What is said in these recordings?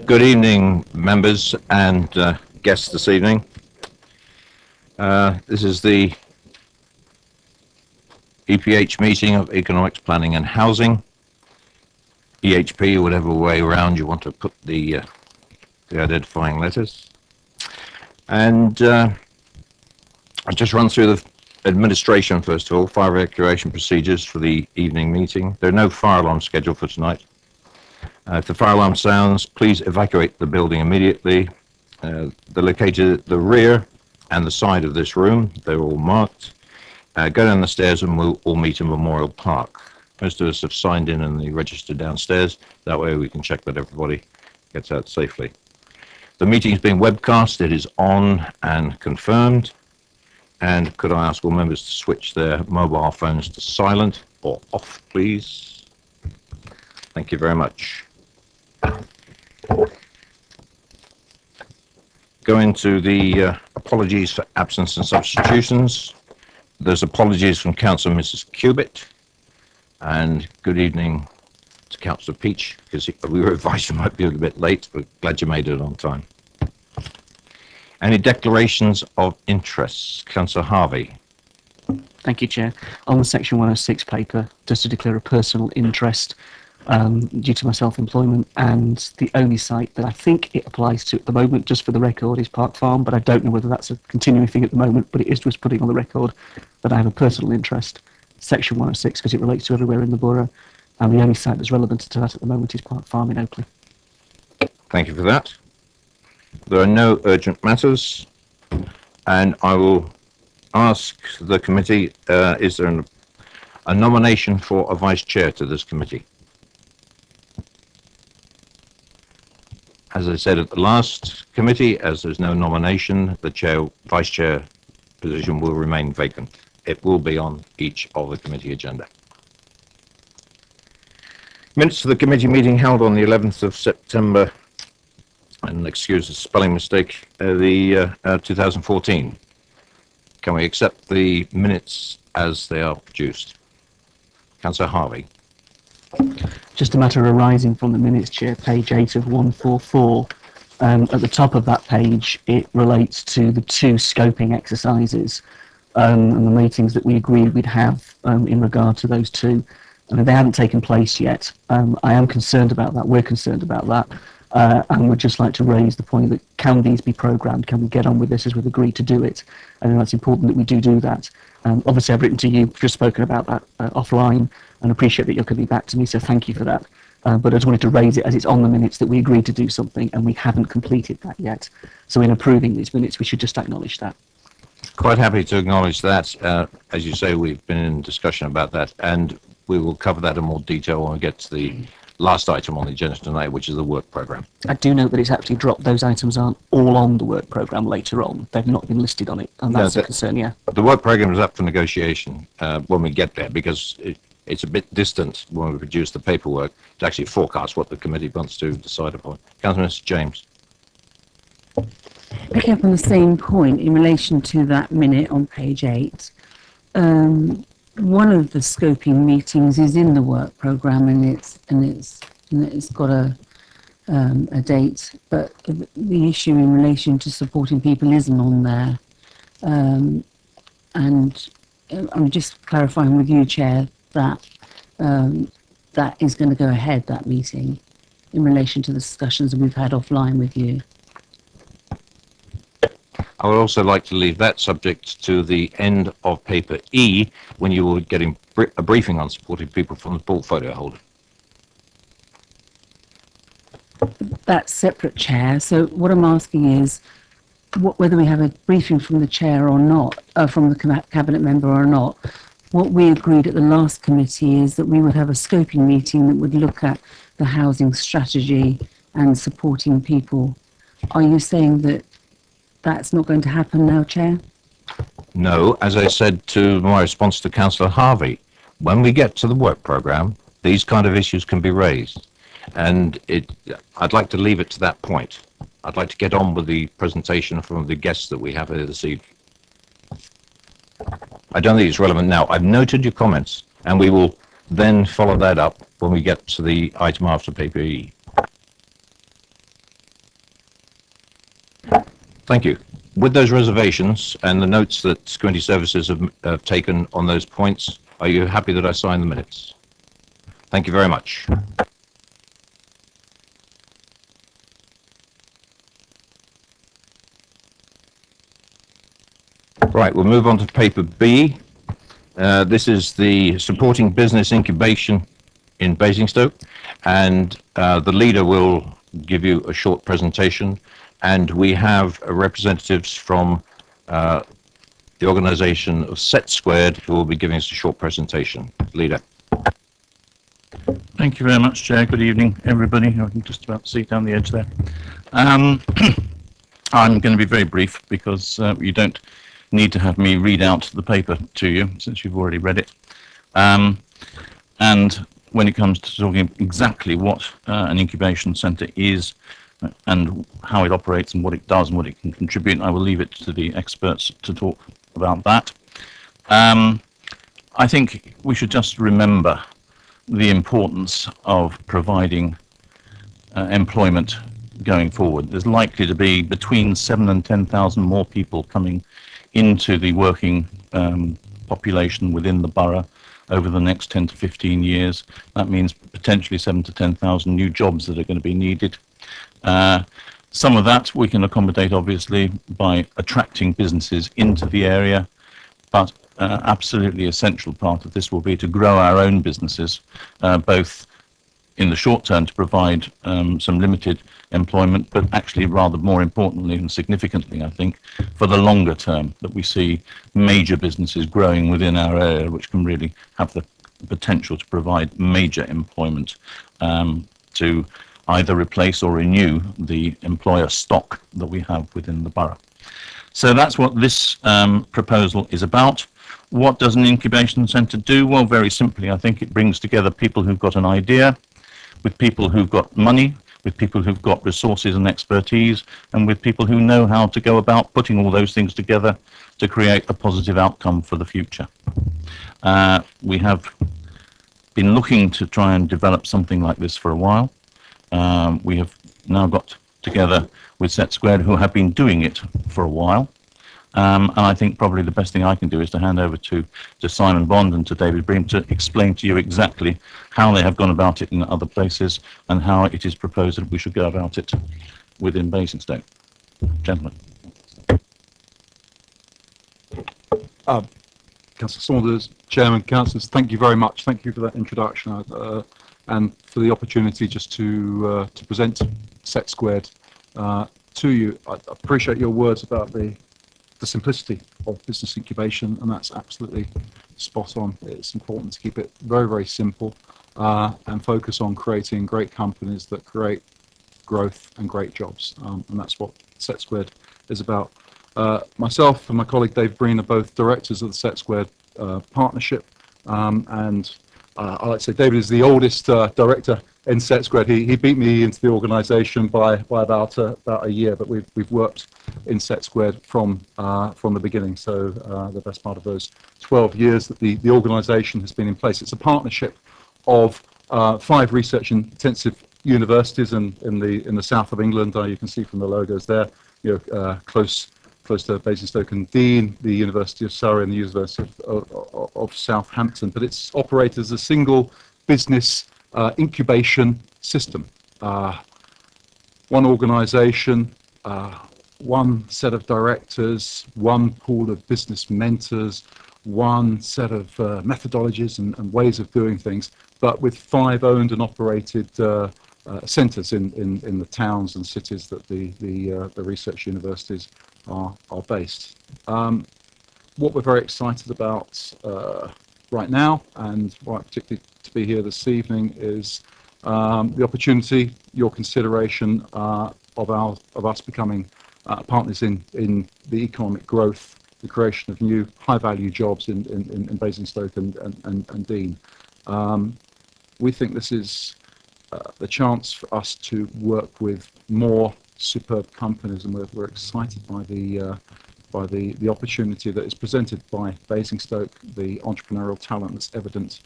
Good evening, members and guests this evening. This is the EPH meeting of Economics, Planning and Housing, EHP, whatever way around you want to put the identifying letters. And I'll just run through the administration first of all, fire evacuation procedures for the evening meeting. There are no fire alarms scheduled for tonight. If the fire alarm sounds, please evacuate the building immediately. They're located at the rear and the side of this room. They're all marked. Go down the stairs and we'll all meet in Memorial Park. Most of us have signed in and they registered downstairs. That way we can check that everybody gets out safely. The meeting is being webcast. It is on and confirmed. And could I ask all members to switch their mobile phones to silent or off, please? Thank you very much. Going to the apologies for absence and substitutions. There's apologies from Councillor Mrs. Cubitt, and good evening to Councillor Peach, because we were advised you might be a little bit late, but glad you made it on time. Any declarations of interest? Councillor Harvey. Thank you, Chair. On the Section 106 paper, just to declare a personal interest due to my self-employment, and the only site that I think it applies to at the moment, just for the record, is Park Farm, but I don't know whether that's a continuing thing at the moment, but it is just putting on the record that I have a personal interest, Section 106, because it relates to everywhere in the borough, and the only site that's relevant to that at the moment is Park Farm in Oakley. Thank you for that. There are no urgent matters, and I will ask the committee, is there a nomination for a vice chair to this committee? As I said at the last committee, as there's no nomination, the vice chair position will remain vacant. It will be on each of the committee agenda. Minutes of the committee meeting held on the 11th of September, and excuse the spelling mistake, 2014. Can we accept the minutes as they are produced? Councillor Harvey. Just a matter arising from the minutes, Chair, page 8 of 144. At the top of that page, it relates to the two scoping exercises and the meetings that we agreed we'd have in regard to those two. They haven't taken place yet. I am concerned about that. We're concerned about that. And would just like to raise the point that can these be programmed? Can we get on with this as we've agreed to do it? I think that's important that we do that. Obviously, I've written to you, just spoken about that offline, and appreciate that you're coming back to me, so thank you for that. But I just wanted to raise it as it's on the minutes that we agreed to do something and we haven't completed that yet. So in approving these minutes, we should just acknowledge that. Quite happy to acknowledge that. As you say, we've been in discussion about that, and we will cover that in more detail when we get to the last item on the agenda tonight, which is the work programme. I do note that it's actually dropped. Those items aren't all on the work programme later on. They've not been listed on it, and that's a concern, yeah. The work programme is up for negotiation when we get there, because it's a bit distant when we produce the paperwork to actually forecast what the committee wants to decide upon. Councillor Mr. James. Picking up on the same point in relation to that minute on page 8, one of the scoping meetings is in the work programme and it's got a date, but the issue in relation to supporting people isn't on there. And I'm just clarifying with you, Chair, that that is going to go ahead, that meeting, in relation to the discussions that we've had offline with you. I would also like to leave that subject to the end of paper E, when you will be getting a briefing on supporting people from the portfolio holder. That's separate, Chair. So what I'm asking is whether we have a briefing from the Chair or not, from the Cabinet member or not. What we agreed at the last committee is that we would have a scoping meeting that would look at the housing strategy and supporting people. Are you saying that that's not going to happen now, Chair? No, as I said to my response to Councillor Harvey, when we get to the work programme, these kind of issues can be raised. And I'd like to leave it to that point. I'd like to get on with the presentation from the guests that we have here this evening. I don't think it's relevant now. I've noted your comments, and we will then follow that up when we get to the item after paper E. Thank you. With those reservations and the notes that community services have taken on those points, are you happy that I sign the minutes? Thank you very much. Right, we'll move on to paper B. This is the supporting business incubation in Basingstoke, and the leader will give you a short presentation, and we have representatives from the organisation of Set Squared who will be giving us a short presentation. Leader. Thank you very much, Chair. Good evening, everybody. I can just about see down the edge there. I'm going to be very brief because you don't need to have me read out the paper to you since you've already read it. And when it comes to talking exactly what an incubation centre is and how it operates and what it does and what it can contribute, I will leave it to the experts to talk about that. I think we should just remember the importance of providing employment going forward. There's likely to be between 7,000 and 10,000 more people coming into the working population within the borough over the next 10 to 15 years. That means potentially 7,000 to 10,000 new jobs that are going to be needed. Some of that we can accommodate obviously by attracting businesses into the area, but absolutely essential part of this will be to grow our own businesses, both in the short term to provide some limited employment, but actually rather more importantly and significantly, I think, for the longer term, that we see major businesses growing within our area, which can really have the potential to provide major employment to either replace or renew the employer stock that we have within the borough. So that's what this proposal is about. What does an incubation centre do? Well, very simply, I think it brings together people who've got an idea, with people who've got money, with people who've got resources and expertise, and with people who know how to go about putting all those things together to create a positive outcome for the future. We have been looking to try and develop something like this for a while. We have now got together with Set Squared, who have been doing it for a while. And I think probably the best thing I can do is to hand over to Simon Bond and to David Bream to explain to you exactly how they have gone about it in other places and how it is proposed that we should go about it within Basingstoke. Gentlemen. Councillor Saunders, Chairman, Councillors, thank you very much. Thank you for that introduction and for the opportunity just to present Set Squared to you. I appreciate your words about the simplicity of business incubation, and that's absolutely spot on. It's important to keep it very, very simple and focus on creating great companies that create growth and great jobs, and that's what Set Squared is about. Myself and my colleague Dave Breen are both directors of the Set Squared partnership, and I like to say David is the oldest director in Set Squared. He beat me into the organisation by about a year, but we've worked in Set Squared from the beginning. So the best part of those 12 years that the organisation has been in place. It's a partnership of 5 research intensive universities in the south of England. You can see from the logos there, close to Basingstoke and Dean, the University of Surrey and the University of Southampton. But it's operated as a single business incubation system. One organisation, one set of directors, one pool of business mentors, one set of methodologies and ways of doing things, but with 5 owned and operated centres in the towns and cities that the research universities are based. What we're very excited about right now, and why particularly to be here this evening, is the opportunity, your consideration of us becoming partners in the economic growth, the creation of new high-value jobs in Basingstoke and Dean. We think this is the chance for us to work with more superb companies, and we're excited by the opportunity that is presented by Basingstoke, the entrepreneurial talent that's evident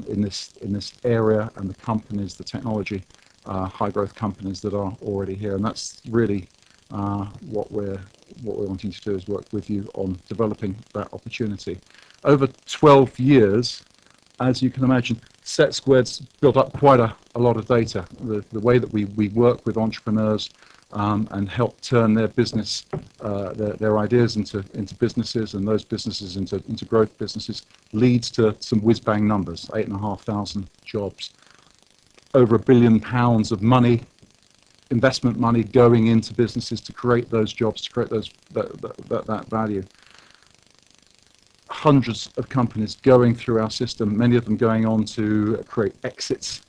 in this area, and the companies, the technology, high growth companies that are already here. And that's really what we're wanting to do is work with you on developing that opportunity. Over 12 years, as you can imagine, Set Squared's built up quite a lot of data. The way that we work with entrepreneurs and help turn their business, their ideas into businesses, and those businesses into growth businesses, leads to some whiz-bang numbers: 8,500 jobs, over £1 billion of money, investment money going into businesses to create those jobs, to create that value. Hundreds of companies going through our system, many of them going on to create exits,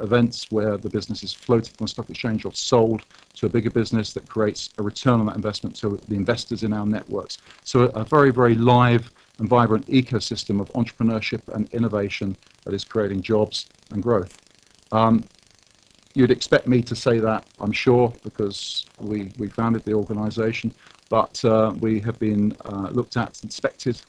events where the business is floated on the stock exchange or sold to a bigger business that creates a return on that investment to the investors in our networks. So a very, very live and vibrant ecosystem of entrepreneurship and innovation that is creating jobs and growth. You'd expect me to say that, I'm sure, because we founded the organization, but we have been looked at, inspected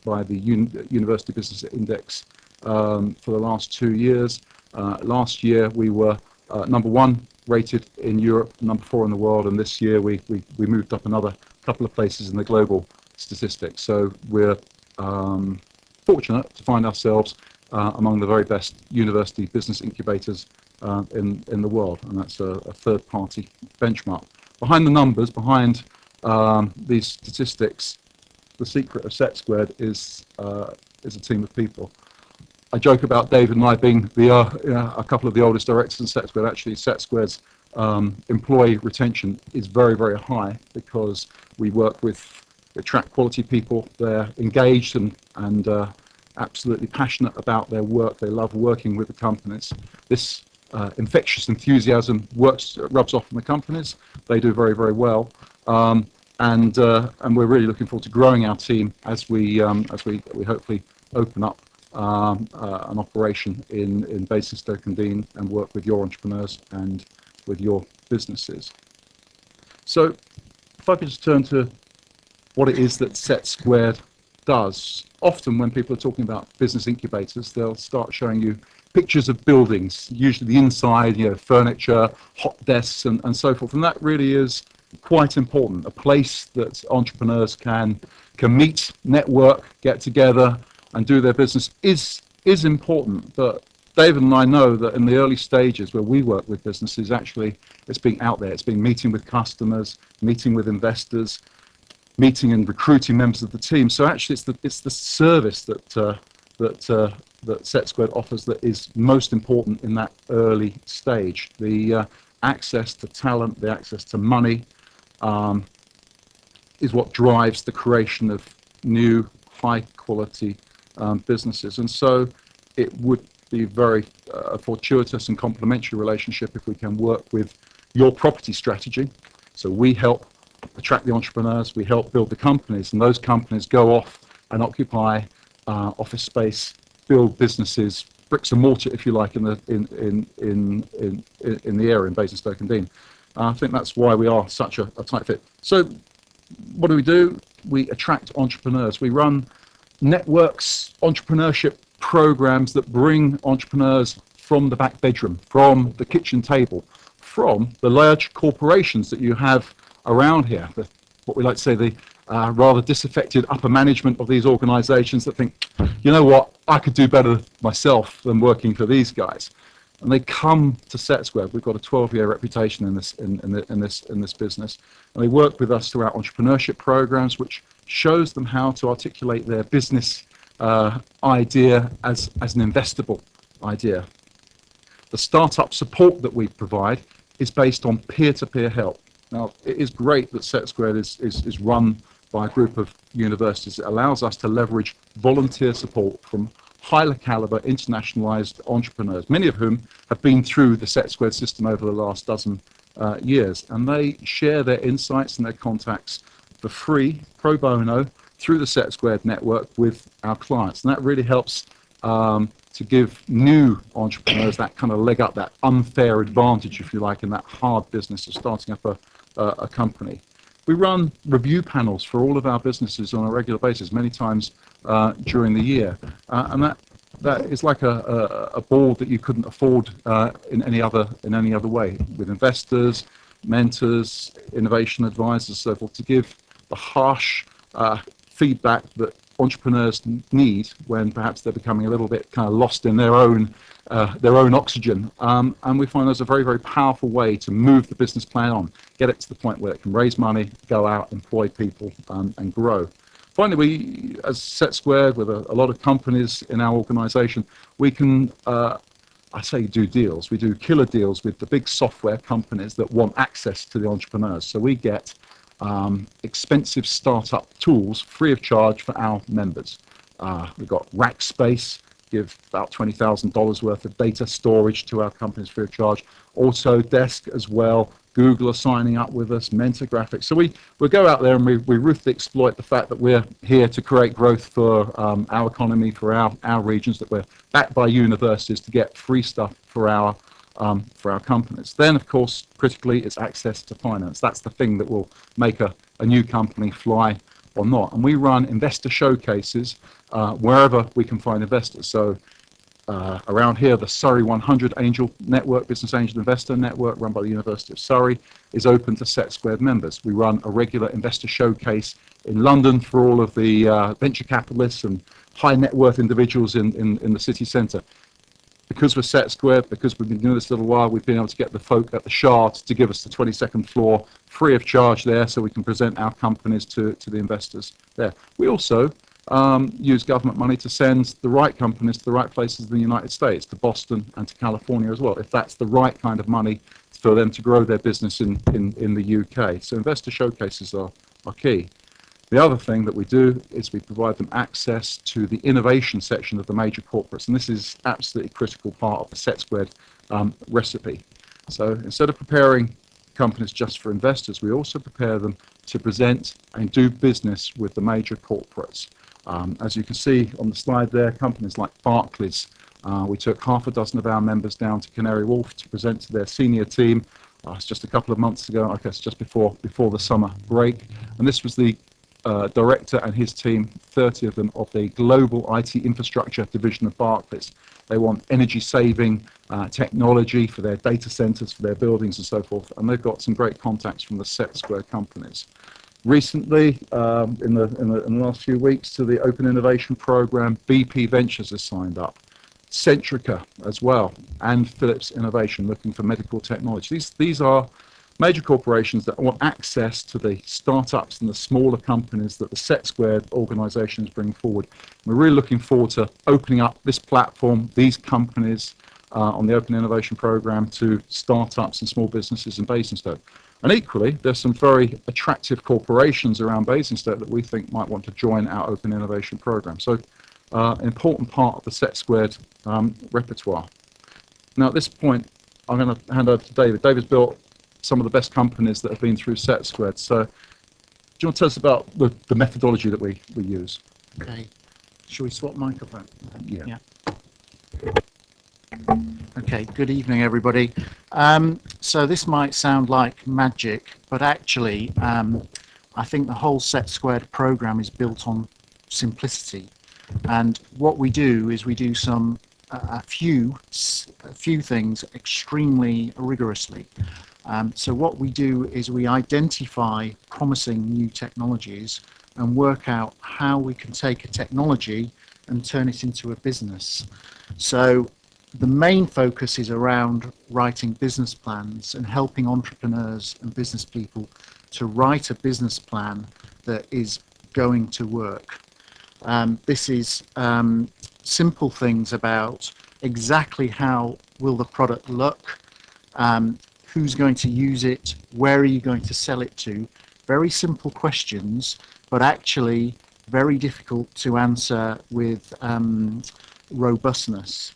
by the University Business Index for the last 2 years. Last year we were #1 rated in Europe, #4 in the world, and this year we moved up another couple of places in the global statistics. So we're fortunate to find ourselves among the very best university business incubators in the world, and that's a third-party benchmark. Behind the numbers, behind these statistics, the secret of Set Squared is a team of people. I joke about David and I being a couple of the oldest directors in Set Squared. Actually, Set Squared's employee retention is very, very high because we attract quality people. They're engaged and absolutely passionate about their work. They love working with the companies. This infectious enthusiasm rubs off on the companies. They do very, very well. And we're really looking forward to growing our team as we hopefully open up an operation in Basingstoke and Dean and work with your entrepreneurs and with your businesses. So if I could just turn to what it is that Set Squared does. Often when people are talking about business incubators, they'll start showing you pictures of buildings, usually the inside, furniture, hot desks and so forth. And that really is quite important. A place that entrepreneurs can meet, network, get together and do their business is important. But David and I know that in the early stages where we work with businesses, actually it's being out there. It's been meeting with customers, meeting with investors, meeting and recruiting members of the team. So actually it's the service that Set Squared offers that is most important in that early stage. The access to talent, the access to money is what drives the creation of new high quality businesses. And so it would be very fortuitous and complementary relationship if we can work with your property strategy. So we help attract the entrepreneurs, we help build the companies, and those companies go off and occupy office space, build businesses, bricks and mortar, if you like, in the area in Basingstoke and Dean. I think that's why we are such a tight fit. So what do? We attract entrepreneurs. We run networks, entrepreneurship programs that bring entrepreneurs from the back bedroom, from the kitchen table, from the large corporations that you have around here, what we like to say, the rather disaffected upper management of these organizations that think, you know what, I could do better myself than working for these guys. And they come to Set Squared. We've got a 12-year reputation in this business, and they work with us through our entrepreneurship programs, which shows them how to articulate their business idea as an investable idea. The startup support that we provide is based on peer-to-peer help. Now, it is great that Set Squared is run by a group of universities. It allows us to leverage volunteer support from higher caliber, internationalized entrepreneurs, many of whom have been through the Set Squared system over the last dozen years. And they share their insights and their contacts for free, pro bono, through the Set Squared network with our clients. And that really helps to give new entrepreneurs that kind of leg up, that unfair advantage, if you like, in that hard business of starting up a company. We run review panels for all of our businesses on a regular basis, many times during the year, and that is like a board that you couldn't afford in any other way, with investors, mentors, innovation advisors, so forth, to give the harsh feedback that entrepreneurs need when perhaps they're becoming a little bit kind of lost in their own oxygen. And we find there's a very, very powerful way to move the business plan on, get it to the point where it can raise money, go out, employ people, and grow. Finally, we, as Set Squared, with a lot of companies in our organization, we can, I say do deals. We do killer deals with the big software companies that want access to the entrepreneurs. So we get expensive startup tools free of charge for our members. We've got rack space, give about $20,000 worth of data storage to our companies free of charge. Autodesk as well. Google are signing up with us, Mentor Graphics. So we go out there and we ruthlessly exploit the fact that we're here to create growth for our economy, for our regions, that we're backed by universities to get free stuff for our companies. Then, of course, critically, it's access to finance. That's the thing that will make a new company fly or not. And we run investor showcases wherever we can find investors. So around here, the Surrey 100 Angel Network, Business Angel Investor Network, run by the University of Surrey, is open to Set Squared members. We run a regular investor showcase in London for all of the venture capitalists and high net worth individuals in the city centre. Because we're Set Squared, because we've been doing this a little while, we've been able to get the folk at the Shard to give us the 22nd floor free of charge there, so we can present our companies to the investors there. We also use government money to send the right companies to the right places in the United States, to Boston and to California as well, if that's the right kind of money for them to grow their business in the UK. So investor showcases are key. The other thing that we do is we provide them access to the innovation section of the major corporates, and this is absolutely critical part of the Set Squared recipe. So instead of preparing companies just for investors, we also prepare them to present and do business with the major corporates. As you can see on the slide there, companies like Barclays, we took half a dozen of our members down to Canary Wharf to present to their senior team. It's just a couple of months ago, I guess just before the summer break. And this was the director and his team, 30 of them, of the global IT infrastructure division of Barclays. They want energy saving technology for their data centers, for their buildings and so forth. And they've got some great contacts from the Set Square companies. Recently, in the last few weeks, to the Open Innovation Program, BP Ventures has signed up. Centrica as well, and Philips Innovation, looking for medical technology. These are major corporations that want access to the startups and the smaller companies that the Set Squared organizations bring forward. We're really looking forward to opening up this platform, these companies on the Open Innovation Program to startups and small businesses in Basingstoke. And equally, there's some very attractive corporations around Basingstoke that we think might want to join our Open Innovation Program. So an important part of the Set Squared repertoire. Now at this point, I'm going to hand over to David. David's built some of the best companies that have been through Set Squared. So do you want to tell us about the methodology that we use? Okay. Shall we swap microphone? Yeah. Okay, good evening, everybody. So this might sound like magic, but actually, I think the whole Set Squared program is built on simplicity. And what we do is we do a few things extremely rigorously. So what we do is we identify promising new technologies and work out how we can take a technology and turn it into a business. So the main focus is around writing business plans and helping entrepreneurs and business people to write a business plan that is going to work. This is simple things about exactly how will the product look, who's going to use it, where are you going to sell it to. Very simple questions, but actually very difficult to answer with robustness.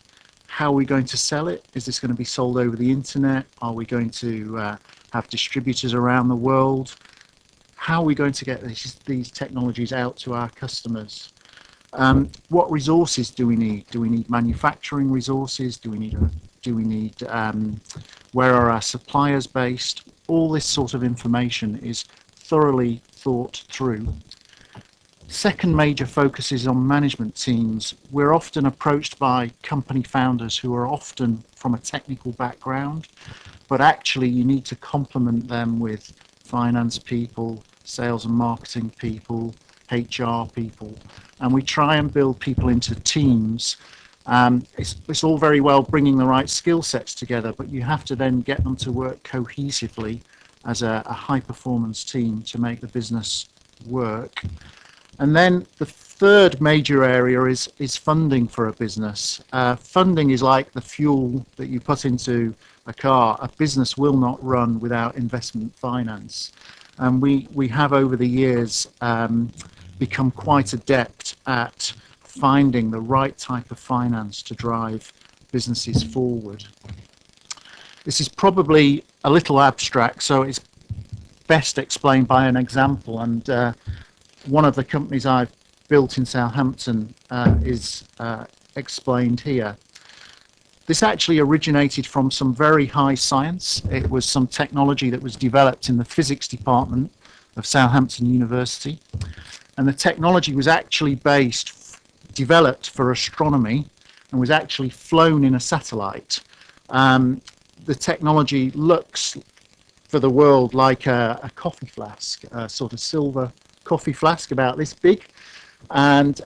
How are we going to sell it? Is this going to be sold over the internet? Are we going to have distributors around the world? How are we going to get these technologies out to our customers? What resources do we need? Do we need manufacturing resources? Do we need where are our suppliers based? All this sort of information is thoroughly thought through. Second major focus is on management teams. We're often approached by company founders who are often from a technical background, but actually you need to complement them with finance people, sales and marketing people, HR people, and we try and build people into teams. It's all very well bringing the right skill sets together, but you have to then get them to work cohesively as a high performance team to make the business work. And then the third major area is funding for a business. Funding is like the fuel that you put into a car. A business will not run without investment finance. And we have over the years become quite adept at finding the right type of finance to drive businesses forward. This is probably a little abstract, so it's best explained by an example. And one of the companies I've built in Southampton is explained here. This actually originated from some very high science. It was some technology that was developed in the physics department of Southampton University. And the technology was actually developed for astronomy and was actually flown in a satellite. The technology looks for the world like a coffee flask, a sort of silver coffee flask about this big. And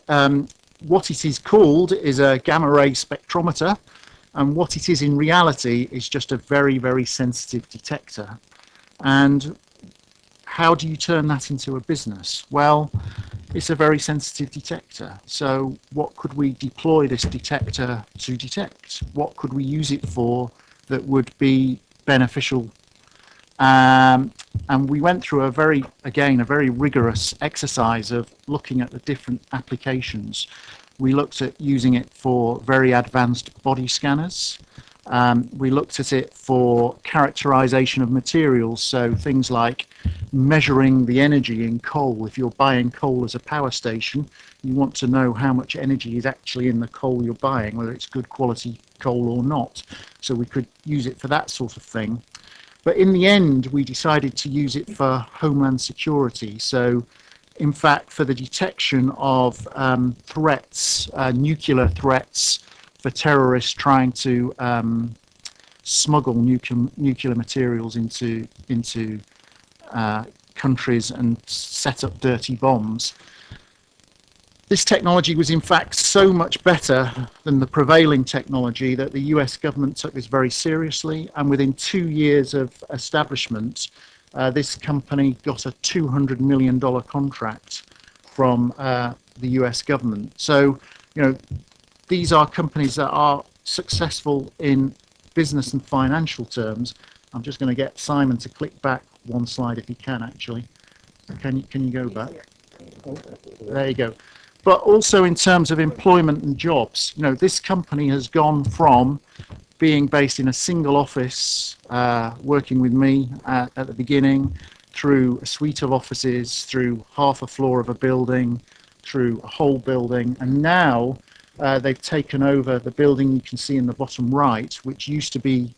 what it is called is a gamma ray spectrometer. And what it is in reality is just a very, very sensitive detector. And how do you turn that into a business? Well, it's a very sensitive detector. So what could we deploy this detector to detect? What could we use it for that would be beneficial? And we went through a very rigorous exercise of looking at the different applications. We looked at using it for very advanced body scanners. We looked at it for characterization of materials, so things like measuring the energy in coal. If you're buying coal as a power station, you want to know how much energy is actually in the coal you're buying, whether it's good quality coal or not. So we could use it for that sort of thing. But in the end, we decided to use it for homeland security. So in fact, for the detection of threats, nuclear threats, for terrorists trying to smuggle nuclear materials into countries and set up dirty bombs. This technology was in fact so much better than the prevailing technology that the US government took this very seriously, and within 2 years of establishment, this company got a $200 million contract from the US government. So, you know, these are companies that are successful in business and financial terms. I'm just going to get Simon to click back one slide if he can, actually. Can you go back? There you go. But also in terms of employment and jobs, you know, this company has gone from being based in a single office, working with me at the beginning, through a suite of offices, through half a floor of a building, through a whole building, and now they've taken over the building you can see in the bottom right, which used to be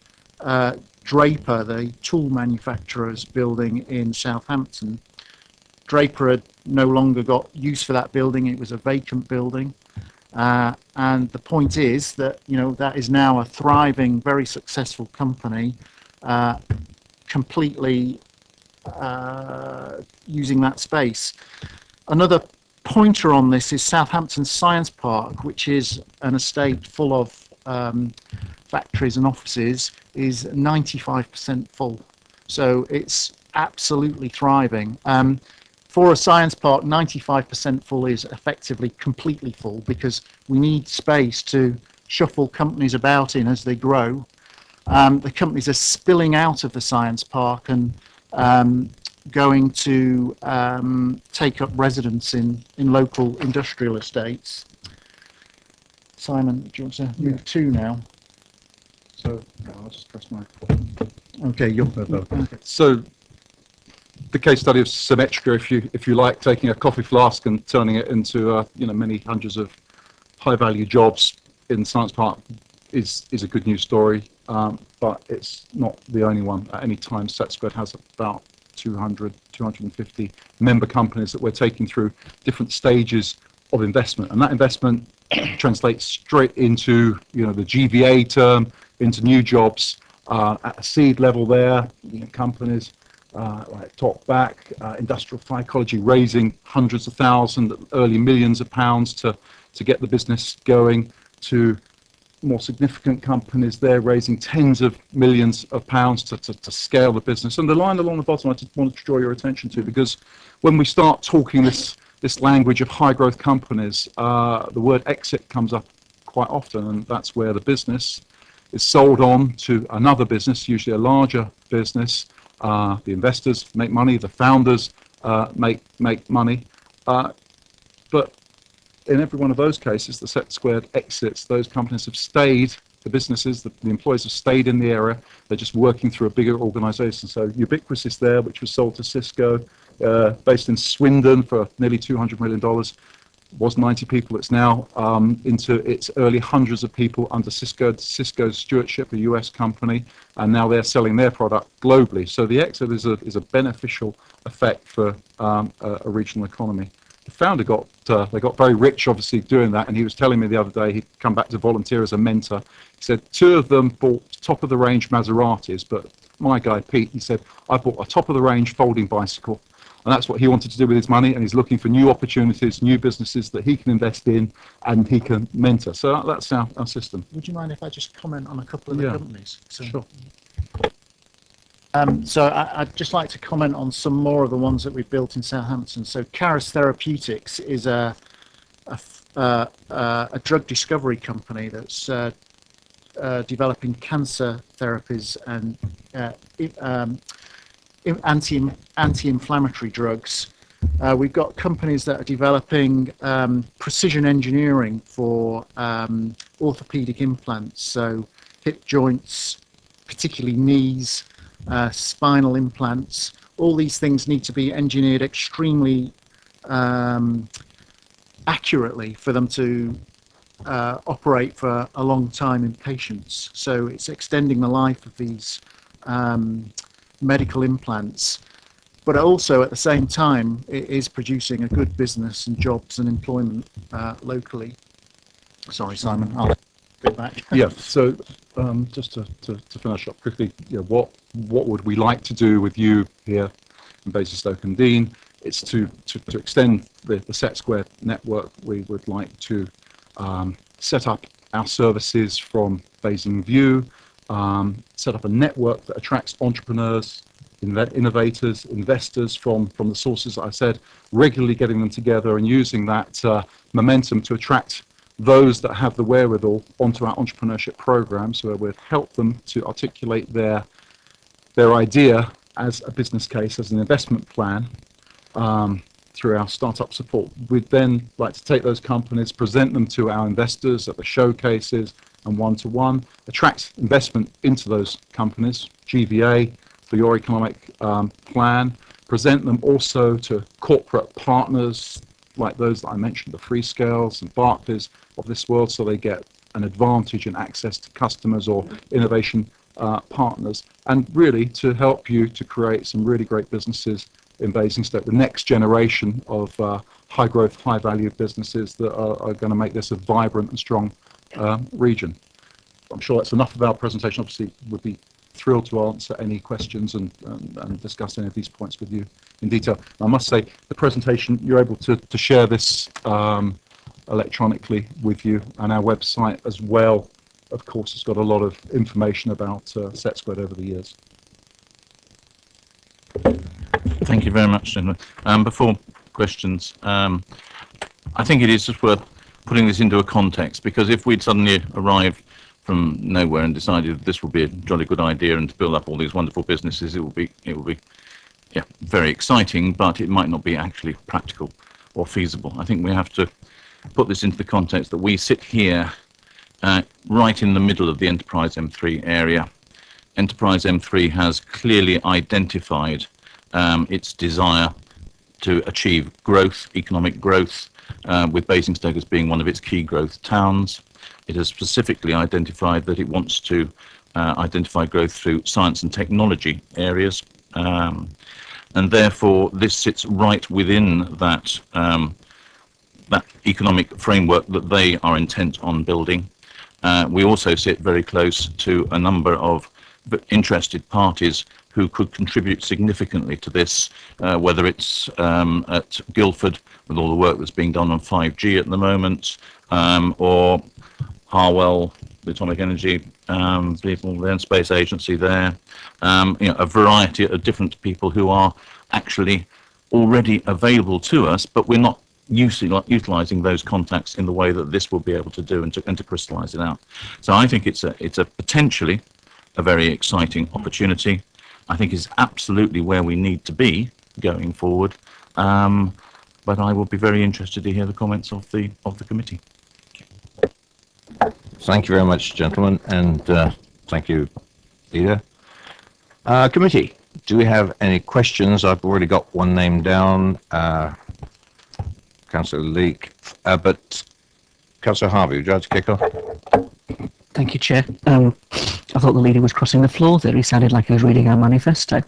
Draper, the tool manufacturer's building in Southampton. Draper had no longer got use for that building. It was a vacant building. And the point is that, you know, that is now a thriving, very successful company, completely using that space. Another pointer on this is Southampton Science Park, which is an estate full of factories and offices, is 95% full. So it's absolutely thriving. For a science park, 95% full is effectively completely full, because we need space to shuffle companies about in as they grow. The companies are spilling out of the science park and going to take up residence in local industrial estates. Simon, do you want to move to now? So I'll just press my. Okay, you're. Okay. So the case study of Symmetrica, if you like, taking a coffee flask and turning it into many hundreds of high-value jobs in Science Park is a good news story, but it's not the only one. At any time, SetSquared has about 250 member companies that we're taking through different stages of investment, and that investment translates straight into the GVA term. into new jobs at a seed level there. Companies like Talkback, Industrial Psychology, raising hundreds of thousands, early millions of pounds to get the business going, to more significant companies there raising tens of millions of pounds to scale the business. And the line along the bottom I just wanted to draw your attention to, because when we start talking this language of high growth companies, the word exit comes up quite often, and that's where the business is sold on to another business, usually a larger business. The investors make money, the founders make money, but in every one of those cases, the Set Squared exits, those companies have stayed, the businesses, the employees have stayed in the area. They're just working through a bigger organization. So Ubiquitous is there, which was sold to Cisco, based in Swindon for nearly $200 million. Was 90 people. It's now into its early hundreds of people under Cisco's stewardship, a US company, and now they're selling their product globally. So the exit is a beneficial effect for a regional economy. The founder got very rich, obviously, doing that, and he was telling me the other day he'd come back to volunteer as a mentor. He said 2 of them bought top-of-the-range Maseratis, but my guy, Pete, he said, I bought a top-of-the-range folding bicycle, and that's what he wanted to do with his money, and he's looking for new opportunities, new businesses that he can invest in and he can mentor. So that's our system. Would you mind if I just comment on a couple of the companies? Sure. So I'd just like to comment on some more of the ones that we've built in Southampton. So Caris Therapeutics is a drug discovery company that's developing cancer therapies and anti-inflammatory drugs. We've got companies that are developing precision engineering for orthopedic implants, so hip joints, particularly knees, spinal implants. All these things need to be engineered extremely accurately for them to operate for a long time in patients. So it's extending the life of these medical implants, but also at the same time it is producing a good business and jobs and employment locally. Sorry, Simon, I'll go back. Yeah, so just to finish up quickly, what would we like to do with you here in Basingstoke-on-Deane? It's to extend the Set Squared network. We would like to set up our services from Basing View, set up a network that attracts entrepreneurs, innovators, investors from the sources that I said, regularly getting them together and using that momentum to attract those that have the wherewithal onto our entrepreneurship programs, where we'd help them to articulate their idea as a business case, as an investment plan, through our startup support. We'd then like to take those companies, present them to our investors at the showcases and one-to-one, attract investment into those companies, GVA for your economic plan, present them also to corporate partners like those that I mentioned, the Freescales and Barclays of this world, so they get an advantage in access to customers or innovation partners, and really to help you to create some really great businesses in Basingstoke, the next generation of high growth, high value businesses that are going to make this a vibrant and strong region. I'm sure that's enough of our presentation. Obviously, would be thrilled to answer any questions and discuss any of these points with you in detail. I must say, the presentation, you're able to share this electronically with you, and our website as well, of course, has got a lot of information about Set Squared over the years. Thank you very much, gentlemen. Before questions, I think it is just worth putting this into a context, because if we'd suddenly arrived from nowhere and decided this would be a jolly good idea and to build up all these wonderful businesses, it would be very exciting, but it might not be actually practical or feasible. I think we have to put this into the context that we sit here right in the middle of the Enterprise M3 area. Enterprise M3 has clearly identified its desire to achieve growth, economic growth, with Basingstoke as being one of its key growth towns. It has specifically identified that it wants to identify growth through science and technology areas, and therefore this sits right within that that economic framework that they are intent on building. We also sit very close to a number of interested parties who could contribute significantly to this, whether it's at Guildford with all the work that's being done on 5G at the moment, or Harwell, the atomic energy people, the Space Agency there, a variety of different people who are actually already available to us, but we're not utilizing those contacts in the way that this will be able to do, and to crystallize it out. So I think it's a potentially a very exciting opportunity. I think it's absolutely where we need to be going forward. But I will be very interested to hear the comments of the committee. Thank you very much, gentlemen, and thank you, Leader. Committee, do we have any questions? I've already got one name down, Councillor Leake, but Councillor Harvey, would you like to kick off? Thank you, Chair. I thought the leader was crossing the floor there. He sounded like he was reading our manifesto.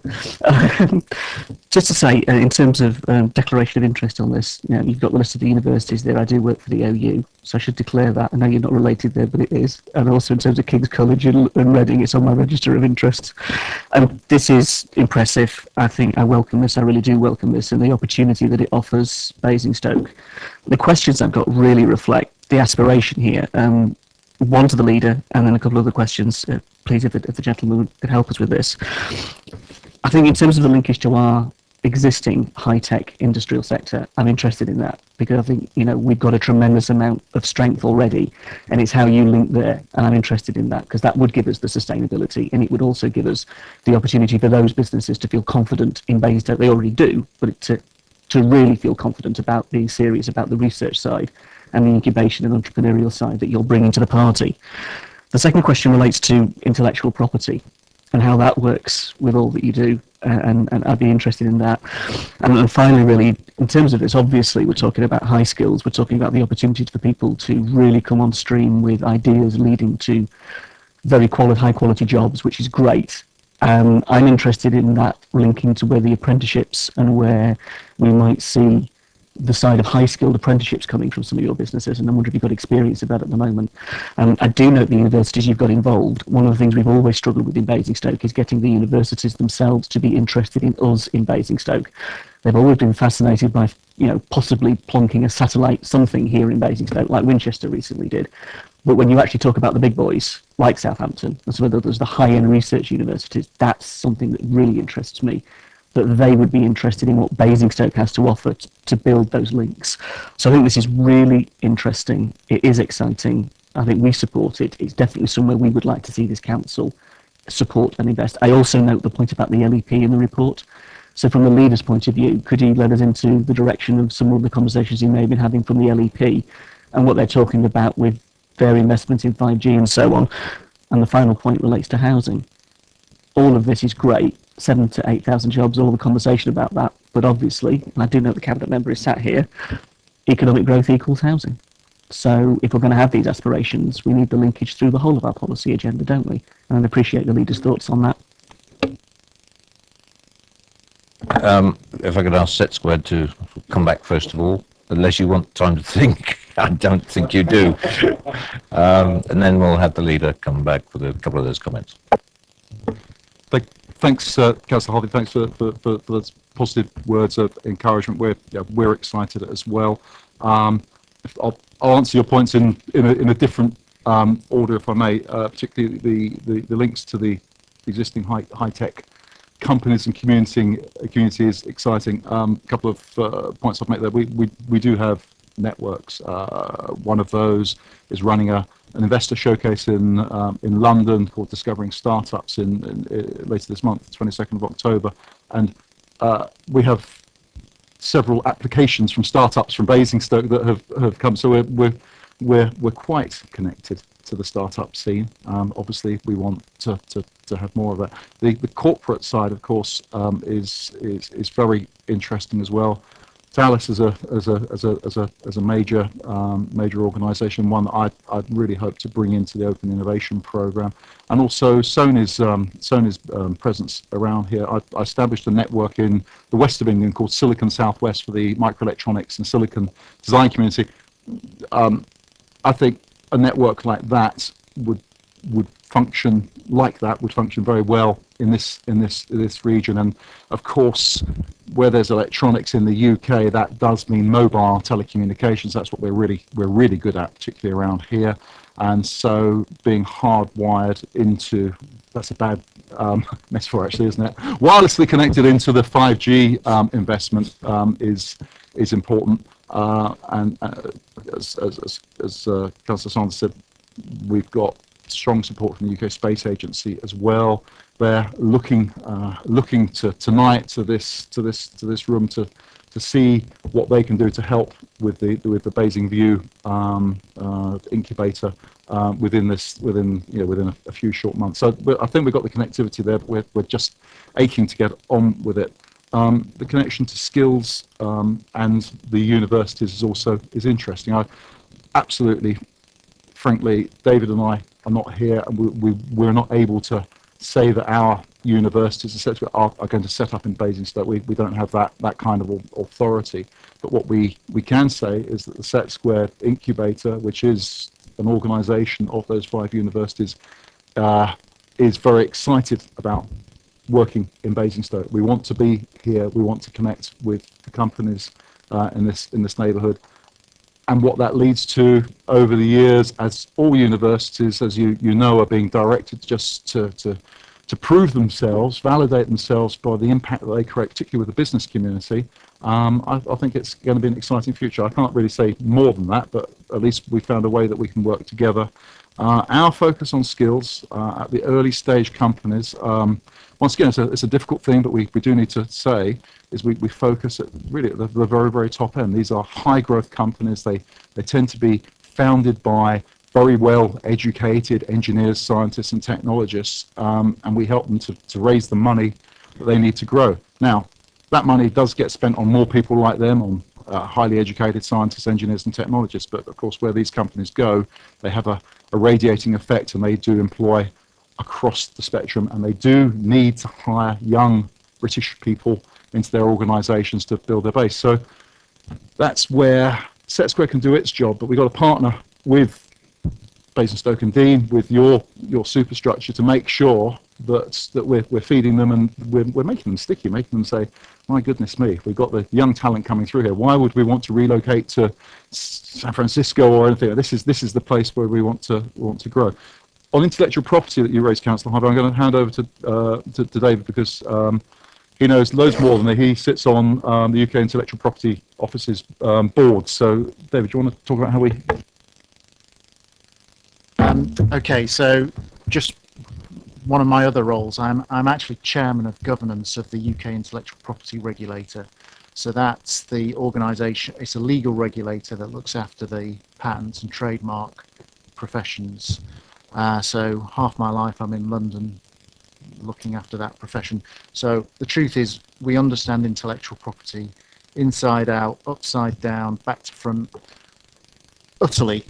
Just to say, in terms of declaration of interest on this, you've got the list of the universities there. I do work for the OU, so I should declare that. I know you're not related there, but it is. And also in terms of King's College and Reading, it's on my register of interests. This is impressive. I think I welcome this. I really do welcome this, and the opportunity that it offers Basingstoke. The questions I've got really reflect the aspiration here. One to the leader, and then a couple of other questions. Please, if the gentleman could help us with this. I think in terms of the linkage to our existing high-tech industrial sector, I'm interested in that, because I think, we've got a tremendous amount of strength already, and it's how you link there, and I'm interested in that, because that would give us the sustainability, and it would also give us the opportunity for those businesses to feel confident in Basingstoke. They already do, but to really feel confident about being serious about the research side and the incubation and entrepreneurial side that you're bringing to the party. The second question relates to intellectual property and how that works with all that you do, and I'd be interested in that. And finally, really, in terms of this, obviously, we're talking about high skills. We're talking about the opportunity for people to really come on stream with ideas leading to very high-quality jobs, which is great. I'm interested in that linking to where the apprenticeships and where we might see the side of high-skilled apprenticeships coming from some of your businesses, and I wonder if you've got experience of that at the moment. I do note the universities you've got involved. One of the things we've always struggled with in Basingstoke is getting the universities themselves to be interested in us in Basingstoke. They've always been fascinated by, possibly plonking a satellite something here in Basingstoke, like Winchester recently did. But when you actually talk about the big boys, like Southampton and some of the high-end research universities, that's something that really interests me, that they would be interested in what Basingstoke has to offer to build those links. So I think this is really interesting. It is exciting. I think we support it. It's definitely somewhere we would like to see this council support and invest. I also note the point about the LEP in the report. So from the leader's point of view, could he let us into the direction of some of the conversations he may have been having from the LEP and what they're talking about with their investment in 5G and so on? And the final point relates to housing. All of this is great. 7,000 to 8,000 jobs, all the conversation about that. But obviously, and I do know the cabinet member is sat here, economic growth equals housing. So if we're going to have these aspirations, we need the linkage through the whole of our policy agenda, don't we? And I'd appreciate the leader's thoughts on that. If I could ask Set Squared to come back first of all, unless you want time to think. I don't think you do. And then we'll have the leader come back with a couple of those comments. Thanks, Councillor Harvey. Thanks for those positive words of encouragement. We're excited as well. I'll answer your points in a different order, if I may. Particularly the links to the existing high tech companies and community is exciting. A couple of points I've made there. We do have networks. One of those is running an investor showcase in London called Discovering Startups in later this month, 22nd of October, and we have several applications from startups from Basingstoke that have come. So we're quite connected to the startup scene. Obviously, we want to have more of that. The corporate side, of course, is very interesting as well. Thales as a major organisation, one that I'd really hope to bring into the Open Innovation Programme, and also Sony's presence around here. I established a network in the west of England called Silicon Southwest for the microelectronics and silicon design community. I think a network like that would function like that, would function very well in this region. And of course, where there's electronics in the UK, that does mean mobile telecommunications. That's what we're really good at, particularly around here. And so being hardwired into, that's a bad metaphor actually, isn't it? Wirelessly connected into the 5G investment is important. And as Councillor Sanders said, we've got strong support from the UK Space Agency as well. They're looking to tonight to this room to see what they can do to help with the Basing View incubator within a few short months. So I think we've got the connectivity there, but we're just aching to get on with it. The connection to skills and the universities is interesting. I absolutely, frankly, David and I are not here, and we're not able to say that our universities, etc., are going to set up in Basingstoke. We don't have that kind of authority. But what we can say is that the Set Squared Incubator, which is an organisation of those 5 universities, is very excited about working in Basingstoke. We want to be here. We want to connect with the companies in this neighbourhood. And what that leads to over the years, as all universities, as you know, are being directed just to prove themselves, validate themselves by the impact that they create, particularly with the business community. I think it's going to be an exciting future. I can't really say more than that, but at least we found a way that we can work together. Our focus on skills at the early stage companies, once again, it's a difficult thing, but we do need to say, is we focus at really at the very, very top end. These are high growth companies. They tend to be founded by very well educated engineers, scientists and technologists, and we help them to raise the money that they need to grow. Now, that money does get spent on more people like them, on highly educated scientists, engineers and technologists, but of course where these companies go, they have a radiating effect, and they do employ across the spectrum, and they do need to hire young British people into their organisations to build their base. So that's where Set Square can do its job, but we've got to partner with Basingstoke and Dean, with your superstructure, to make sure that we're feeding them, and we're making them sticky, making them say, my goodness me, we've got the young talent coming through here. Why would we want to relocate to San Francisco or anything? This is the place where we want to grow. On intellectual property that you raised, Councillor Harvey, I'm going to hand over to David, because he knows loads more than me. He sits on the UK Intellectual Property Office's board. So, David, do you want to talk about how we... Okay, so just one of my other roles, I'm actually chairman of governance of the UK Intellectual Property Regulator. So that's the organisation, it's a legal regulator that looks after the patents and trademark professions. So half my life I'm in London looking after that profession. So the truth is, we understand intellectual property inside out, upside down, back to front, utterly.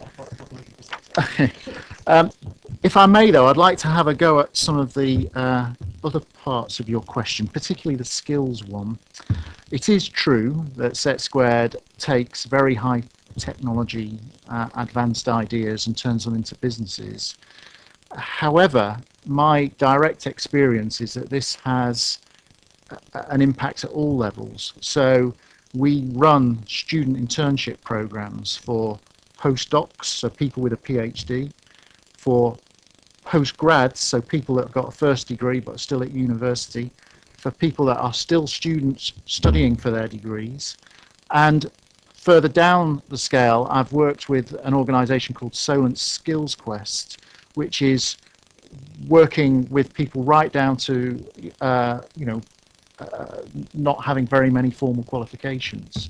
If I may, though, I'd like to have a go at some of the other parts of your question, particularly the skills one. It is true that Set Squared takes very high technology, advanced ideas and turns them into businesses. However, my direct experience is that this has an impact at all levels. So we run student internship programs for postdocs, so people with a PhD, for postgrads, so people that have got a first degree but are still at university, for people that are still students studying for their degrees. And further down the scale, I've worked with an organisation called Solent Skills Quest, which is working with people right down to, not having very many formal qualifications.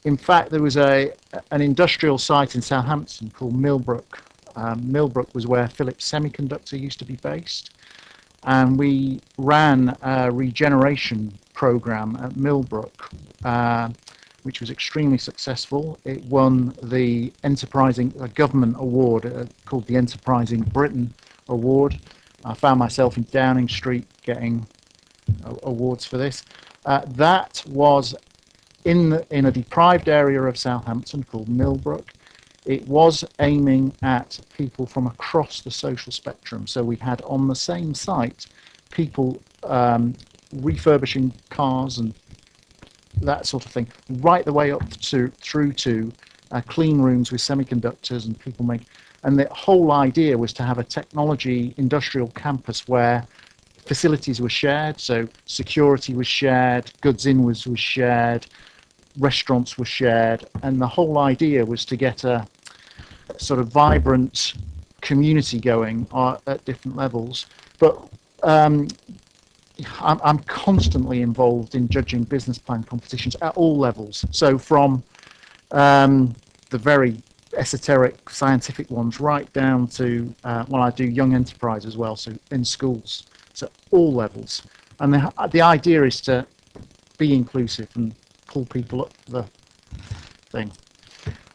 In fact, there was an industrial site in Southampton called Millbrook. Millbrook was where Philips Semiconductor used to be based. And we ran a regeneration program at Millbrook, which was extremely successful. It won the government award called the Enterprising Britain Award. I found myself in Downing Street getting awards for this. That was in a deprived area of Southampton called Millbrook. it was aiming at people from across the social spectrum. So we had on the same site people refurbishing cars and that sort of thing, right the way up to through to clean rooms with semiconductors and people make. And the whole idea was to have a technology industrial campus where facilities were shared, so security was shared, goods in was shared, restaurants were shared, and the whole idea was to get a sort of vibrant community going at different levels. But I'm constantly involved in judging business plan competitions at all levels. So from the very esoteric scientific ones right down to, well, I do young enterprise as well, so in schools, so all levels. And the idea is to be inclusive and pull people up the thing.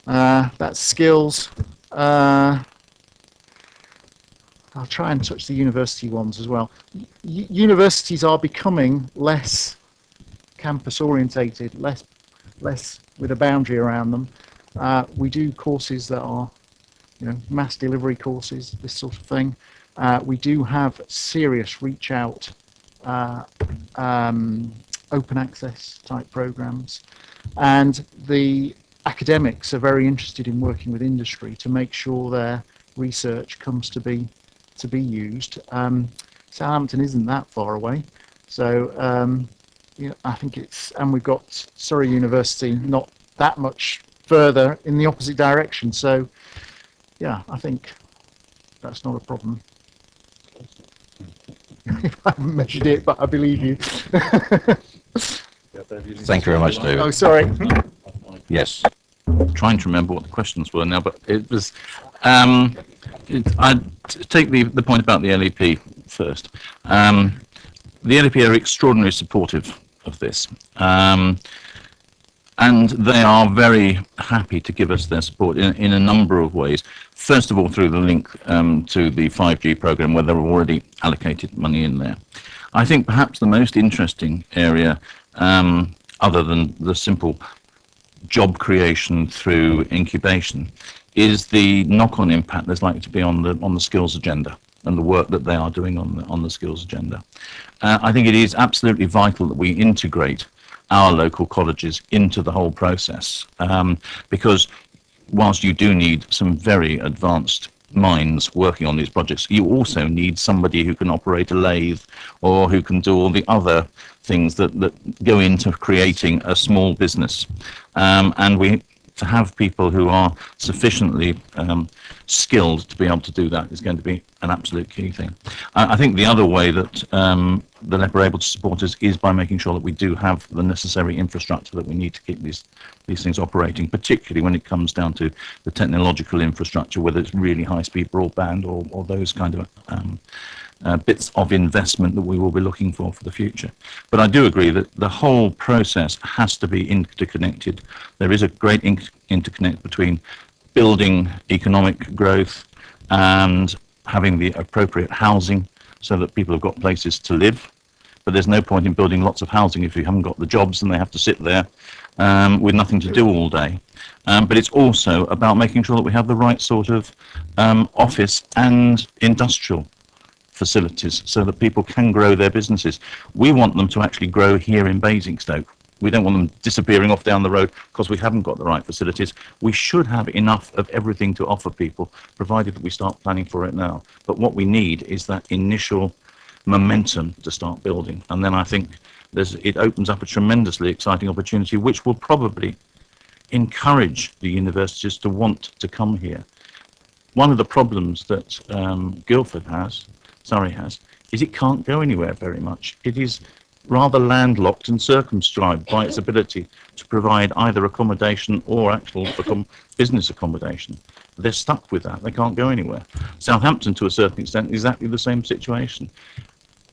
That's skills. I'll try and touch the university ones as well. Universities are becoming less campus orientated, less with a boundary around them. We do courses that are, mass delivery courses, this sort of thing. We do have serious reach out, open access type programs, and the academics are very interested in working with industry to make sure their research comes to be used. Southampton isn't that far away, so I think and we've got Surrey University not that much further in the opposite direction. So yeah, I think that's not a problem. I haven't measured it, but I believe you. Thank you very much, David. Oh, sorry. Yes. Trying to remember what the questions were now, but it was, I'd take the point about the LEP first. The LEP are extraordinarily supportive of this, and they are very happy to give us their support in a number of ways. First of all, through the link to the 5G program, where they've already allocated money in there. I think perhaps the most interesting area, other than the simple job creation through incubation, is the knock-on impact there's likely to be on the skills agenda and the work that they are doing on the skills agenda. I think it is absolutely vital that we integrate our local colleges into the whole process, because whilst you do need some very advanced minds working on these projects, you also need somebody who can operate a lathe or who can do all the other things that go into creating a small business. And to have people who are sufficiently skilled to be able to do that is going to be an absolute key thing. I think the other way that the LEP are able to support us is by making sure that we do have the necessary infrastructure that we need to keep these things operating, particularly when it comes down to the technological infrastructure, whether it's really high-speed broadband or those kind of bits of investment that we will be looking for the future. But I do agree that the whole process has to be interconnected. There is a great interconnect between building economic growth and having the appropriate housing so that people have got places to live. But there's no point in building lots of housing if you haven't got the jobs and they have to sit there with nothing to do all day. But it's also about making sure that we have the right sort of office and industrial facilities so that people can grow their businesses. We want them to actually grow here in Basingstoke. We don't want them disappearing off down the road because we haven't got the right facilities. We should have enough of everything to offer people, provided that we start planning for it now. But what we need is that initial momentum to start building. And then I think it opens up a tremendously exciting opportunity, which will probably encourage the universities to want to come here. One of the problems that Surrey has, is it can't go anywhere very much. It is rather landlocked and circumscribed by its ability to provide either accommodation or actual business accommodation. They're stuck with that. They can't go anywhere. Southampton, to a certain extent, is exactly the same situation.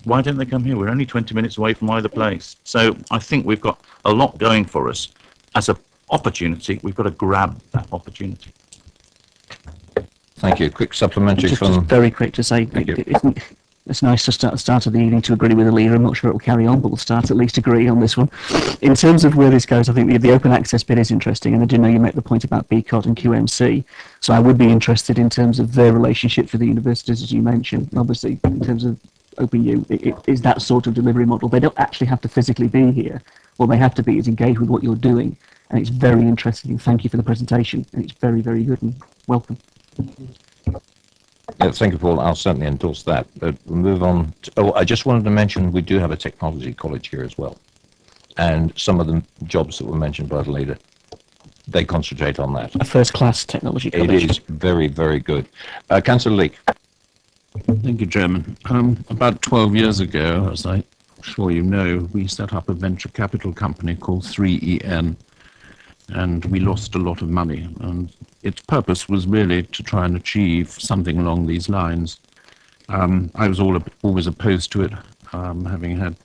Why don't they come here? We're only 20 minutes away from either place. So I think we've got a lot going for us. As an opportunity, we've got to grab that opportunity. Thank you. Quick supplementary Just from... very quick to say, It's nice to start of the evening to agree with the leader. I'm not sure it will carry on, but we'll start at least agree on this one. In terms of where this goes, I think the open access bit is interesting, and I do know you make the point about BCOT and QMC. So I would be interested in terms of their relationship for the universities, as you mentioned. Obviously, in terms of OpenU, it is that sort of delivery model. They don't actually have to physically be here. What they have to be is engage with what you're doing, and it's very interesting. Thank you for the presentation, and it's very, very good, and welcome. Yeah, thank you, Paul. I'll certainly endorse that. But we'll move on. I just wanted to mention we do have a technology college here as well. And some of the jobs that were mentioned by the leader, they concentrate on that. A first-class technology college. It is very, very good. Councillor Leake. Thank you, Chairman. About 12 years ago, as I'm sure you know, we set up a venture capital company called 3EN, and we lost a lot of money. And its purpose was really to try and achieve something along these lines. I was always opposed to it, having had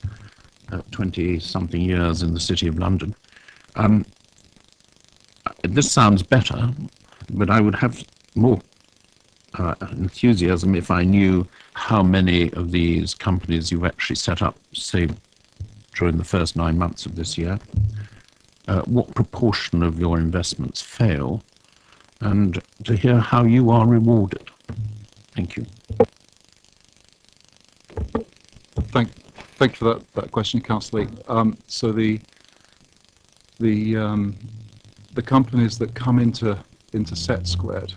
20-something years in the City of London. This sounds better, but I would have more enthusiasm if I knew how many of these companies you've actually set up, say, during the first 9 months of this year. What proportion of your investments fail, and to hear how you are rewarded. Thank you. Thank you for that question, Councillor Lee. So the companies that come into Set Squared,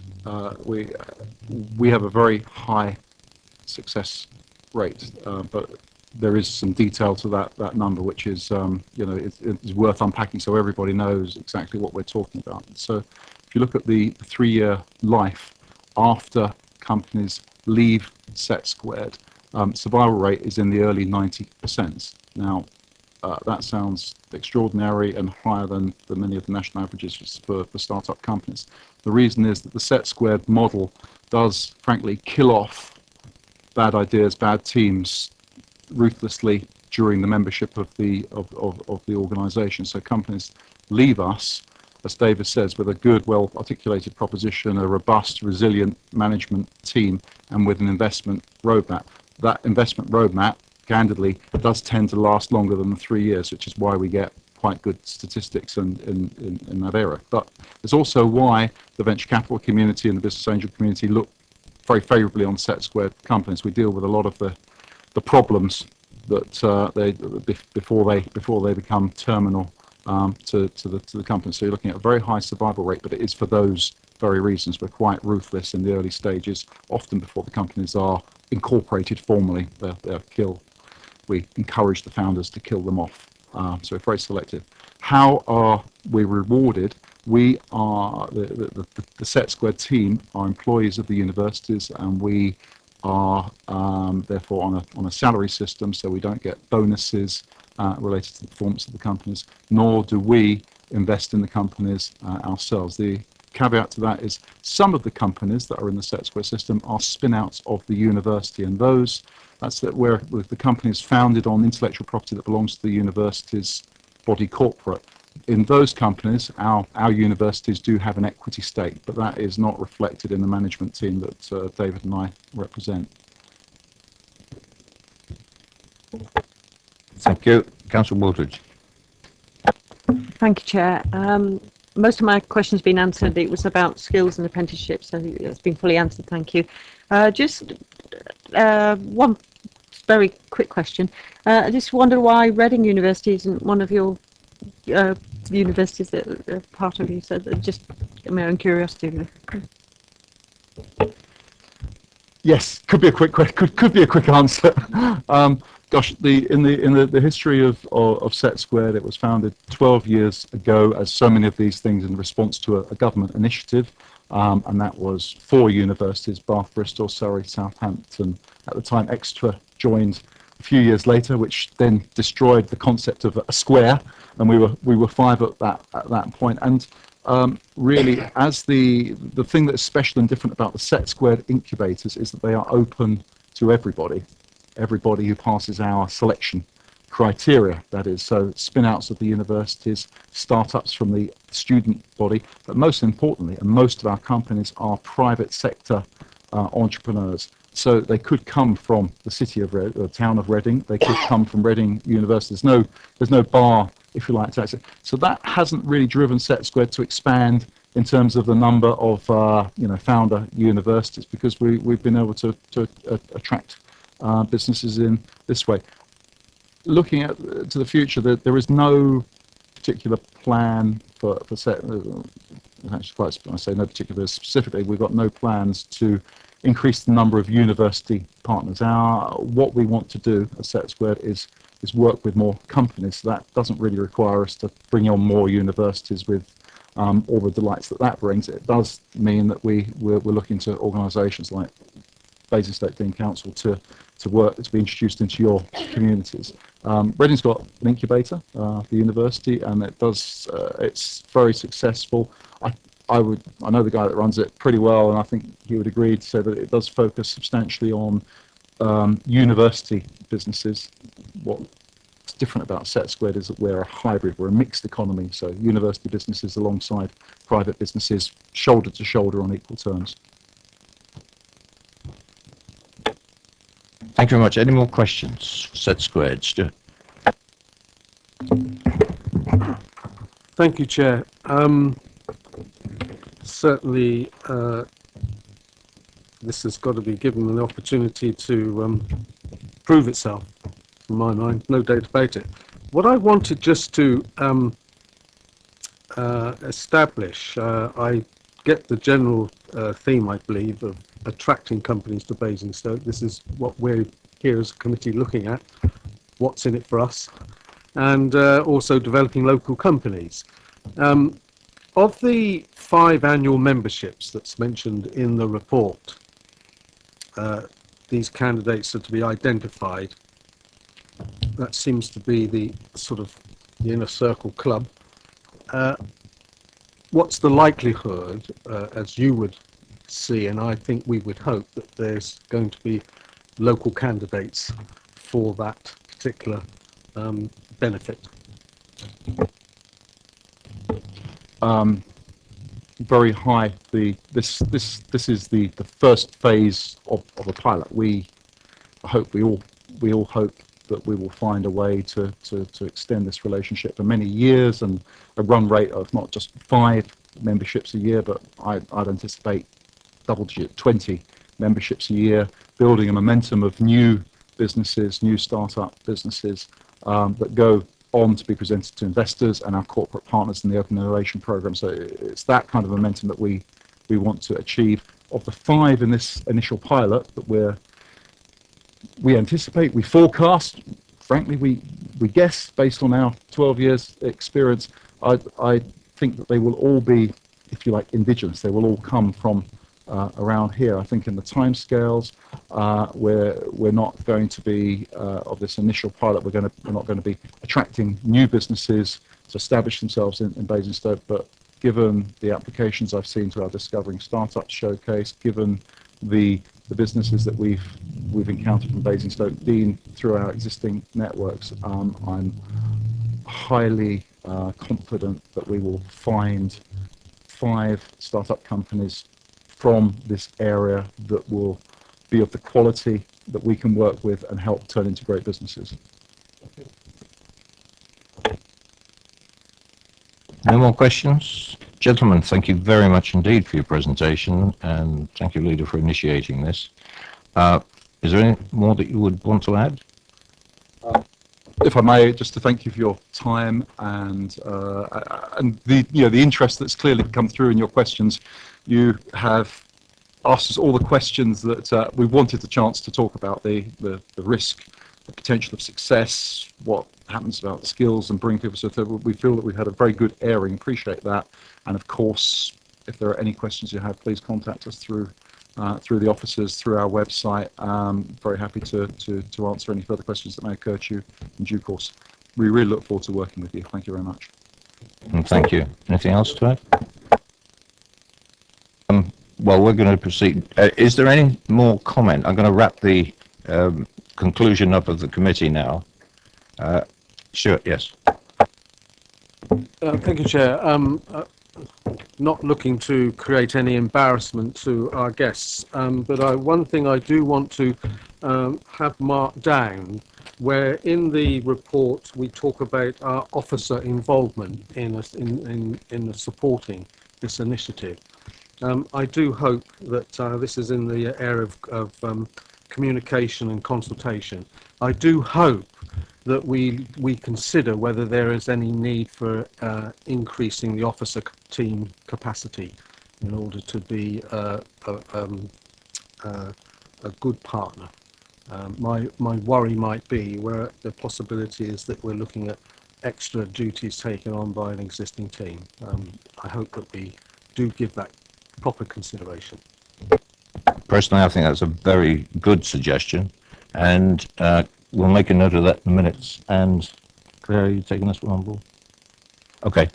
we have a very high success rate, but there is some detail to that number, which is it's worth unpacking so everybody knows exactly what we're talking about. So if you look at the 3-year life after companies leave Set Squared, survival rate is in the early 90%. Now, that sounds extraordinary and higher than many of the national averages for startup companies. The reason is that the Set Squared model does, frankly, kill off bad ideas, bad teams ruthlessly during the membership of the organisation. So companies leave us, as David says, with a good, well-articulated proposition, a robust, resilient management team, and with an investment roadmap. That investment roadmap, candidly, does tend to last longer than the 3 years, which is why we get quite good statistics in that area. But it's also why the venture capital community and the business angel community look very favourably on Set Squared companies. We deal with a lot of the problems that before they become terminal to the company. So you're looking at a very high survival rate, but it is for those very reasons. We're quite ruthless in the early stages, often before the companies are incorporated formally. They're killed. We encourage the founders to kill them off. So we're very selective. How are we rewarded? We are the Set Squared team are employees of the universities, and we are therefore on a salary system, so we don't get bonuses related to the performance of the companies, nor do we invest in the companies ourselves. The caveat to that is some of the companies that are in the Set Squared system are spin-outs of the university, and that's where the company is founded on intellectual property that belongs to the university's body corporate. In those companies, our universities do have an equity stake, but that is not reflected in the management team that David and I represent. Thank you. Councillor Woolridge. Thank you, Chair. Most of my questions have been answered. It was about skills and apprenticeships, so it's been fully answered. Thank you. Just one very quick question. I just wonder why Reading University isn't one of your universities that are part of you. So just my own curiosity, really. Yes, could be a quick answer. Gosh, in the history of Set Squared, it was founded 12 years ago, as so many of these things, in response to a government initiative, and that was 4 universities: Bath, Bristol, Surrey, Southampton. At the time, Exeter joined a few years later, which then destroyed the concept of a square, and we were 5 at that point. And really, as the thing that's special and different about the Set Squared incubators is that they are open to everybody who passes our selection criteria, that is. So spin-outs of the universities, startups from the student body, but most importantly, and most of our companies are private sector entrepreneurs. So they could come from the city of the town of Reading. They could come from Reading University. There's no bar, if you like, to access. So that hasn't really driven Set Squared to expand in terms of the number of founder universities, because we've been able to attract businesses in this way. Looking to the future, there is no particular plan for Set. Actually, quite, I say no particular specifically. We've got no plans to increase the number of university partners. What we want to do at Set Squared is work with more companies. So that doesn't really require us to bring on more universities with all the delights that brings. It does mean that we're looking to organisations like Basingstoke Dean Council to work, to be introduced into your communities. Reading's got an incubator, the university, and it's very successful. I know the guy that runs it pretty well, and I think he would agree to say that it does focus substantially on university businesses. What's different about Set Squared is that we're a hybrid, we're a mixed economy, so university businesses alongside private businesses, shoulder to shoulder on equal terms. Thank you very much. Any more questions for Set Squared? Stuart? Thank you, Chair. Certainly, this has got to be given an opportunity to prove itself, in my mind, no doubt about it. What I wanted just to establish, I get the general theme, I believe, of attracting companies to Basingstoke. This is what we're here as a committee looking at, what's in it for us, and also developing local companies. Of the 5 annual memberships that's mentioned in the report, these candidates are to be identified. That seems to be the sort of the inner circle club. What's the likelihood, as you would see, and I think we would hope, that there's going to be local candidates for that particular benefit? Very high. This is the first phase of a pilot. We all hope that we will find a way to extend this relationship for many years, and a run rate of not just 5 memberships a year, but I'd anticipate double-digit 20 memberships a year, building a momentum of new businesses, new startup businesses that go on to be presented to investors and our corporate partners in the open innovation program. So it's that kind of momentum that we want to achieve. Of the 5 in this initial pilot that we anticipate, we forecast, frankly, we guess based on our 12 years experience, I think that they will all be, if you like, indigenous. They will all come from around here. I think in the timescales, we're not going to be of this initial pilot. We're not going to be attracting new businesses to establish themselves in Basingstoke. But given the applications I've seen to our Discovering Startups showcase, given the businesses that we've encountered from Basingstoke Dean through our existing networks, I'm highly confident that we will find 5 startup companies from this area that will be of the quality that we can work with and help turn into great businesses. No more questions? Gentlemen, thank you very much indeed for your presentation, and thank you, Leader, for initiating this. Is there any more that you would want to add? If I may, just to thank you for your time and the interest that's clearly come through in your questions. You have asked us all the questions that we wanted the chance to talk about, the risk, the potential of success, what happens about the skills, and bring people. So we feel that we've had a very good airing. Appreciate that. And of course, if there are any questions you have, please contact us through the offices, through our website. Very happy to answer any further questions that may occur to you in due course. We really look forward to working with you. Thank you very much. And thank you. Anything else to add? Well, we're going to proceed. Is there any more comment? I'm going to wrap the conclusion up of the committee now. Sure, yes. Thank you, Chair. not looking to create any embarrassment to our guests, but one thing I do want to have marked down, where in the report we talk about our officer involvement in supporting this initiative. I do hope that this is in the area of communication and consultation. I do hope that we consider whether there is any need for increasing the officer team capacity in order to be a good partner. My worry might be where the possibility is that we're looking at extra duties taken on by an existing team. I hope that we do give that proper consideration. Personally, I think that's a very good suggestion, and we'll make a note of that in the minutes. And Claire, are you taking this one on board? Okay.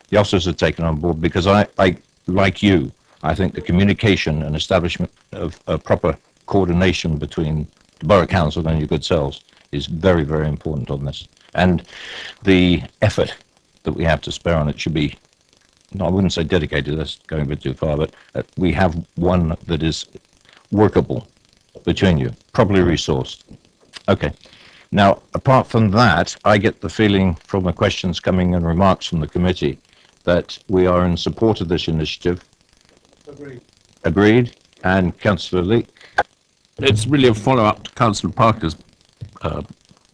The officers are taken on board because I like you, I think the communication and establishment of a proper coordination between the Borough Council and your good selves is very, very important on this. And the effort that we have to spare on it should be, no, I wouldn't say dedicated, that's going a bit too far, but we have one that is workable between you, properly resourced. Okay. Now, apart from that, I get the feeling from the questions coming and remarks from the committee that we are in support of this initiative. Agreed. Agreed. And Councillor Lee? It's really a follow-up to Councillor Parker's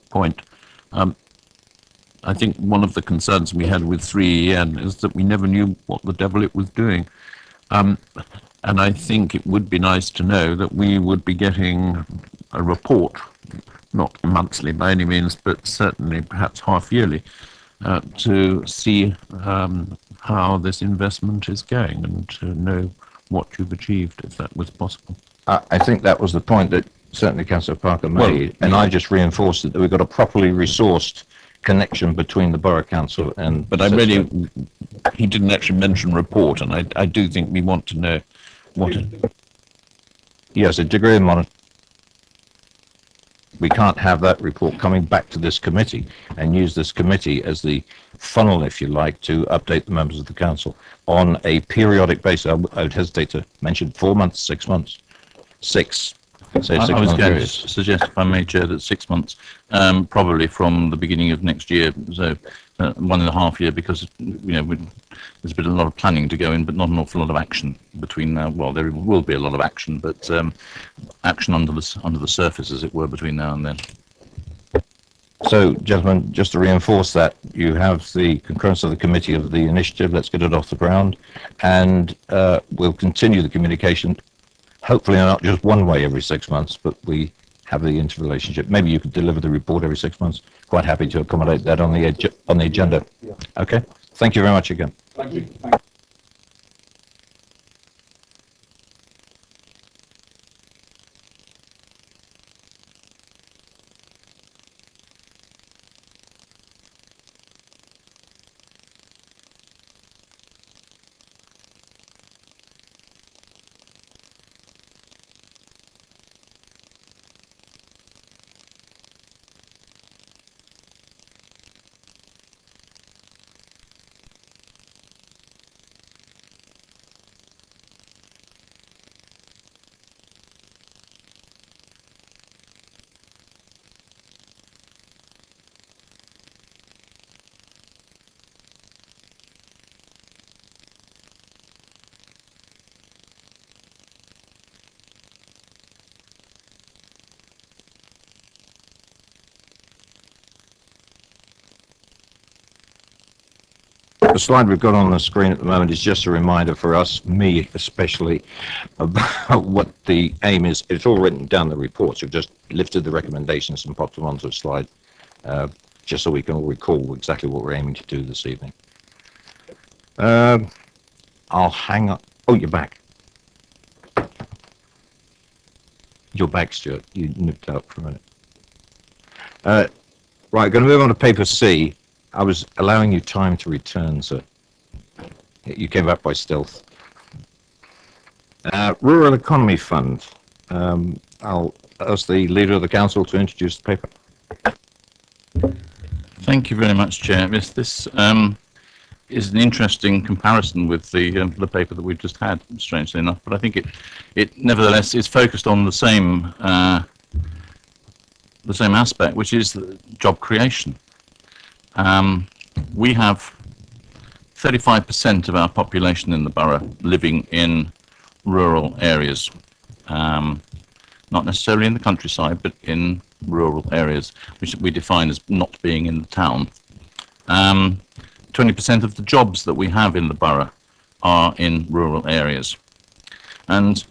point. I think one of the concerns we had with 3EN is that we never knew what the devil it was doing. And I think it would be nice to know that we would be getting a report, not monthly by any means, but certainly perhaps half yearly, to see how this investment is going and to know what you've achieved, if that was possible. I think that was the point that certainly Councillor Parker made, and I just reinforced it, that we've got a properly resourced connection between the Borough Council and... But he didn't actually mention report, and I do think we want to know what... Yes, a degree of monitoring. We can't have that report coming back to this committee and use this committee as the funnel, if you like, to update the members of the council on a periodic basis. I would hesitate to mention 4 months, 6 months, say 6 months. I was going to suggest, if I may, Chair, that 6 months, probably from the beginning of next year, so 1.5 years, because there's been a lot of planning to go in, but not an awful lot of action between now. Well, there will be a lot of action, but action under the surface, as it were, between now and then. So, gentlemen, just to reinforce that, you have the concurrence of the committee of the initiative. Let's get it off the ground, and we'll continue the communication. Hopefully not just one way every 6 months, but we have the interrelationship. Maybe you could deliver the report every 6 months. Quite happy to accommodate that on the agenda. Yeah. Okay. Thank you very much again. Thank you. The slide we've got on the screen at the moment is just a reminder for us, me especially, about what the aim is. It's all written down in the reports. We've just lifted the recommendations and popped them onto a slide, just so we can all recall exactly what we're aiming to do this evening. I'll hang up. Oh, you're back. You're back, Stuart. You nipped out for a minute. Right, going to move on to paper C. I was allowing you time to return, sir. You came back by stealth. Rural Economy Fund. I'll ask the Leader of the Council to introduce the paper. Thank you very much, Chair. Yes, this is an interesting comparison with the paper that we've just had, strangely enough. But I think it nevertheless is focused on the same aspect, which is the job creation. We have 35% of our population in the borough living in rural areas, not necessarily in the countryside, but in rural areas, which we define as not being in the town. 20% of the jobs that we have in the borough are in rural areas. And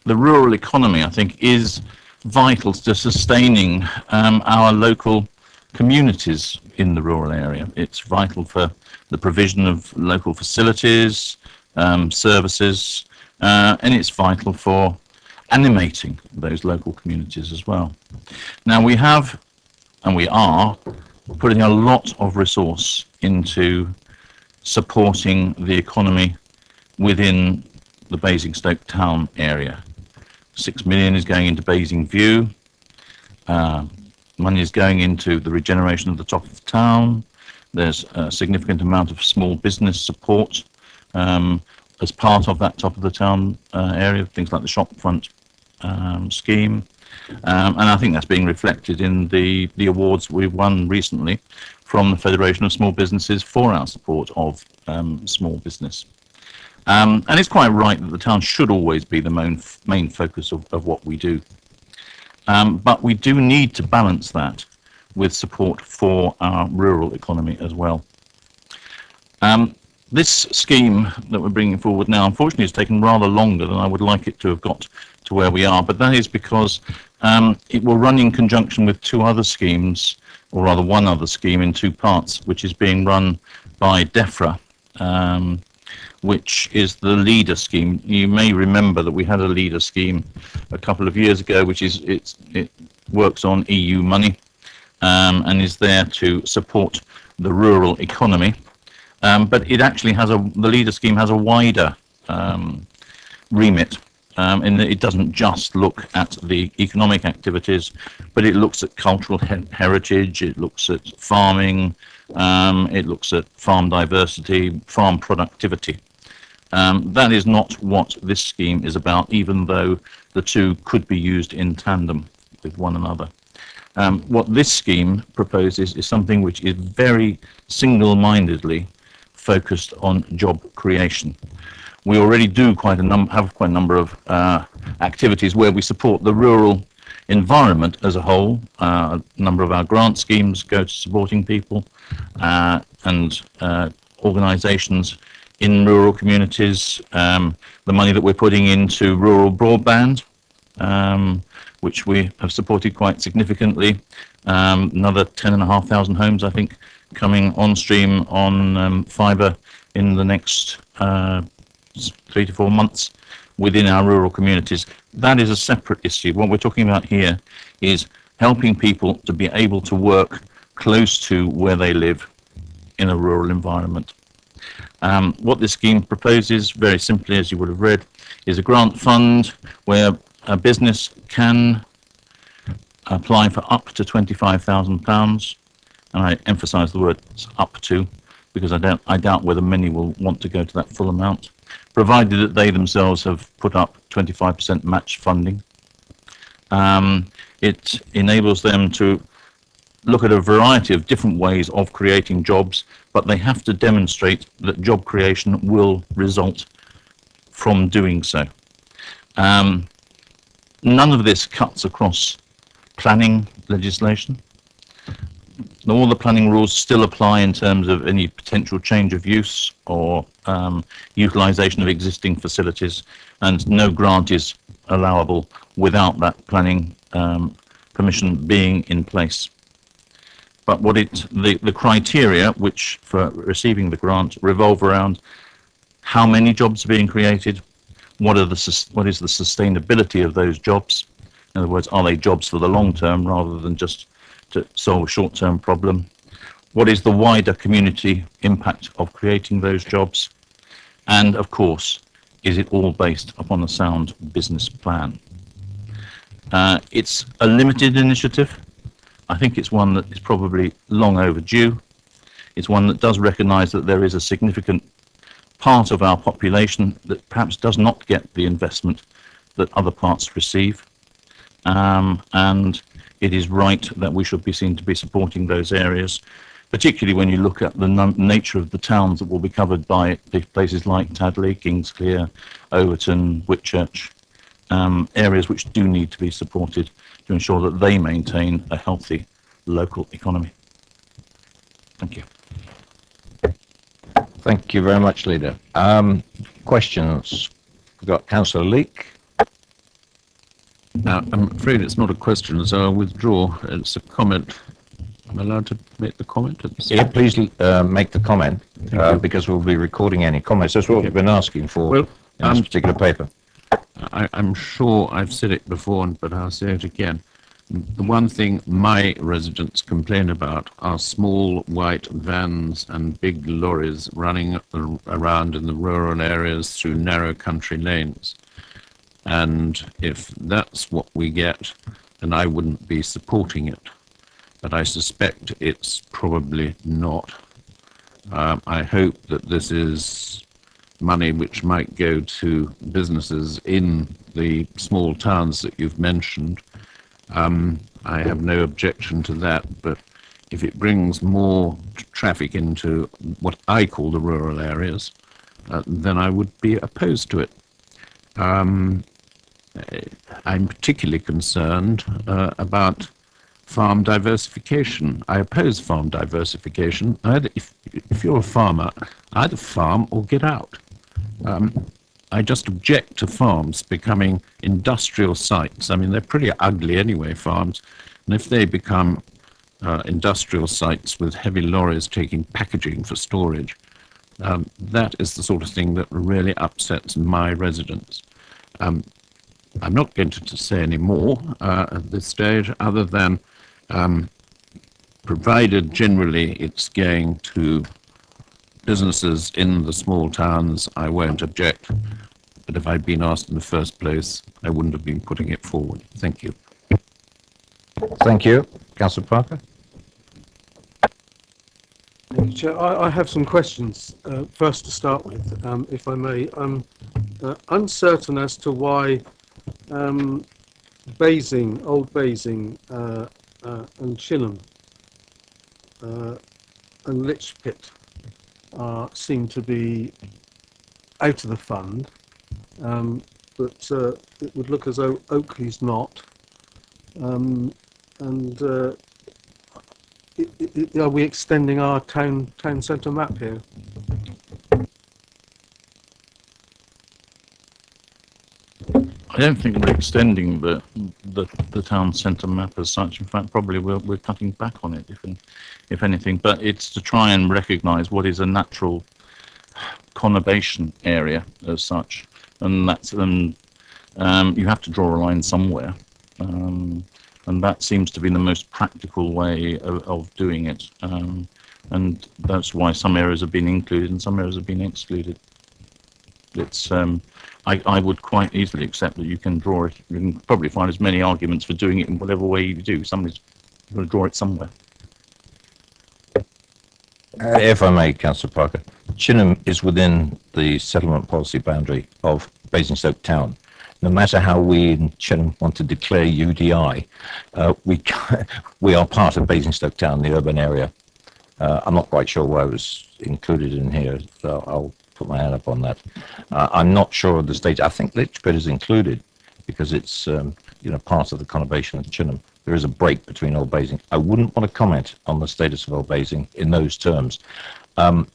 the rural economy, I think, is vital to sustaining our local communities in the rural area. It's vital for the provision of local facilities, services, and it's vital for animating those local communities as well. Now we have, and we are, putting a lot of resource into supporting the economy within the Basingstoke town area. 6 million is going into Basing View. Money is going into the regeneration of the top of the town. There's a significant amount of small business support as part of that top of the town area, things like the shopfront scheme. And I think that's being reflected in the awards we've won recently from the Federation of Small Businesses for our support of small business. And it's quite right that the town should always be the main focus of what we do. But we do need to balance that with support for our rural economy as well. This scheme that we're bringing forward now, unfortunately, has taken rather longer than I would like it to have got to where we are, but that is because it will run in conjunction with two other schemes, or rather one other scheme in two parts, which is being run by DEFRA, which is the leader scheme. You may remember that we had a leader scheme a couple of years ago, which is it works on EU money and is there to support the rural economy. But it actually has the leader scheme has a wider remit in that it doesn't just look at the economic activities, but it looks at cultural heritage, it looks at farming, it looks at farm diversity, farm productivity. That is not what this scheme is about, even though the two could be used in tandem with one another. What this scheme proposes is something which is very single-mindedly focused on job creation. We already do have quite a number of activities where we support the rural environment as a whole. A number of our grant schemes go to supporting people and organisations in rural communities. The money that we're putting into rural broadband, which we have supported quite significantly. Another 10,500 homes, I think, coming on stream on fibre in the next 3 to 4 months within our rural communities. That is a separate issue. What we're talking about here is helping people to be able to work close to where they live in a rural environment. What this scheme proposes, very simply, as you would have read, is a grant fund where a business can apply for up to £25,000, and I emphasise the word up to, because I doubt whether many will want to go to that full amount, provided that they themselves have put up 25% match funding. It enables them to look at a variety of different ways of creating jobs, but they have to demonstrate that job creation will result from doing so. None of this cuts across planning legislation. All the planning rules still apply in terms of any potential change of use or utilisation of existing facilities, and no grant is allowable without that planning permission being in place. But the criteria which for receiving the grant revolve around how many jobs are being created, what is the sustainability of those jobs. In other words, are they jobs for the long term rather than just to solve a short-term problem? What is the wider community impact of creating those jobs? And of course, is it all based upon a sound business plan? It's a limited initiative. I think it's one that is probably long overdue. It's one that does recognise that there is a significant part of our population that perhaps does not get the investment that other parts receive. And it is right that we should be seen to be supporting those areas, particularly when you look at the nature of the towns that will be covered by it, places like Tadley, Kingsclear, Overton, Whitchurch, areas which do need to be supported to ensure that they maintain a healthy local economy. Thank you. Thank you very much, Leader. Questions? We've got Councillor Leake. Now, I'm afraid it's not a question, so I'll withdraw. It's a comment. I'm allowed to make the comment at the Yeah, please make the comment because we'll be recording any comments. That's what we've been asking for Well, in this particular paper. I'm sure I've said it before, but I'll say it again. The one thing my residents complain about are small white vans and big lorries running around in the rural areas through narrow country lanes. And if that's what we get, then I wouldn't be supporting it. But I suspect it's probably not. I hope that this is money which might go to businesses in the small towns that you've mentioned. I have no objection to that, but if it brings more traffic into what I call the rural areas, then I would be opposed to it. I'm particularly concerned about farm diversification. I oppose farm diversification. If you're a farmer, either farm or get out. I just object to farms becoming industrial sites. I mean, they're pretty ugly anyway, farms. And if they become industrial sites with heavy lorries taking packaging for storage, that is the sort of thing that really upsets my residents. I'm not going to say any more at this stage, other than provided generally it's going to businesses in the small towns, I won't object. But if I'd been asked in the first place, I wouldn't have been putting it forward. Thank you. Thank you. Councillor Parker. Thank you, Chair. I have some questions. First, to start with, if I may, I'm uncertain as to why Basing, Old Basing, and Chinham and Lichpit seem to be out of the fund, but it would look as though Oakley's not. Are we extending our town centre map here? I don't think we're extending the town centre map as such. In fact, probably we're cutting back on it, if anything. But it's to try and recognise what is a natural conurbation area as such, and that's you have to draw a line somewhere, and that seems to be the most practical way of doing it. And that's why some areas have been included and some areas have been excluded. It's I would quite easily accept that you can draw it. You can probably find as many arguments for doing it in whatever way you do. Somebody's going to draw it somewhere. If I may, Councillor Parker, Chinham is within the settlement policy boundary of Basingstoke Town. No matter how we in Chinham want to declare UDI, we are part of Basingstoke Town, the urban area. I'm not quite sure why it was included in here, so I'll put my hand up on that. I'm not sure of the state. I think Lichpit is included because it's part of the conurbation of Chinham. There is a break between Old Basing. I wouldn't want to comment on the status of Old Basing in those terms.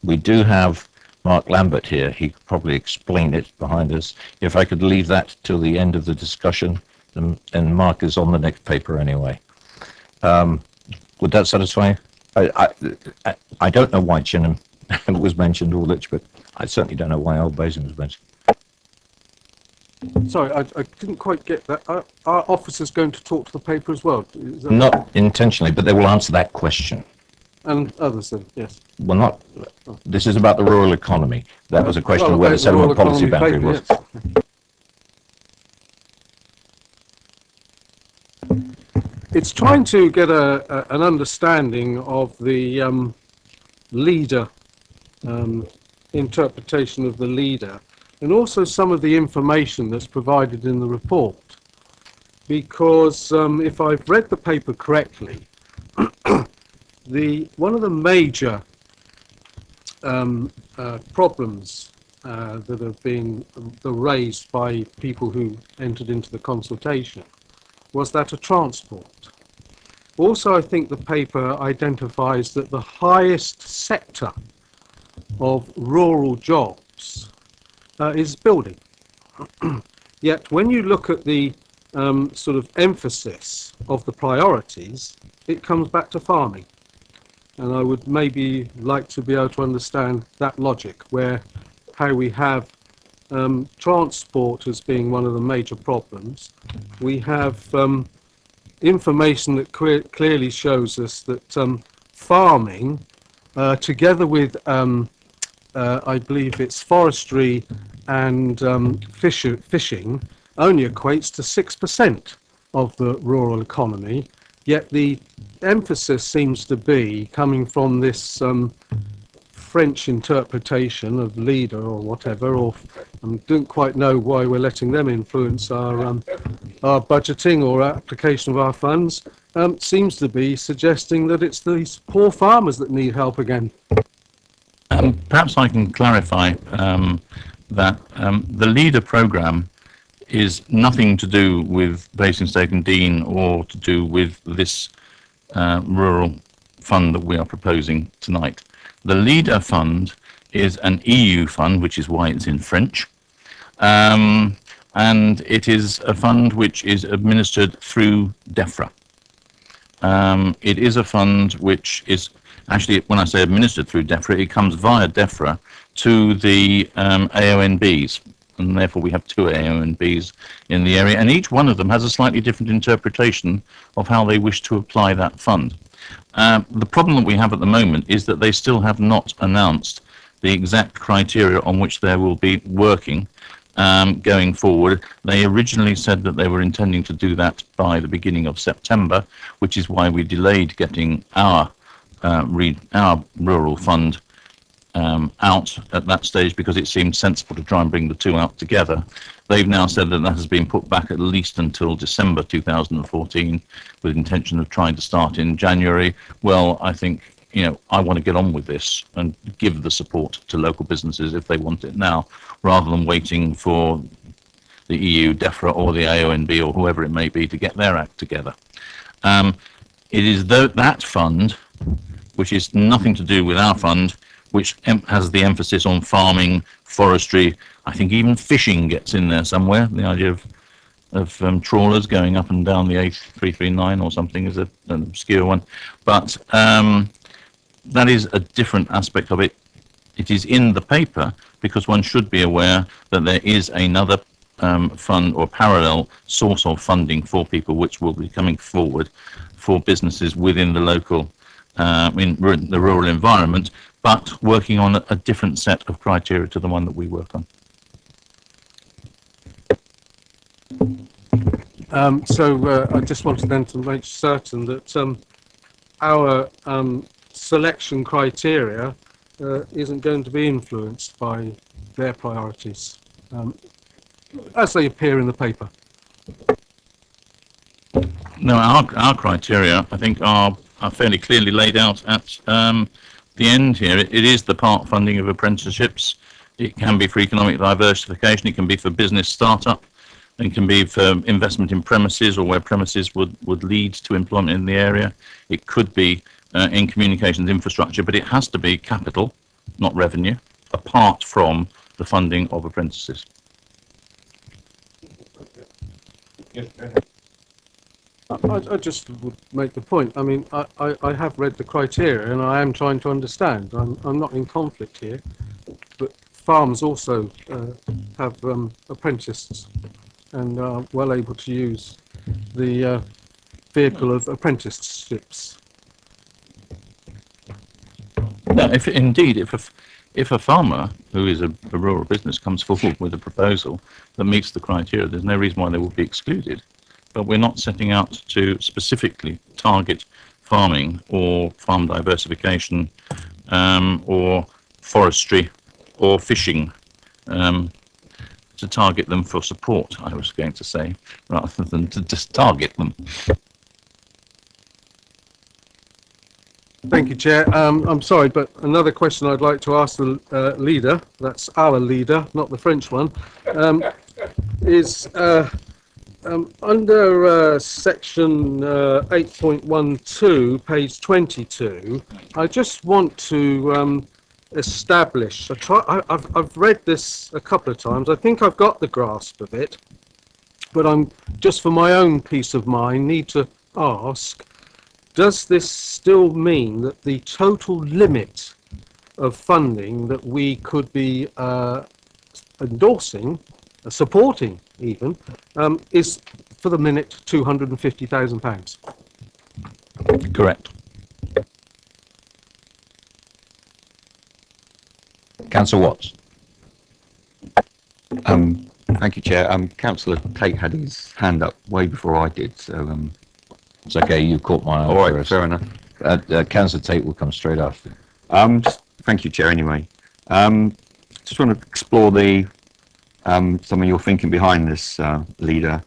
We do have Mark Lambert here. He could probably explain it behind us. If I could leave that till the end of the discussion, and Mark is on the next paper anyway. Would that satisfy you? I don't know why Chinham was mentioned or Lichpit. I certainly don't know why Old Basing was mentioned. Sorry, I didn't quite get that. Are officers going to talk to the paper as well? Is that Not intentionally, but they will answer that question. and others then? Yes. Well, not. This is about the rural economy. That was a question Well, of where the the settlement rural policy economy boundary paper, was. It's trying to get an understanding of the leader, interpretation of the leader, and also some of the information that's provided in the report. Because if I've read the paper correctly, one of the major problems that have been raised by people who entered into the consultation was that of transport. Also, I think the paper identifies that the highest sector of rural jobs is building. Yet when you look at the sort of emphasis of the priorities, it comes back to farming. And I would maybe like to be able to understand that logic, where how we have transport as being one of the major problems. We have information that clearly shows us that farming, together with I believe it's forestry and fishing, only equates to 6% of the rural economy. Yet the emphasis seems to be coming from this French interpretation of leader or whatever, or don't quite know why we're letting them influence our budgeting or application of our funds. Seems to be suggesting that it's these poor farmers that need help again. Perhaps I can clarify that the leader programme is nothing to do with Basingstoke and Dean or to do with this rural fund that we are proposing tonight. The leader fund is an EU fund, which is why it's in French, and it is a fund which is administered through DEFRA. It is a fund which is actually, when I say administered through DEFRA, it comes via DEFRA to the AONBs, and therefore we have two AONBs in the area, and each one of them has a slightly different interpretation of how they wish to apply that fund. The problem that we have at the moment is that they still have not announced the exact criteria on which they will be working going forward. They originally said that they were intending to do that by the beginning of September, which is why we delayed getting our rural fund out at that stage, because it seemed sensible to try and bring the two out together. They've now said that that has been put back at least until December 2014, with intention of trying to start in January. Well, I think, I want to get on with this and give the support to local businesses if they want it now, rather than waiting for the EU, DEFRA or the AONB or whoever it may be to get their act together. It is that fund, which is nothing to do with our fund, which has the emphasis on farming, forestry. I think even fishing gets in there somewhere. The idea of trawlers going up and down the A339 or something is an obscure one. But that is a different aspect of it. It is in the paper because one should be aware that there is another fund or parallel source of funding for people which will be coming forward for businesses within the local, in the rural environment, but working on a different set of criteria to the one that we work on. I just wanted then to make certain that our selection criteria isn't going to be influenced by their priorities as they appear in the paper. No, our criteria, I think, are fairly clearly laid out at the end here. It is the part funding of apprenticeships. It can be for economic diversification. It can be for business startup. It can be for investment in premises or where premises would lead to employment in the area. It could be in communications infrastructure, but it has to be capital, not revenue, apart from the funding of apprentices. I just would make the point. I mean, I have read the criteria and I am trying to understand. I'm not in conflict here, but farms also have apprentices and are well able to use the vehicle of apprenticeships. No, if a farmer who is a rural business comes forward with a proposal that meets the criteria, there's no reason why they will be excluded. But we're not setting out to specifically target farming or farm diversification or forestry or fishing, to target them for support, I was going to say, rather than to just target them. Thank you, Chair. I'm sorry, but another question I'd like to ask the leader, that's our leader, not the French one, is under section 8.12, page 22, I just want to establish, I've read this a couple of times, I think I've got the grasp of it, but I'm just for my own peace of mind need to ask, does this still mean that the total limit of funding that we could be endorsing, supporting even, is for the minute £250,000? Correct. Councillor Watts. Thank you, Chair. Councillor Tate had his hand up way before I did, so It's okay, you caught my eye all right, first. fair enough. Councillor Tate will come straight after. Thank you, Chair. Anyway, just want to explore the some of your thinking behind this, leader.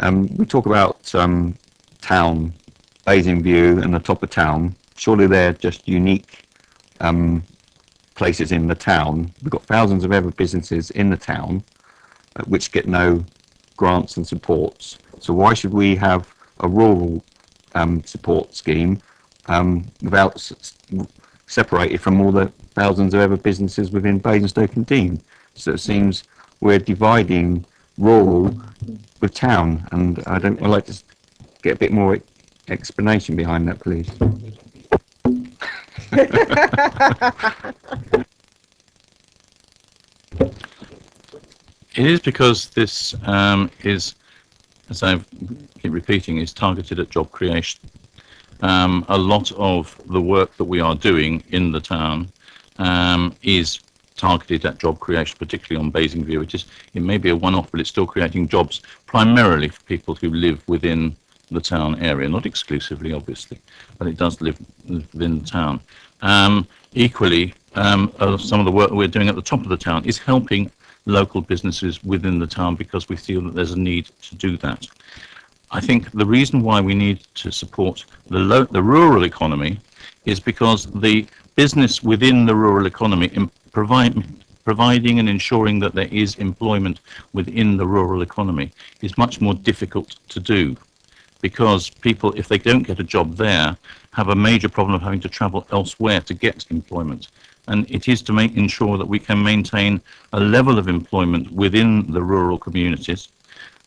We talk about town, Basingview, and the top of town. Surely they're just unique places in the town. We've got thousands of other businesses in the town which get no grants and supports. So why should we have a rural support scheme without separated from all the thousands of other businesses within Basingstoke and Dean? So it seems we're dividing rural with town, and I'd like to get a bit more explanation behind that, please. It is because this is, as I keep repeating, is targeted at job creation. A lot of the work that we are doing in the town is targeted at job creation, particularly on Basingview. It may be a one-off, but it's still creating jobs primarily for people who live within the town area, not exclusively, obviously, but it does live within the town. Equally, some of the work we're doing at the top of the town is helping local businesses within the town because we feel that there's a need to do that. I think the reason why we need to support the rural economy is because the business within the rural economy providing and ensuring that there is employment within the rural economy is much more difficult to do, because people, if they don't get a job there, have a major problem of having to travel elsewhere to get employment. And it is to ensure that we can maintain a level of employment within the rural communities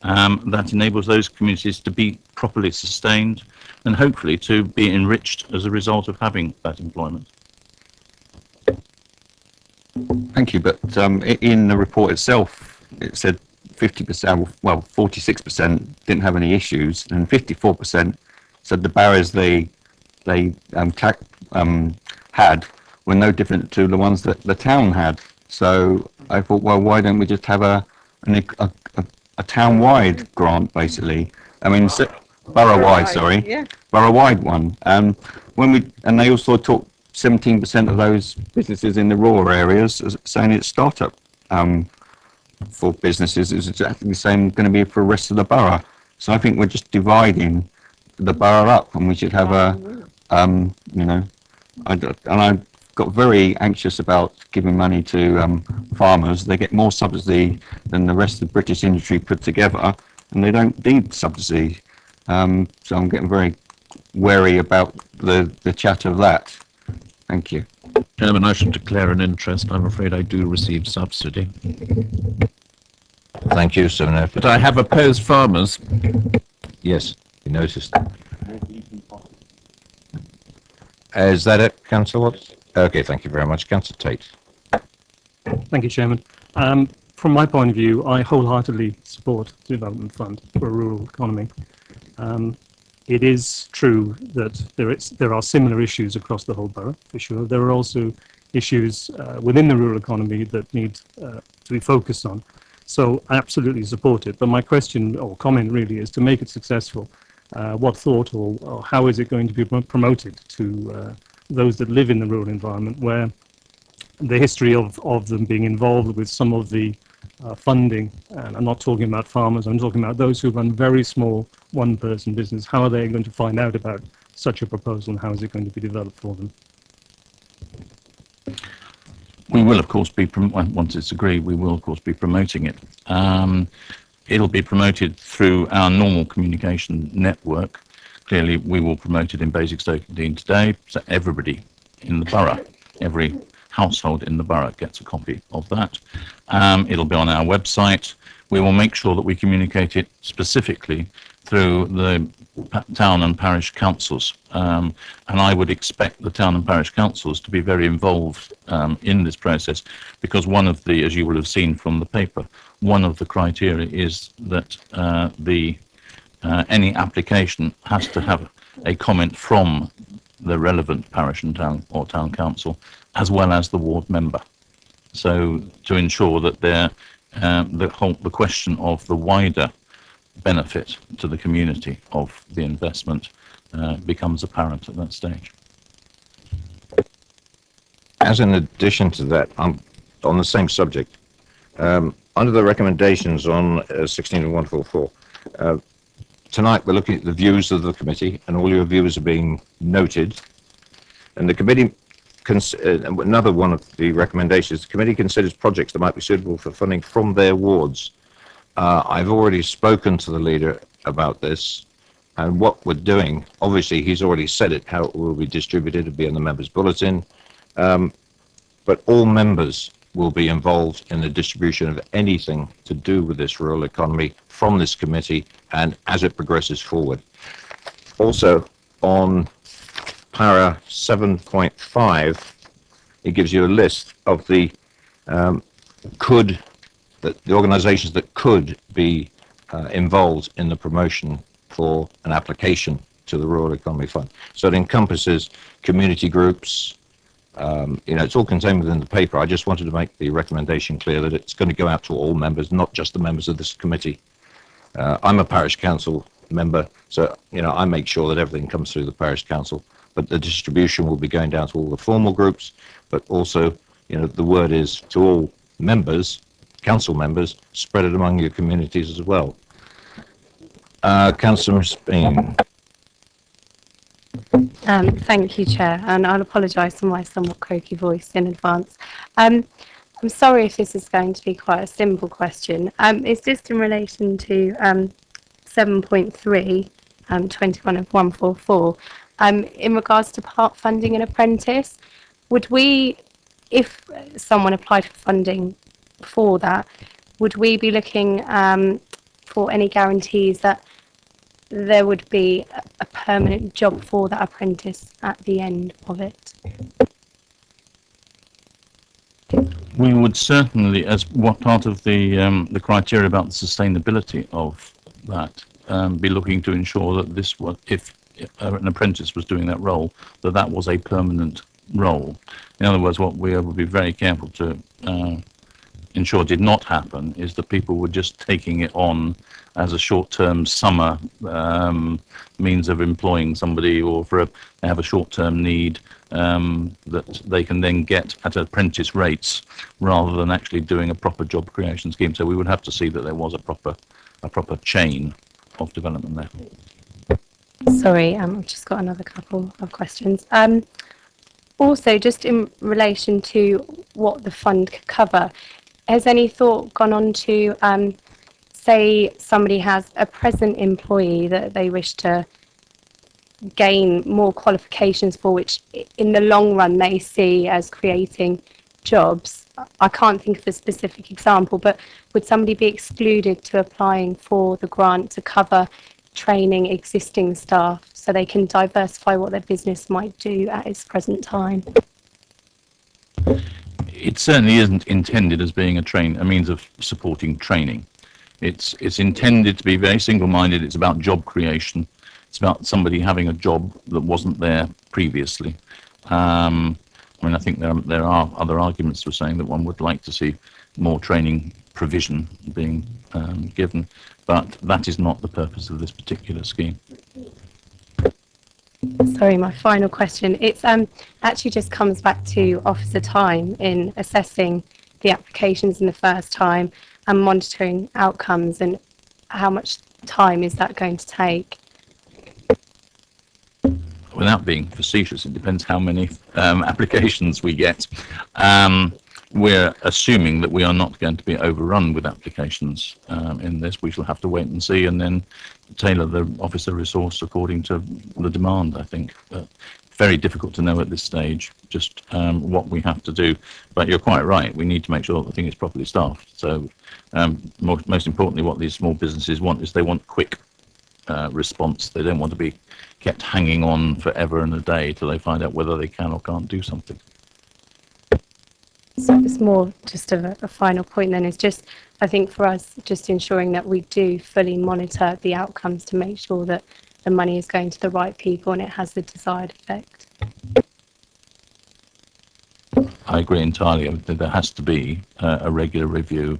that enables those communities to be properly sustained and hopefully to be enriched as a result of having that employment. Thank you, but in the report itself, it said 50%, well, 46% didn't have any issues, and 54% said the barriers they had were no different to the ones that the town had. So I thought, well, why don't we just have a town-wide grant, basically? I mean, borough-wide, sorry, Yeah. borough-wide one. And they also talk 17% of those businesses in the rural areas saying it's startup for businesses is exactly the same going to be for the rest of the borough. So I think we're just dividing the borough up, and we should have I got very anxious about giving money to farmers. They get more subsidy than the rest of the British industry put together, and they don't need subsidy. So I'm getting very wary about the chat of that. Thank you. Chairman, I should declare an interest. I'm afraid I do receive subsidy. Thank you, so no. But I have opposed farmers. Yes, you noticed. Is that it, Councillor Watts? Okay, thank you very much. Councillor Tate. Thank you, Chairman. From my point of view, I wholeheartedly support the Development Fund for a rural economy. It is true that there are similar issues across the whole borough, for sure. There are also issues within the rural economy that need to be focused on. So I absolutely support it. But my question or comment really is, to make it successful, what thought or how is it going to be promoted to those that live in the rural environment, where the history of them being involved with some of the funding, and I'm not talking about farmers, I'm talking about those who run very small one-person business. How are they going to find out about such a proposal, and how is it going to be developed for them? We will, of course, once it's agreed, we will, of course, be promoting it. It'll be promoted through our normal communication network. Clearly, we will promote it in Basingstoke Indeed today, so everybody in the borough, every household in the borough gets a copy of that. It'll be on our website. We will make sure that we communicate it specifically through the town and parish councils. And I would expect the town and parish councils to be very involved in this process, because one of the, as you will have seen from the paper, one of the criteria is that any application has to have a comment from the relevant parish and town or town council, as well as the ward member. So to ensure that the question of the wider benefit to the community of the investment becomes apparent at that stage. As an addition to that, on the same subject, under the recommendations on 16 and 144, tonight we're looking at the views of the committee, and all your views are being noted. And the committee, another one of the recommendations, the committee considers projects that might be suitable for funding from their wards. I've already spoken to the leader about this, and what we're doing, obviously he's already said it, how it will be distributed, it'll be in the members' bulletin, but all members will be involved in the distribution of anything to do with this rural economy from this committee and as it progresses forward. Also, on para 7.5, it gives you a list of the organizations that could be involved in the promotion for an application to the Rural Economy Fund. So it encompasses community groups. It's all contained within the paper. I just wanted to make the recommendation clear that it's going to go out to all members, not just the members of this committee. I'm a parish council member, so I make sure that everything comes through the parish council, but the distribution will be going down to all the formal groups, but also the word is to all members, council members, spread it among your communities as well. Councillor Speen. Thank you, Chair, and I'll apologise for my somewhat croaky voice in advance. I'm sorry if this is going to be quite a simple question. It's just in relation to 7.3, 21 of 144. In regards to part funding an apprentice, would we, if someone applied for funding for that, would we be looking for any guarantees that there would be a permanent job for that apprentice at the end of it? We would certainly, as what part of the criteria about the sustainability of that, be looking to ensure that this was, if an apprentice was doing that role, that was a permanent role. In other words, what we would be very careful to ensure did not happen is that people were just taking it on as a short-term summer means of employing somebody, or they have a short-term need that they can then get at apprentice rates, rather than actually doing a proper job creation scheme. So we would have to see that there was a proper chain of development there. Sorry, I've just got another couple of questions. Also, just in relation to what the fund could cover, has any thought gone on to say somebody has a present employee that they wish to gain more qualifications for, which in the long run they see as creating jobs? I can't think of a specific example, but would somebody be excluded to applying for the grant to cover training existing staff so they can diversify what their business might do at its present time? It certainly isn't intended as being a means of supporting training. It's intended to be very single-minded. It's about job creation. It's about somebody having a job that wasn't there previously. I think there are other arguments for saying that one would like to see more training provision being given, but that is not the purpose of this particular scheme. Sorry, my final question. It's actually just comes back to officer time in assessing the applications in the first time and monitoring outcomes, and how much time is that going to take? Without being facetious, it depends how many applications we get. We're assuming that we are not going to be overrun with applications in this. We shall have to wait and see, and then tailor the officer resource according to the demand, I think. Very difficult to know at this stage just what we have to do. But you're quite right. We need to make sure that the thing is properly staffed. So most importantly, what these small businesses want is they want quick response. They don't want to be kept hanging on forever and a day till they find out whether they can or can't do something. So it's more just a final point then, is just, I think for us, just ensuring that we do fully monitor the outcomes to make sure that the money is going to the right people and it has the desired effect. I agree entirely. There has to be a regular review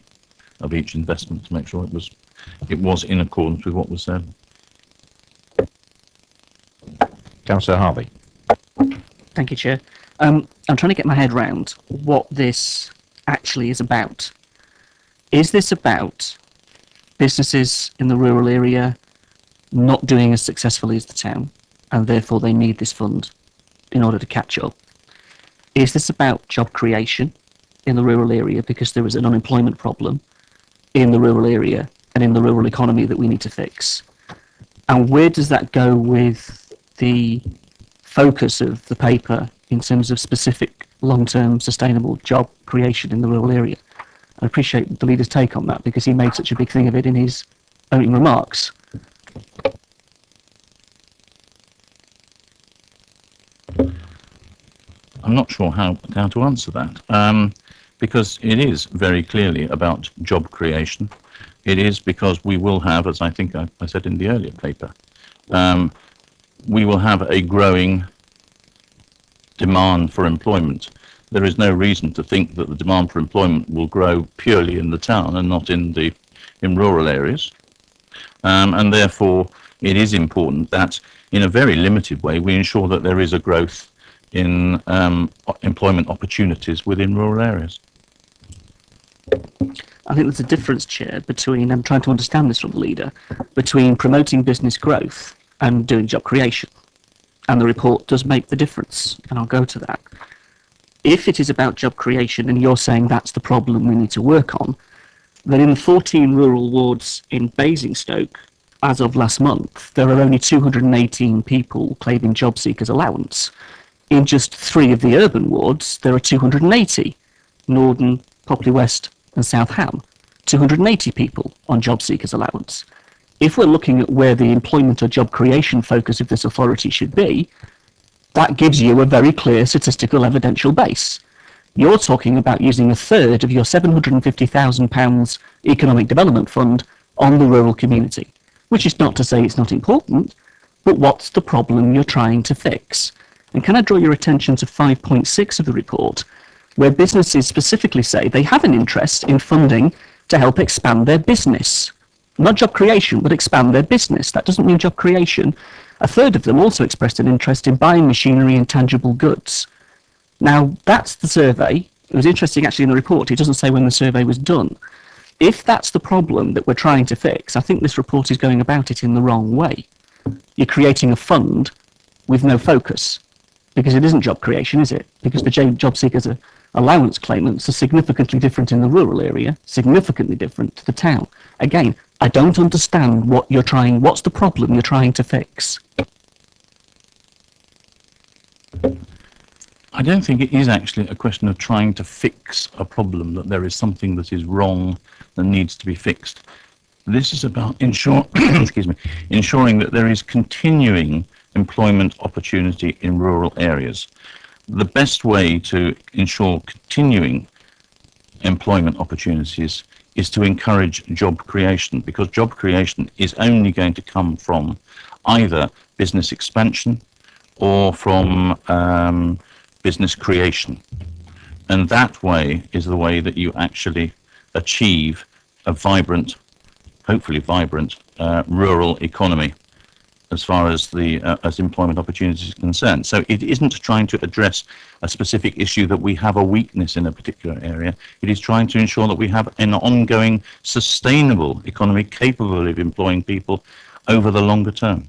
of each investment to make sure it was in accordance with what was said. Councillor Harvey. Thank you, Chair. I'm trying to get my head round what this actually is about. Is this about businesses in the rural area not doing as successfully as the town, and therefore they need this fund in order to catch up? Is this about job creation in the rural area because there is an unemployment problem in the rural area and in the rural economy that we need to fix? And where does that go with the focus of the paper in terms of specific long-term sustainable job creation in the rural area? I appreciate the leader's take on that because he made such a big thing of it in his opening remarks. I'm not sure how to answer that, because it is very clearly about job creation. It is because we will have, as I think I said in the earlier paper, we will have a growing demand for employment. There is no reason to think that the demand for employment will grow purely in the town and not in rural areas. And therefore, it is important that in a very limited way, we ensure that there is a growth in employment opportunities within rural areas. I think there's a difference, Chair, between, I'm trying to understand this from the leader, between promoting business growth and doing job creation. And the report does make the difference, and I'll go to that. If it is about job creation, and you're saying that's the problem we need to work on, then in the 14 rural wards in Basingstoke, as of last month, there are only 218 people claiming job seekers allowance. In just 3 of the urban wards, there are 280, Northern, Popley West and South Ham, 280 people on job seekers allowance. If we're looking at where the employment or job creation focus of this authority should be, that gives you a very clear statistical evidential base. You're talking about using a third of your £750,000 economic development fund on the rural community, which is not to say it's not important, but what's the problem you're trying to fix? And can I draw your attention to 5.6 of the report, where businesses specifically say they have an interest in funding to help expand their business. Not job creation, but expand their business. That doesn't mean job creation. A third of them also expressed an interest in buying machinery and tangible goods. Now, that's the survey. It was interesting, actually, in the report, it doesn't say when the survey was done. If that's the problem that we're trying to fix, I think this report is going about it in the wrong way. You're creating a fund with no focus, because it isn't job creation, is it? Because the job seekers allowance claimants are significantly different in the rural area, significantly different to the town. Again, I don't understand what's the problem you're trying to fix? I don't think it is actually a question of trying to fix a problem, that there is something that is wrong that needs to be fixed. This is about ensuring that there is continuing employment opportunity in rural areas. The best way to ensure continuing employment opportunities is to encourage job creation, because job creation is only going to come from either business expansion or from business creation. And that way is the way that you actually achieve a vibrant, hopefully vibrant, rural economy. as far as the as employment opportunities is concerned. So it isn't trying to address a specific issue that we have a weakness in a particular area. It is trying to ensure that we have an ongoing, sustainable economy capable of employing people over the longer term.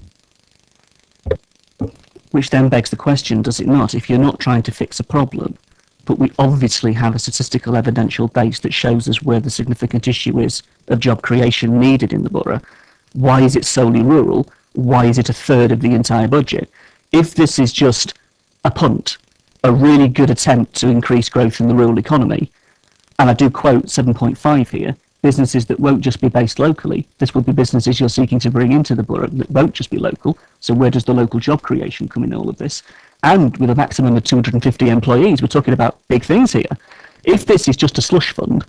Which then begs the question, does it not? If you're not trying to fix a problem, but we obviously have a statistical evidential base that shows us where the significant issue is of job creation needed in the borough, why is it solely rural? Why is it a third of the entire budget? If this is just a punt, a really good attempt to increase growth in the rural economy, and I do quote 7.5 here, businesses that won't just be based locally, this will be businesses you're seeking to bring into the borough that won't just be local. So where does the local job creation come in all of this? And with a maximum of 250 employees, we're talking about big things here. If this is just a slush fund,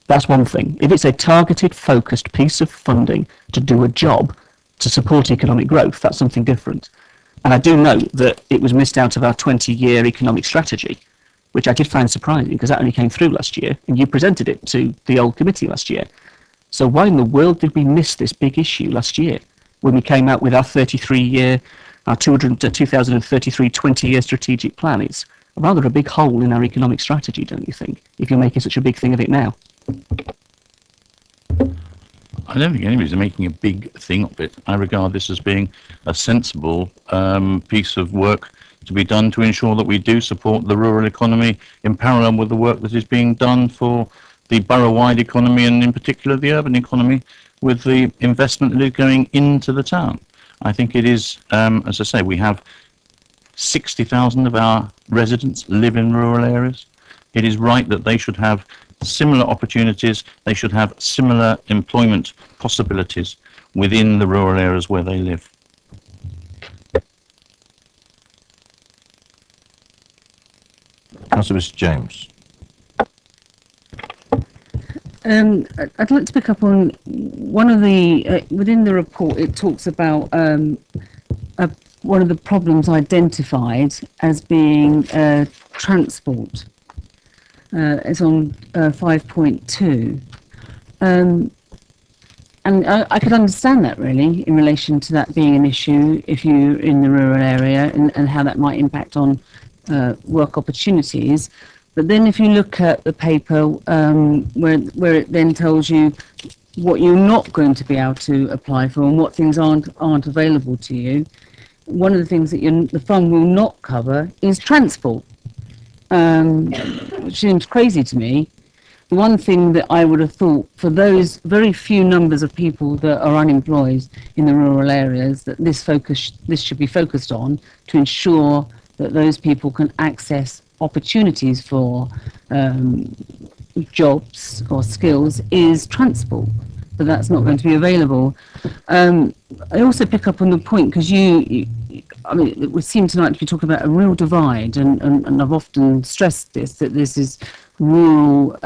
that's one thing. If it's a targeted, focused piece of funding to do a job to support economic growth, that's something different. And I do note that it was missed out of our 20-year economic strategy, which I did find surprising because that only came through last year and you presented it to the old committee last year. So why in the world did we miss this big issue last year when we came out with our 2033 20-year strategic plan? It's rather a big hole in our economic strategy, don't you think, if you're making such a big thing of it now? I don't think anybody's making a big thing of it. I regard this as being a sensible piece of work to be done to ensure that we do support the rural economy in parallel with the work that is being done for the borough-wide economy and in particular the urban economy with the investment that is going into the town. I think it is, as I say, we have 60,000 of our residents live in rural areas. It is right that they should have similar opportunities, they should have similar employment possibilities within the rural areas where they live. Councillor Mr. James. I'd like to pick up on one of the, within the report, it talks about one of the problems identified as being transport. It's on 5.2. And I could understand that really in relation to that being an issue if you're in the rural area and how that might impact on work opportunities. But then if you look at the paper where it then tells you what you're not going to be able to apply for and what things aren't available to you, one of the things that the fund will not cover is transport, which seems crazy to me. The one thing that I would have thought for those very few numbers of people that are unemployed in the rural areas, that this should be focused on to ensure that those people can access opportunities for jobs or skills is transport, but that's not going to be available. I also pick up on the point because I mean, it would seem tonight to be talking about a real divide, and I've often stressed this, that this is rural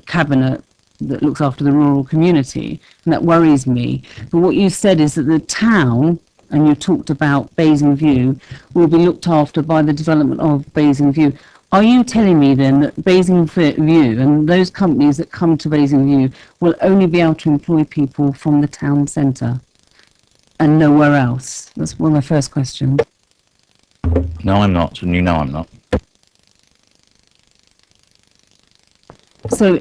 cabinet that looks after the rural community, and that worries me. But what you said is that the town, and you talked about Basingview, will be looked after by the development of Basingview. Are you telling me then that Basingview and those companies that come to Basingview will only be able to employ people from the town centre and nowhere else? That's one of my first questions. No, I'm not, and you know I'm not. So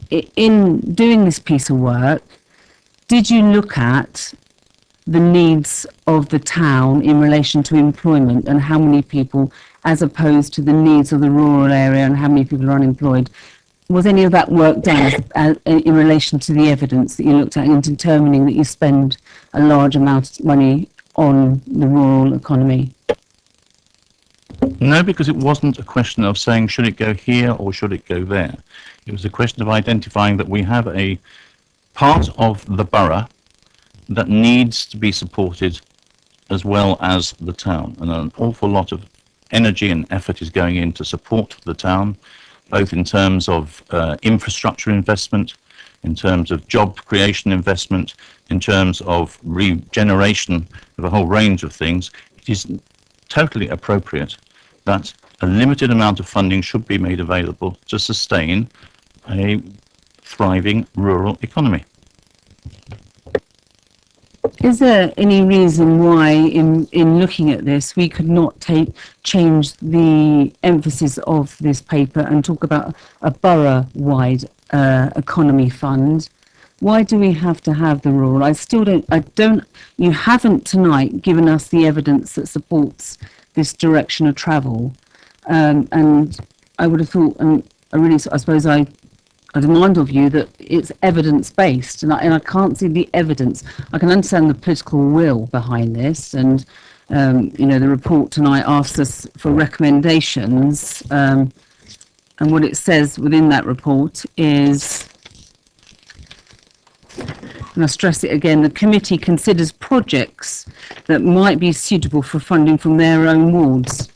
in doing this piece of work, did you look at the needs of the town in relation to employment and how many people, as opposed to the needs of the rural area and how many people are unemployed? Was any of that work done in relation to the evidence that you looked at in determining that you spend a large amount of money on the rural economy? No, because it wasn't a question of saying should it go here or should it go there. It was a question of identifying that we have a part of the borough that needs to be supported as well as the town, and an awful lot of energy and effort is going in to support the town, both in terms of infrastructure investment, in terms of job creation investment, in terms of regeneration of a whole range of things. It is totally appropriate that a limited amount of funding should be made available to sustain a thriving rural economy. Is there any reason why, in looking at this, we could not change the emphasis of this paper and talk about a borough-wide economy fund? Why do we have to have the rural? You haven't tonight given us the evidence that supports this direction of travel. And I would have thought, and I suppose I demand of you that it's evidence-based, and I can't see the evidence. I can understand the political will behind this, and the report tonight asks us for recommendations, and what it says within that report is, and I stress it again, the committee considers projects that might be suitable for funding from their own wards.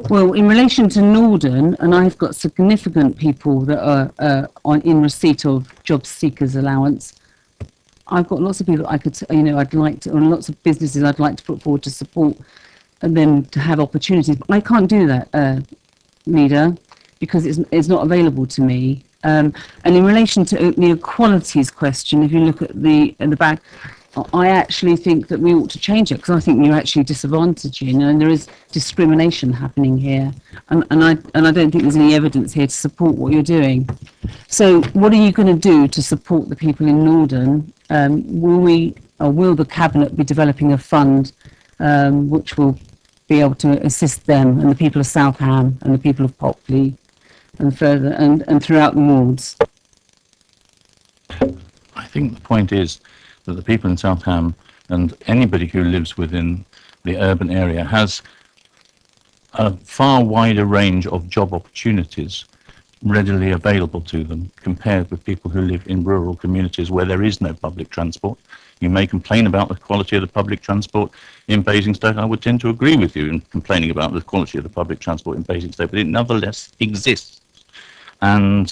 Well, in relation to Norden, and I've got significant people that are in receipt of job seekers allowance. I've got lots of people I could, I'd like to, or lots of businesses I'd like to put forward to support and them to have opportunities. But I can't do that, Nida, because it's not available to me. And in relation to the equalities question, if you look at in the back, I actually think that we ought to change it, because I think you're actually disadvantaging, and there is discrimination happening here, and I don't think there's any evidence here to support what you're doing. So what are you going to do to support the people in Norden? Will the cabinet be developing a fund which will be able to assist them and the people of Southam and the people of Popley and further and throughout the wards? I think the point is that the people in Southam and anybody who lives within the urban area has a far wider range of job opportunities readily available to them compared with people who live in rural communities where there is no public transport. You may complain about the quality of the public transport in Basingstoke. I would tend to agree with you in complaining about the quality of the public transport in Basingstoke, but it nonetheless exists. And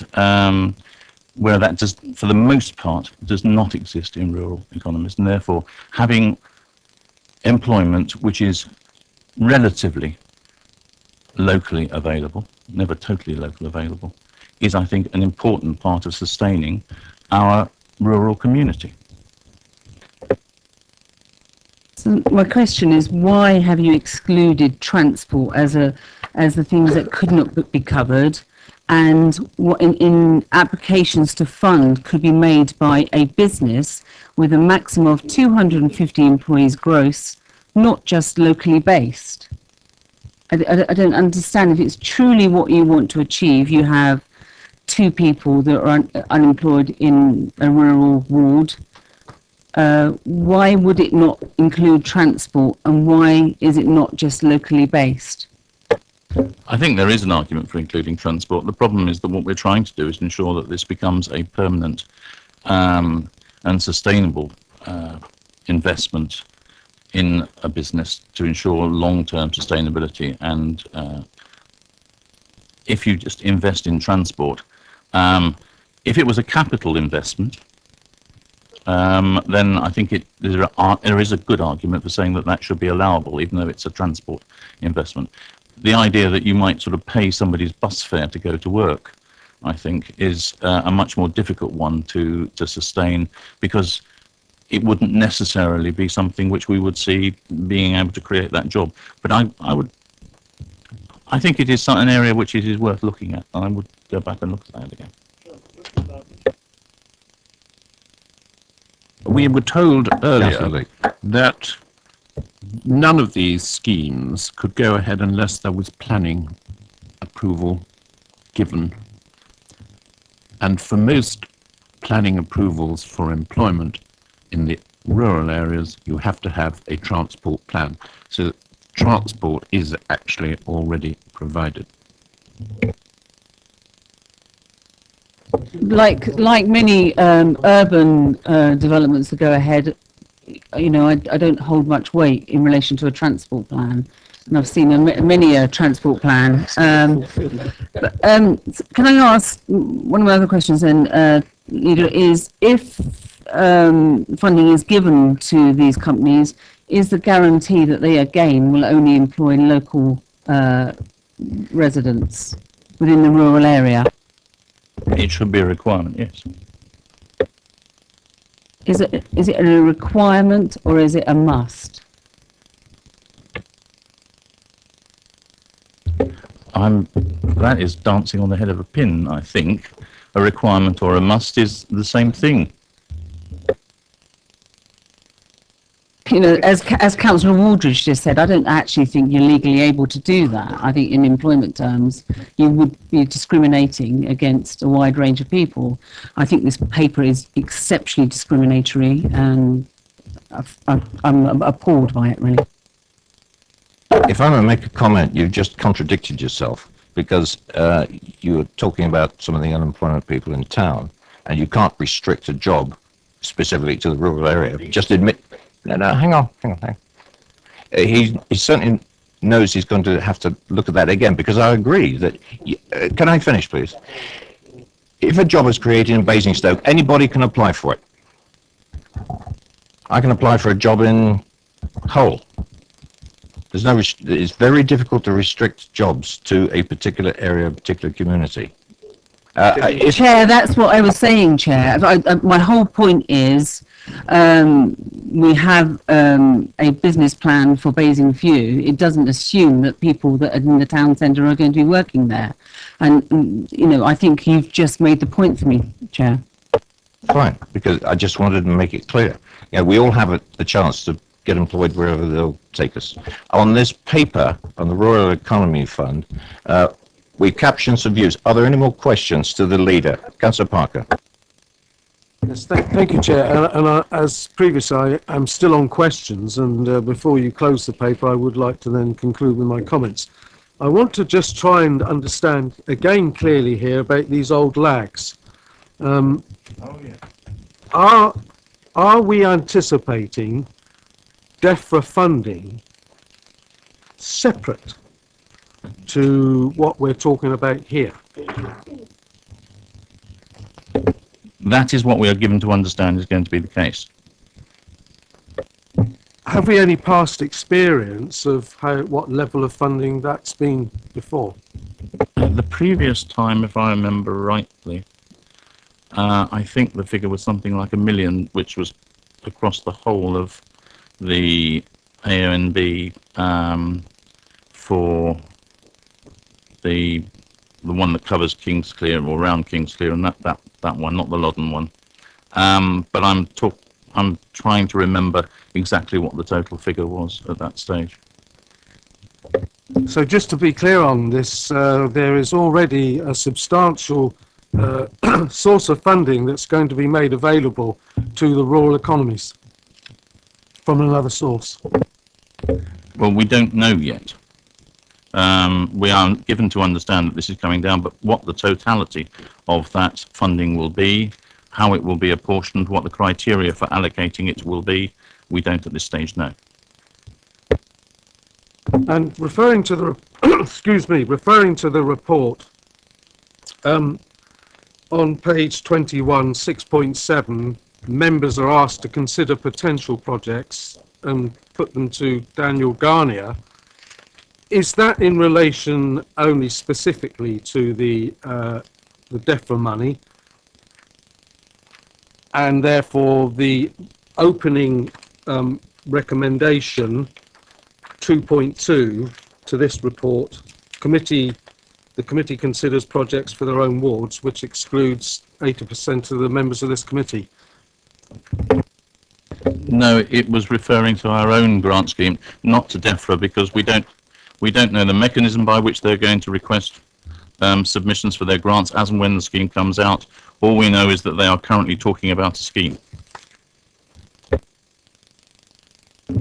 where that does, for the most part, does not exist in rural economies, and therefore having employment which is relatively locally available, never totally local available, is, I think, an important part of sustaining our rural community. So my question is, why have you excluded transport as the things that could not be covered? And what in applications to fund could be made by a business with a maximum of 250 employees gross, not just locally based. I don't understand. If it's truly what you want to achieve, you have 2 people that are unemployed in a rural ward. Why would it not include transport, and why is it not just locally based? I think there is an argument for including transport. The problem is that what we're trying to do is ensure that this becomes a permanent and sustainable investment in a business to ensure long-term sustainability. And if you just invest in transport, if it was a capital investment, then I think there is a good argument for saying that that should be allowable, even though it's a transport investment. The idea that you might sort of pay somebody's bus fare to go to work, I think, is a much more difficult one to sustain, because it wouldn't necessarily be something which we would see being able to create that job. But I think it is an area which it is worth looking at. I would go back and look at that again. We were told earlier Absolutely. that none of these schemes could go ahead unless there was planning approval given. And for most planning approvals for employment in the rural areas, you have to have a transport plan. So transport is actually already provided. Like many urban developments that go ahead, I don't hold much weight in relation to a transport plan, and I've seen many a transport plan. But, can I ask one of my other questions then, is if funding is given to these companies, is the guarantee that they again will only employ local residents within the rural area? It should be a requirement, yes. is it a requirement or is it a must? That is dancing on the head of a pin, I think. A requirement or a must is the same thing. You know, as Councillor Waldridge just said, I don't actually think you're legally able to do that. I think in employment terms, you would be discriminating against a wide range of people. I think this paper is exceptionally discriminatory, and I'm appalled by it, really. If I may make a comment, you've just contradicted yourself, because you were talking about some of the unemployment people in town, and you can't restrict a job specifically to the rural area. Just admit. No, hang on. He certainly knows he's going to have to look at that again, because I agree that. Can I finish, please? If a job is created in Basingstoke, anybody can apply for it. I can apply for a job in Hull. There's no. It's very difficult to restrict jobs to a particular area, a particular community. Chair, that's what I was saying, Chair. My whole point is we have a business plan for Basingview. It doesn't assume that people that are in the town centre are going to be working there. And, you know, I think you've just made the point for me, Chair. Fine, because I just wanted to make it clear. Yeah, we all have the chance to get employed wherever they'll take us. On this paper, on the Rural Economy Fund, we captioned some views. Are there any more questions to the leader? Councillor Parker. Yes, thank you, Chair. And as previous, I'm still on questions, and before you close the paper, I would like to then conclude with my comments. I want to just try and understand again clearly here about these old lags. Are we anticipating DEFRA funding separate to what we're talking about here? That is what we are given to understand is going to be the case. Have we any past experience of what level of funding that's been before? The previous time, if I remember rightly, I think the figure was something like £1 million, which was across the whole of the AONB for the one that covers Kingsclear or around Kingsclear, and that one, not the Loddon one. But I'm trying to remember exactly what the total figure was at that stage. So just to be clear on this, there is already a substantial source of funding that's going to be made available to the rural economies from another source. Well, we don't know yet. We are given to understand that this is coming down, but what the totality of that funding will be, how it will be apportioned, what the criteria for allocating it will be, we don't at this stage know. And referring to the referring to the report, on page 21, 6.7, members are asked to consider potential projects and put them to Daniel Garnier. Is that in relation only specifically to the DEFRA money, and therefore the opening recommendation 2.2 to this report, the committee considers projects for their own wards, which excludes 80% of the members of this committee? No, it was referring to our own grant scheme, not to DEFRA, because we don't know the mechanism by which they're going to request submissions for their grants as and when the scheme comes out. All we know is that they are currently talking about a scheme.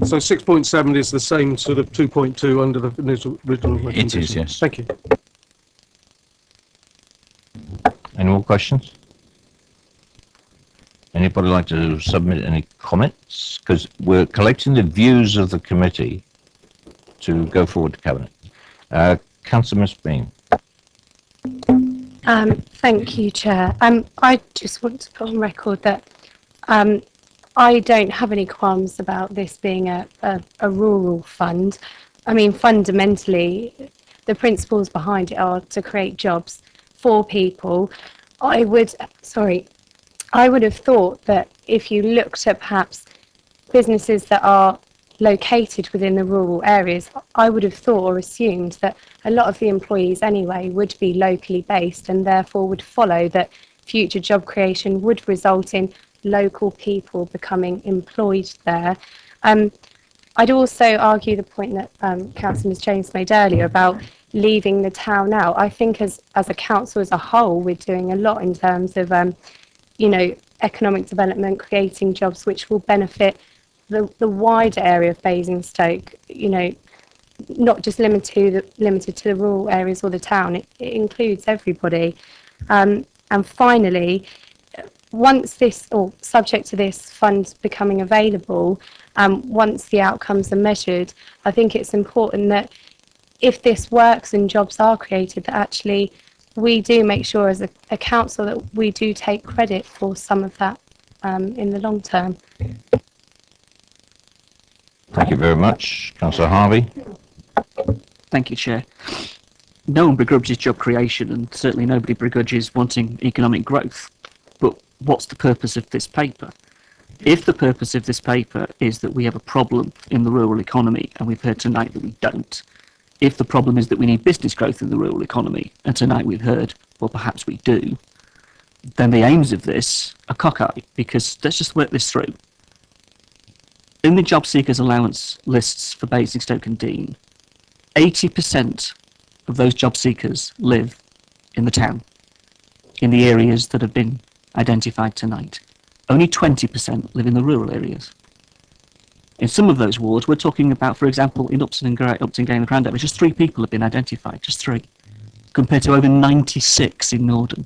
So 6.7 is the same sort of 2.2 under the original recommendation? It is, yes. Thank you. Any more questions? Anybody like to submit any comments? Because we're collecting the views of the committee to go forward to Cabinet. Councillor Miss Bean. Thank you, Chair. I just want to put on record that I don't have any qualms about this being a rural fund. I mean, fundamentally, the principles behind it are to create jobs for people. I would I would have thought that if you looked at perhaps businesses that are located within the rural areas, I would have thought or assumed that a lot of the employees anyway would be locally based, and therefore would follow that future job creation would result in local people becoming employed there. I'd also argue the point that Councillor James made earlier about leaving the town out. I think as a council as a whole, we're doing a lot in terms of economic development, creating jobs which will benefit the wider area of Basingstoke, not just limited to the rural areas or the town. It includes everybody. And finally, once this, or subject to this fund becoming available, once the outcomes are measured, I think it's important that if this works and jobs are created, that actually we do make sure as a council that we do take credit for some of that in the long term. Thank you very much. Councillor Harvey. Thank you, Chair. No one begrudges job creation, and certainly nobody begrudges wanting economic growth. But what's the purpose of this paper? If the purpose of this paper is that we have a problem in the rural economy, and we've heard tonight that we don't, if the problem is that we need business growth in the rural economy, and tonight we've heard, well, perhaps we do, then the aims of this are cockeyed, because let's just work this through. In the job seekers allowance lists for Basingstoke and Dean, 80% of those job seekers live in the town, in the areas that have been identified tonight. Only 20% live in the rural areas. In some of those wards, we're talking about, for example, in Upton Gay and Crandover, just 3 people have been identified, just 3, compared to over 96 in Norden.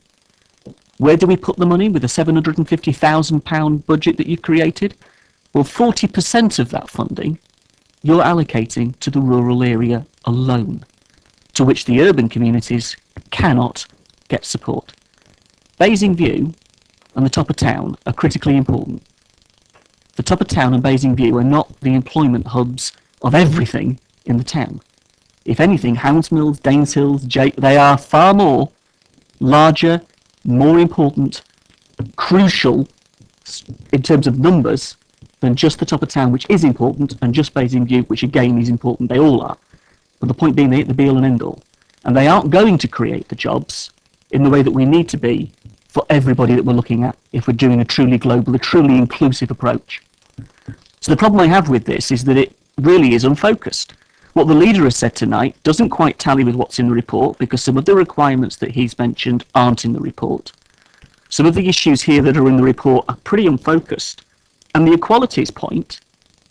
Where do we put the money with the £750,000 budget that you've created? Well, 40% of that funding you're allocating to the rural area alone, to which the urban communities cannot get support. Basing View and the top of town are critically important. The top of town and Basing View are not the employment hubs of everything in the town. If anything, Hounds Mills, Danes they are far more larger, more important, crucial in terms of numbers than just the top of town, which is important, and just Basing View, which again is important. They all are. But the point being, they hit the be all and end all. And they aren't going to create the jobs in the way that we need to be for everybody that we're looking at if we're doing a truly global, a truly inclusive approach. So the problem I have with this is that it really is unfocused. What the leader has said tonight doesn't quite tally with what's in the report, because some of the requirements that he's mentioned aren't in the report. Some of the issues here that are in the report are pretty unfocused. And the equalities point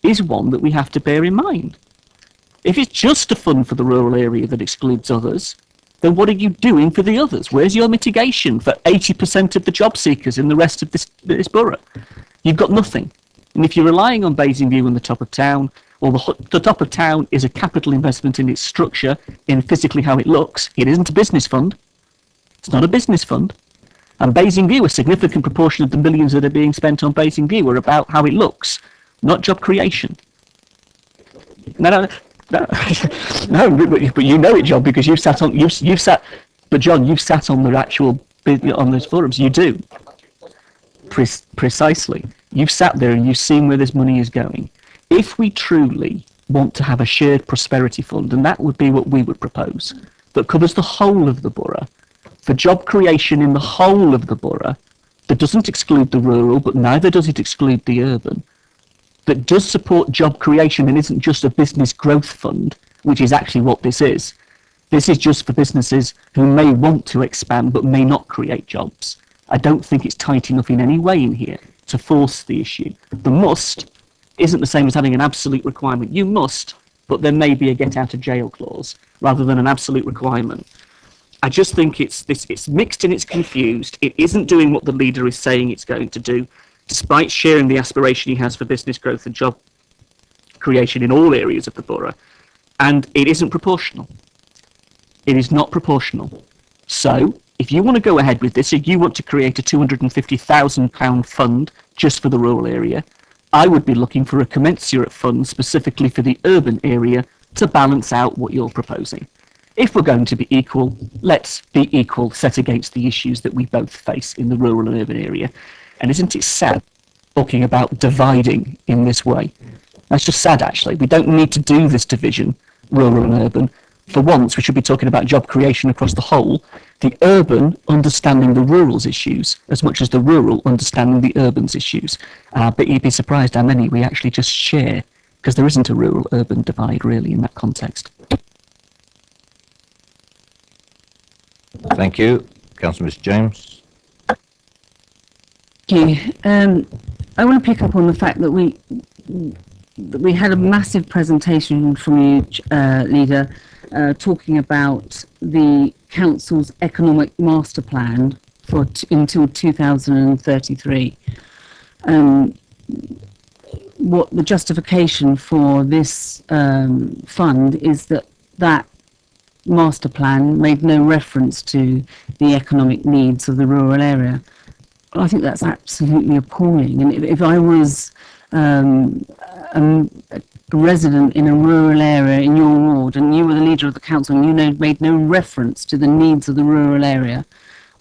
is one that we have to bear in mind. If it's just a fund for the rural area that excludes others, then what are you doing for the others? Where's your mitigation for 80% of the job seekers in the rest of this borough? You've got nothing. And if you're relying on Basing View and the top of town, well, the top of town is a capital investment in its structure, in physically how it looks. It isn't a business fund. It's not a business fund. And Basing View, a significant proportion of the millions that are being spent on Basing View are about how it looks, not job creation. No, but you know it, John, because you've sat on, you've sat, but John, you've sat on the actual, on those forums. You do. Precisely. You've sat there and you've seen where this money is going. If we truly want to have a shared prosperity fund, and that would be what we would propose, that covers the whole of the borough, for job creation in the whole of the borough, that doesn't exclude the rural, but neither does it exclude the urban, that does support job creation and isn't just a business growth fund, which is actually what this is. This is just for businesses who may want to expand but may not create jobs. I don't think it's tight enough in any way in here to force the issue. The must isn't the same as having an absolute requirement. You must, but there may be a get out of jail clause rather than an absolute requirement. I just think it's mixed and it's confused. It isn't doing what the leader is saying it's going to do, despite sharing the aspiration he has for business growth and job creation in all areas of the borough. And it isn't proportional. It is not proportional. So, if you want to go ahead with this, if you want to create a £250,000 fund just for the rural area, I would be looking for a commensurate fund specifically for the urban area to balance out what you're proposing. If we're going to be equal, let's be equal set against the issues that we both face in the rural and urban area. And isn't it sad talking about dividing in this way? That's just sad, actually. We don't need to do this division, rural and urban. For once, we should be talking about job creation across the whole, the urban understanding the rural's issues as much as the rural understanding the urban's issues. But you'd be surprised how many we actually just share, because there isn't a rural-urban divide really in that context. Thank you. Councillor Miss James. Thank you. I want to pick up on the fact that we had a massive presentation from you, Leader, talking about the council's economic master plan for until 2033. What the justification for this fund is that master plan made no reference to the economic needs of the rural area. I think that's absolutely appalling. And if I was a resident in a rural area in your ward and you were the leader of the council and you made no reference to the needs of the rural area,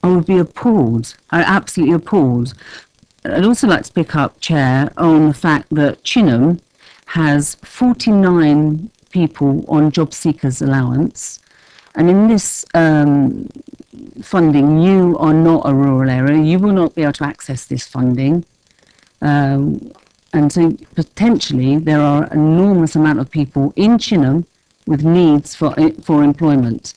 I would be appalled. Absolutely appalled. I'd also like to pick up, Chair, on the fact that Chinham has 49 people on job seekers allowance. And in this funding, you are not a rural area. You will not be able to access this funding. And so potentially there are an enormous amount of people in Chinham with needs for employment.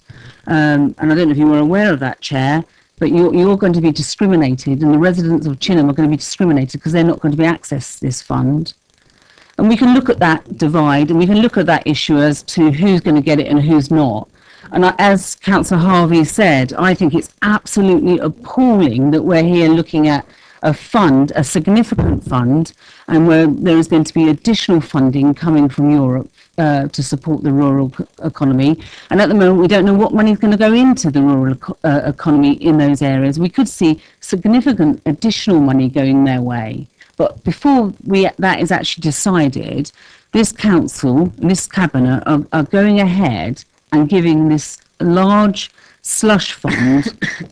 And I don't know if you were aware of that, Chair, but you're going to be discriminated, and the residents of Chinham are going to be discriminated because they're not going to be access this fund. And we can look at that divide, and we can look at that issue as to who's going to get it and who's not. And as Councillor Harvey said, I think it's absolutely appalling that we're here looking at a fund, a significant fund, and where there is going to be additional funding coming from Europe to support the rural economy. And at the moment, we don't know what money is going to go into the rural economy in those areas. We could see significant additional money going their way. But before that is actually decided, this council, this cabinet are going ahead and giving this large slush fund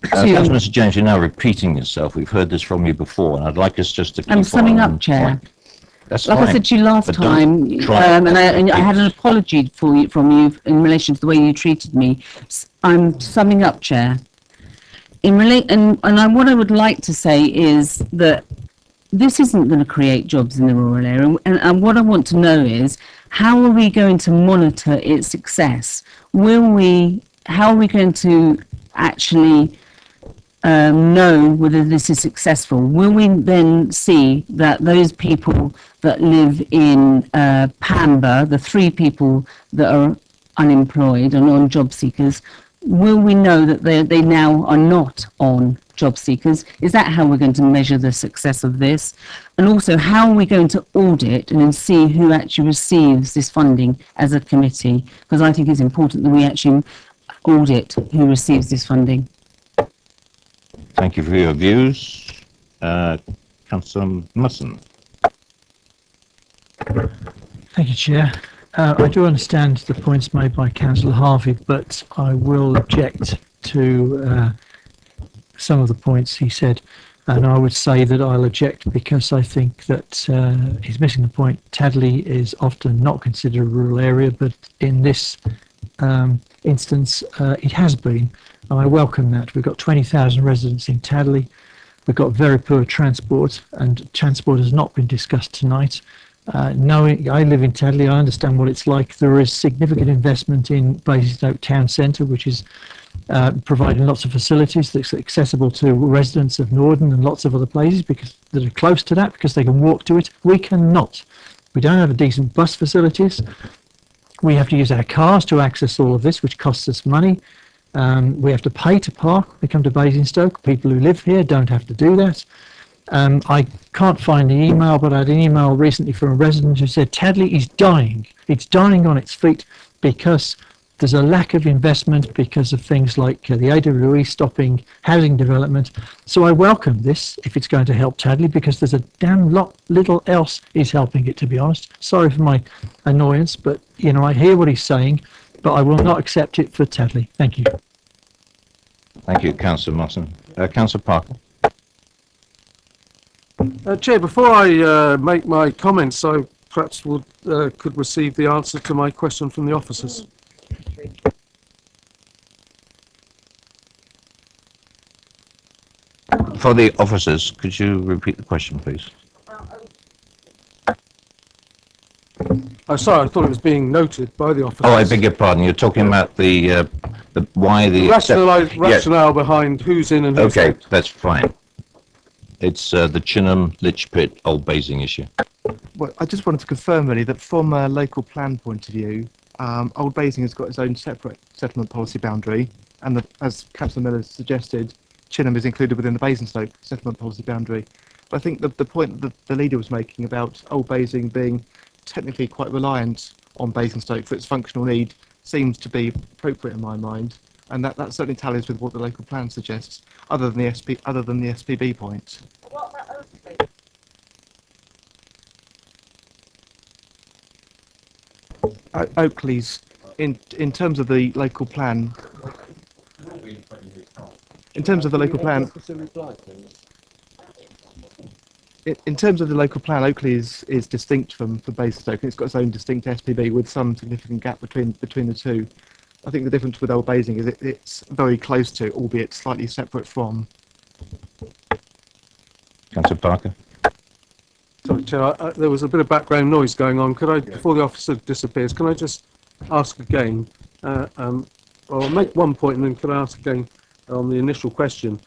Councillor Mr. James, you're now repeating yourself. We've heard this from you before, and I'd like us just to keep I'm summing up, on Chair. point. That's Like fine. I said to you last but time, don't try and I had an apology from you in relation to the way you treated me. I'm summing up, Chair. What I would like to say is that this isn't going to create jobs in the rural area. And what I want to know is, how are we going to monitor its success? How are we going to actually know whether this is successful? Will we then see that those people that live in Pamba, the 3 people that are unemployed and on job seekers, will we know that they now are not on job seekers? Is that how we're going to measure the success of this? And also, how are we going to audit and then see who actually receives this funding as a committee? Because I think it's important that we actually audit who receives this funding. Thank you for your views. Councillor Musson. Thank you, Chair. I do understand the points made by Councillor Harvey, but I will object to some of the points he said. And I would say that I'll object because I think that he's missing the point. Tadley is often not considered a rural area, but in this instance, it has been. And I welcome that. We've got 20,000 residents in Tadley. We've got very poor transport, and transport has not been discussed tonight. Knowing I live in Tadley, I understand what it's like. There is significant investment in Basingstoke Town Centre, which is providing lots of facilities that's accessible to residents of Norden and lots of other places that are close to that because they can walk to it. We cannot. We don't have a decent bus facilities. We have to use our cars to access all of this, which costs us money. We have to pay to park. We come to Basingstoke. People who live here don't have to do that. I can't find the email, but I had an email recently from a resident who said Tadley is dying. It's dying on its feet because there's a lack of investment because of things like the AWE stopping housing development. So I welcome this if it's going to help Tadley, because there's a damn lot little else is helping it, to be honest. Sorry for my annoyance, but you know, I hear what he's saying, but I will not accept it for Tadley. Thank you. Thank you, Councillor Musson. Councillor Parker. Chair, before I make my comments, I perhaps could receive the answer to my question from the officers. For the officers, could you repeat the question, please? Oh, sorry, I thought it was being noted by the officers. Oh, I beg your pardon. You're talking about the why the Rationale behind who's in and who's Okay, out. that's fine. It's the Chinham Lich Pit Old Basing issue. Well, I just wanted to confirm really that from a local plan point of view, Old Basing has got its own separate settlement policy boundary, and as Councillor Miller suggested, Chinham is included within the Basingstoke settlement policy boundary. But I think the point that the leader was making about Old Basing being technically quite reliant on Basingstoke for its functional need seems to be appropriate in my mind, and that certainly tallies with what the local plan suggests, other than the SPB point. Oakley's, in terms of the local plan, in terms of the local plan, Oakley is distinct from Basingstoke. It's got its own distinct SPB with some significant gap between the two. I think the difference with Old Basing is it's very close to, albeit slightly separate from. Councillor Parker. Sorry, Chair, there was a bit of background noise going on. Could I, before the officer disappears, can I just ask again, or make one point and then could I ask again on the initial question?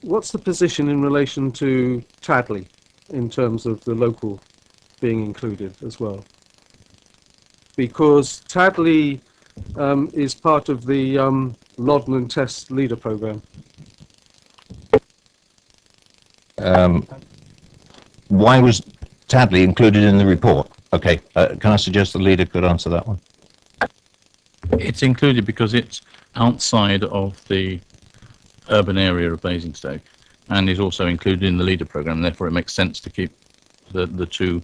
What's the position in relation to Tadley in terms of the local being included as well? Because Tadley is part of the Loddon and Test Leader Programme. Why was Tadley included in the report? Okay, can I suggest the leader could answer that one? It's included because it's outside of the urban area of Basingstoke and is also included in the leader programme, and therefore it makes sense to keep the two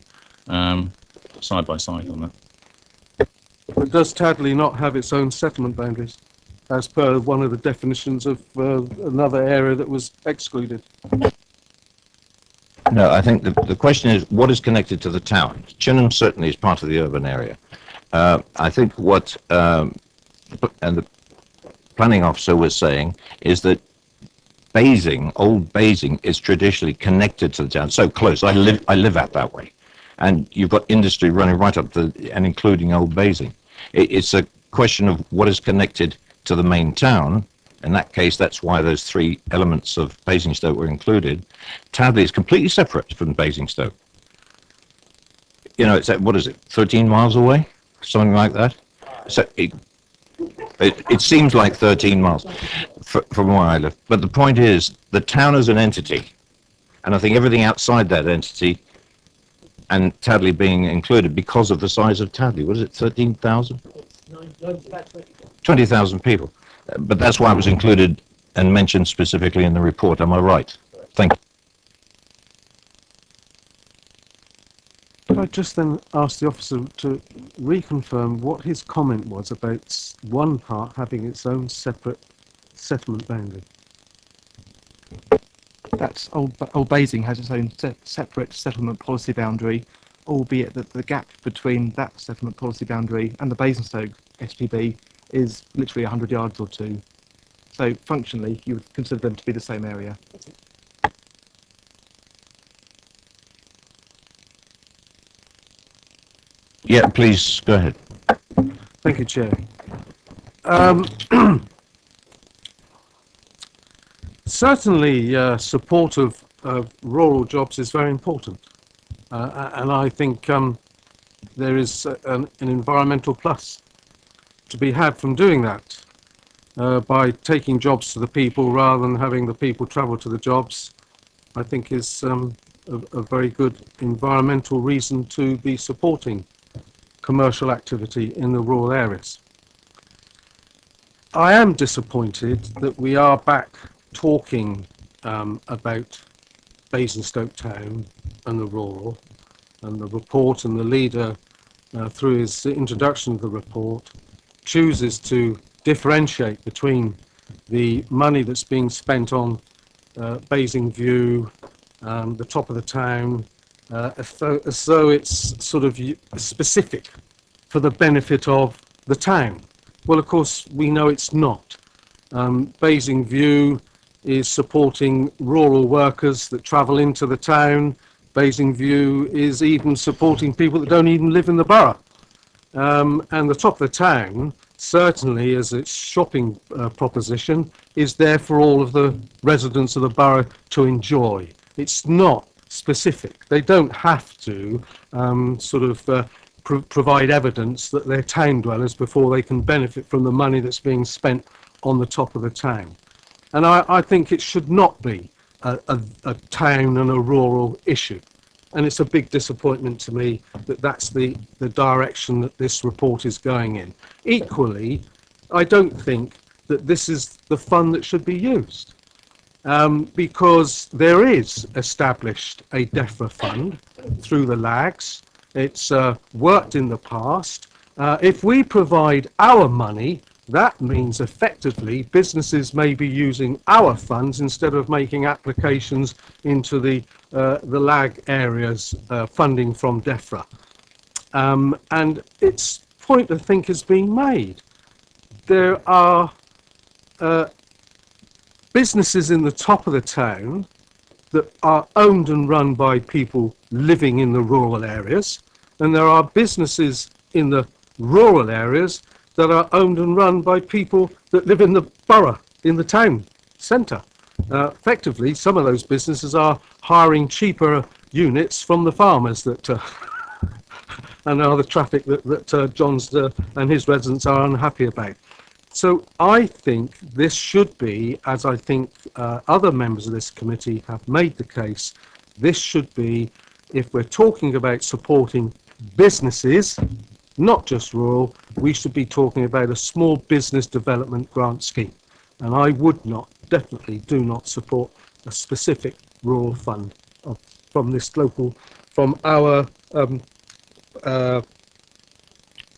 side by side on that. But does Tadley not have its own settlement boundaries, as per one of the definitions of another area that was excluded? No, I think the question is what is connected to the town? Chinham certainly is part of the urban area. I think what and the planning officer was saying is that Basing, Old Basing, is traditionally connected to the town, so close. I live out that way, and you've got industry running right up to and including Old Basing. It's a question of what is connected to the main town. In that case, that's why those three elements of Basingstoke were included. Tadley is completely separate from Basingstoke. You know, it's at, what is it, 13 miles away, something like that. So it seems like 13 miles from where I live. But the point is, the town is an entity, and I think everything outside that entity, and Tadley being included because of the size of Tadley, what is it, 13,000? 20,000 people. But that's why it was included and mentioned specifically in the report. Am I right? Thank you. Could I just then ask the officer to reconfirm what his comment was about one part having its own separate settlement boundary? That's Old Basing has its own separate settlement policy boundary, albeit that the gap between that settlement policy boundary and the Basingstoke SPB is literally 100 yards or two. So functionally, you would consider them to be the same area. Yeah, please go ahead. Thank you, Chair. Certainly, support of rural jobs is very important, and I think there is an environmental plus to be had from doing that by taking jobs to the people rather than having the people travel to the jobs. I think is a very good environmental reason to be supporting commercial activity in the rural areas. I am disappointed that we are back talking about Basingstoke Town and the rural, and the report, and the leader through his introduction of the report chooses to differentiate between the money that's being spent on Basingview, the top of the town, as though it's sort of specific for the benefit of the town. Well, of course, we know it's not. Basingview is supporting rural workers that travel into the town. Basingview is even supporting people that don't even live in the borough. And the top of the town, certainly as its shopping proposition, is there for all of the residents of the borough to enjoy. It's not specific. They don't have to provide evidence that they're town dwellers before they can benefit from the money that's being spent on the top of the town. And I think it should not be a town and a rural issue. And it's a big disappointment to me that that's the direction that this report is going in. Equally, I don't think that this is the fund that should be used, because there is established a DEFRA fund through the LAGs. It's worked in the past. If we provide our money, that means effectively businesses may be using our funds instead of making applications into the LAG areas funding from DEFRA. And its point, I think, is being made. There are businesses in the top of the town that are owned and run by people living in the rural areas, and there are businesses in the rural areas that are owned and run by people that live in the borough, in the town centre. Effectively, some of those businesses are hiring cheaper units from the farmers that and are the traffic that John's and his residents are unhappy about. So I think this should be, as I think other members of this committee have made the case, this should be, if we're talking about supporting businesses, not just rural, we should be talking about a small business development grant scheme. And I would not, definitely do not support a specific rural fund from this local, from our,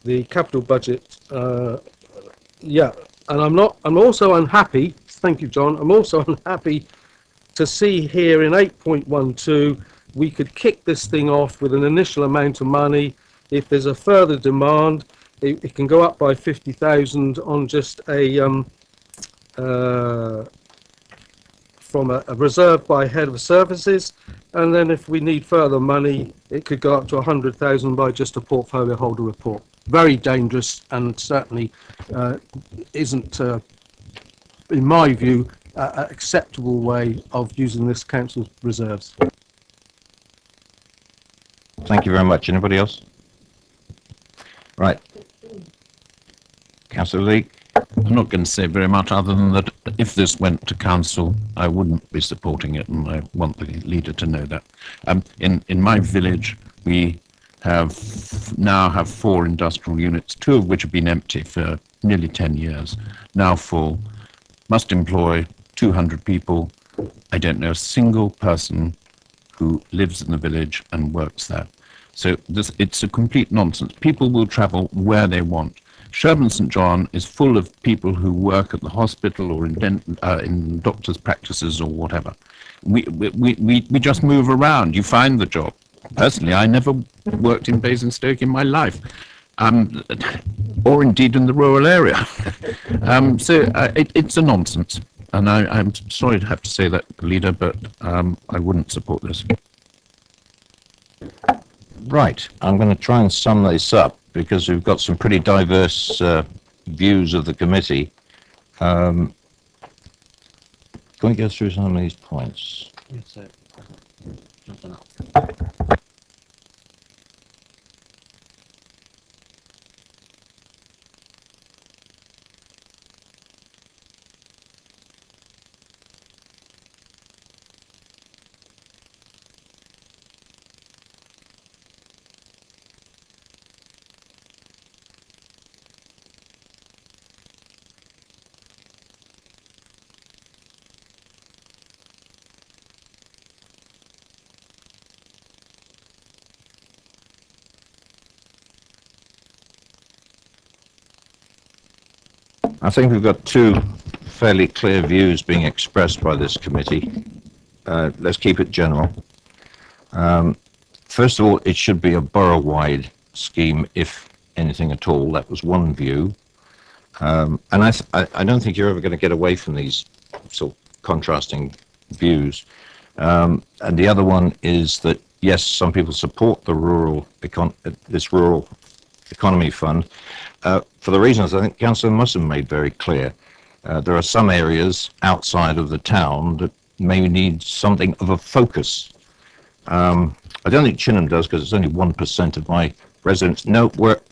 the capital budget. Yeah, and I'm also unhappy, thank you, John, I'm also unhappy to see here in 8.12, we could kick this thing off with an initial amount of money. If there's a further demand, it can go up by 50,000 on just a from a reserve by head of services, and then if we need further money, it could go up to 100,000 by just a portfolio holder report. Very dangerous, and certainly isn't, in my view, an acceptable way of using this council's reserves. Thank you very much. Anybody else? Right. Councillor Lee. I'm not going to say very much other than that if this went to council, I wouldn't be supporting it, and I want the leader to know that. In my village, we now have 4 industrial units, 2 of which have been empty for nearly 10 years, now full, must employ 200 people. I don't know a single person who lives in the village and works there. So it's a complete nonsense. People will travel where they want. Sherburn St John is full of people who work at the hospital or in doctors' practices or whatever. We just move around. You find the job. Personally, I never worked in Basingstoke in my life, or indeed in the rural area. It's a nonsense. And I'm sorry to have to say that, leader, but I wouldn't support this. Right, I'm going to try and sum this up because we've got some pretty diverse views of the committee. Can we go through some of these points? I think we've got two fairly clear views being expressed by this committee. Let's keep it general. First of all, it should be a borough-wide scheme, if anything at all. That was one view. And I don't think you're ever going to get away from these sort of contrasting views. And the other one is that, yes, some people support the this rural economy fund for the reasons I think Councillor Musson made very clear. There are some areas outside of the town that may need something of a focus. I don't think Chinham does, because it's only 1% of my residents. No,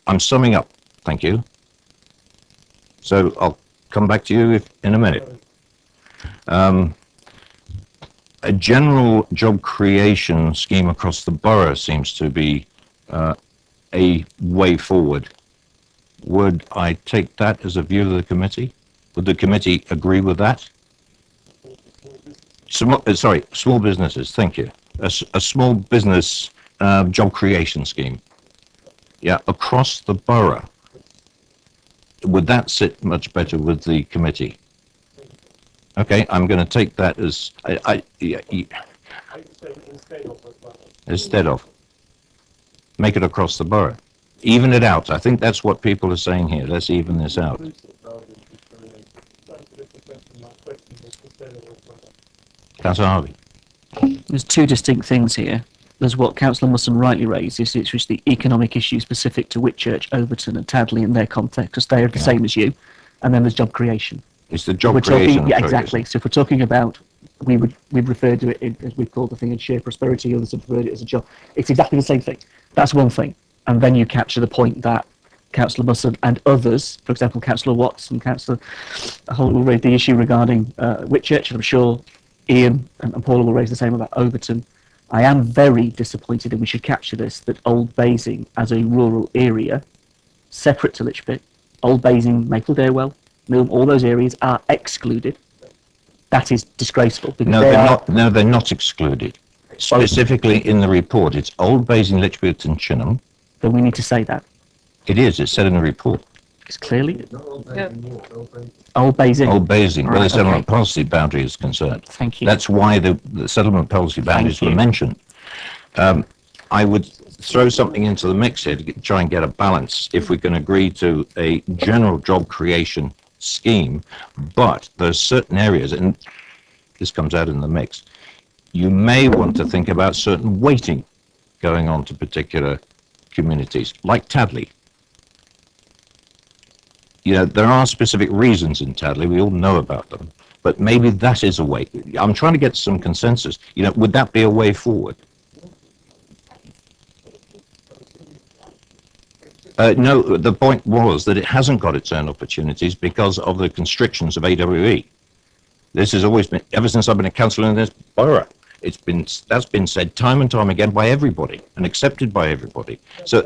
I'm summing up. Thank you. So I'll come back to you in a minute. A general job creation scheme across the borough seems to be a way forward. Would I take that as a view of the committee? Would the committee agree with that? Small businesses, thank you. A small business job creation scheme. Yeah, across the borough. Would that sit much better with the committee? Okay, I'm going to take that as instead of. Make it across the borough. Even it out. I think that's what people are saying here. Let's even this out. Councillor Harvey. There's two distinct things here. There's what Councillor Musson rightly raised, is it's just the economic issue specific to Whitchurch, Overton and Tadley in their context, because they are the same as you. And then there's job creation. It's the job creation. Yeah, exactly. So if we're talking about, we'd refer to it as we've called the thing in shared prosperity, others have referred it as a job. It's exactly the same thing. That's one thing. And then you capture the point that Councillor Musson and others, for example, Councillor Watts and Councillor Holt will raise the issue regarding Whitchurch, and I'm sure Ian and Paula will raise the same about Overton. I am very disappointed, and we should capture this, that Old Basing as a rural area, separate to Lichfield, Old Basing, Mapledale, Milne, all those areas are excluded. That is disgraceful. No, they're not. No, they're not excluded. Specifically in the report, it's Old Basing, Lichfield and Chinham. Then we need to say that. It is. It's said in the report. It's clearly Old Basing. Old Basing, where the Right, settlement policy boundary is concerned. Thank you. That's why the settlement policy boundaries were mentioned. I would throw something into the mix here to try and get a balance if we can agree to a general job creation scheme, but there's certain areas, and this comes out in the mix, you may want to think about certain weighting going on to particular communities, like Tadley. You know, there are specific reasons in Tadley, we all know about them, but maybe that is a way. I'm trying to get some consensus. You know, would that be a way forward? No, the point was that it hasn't got its own opportunities because of the constrictions of AWE. This has always been, ever since I've been a councillor in this borough, that's been said time and time again by everybody and accepted by everybody. So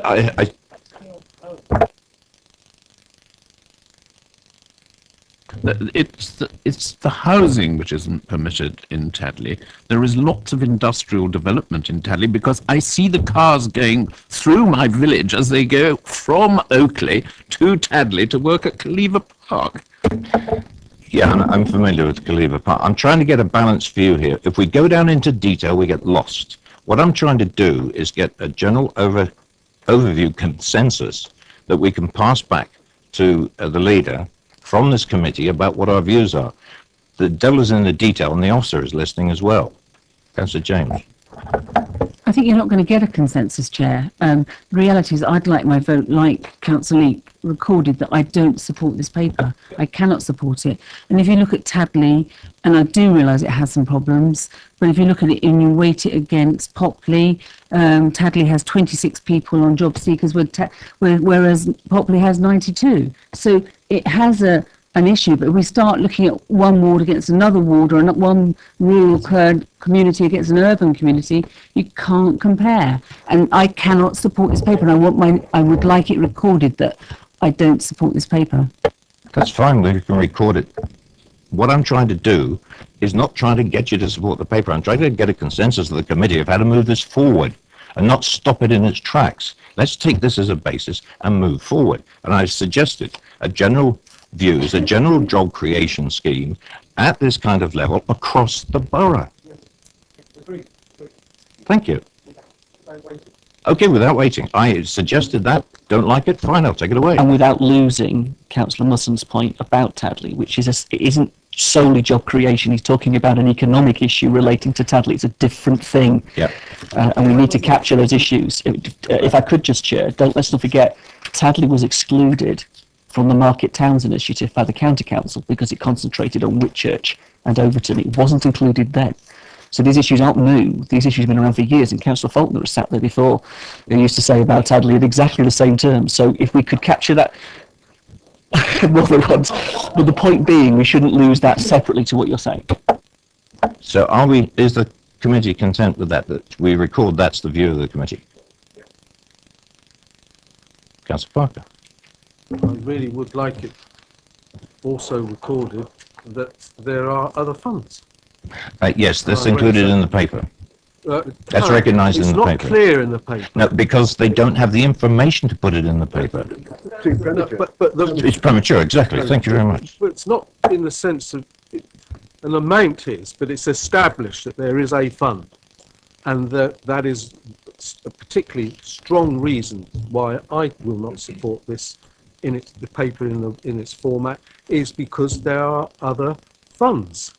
It's the housing which isn't permitted in Tadley. There is lots of industrial development in Tadley because I see the cars going through my village as they go from Oakley to Tadley to work at Cleaver Park. Yeah, I'm familiar with Cleaver Park. I'm trying to get a balanced view here. If we go down into detail, we get lost. What I'm trying to do is get a general overview consensus that we can pass back to the leader from this committee about what our views are. The devil is in the detail, and the officer is listening as well. Councillor James. I think you're not going to get a consensus, Chair. The reality is I'd like my vote, like Councillor Leek, recorded that I don't support this paper. I cannot support it. And if you look at Tadley, and I do realise it has some problems, but if you look at it and you weight it against Popley, Tadley has 26 people on job seekers, whereas Popley has 92. So it has an issue, but if we start looking at one ward against another ward, or one rural community against an urban community, you can't compare. And I cannot support this paper, and I would like it recorded that I don't support this paper. That's fine, we can record it. What I'm trying to do is not trying to get you to support the paper. I'm trying to get a consensus of the committee of how to move this forward and not stop it in its tracks. Let's take this as a basis and move forward. And I suggested a general views a general job creation scheme at this kind of level across the borough. Thank you. Okay, without waiting. I suggested that. Don't like it? Fine, I'll take it away. And without losing Councillor Musson's point about Tadley, which is it isn't solely job creation. He's talking about an economic issue relating to Tadley. It's a different thing. Yeah. And we need to capture those issues. If I could just, Chair, let's not forget, Tadley was excluded from the Market Towns Initiative by the County Council because it concentrated on Whitchurch and Overton. It wasn't included then. So these issues aren't new. These issues have been around for years, and Councillor Faulkner has sat there before who used to say about Tadley in exactly the same terms. So if we could capture that more than once, but the point being, we shouldn't lose that separately to what you're saying. So is the committee content with that we record that's the view of the committee? Councillor Parker. I really would like it also recorded that there are other funds. Yes, that's included in the paper. That's No, recognised in the paper. It's not clear in the paper. No, because they don't have the information to put it in the paper. It's premature, exactly. Thank you very much. But it's not in the sense of an amount is, but it's established that there is a fund, and that is a particularly strong reason why I will not support this the paper in its format, is because there are other funds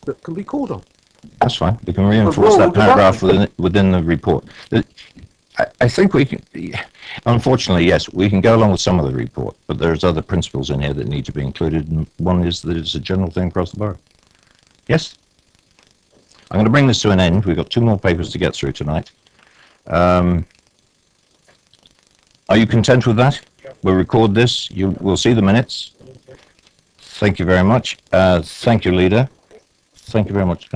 that can be called on. That's fine. We can reinforce that paragraph within the report. I think we can, unfortunately, yes, we can go along with some of the report, but there's other principles in here that need to be included, and one is that it's a general thing across the borough. Yes? I'm going to bring this to an end. We've got 2 more papers to get through tonight. Are you content with that? We'll record this. We'll see the minutes. Thank you very much. Thank you, Leader. Thank you very much.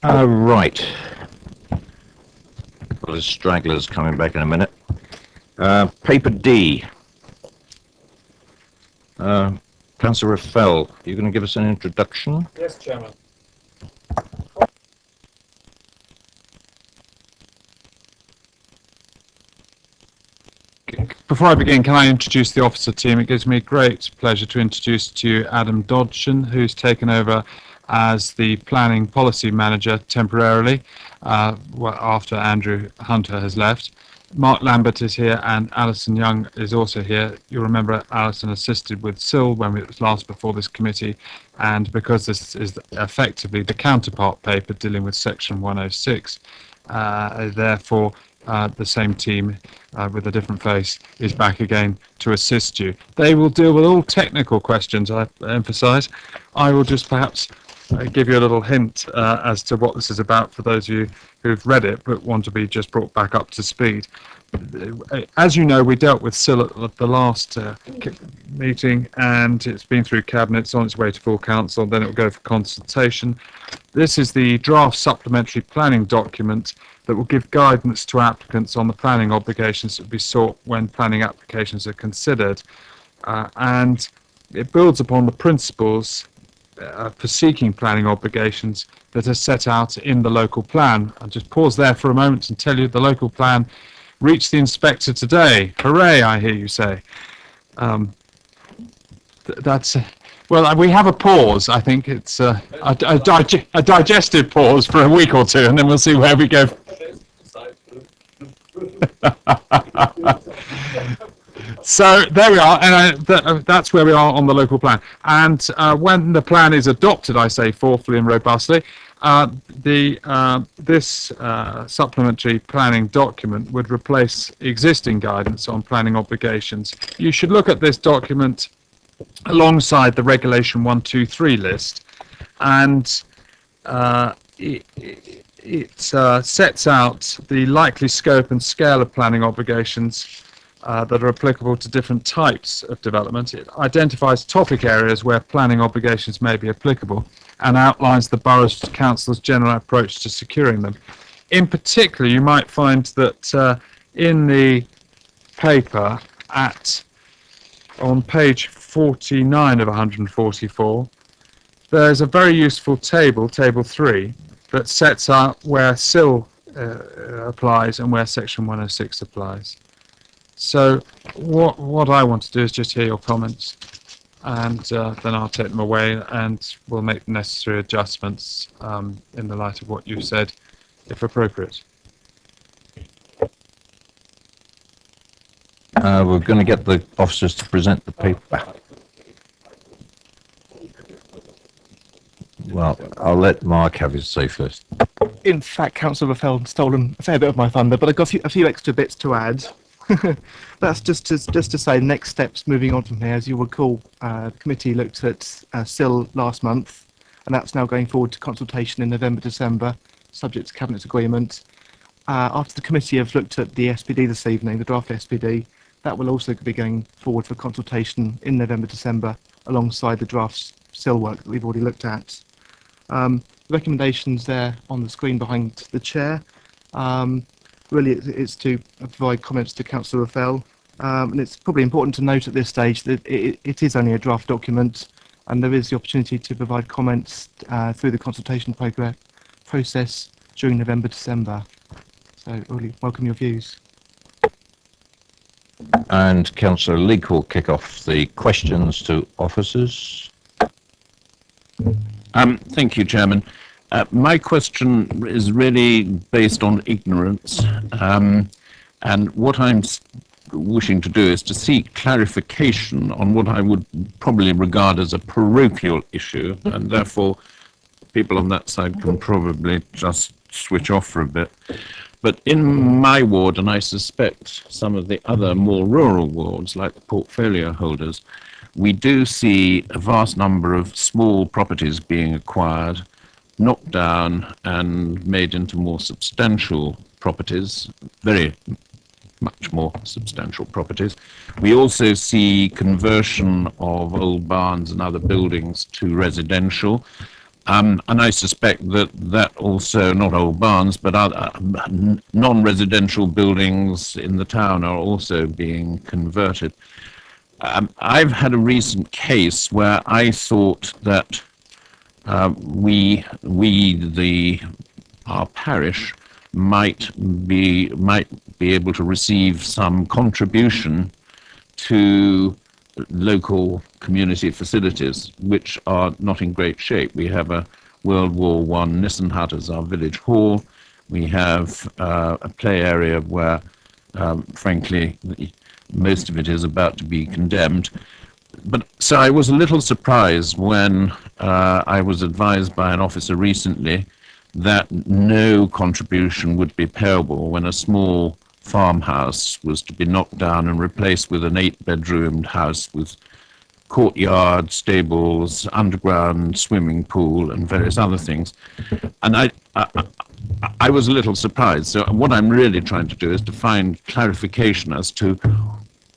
Right. Well, there's stragglers coming back in a minute. Paper D. Councillor Raffel, you're going to give us an introduction? Yes, Chairman. Before I begin, can I introduce the officer team? It gives me great pleasure to introduce to you Adam Dodson, who's taken over as the planning policy manager temporarily after Andrew Hunter has left. Mark Lambert is here and Alison Young is also here. You'll remember Alison assisted with SIL when it was last before this committee, and because this is effectively the counterpart paper dealing with section 106, therefore the same team with a different face is back again to assist you. They will deal with all technical questions, I emphasise. I will just perhaps give you a little hint as to what this is about for those of you who've read it but want to be just brought back up to speed. as you know, we dealt with SIL at the last meeting, and it's been through cabinet, it's on its way to full council, then it will go for consultation. This is the draft supplementary planning document that will give guidance to applicants on the planning obligations that will be sought when planning applications are considered, and it builds upon the principles for seeking planning obligations that are set out in the local plan. I'll just pause there for a moment and tell you the local plan reached the inspector today. Hooray, I hear you say. That's well, we have a pause. I think it's a digestive pause for a week or two, and then we'll see where we go. So there we are, and that's where we are on the local plan. And when the plan is adopted, I say forthfully and robustly, this supplementary planning document would replace existing guidance on planning obligations. You should look at this document alongside the Regulation 123 list, and it sets out the likely scope and scale of planning obligations that are applicable to different types of development. It identifies topic areas where planning obligations may be applicable and outlines the borough's council's general approach to securing them. In particular, you might find that in the paper on page 49 of 144, there's a very useful table, table 3, that sets out where SIL applies and where section 106 applies. So what I want to do is just hear your comments, and then I'll take them away, and we'll make the necessary adjustments in the light of what you said, if appropriate. We're going to get the officers to present the paper. Well, I'll let Mark have his say first. In fact, Councillor Raffel stolen a fair bit of my thunder, but I've got a few extra bits to add. That's just to say next steps moving on from here. As you recall, the committee looked at SIL last month, and that's now going forward to consultation in November, December, subject to Cabinet agreement. After the committee have looked at the SPD this evening, the draft SPD, that will also be going forward for consultation in November, December, alongside the draft SIL work that we've already looked at. The recommendations there on the screen behind the chair. Really, it's to provide comments to Councillor Raffel, and it's probably important to note at this stage that it is only a draft document, and there is the opportunity to provide comments through the consultation process during November, December. So, really welcome your views. And Councillor Leake will kick off the questions to officers. Thank you, Chairman. My question is really based on ignorance, and what I'm wishing to do is to seek clarification on what I would probably regard as a parochial issue, and therefore people on that side can probably just switch off for a bit. But in my ward, and I suspect some of the other more rural wards, like the portfolio holders, we do see a vast number of small properties being acquired, knocked down and made into more substantial properties, very much more substantial properties. We also see conversion of old barns and other buildings to residential. And I suspect that also, not old barns, but other non-residential buildings in the town are also being converted. I've had a recent case where I thought that our parish might be able to receive some contribution to local community facilities, which are not in great shape. We have a World War I Nissen hut as our village hall. We have a play area where, frankly, most of it is about to be condemned. But so I was a little surprised when I was advised by an officer recently that no contribution would be payable when a small farmhouse was to be knocked down and replaced with an 8-bedroomed house with courtyard, stables, underground swimming pool, and various other things. And I was a little surprised. So what I'm really trying to do is to find clarification as to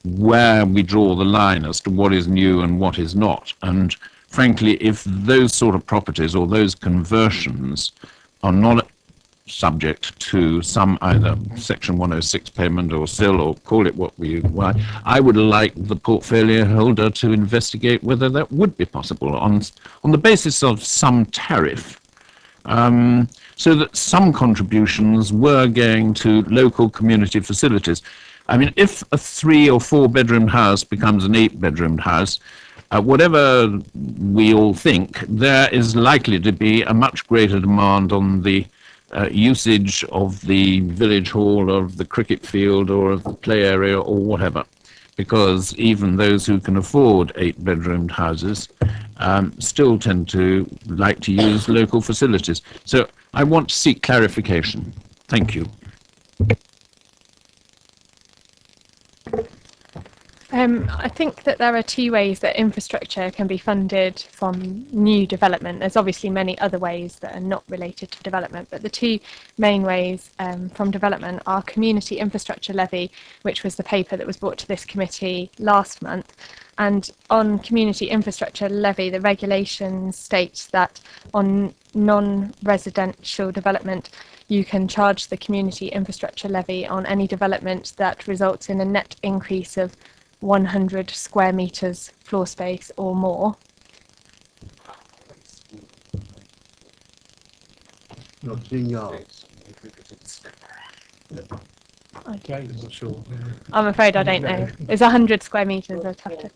where we draw the line as to what is new and what is not. And frankly, if those sort of properties or those conversions are not subject to some either Section 106 payment or SIL, or call it what we want, I would like the portfolio holder to investigate whether that would be possible on the basis of some tariff, so that some contributions were going to local community facilities. I mean, if a 3 or 4 bedroom house becomes an 8-bedroom house, whatever we all think, there is likely to be a much greater demand on the usage of the village hall, of the cricket field, or of the play area, or whatever, because even those who can afford 8-bedroomed houses still tend to like to use local facilities. So I want to seek clarification. Thank you. I think that there are two ways that infrastructure can be funded from new development. There's obviously many other ways that are not related to development, but the two main ways from development are community infrastructure levy, which was the paper that was brought to this committee last month. And on community infrastructure levy, the regulations state that on non-residential development, you can charge the community infrastructure levy on any development that results in a net increase of 100 square metres floor space or more. I'm afraid I don't know. It's 100 square metres. I'd have to.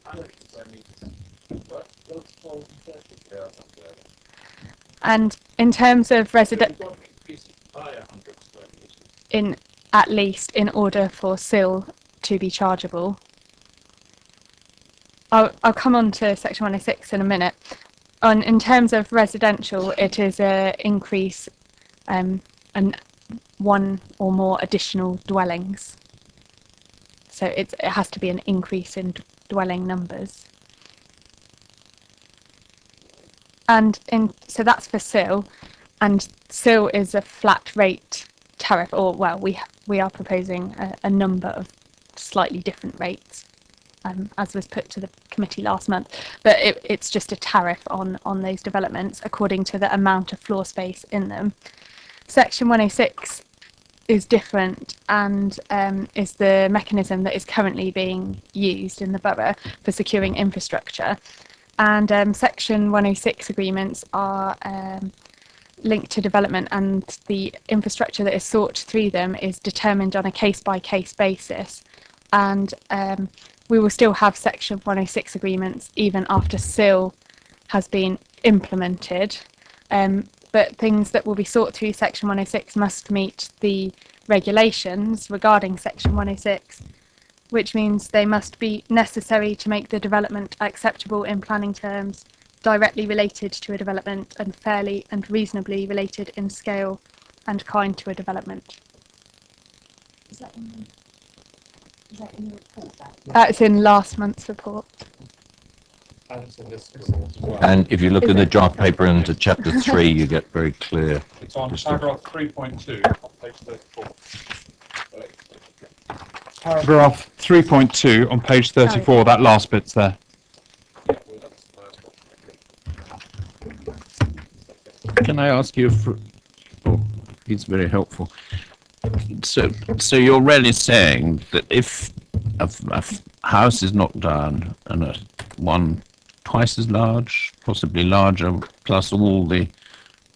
And in terms of resident, in at least in order for SIL to be chargeable. I'll come on to Section 106 in a minute. In terms of residential, it is an increase and 1 or more additional dwellings. So it has to be an increase in dwelling numbers. And so that's for SIL, and SIL is a flat rate tariff, or well, we are proposing a number of slightly different rates, as was put to the committee last month, but it's just a tariff on those developments according to the amount of floor space in them. Section 106 is different and is the mechanism that is currently being used in the borough for securing infrastructure. And Section 106 agreements are linked to development, and the infrastructure that is sought through them is determined on a case-by-case basis. And we will still have Section 106 agreements even after SIL has been implemented. But things that will be sought through Section 106 must meet the regulations regarding Section 106, which means they must be necessary to make the development acceptable in planning terms, directly related to a development, and fairly and reasonably related in scale and kind to a development. Is that in the report? That's in last month's report. And if you look in the draft paper into chapter 3, you get very clear. It's on paragraph 3.2 on page 34. Paragraph 3.2 on page 34, that last bit's there. Can I ask you for, oh, it's very helpful. So you're really saying that if a house is knocked down and one twice as large, possibly larger, plus all the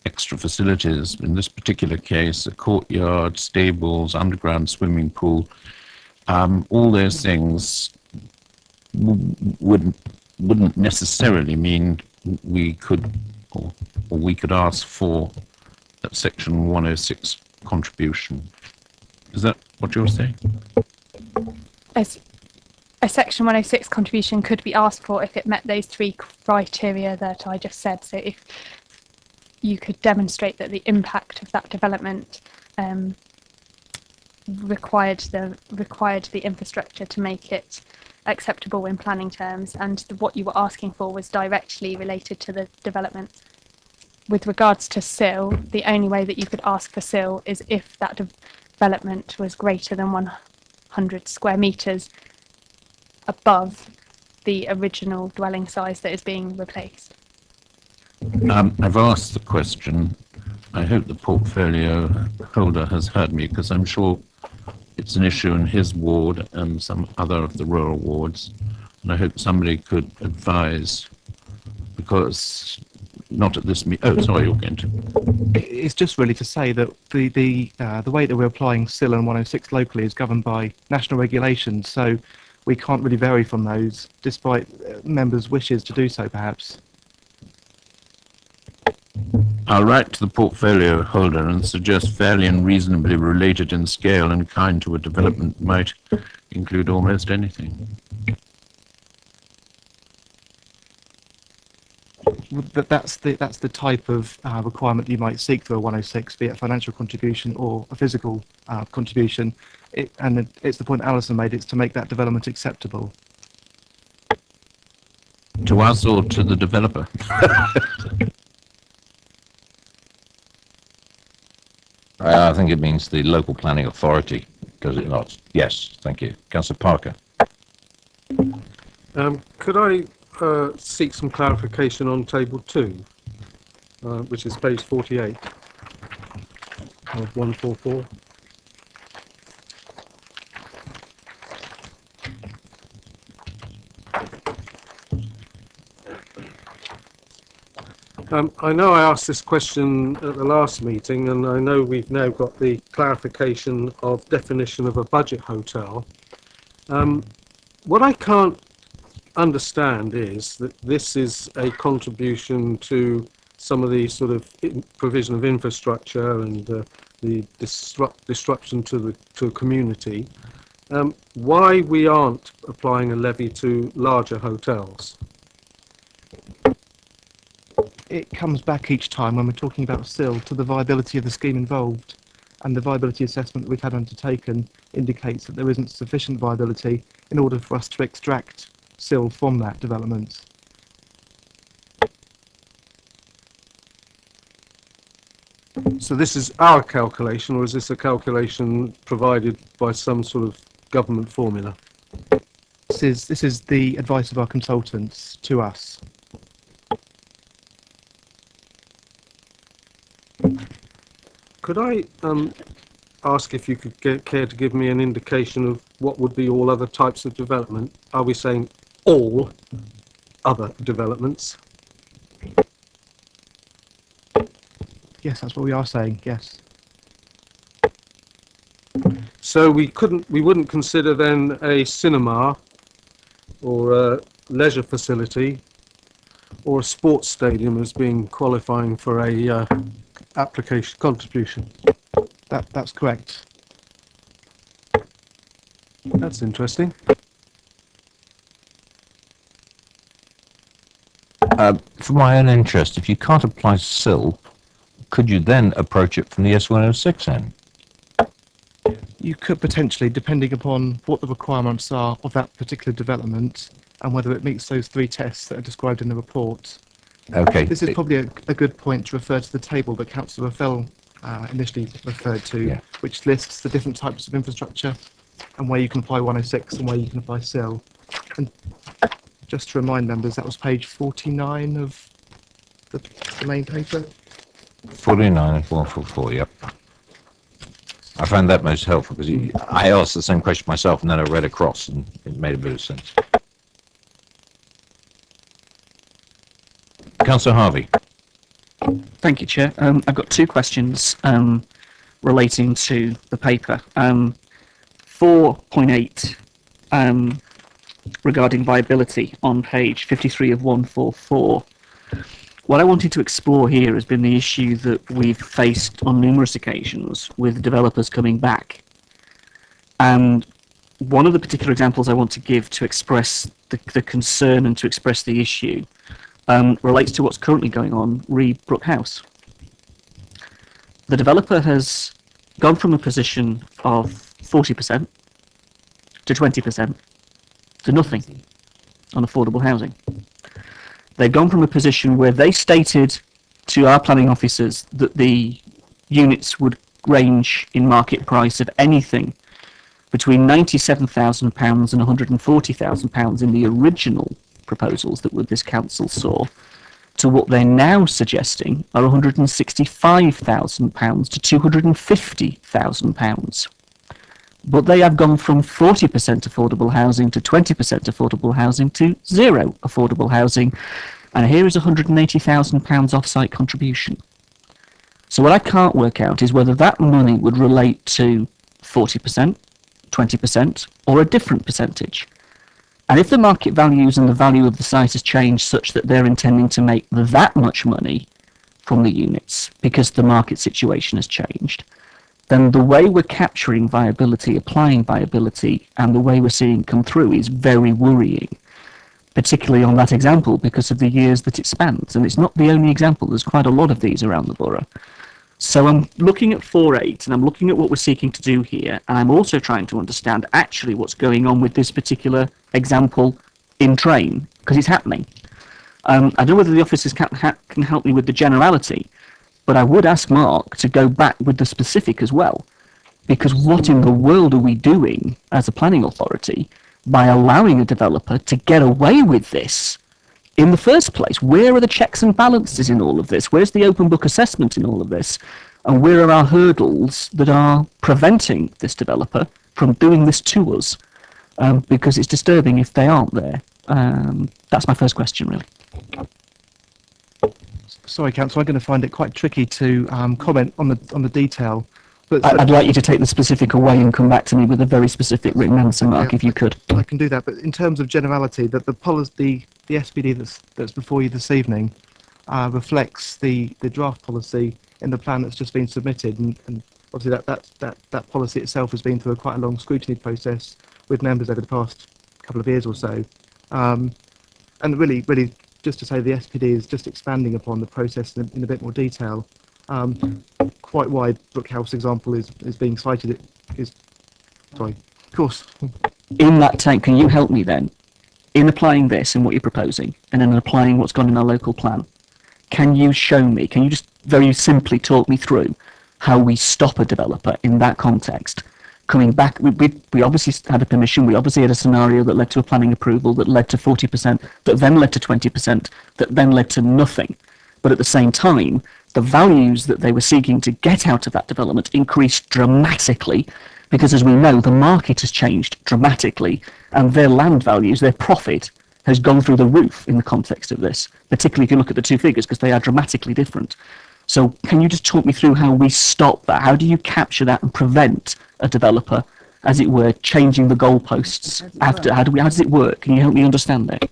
extra facilities, in this particular case, a courtyard, stables, underground swimming pool, all those things wouldn't necessarily mean we could, or we could ask for that Section 106 contribution. Is that what you're saying? A Section 106 contribution could be asked for if it met those 3 criteria that I just said. So if you could demonstrate that the impact of that development required the infrastructure to make it acceptable in planning terms, and what you were asking for was directly related to the development. With regards to sill, the only way that you could ask for sill is if that development was greater than 100 square metres above the original dwelling size that is being replaced. I've asked the question. I hope the portfolio holder has heard me, because I'm sure it's an issue in his ward and some other of the rural wards. And I hope somebody could advise, because not at this meeting. Oh, sorry, you're going to. It's just really to say that the way that we're applying SIL and 106 locally is governed by national regulations, so we can't really vary from those, despite members' wishes to do so, perhaps. I'll write to the portfolio holder and suggest fairly and reasonably related in scale and kind to a development might include almost anything. That's the type of requirement you might seek for a 106, be it a financial contribution or a physical contribution. It's the point Alison made, it's to make that development acceptable. To us or to the developer? I think it means the local planning authority, does it not? Yes, thank you. Councillor Parker. Could I seek some clarification on table 2, which is page 48 of 144? I know I asked this question at the last meeting, and I know we've now got the clarification of definition of a budget hotel. What I can't understand is that this is a contribution to some of the sort of provision of infrastructure and the disruption to a community. Why we aren't applying a levy to larger hotels? It comes back each time when we're talking about SIL to the viability of the scheme involved, and the viability assessment that we've had undertaken indicates that there isn't sufficient viability in order for us to extract SIL from that development. So this is our calculation, or is this a calculation provided by some sort of government formula? This is the advice of our consultants to us. Could I ask if you could care to give me an indication of what would be all other types of development? Are we saying all other developments? Yes, that's what we are saying, yes. So we wouldn't consider then a cinema or a leisure facility or a sports stadium as being qualifying for a application contribution? That's correct. That's interesting. For my own interest, if you can't apply SIL, could you then approach it from the S106 end? You could potentially, depending upon what the requirements are of that particular development and whether it meets those 3 tests that are described in the report. Okay. This is probably a good point to refer to the table that Councillor Fell initially referred to, Yeah. which lists the different types of infrastructure and where you can apply 106 and where you can apply SIL. And just to remind members, that was page 49 of the main paper. 49 and 444, yep. I found that most helpful because I asked the same question myself and then I read across and it made a bit of sense. Councillor Harvey. Thank you, Chair. I've got 2 questions relating to the paper. 4.8 regarding viability on page 53 of 144. What I wanted to explore here has been the issue that we've faced on numerous occasions with developers coming back. And one of the particular examples I want to give to express the concern and to express the issue relates to what's currently going on re Brook House. The developer has gone from a position of 40% to 20%, to nothing on affordable housing. They've gone from a position where they stated to our planning officers that the units would range in market price of anything between £97,000 and £140,000 in the original proposals that this council saw, to what they're now suggesting are £165,000 to £250,000. But they have gone from 40% affordable housing to 20% affordable housing to zero affordable housing. And here is £180,000 off-site contribution. So what I can't work out is whether that money would relate to 40%, 20%, or a different percentage. And if the market values and the value of the site has changed such that they're intending to make that much money from the units because the market situation has changed, then the way we're capturing viability, applying viability, and the way we're seeing come through is very worrying, particularly on that example because of the years that it spans. And it's not the only example. There's quite a lot of these around the borough. So I'm looking at 4.8 and I'm looking at what we're seeking to do here, and I'm also trying to understand actually what's going on with this particular example in train, because it's happening. I don't know whether the officers can help me with the generality, but I would ask Mark to go back with the specific as well, because what in the world are we doing as a planning authority by allowing a developer to get away with this in the first place? Where are the checks and balances in all of this? Where's the open book assessment in all of this? And where are our hurdles that are preventing this developer from doing this to us? Because it's disturbing if they aren't there. That's my first question, really. Sorry, Councillor, I'm going to find it quite tricky to comment on the detail. But I'd like you to take the specific away and come back to me with a very specific written answer, Mark, if you could. I can do that. But in terms of generality, that the policy, the SPD that's before you this evening, reflects the draft policy in the plan that's just been submitted, and obviously that policy itself has been through quite a long scrutiny process with members over the past couple of years or so, and really just to say the SPD is just expanding upon the process in a bit more detail. Quite why Brookhouse example is being cited of course. In that tank, can you help me then, in applying this and what you're proposing, and then applying what's gone in our local plan? Can you show me, can you just very simply talk me through how we stop a developer in that context? Coming back, we obviously had a permission, we obviously had a scenario that led to a planning approval, that led to 40%, that then led to 20%, that then led to nothing. But at the same time, the values that they were seeking to get out of that development increased dramatically, because as we know, the market has changed dramatically, and their land values, their profit, has gone through the roof in the context of this, particularly if you look at the two figures, because they are dramatically different. So can you just talk me through how we stop that? How do you capture that and prevent a developer, as it were, changing the goalposts after? How does it work? Can you help me understand that?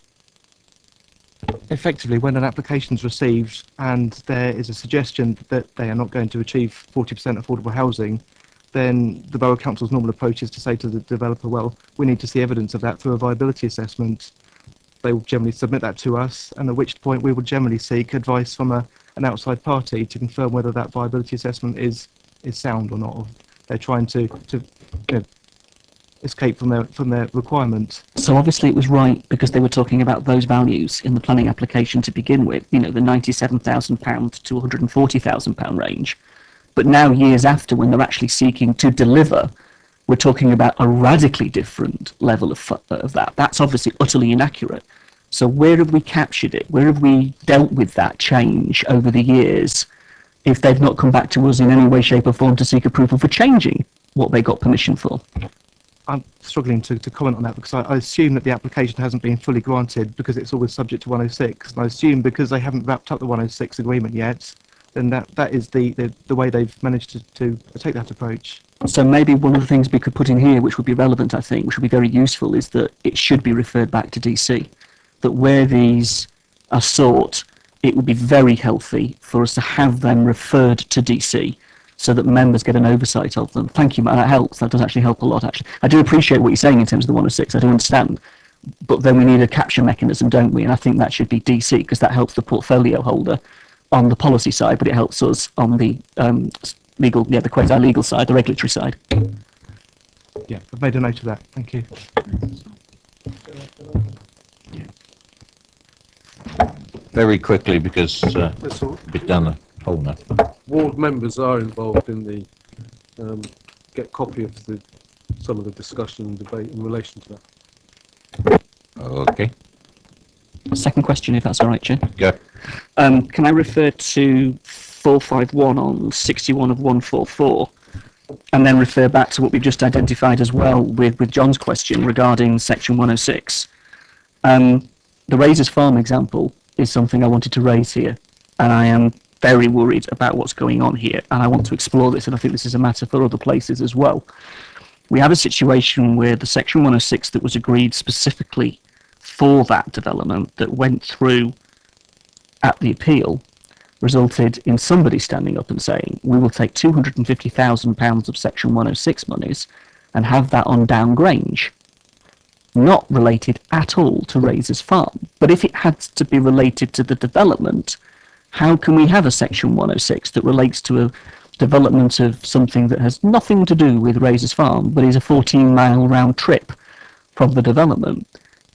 Effectively, when an application is received and there is a suggestion that they are not going to achieve 40% affordable housing, then the Borough Council's normal approach is to say to the developer, well, we need to see evidence of that through a viability assessment. They will generally submit that to us, and at which point we will generally seek advice from an outside party to confirm whether that viability assessment is sound or not. Or they're trying to escape from their requirement. So obviously it was right because they were talking about those values in the planning application to begin with, the £97,000 to £140,000 range. But now, years after, when they're actually seeking to deliver, we're talking about a radically different level of that. That's obviously utterly inaccurate. So where have we captured it? Where have we dealt with that change over the years if they've not come back to us in any way, shape or form to seek approval for changing what they got permission for? I'm struggling to comment on that because I assume that the application hasn't been fully granted because it's always subject to 106. And I assume because they haven't wrapped up the 106 agreement yet, then that is the way they've managed to take that approach. So maybe one of the things we could put in here, which would be relevant, I think, which would be very useful, is that it should be referred back to DC. That where these are sought, it would be very healthy for us to have them referred to DC so that members get an oversight of them. Thank you, Matt. That helps. That does actually help a lot, actually. I do appreciate what you're saying in terms of the 106. I do understand. But then we need a capture mechanism, don't we? And I think that should be DC because that helps the portfolio holder on the policy side, but it helps us on the the quasi-legal side, the regulatory side. Yeah, I've made a note of that. Thank you. very quickly because That's all. a bit down the hole now. Ward members are involved in the, get copy of some of the discussion and debate in relation to that. Okay, Second question, if that's all right, Chair. go. Can I refer to 451 on 61 of 144 and then refer back to what we've just identified as well with John's question regarding section 106? The Razors Farm example is something I wanted to raise here, and I am very worried about what's going on here, and I want to explore this, and I think this is a matter for other places as well. We have a situation where the section 106 that was agreed specifically for that development that went through at the appeal resulted in somebody standing up and saying, we will take £250,000 of section 106 monies and have that on Down Grange. Not related at all to Razors Farm. But if it had to be related to the development, how can we have a section 106 that relates to a development of something that has nothing to do with Razors Farm, but is a 14-mile round trip from the development?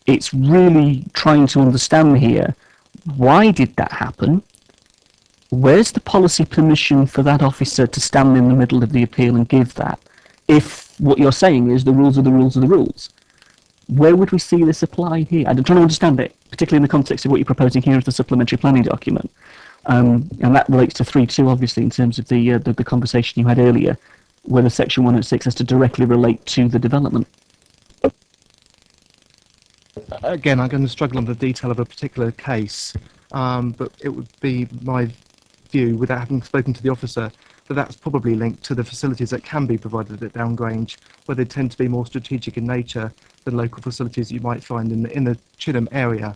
It's really trying to understand here, why did that happen? Where's the policy permission for that officer to stand in the middle of the appeal and give that? If what you're saying is the rules are the rules are the rules, where would we see this applied here? I'm trying to understand it, particularly in the context of what you're proposing here as the supplementary planning document. And that relates to 3.2, obviously, in terms of the conversation you had earlier, whether section 106 has to directly relate to the development. Again, I'm going to struggle on the detail of a particular case, but it would be my view, without having spoken to the officer, that that's probably linked to the facilities that can be provided at Down Grange, where they tend to be more strategic in nature than local facilities you might find in the Chinham area.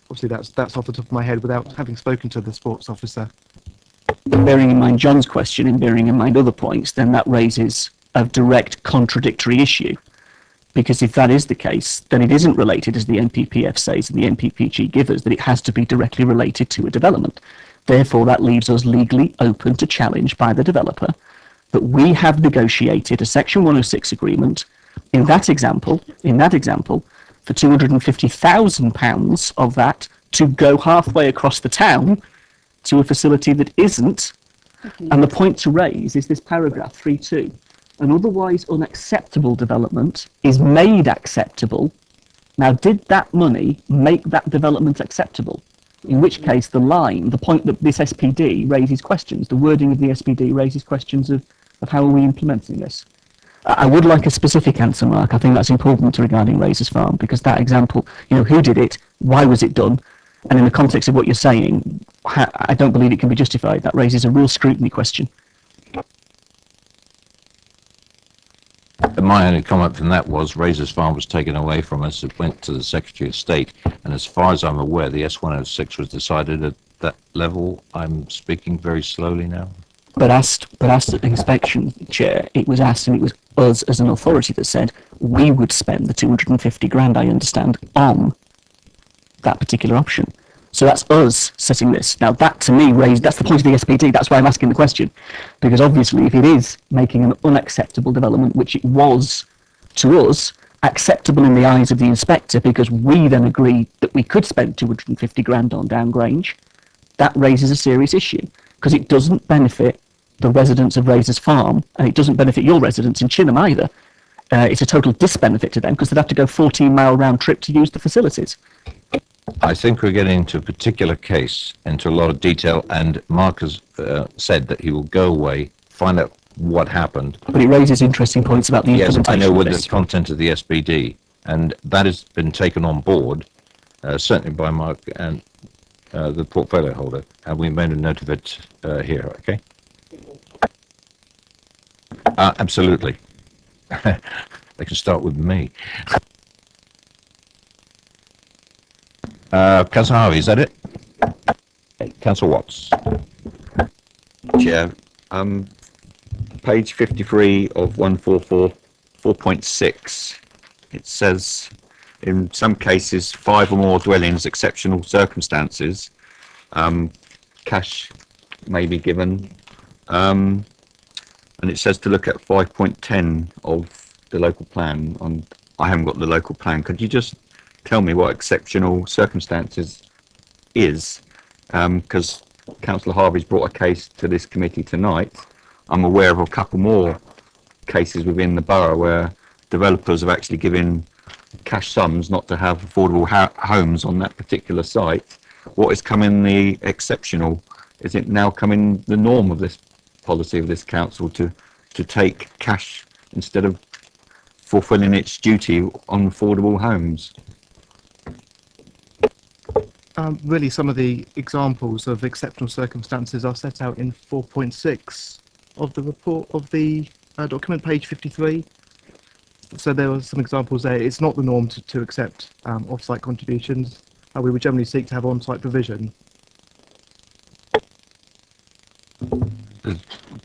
Obviously, that's off the top of my head without having spoken to the sports officer. Bearing in mind John's question and bearing in mind other points, then that raises a direct contradictory issue. Because if that is the case, then it isn't related, as the NPPF says and the NPPG give us, that it has to be directly related to a development. Therefore, that leaves us legally open to challenge by the developer. But we have negotiated a Section 106 agreement in that example, for £250,000 of that to go halfway across the town to a facility that isn't. And the point to raise is this paragraph 3.2. An otherwise unacceptable development is made acceptable. Now, did that money make that development acceptable? In which case, the point that this SPD raises questions, the wording of the SPD raises questions of how are we implementing this? I would like a specific answer, Mark. I think that's important regarding Razors Farm, because that example, who did it? Why was it done? And in the context of what you're saying, I don't believe it can be justified. That raises a real scrutiny question. My only comment from that was Razors Farm was taken away from us. It went to the Secretary of State. And as far as I'm aware, the S106 was decided at that level. I'm speaking very slowly now. But asked at inspection, Chair, it was asked, and it was us as an authority that said we would spend the 250 grand, I understand, on that particular option. So that's us setting this. Now that to me that's the point of the SPD, that's why I'm asking the question. Because obviously if it is making an unacceptable development, which it was to us, acceptable in the eyes of the inspector because we then agreed that we could spend 250 grand on Down Grange, that raises a serious issue. Because it doesn't benefit the residents of Razors Farm, and it doesn't benefit your residents in Chinham either. It's a total disbenefit to them because they'd have to go 14-mile round trip to use the facilities. I think we're getting into a particular case, into a lot of detail, and Mark has said that he will go away, find out what happened. But it raises interesting points about the Yes, implementation I know of with this. the content of the SPD, and that has been taken on board, certainly by Mark and the portfolio holder, and we made a note of it here, okay? Absolutely. They can start with me. Councillor Harvey, is that it? Councillor Watts. Chair, page 53 of 144, 4.6, it says, in some cases, 5 or more dwellings, exceptional circumstances, cash may be given, and it says to look at 5.10 of the local plan. I haven't got the local plan. Could you just tell me what exceptional circumstances is? because Councillor Harvey's brought a case to this committee tonight. I'm aware of a couple more cases within the borough where developers have actually given cash sums not to have affordable homes on that particular site. What is coming the exceptional? Is it now coming the norm of this policy of this council to take cash instead of fulfilling its duty on affordable homes? Really, some of the examples of exceptional circumstances are set out in 4.6 of the report of the document, page 53. So there are some examples there. It's not the norm to accept off-site contributions. We would generally seek to have on-site provision.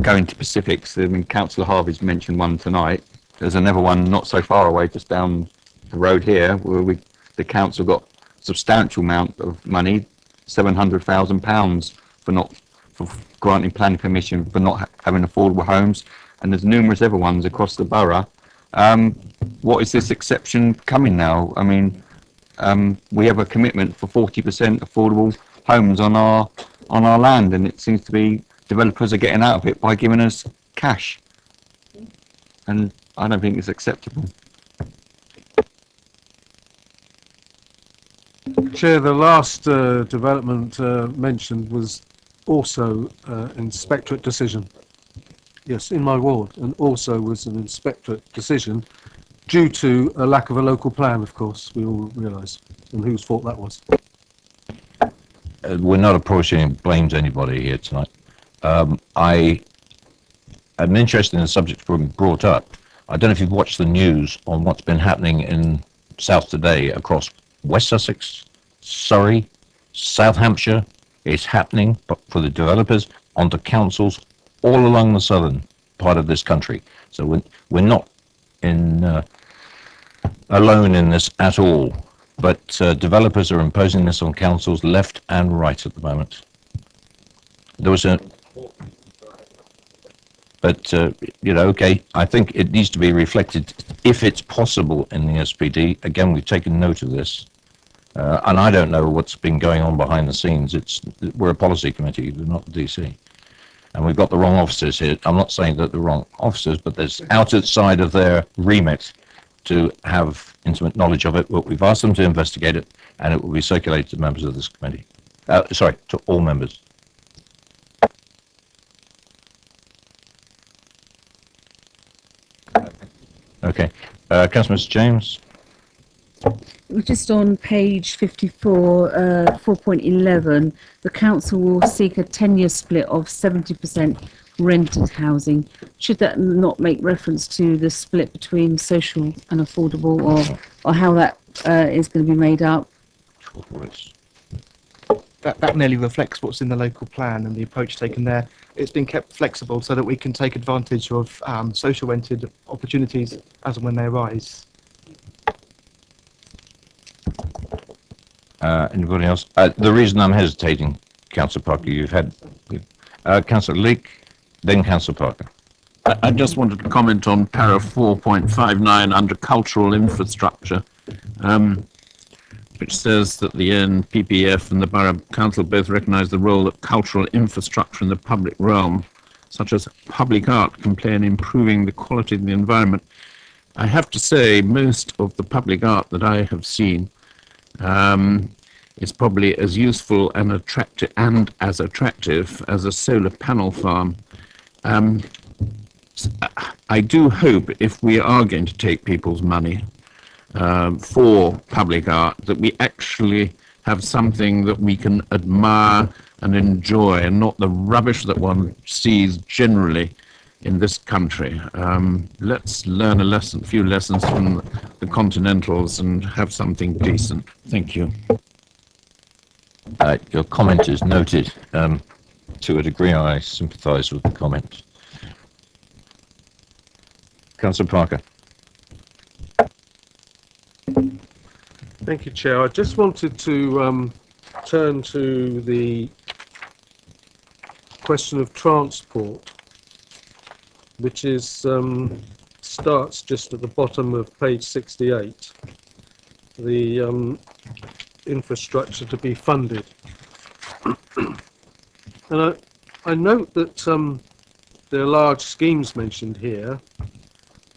Going to specifics, I mean, Councillor Harvey's mentioned one tonight. There's another one not so far away, just down the road here, where the council got a substantial amount of money, £700,000 for granting planning permission for not having affordable homes, and there's numerous other ones across the borough. What is this exception coming now? I mean, we have a commitment for 40% affordable homes on our land, and it seems to be developers are getting out of it by giving us cash, and I don't think it's acceptable. Chair, the last development mentioned was also inspectorate decision. Yes, in my ward, and also was an inspectorate decision due to a lack of a local plan, of course, we all realise, and whose fault that was. We're not approaching blames anybody here tonight. I am interested in the subject being brought up. I don't know if you've watched the news on what's been happening in South today across West Sussex, Surrey, South Hampshire. It's happening but for the developers onto councils all along the southern part of this country. So we're not alone in this at all. But developers are imposing this on councils left and right at the moment. There was okay, I think it needs to be reflected if it's possible in the SPD. Again, we've taken note of this. And I don't know what's been going on behind the scenes. We're a policy committee, we're not the DC. And we've got the wrong officers here. I'm not saying that the wrong officers, but there's outside of their remit to have intimate knowledge of it. But we've asked them to investigate it, and it will be circulated to members of this committee. To all members. Okay. Councillor Mr. James. Just on page 54, 4.11, the council will seek a 10-year split of 70% rented housing. Should that not make reference to the split between social and affordable, or how that is going to be made up? That merely reflects what's in the local plan and the approach taken there. It's been kept flexible so that we can take advantage of social rented opportunities as and when they arise. Anybody else? The reason I'm hesitating, Councillor Parker, you've had Councillor Leake, then Councillor Parker. I just wanted to comment on para 4.59 under cultural infrastructure, which says that the NPPF and the Borough Council both recognise the role that cultural infrastructure in the public realm, such as public art, can play in improving the quality of the environment. I have to say, most of the public art that I have seen is probably as useful and attractive as a solar panel farm. I do hope, if we are going to take people's money for public art, that we actually have something that we can admire and enjoy, and not the rubbish that one sees generally in this country. Let's learn a few lessons from the Continentals and have something decent. Thank you. Your comment is noted. To a degree, I sympathise with the comment. Councillor Parker. Thank you, Chair. I just wanted to turn to the question of transport, which is starts just at the bottom of page 68. The infrastructure to be funded. And I note that there are large schemes mentioned here,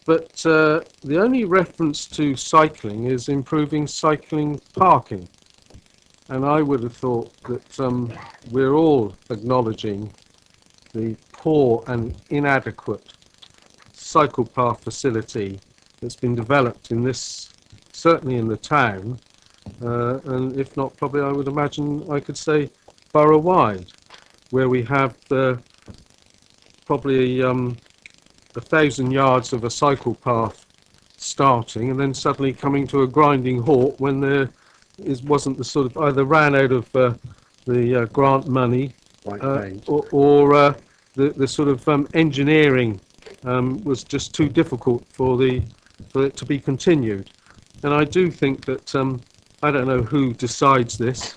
but the only reference to cycling is improving cycling parking. And I would have thought that we're all acknowledging the poor and inadequate cycle path facility that's been developed in this, certainly in the town, and if not, probably I would imagine I could say borough-wide, where we have probably 1,000 yards of a cycle path starting and then suddenly coming to a grinding halt when there wasn't the sort of either ran out of the grant money or the sort of engineering was just too difficult for it to be continued. And I do think that I don't know who decides this,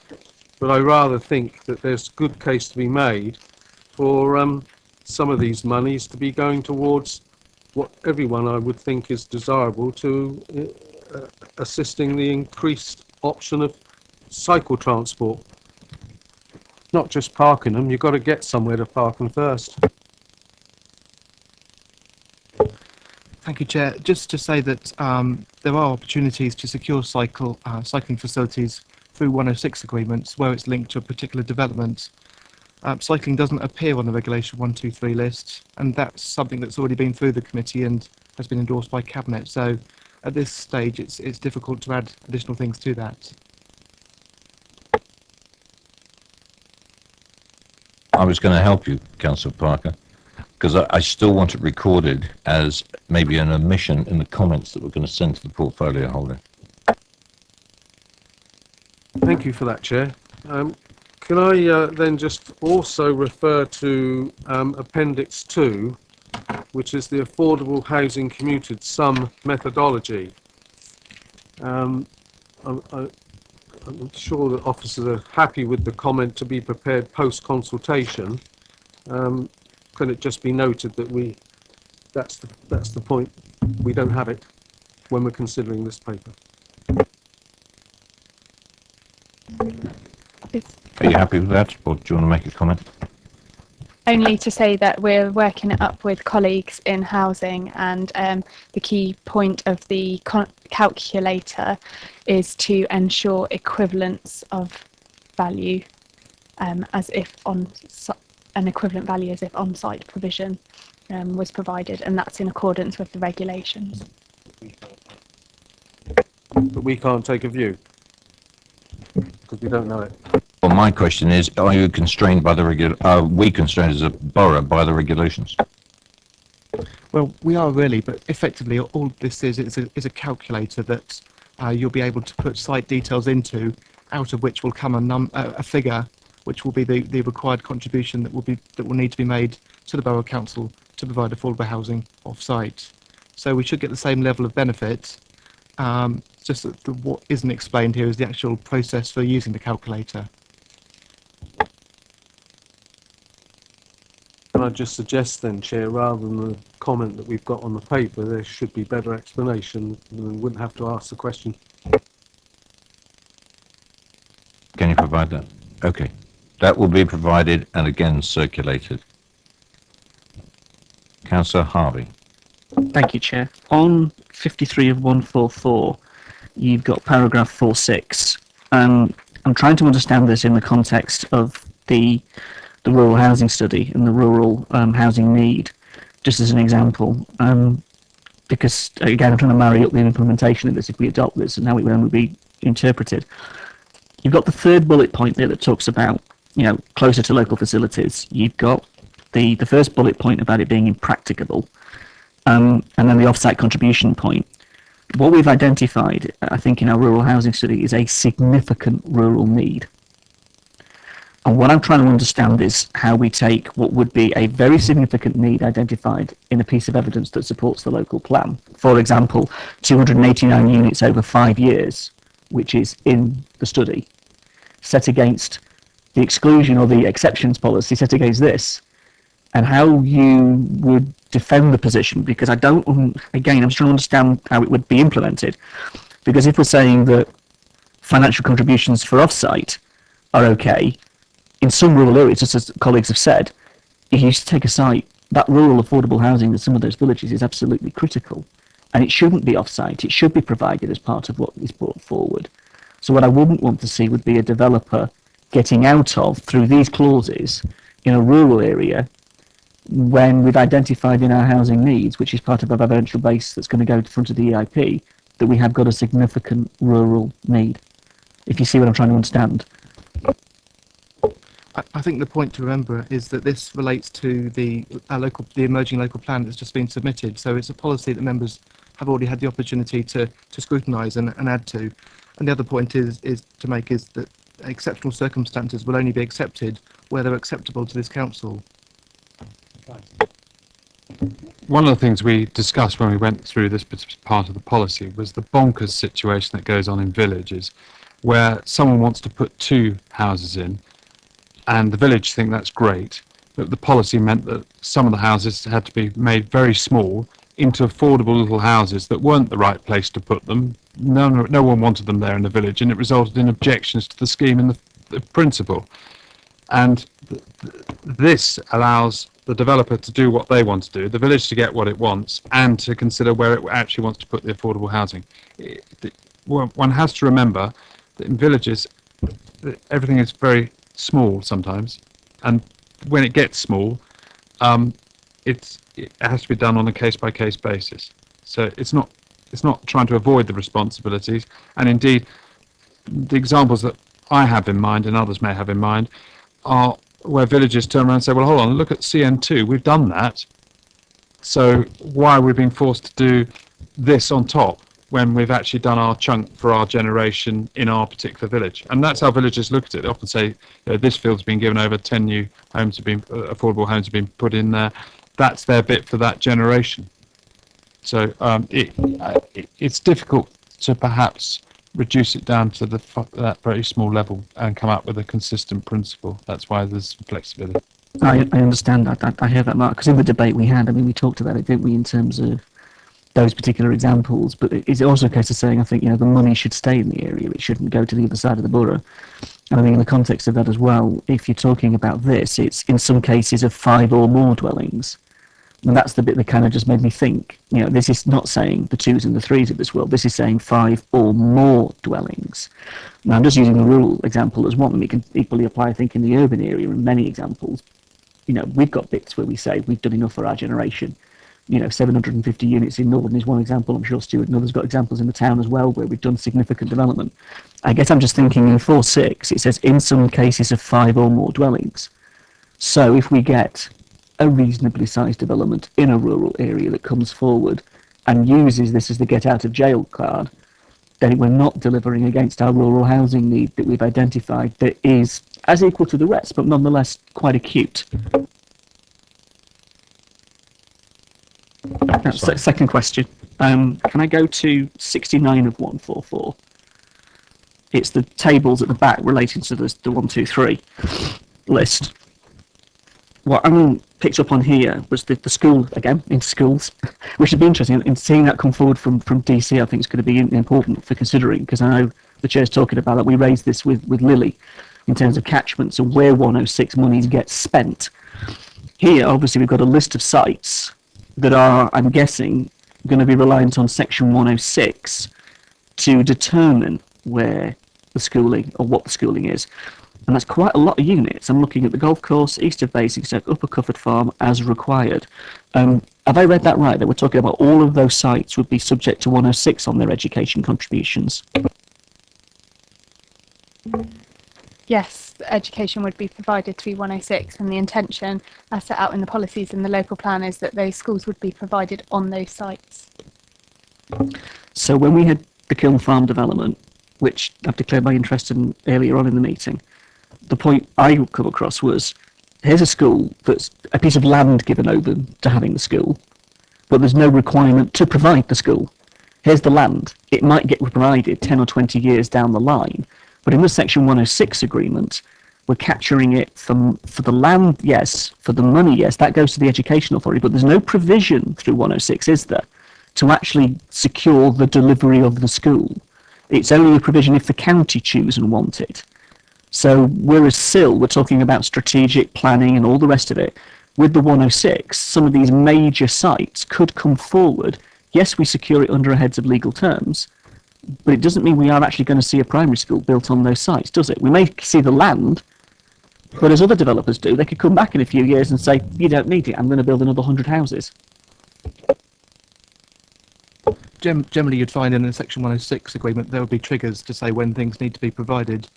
but I rather think that there's a good case to be made for some of these monies to be going towards what everyone I would think is desirable to assisting the increased option of cycle transport. Not just parking them, you've got to get somewhere to park them first. Thank you, Chair. Just to say that there are opportunities to secure cycling facilities through 106 agreements where it's linked to a particular development. Cycling doesn't appear on the Regulation 123 list, and that's something that's already been through the committee and has been endorsed by Cabinet. So at this stage, it's difficult to add additional things to that. I was going to help you, Councillor Parker, because I still want it recorded as maybe an omission in the comments that we're going to send to the portfolio holder. Thank you for that, Chair. Can I then just also refer to Appendix 2, which is the Affordable Housing Commuted Sum methodology. I'm sure that officers are happy with the comment to be prepared post-consultation. Can it just be noted that that's the point, we don't have it when we're considering this paper? Are you happy with that, or do you want to make a comment? Only to say that we're working it up with colleagues in housing, and the key point of the calculator is to ensure equivalence of value, as if an equivalent value as if on-site provision was provided, and that's in accordance with the regulations. But we can't take a view because we don't know it. Well, my question is, are you constrained by the are we constrained as a borough by the regulations? Well, we are really, but effectively all this is a calculator that you'll be able to put site details into, out of which will come a figure, which will be the required contribution that will need to be made to the borough council to provide affordable housing off-site. So we should get the same level of benefit. Just that what isn't explained here is the actual process for using the calculator. Can I just suggest then, Chair, rather than the comment that we've got on the paper, there should be better explanation, and we wouldn't have to ask the question. Can you provide that? Okay. That will be provided and again circulated. Councillor Harvey. Thank you, Chair. On 53 of 144, you've got paragraph 46. I'm trying to understand this in the context of the rural housing study and the rural housing need, just as an example. Because, again, I'm trying to marry up the implementation of this if we adopt this and how it would only be interpreted. You've got the third bullet point there that talks about, closer to local facilities. You've got the first bullet point about it being impracticable, and then the off-site contribution point. What we've identified, I think, in our rural housing study is a significant rural need. And what I'm trying to understand is how we take what would be a very significant need identified in a piece of evidence that supports the local plan. For example, 289 units over 5 years, which is in the study, set against the exclusion or the exceptions policy set against this, and how you would defend the position, because I don't, again, I'm trying to understand how it would be implemented. Because if we're saying that financial contributions for off-site are okay, in some rural areas, just as colleagues have said, if you take a site, that rural affordable housing in some of those villages is absolutely critical. And it shouldn't be off-site. It should be provided as part of what is brought forward. So what I wouldn't want to see would be a developer getting out of, through these clauses, in a rural area, when we've identified in our housing needs, which is part of our evidential base that's going to go to the front of the EIP, that we have got a significant rural need. If you see what I'm trying to understand. I think the point to remember is that this relates to the emerging local plan that's just been submitted. So it's a policy that members have already had the opportunity to scrutinise and add to. And the other point is that exceptional circumstances will only be accepted where they're acceptable to this council. One of the things we discussed when we went through this part of the policy was the bonkers situation that goes on in villages where someone wants to put 2 houses in and the village think that's great, but the policy meant that some of the houses had to be made very small into affordable little houses that weren't the right place to put them. No one wanted them there in the village, and it resulted in objections to the scheme in the principle. And this allows the developer to do what they want to do, the village to get what it wants, and to consider where it actually wants to put the affordable housing. One has to remember that in villages, everything is very small sometimes, and when it gets small, it has to be done on a case-by-case basis. So it's not trying to avoid the responsibilities. And indeed, the examples that I have in mind and others may have in mind are where villages turn around and say, well, hold on, look at CN2, we've done that, so why are we being forced to do this on top when we've actually done our chunk for our generation in our particular village? And that's how villagers look at it. They often say, you know, this field's been given over, 10 new homes have been, affordable homes have been put in there. That's their bit for that generation. So it's difficult to perhaps reduce it down to that very small level and come up with a consistent principle. That's why there's flexibility. I understand that. I hear that, Mark, because in the debate we had, I mean, we talked about it, didn't we, in terms of those particular examples, but it's also a case of saying, I think, you know, the money should stay in the area. It shouldn't go to the other side of the borough. And I think in the context of that as well, if you're talking about this, it's in some cases of 5 or more dwellings. And that's the bit that kind of just made me think, you know, this is not saying the 2s and the 3s of this world. This is saying 5 or more dwellings. Now, I'm just using the rural example as one. We can equally apply, I think, in the urban area in many examples. You know, we've got bits where we say we've done enough for our generation. You know, 750 units in Northern is one example. I'm sure Stuart and others got examples in the town as well where we've done significant development. I guess I'm just thinking in 4.6, it says in some cases of 5 or more dwellings. So if we get a reasonably sized development in a rural area that comes forward and uses this as the get out of jail card, then we're not delivering against our rural housing need that we've identified that is as equal to the rest, but nonetheless quite acute. That's the second question. Can I go to 69 of 144? It's the tables at the back relating to the 1, 2, 3 list. What I picked up on here was the school, again, into schools, which would be interesting. And seeing that come forward from DC, I think is going to be important for considering, because I know the chair's talking about that. We raised this with Lily in terms of catchments and where 106 monies get spent. Here, obviously, we've got a list of sites that are, I'm guessing, going to be reliant on Section 106 to determine where the schooling or what the schooling is. And that's quite a lot of units. I'm looking at the golf course, east of Basingstoke, Upper Cufford Farm, as required. Have I read that right, that we're talking about all of those sites would be subject to 106 on their education contributions? Yes, education would be provided through 106, and the intention as set out in the policies in the local plan is that those schools would be provided on those sites. So when we had the Kiln Farm development, which I've declared my interest in earlier on in the meeting, the point I come across was, here's a school that's a piece of land given over to having the school, but there's no requirement to provide the school. Here's the land. It might get provided 10 or 20 years down the line, but in the Section 106 agreement, we're capturing it for the land, yes, for the money, yes, that goes to the Education Authority, but there's no provision through 106, is there, to actually secure the delivery of the school. It's only a provision if the county choose and want it. So whereas SIL, we're talking about strategic planning and all the rest of it, with the 106, some of these major sites could come forward. Yes, we secure it under a heads of legal terms, but it doesn't mean we are actually going to see a primary school built on those sites, does it? We may see the land, but as other developers do, they could come back in a few years and say, you don't need it, I'm going to build another 100 houses. Generally, you'd find in a Section 106 agreement there would be triggers to say when things need to be provided.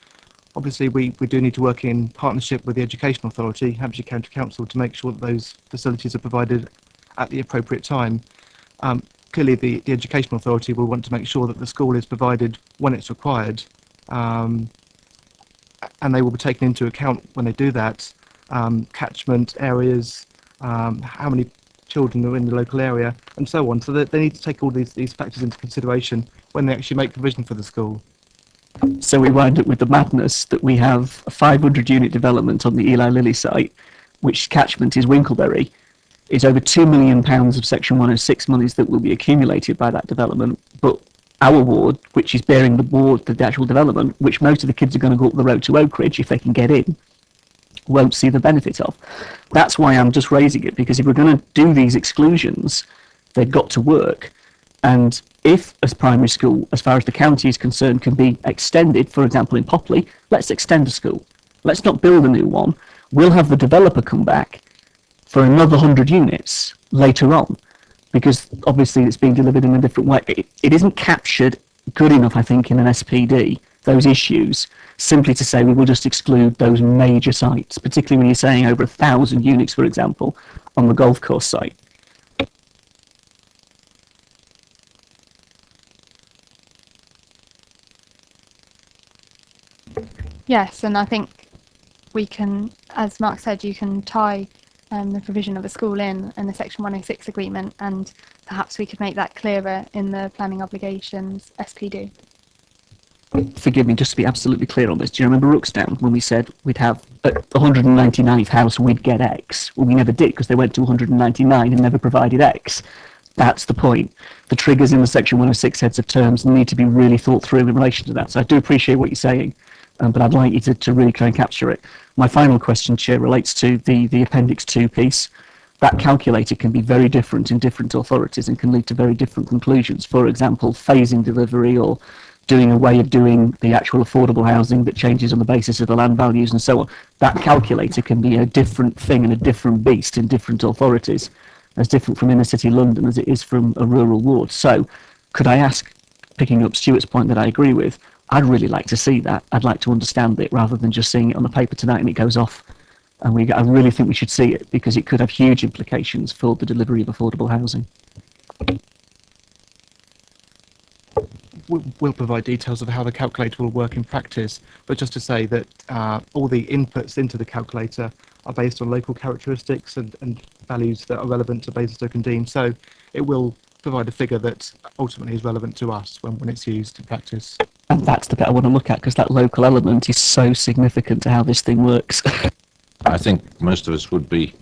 Obviously, we do need to work in partnership with the Education Authority, Hampshire County Council, to make sure that those facilities are provided at the appropriate time. Clearly, the Education Authority will want to make sure that the school is provided when it's required, and they will be taken into account when they do that. Catchment areas, how many children are in the local area, and so on. So that they need to take all these factors into consideration when they actually make provision for the school. So we wind up with the madness that we have a 500 unit development on the Eli Lilly site, which catchment is Winkleberry. It's over £2 million of Section 106 monies that will be accumulated by that development, but our ward, which is bearing the actual development, which most of the kids are going to go up the road to Oak Ridge if they can get in, won't see the benefit of. That's why I'm just raising it, because if we're going to do these exclusions, they've got to work. And if, as primary school, as far as the county is concerned, can be extended, for example, in Popley, let's extend the school. Let's not build a new one. We'll have the developer come back for another 100 units later on, because obviously it's being delivered in a different way. It isn't captured good enough, I think, in an SPD, those issues, simply to say we will just exclude those major sites, particularly when you're saying over 1,000 units, for example, on the golf course site. Yes, and I think we can, as Mark said, you can tie the provision of a school in the Section 106 agreement, and perhaps we could make that clearer in the planning obligations SPD. Forgive me, just to be absolutely clear on this, do you remember Rooksdown when we said we'd have at the 199th house we'd get X? Well, we never did, because they went to 199 and never provided X. That's the point. The triggers in the Section 106 heads of terms need to be really thought through in relation to that. So I do appreciate what you're saying, but I'd like you to really try and capture it. My final question, Chair, relates to the Appendix 2 piece. That calculator can be very different in different authorities and can lead to very different conclusions. For example, phasing delivery, or doing a way of doing the actual affordable housing that changes on the basis of the land values and so on. That calculator can be a different thing and a different beast in different authorities, as different from inner city London as it is from a rural ward. So could I ask, picking up Stuart's point that I agree with, I'd really like to see that. I'd like to understand it rather than just seeing it on the paper tonight and it goes off. And I really think we should see it, because it could have huge implications for the delivery of affordable housing. We'll provide details of how the calculator will work in practice, but just to say that all the inputs into the calculator are based on local characteristics and values that are relevant to Basingstoke and Dean. So it will provide a figure that ultimately is relevant to us when it's used in practice. And that's the bit I want to look at, because that local element is so significant to how this thing works. I think most of us would be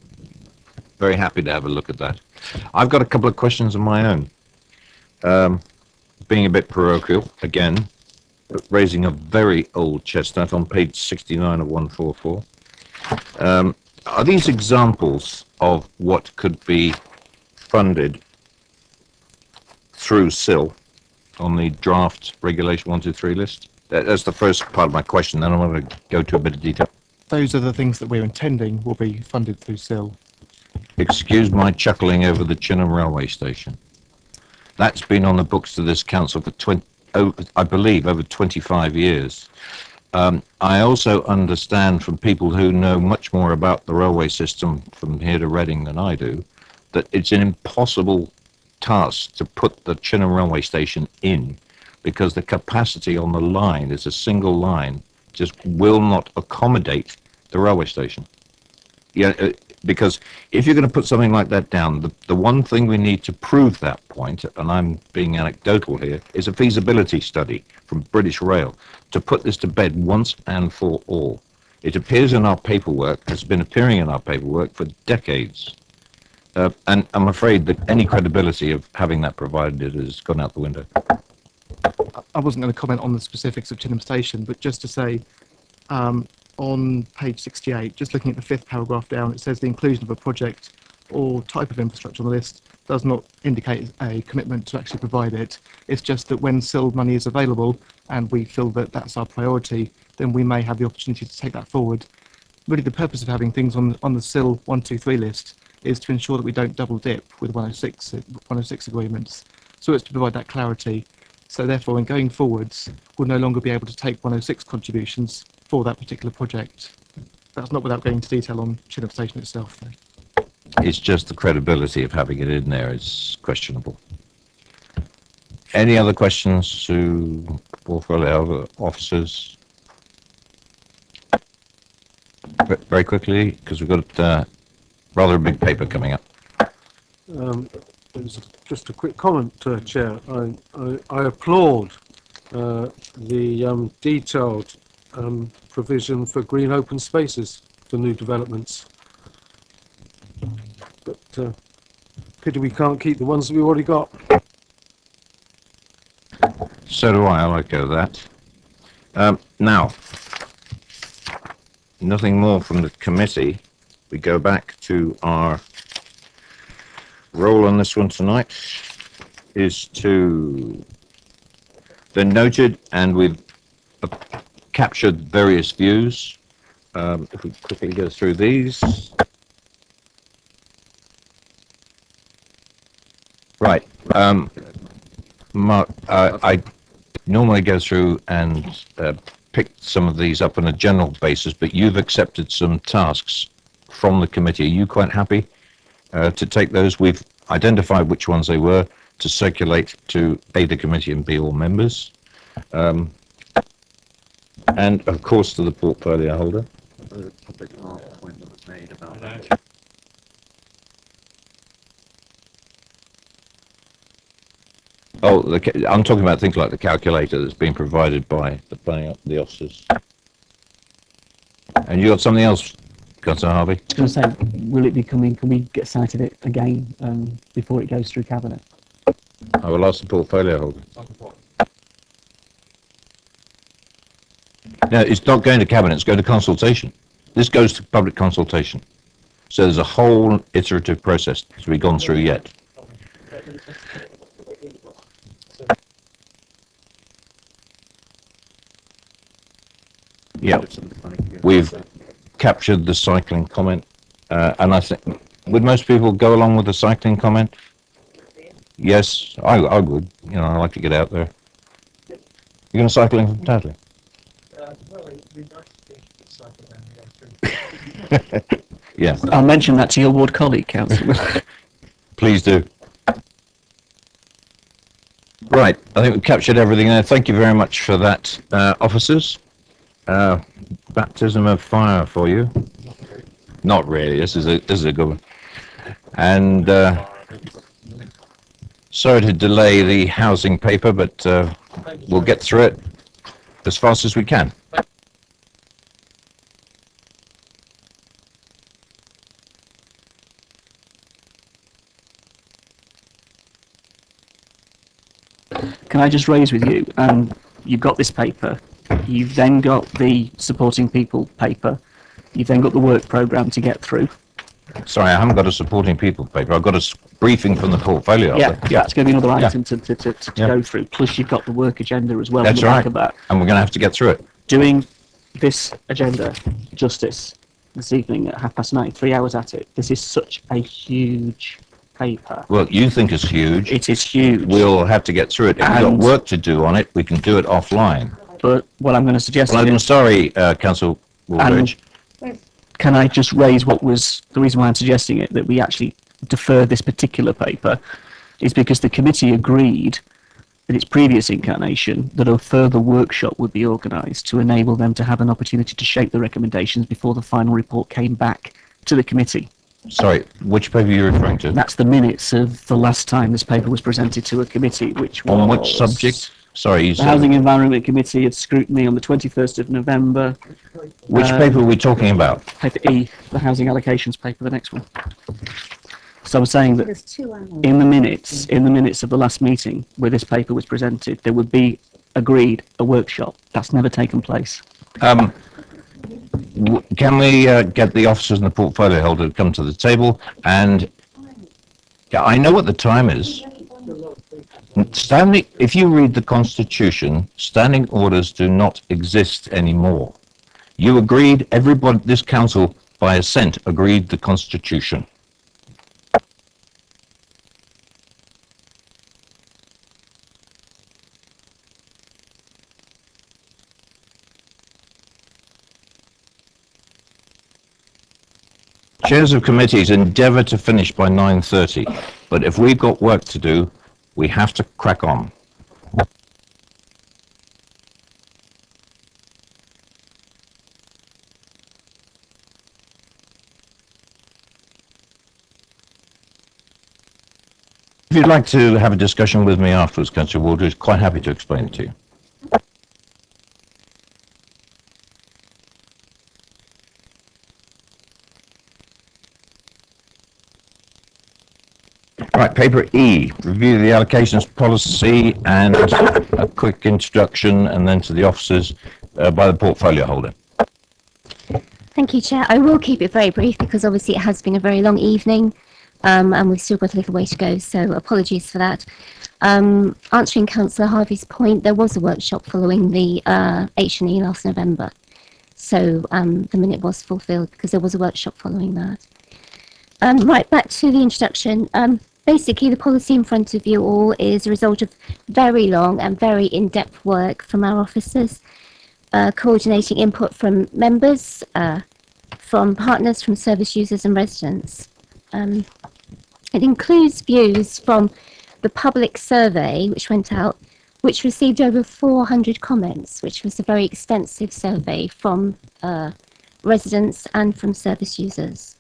very happy to have a look at that. I've got a couple of questions of my own. Being a bit parochial, again, raising a very old chestnut on page 69 of 144. Are these examples of what could be funded through SIL on the draft regulation 123 list? That's the first part of my question, then I want to go to a bit of detail. Those are the things that we're intending will be funded through SIL. Excuse my chuckling over the Chinham railway station. That's been on the books of this council for I believe over 25 years. I also understand from people who know much more about the railway system from here to Reading than I do, that it's an impossible task to put the Chinham railway station in, because the capacity on the line is a single line, just will not accommodate the railway station. Yeah, because if you're going to put something like that down, the one thing we need to prove that point, and I'm being anecdotal here, is a feasibility study from British Rail to put this to bed once and for all. It appears in our paperwork, has been appearing in our paperwork for decades. And I'm afraid that any credibility of having that provided has gone out the window. I wasn't going to comment on the specifics of Chinham Station, but just to say, on page 68, just looking at the fifth paragraph down, it says the inclusion of a project or type of infrastructure on the list does not indicate a commitment to actually provide it. It's just that when SIL money is available and we feel that that's our priority, then we may have the opportunity to take that forward. Really, the purpose of having things on the SIL 123 list is to ensure that we don't double dip with 106 agreements. So it's to provide that clarity. So therefore, in going forwards, we'll no longer be able to take 106 contributions for that particular project. That's not without going into detail on Chinham Station itself, though. It's just the credibility of having it in there is questionable. Any other questions to portfolio officers? Very quickly, because we've got rather a big paper coming up. It was just a quick comment, Chair. I applaud the detailed provision for green open spaces for new developments. But pity we can't keep the ones that we've already got. So do I like that. Now, nothing more from the committee. We go back to our role on this one tonight is to the noted, and we've captured various views. If we quickly go through these. Right. Mark, I normally go through and pick some of these up on a general basis, but you've accepted some tasks from the committee. Are you quite happy to take those? We've identified which ones they were to circulate to A, the committee, and B, all members. And of course to the portfolio holder. The public art point that was made about that. Oh, I'm talking about things like the calculator that's been provided by the officers. And you got something else, Councillor Harvey? I was going to say, will it be coming? Can we get sight of it again before it goes through cabinet? I will ask the portfolio holder. No, it's not going to cabinet, it's going to consultation. This goes to public consultation. So there's a whole iterative process to be gone through yet. Yeah, we've captured the cycling comment, and I think, would most people go along with the cycling comment? Yes, I would. You know, I like to get out there. You're going to cycle in from Tadley? Yeah. I'll mention that to your ward colleague, Councillor. Please do. Right, I think we've captured everything there. Thank you very much for that, officers. Baptism of fire for you. Not really. This is a good one. And sorry to delay the housing paper, but we'll get through it as fast as we can. Can I just raise with you? You've got this paper. You've then got the supporting people paper. You've then got the work programme to get through. Sorry, I haven't got a supporting people paper. I've got a briefing from the portfolio. Yeah, that's going to be another item to go through. Plus, you've got the work agenda as well. That's on the back right. of that. And we're going to have to get through it. Doing this agenda justice this evening at 9:30, 3 hours at it. This is such a huge paper. Well, you think it's huge. It is huge. We'll have to get through it. If we've got work to do on it, we can do it offline. But what I'm going to suggest... Well, I'm sorry, Councillor Woolridge. Can I just raise what was the reason why I'm suggesting it, that we actually defer this particular paper, is because the committee agreed in its previous incarnation that a further workshop would be organised to enable them to have an opportunity to shape the recommendations before the final report came back to the committee. Sorry, which paper are you referring to? That's the minutes of the last time this paper was presented to a committee, which was... On which subject? Sorry, you the Housing Environment Committee had scrutiny on the 21st of November. Which paper are we talking about? Paper E, the housing allocations paper, the next one. So I'm saying that in the minutes of the last meeting where this paper was presented, there would be agreed a workshop. That's never taken place. Can we get the officers and the portfolio holder to come to the table? And yeah, I know what the time is. Standing, if you read the Constitution, standing orders do not exist anymore. You agreed, everybody, this council by assent agreed the Constitution. Chairs of committees endeavour to finish by 9:30, but if we've got work to do, we have to crack on. If you'd like to have a discussion with me afterwards, Councillor Waldridge, quite happy to explain it to you. Right, paper E, review the allocations policy and a quick introduction and then to the officers by the portfolio holder. Thank you, Chair. I will keep it very brief because obviously it has been a very long evening and we've still got a little way to go, so apologies for that. Answering Councillor Harvey's point, there was a workshop following the H&E last November. So the minute was fulfilled because there was a workshop following that. Right, back to the introduction. Basically, the policy in front of you all is a result of very long and very in-depth work from our officers, coordinating input from members, from partners, from service users and residents. It includes views from the public survey, which went out, which received over 400 comments, which was a very extensive survey from residents and from service users.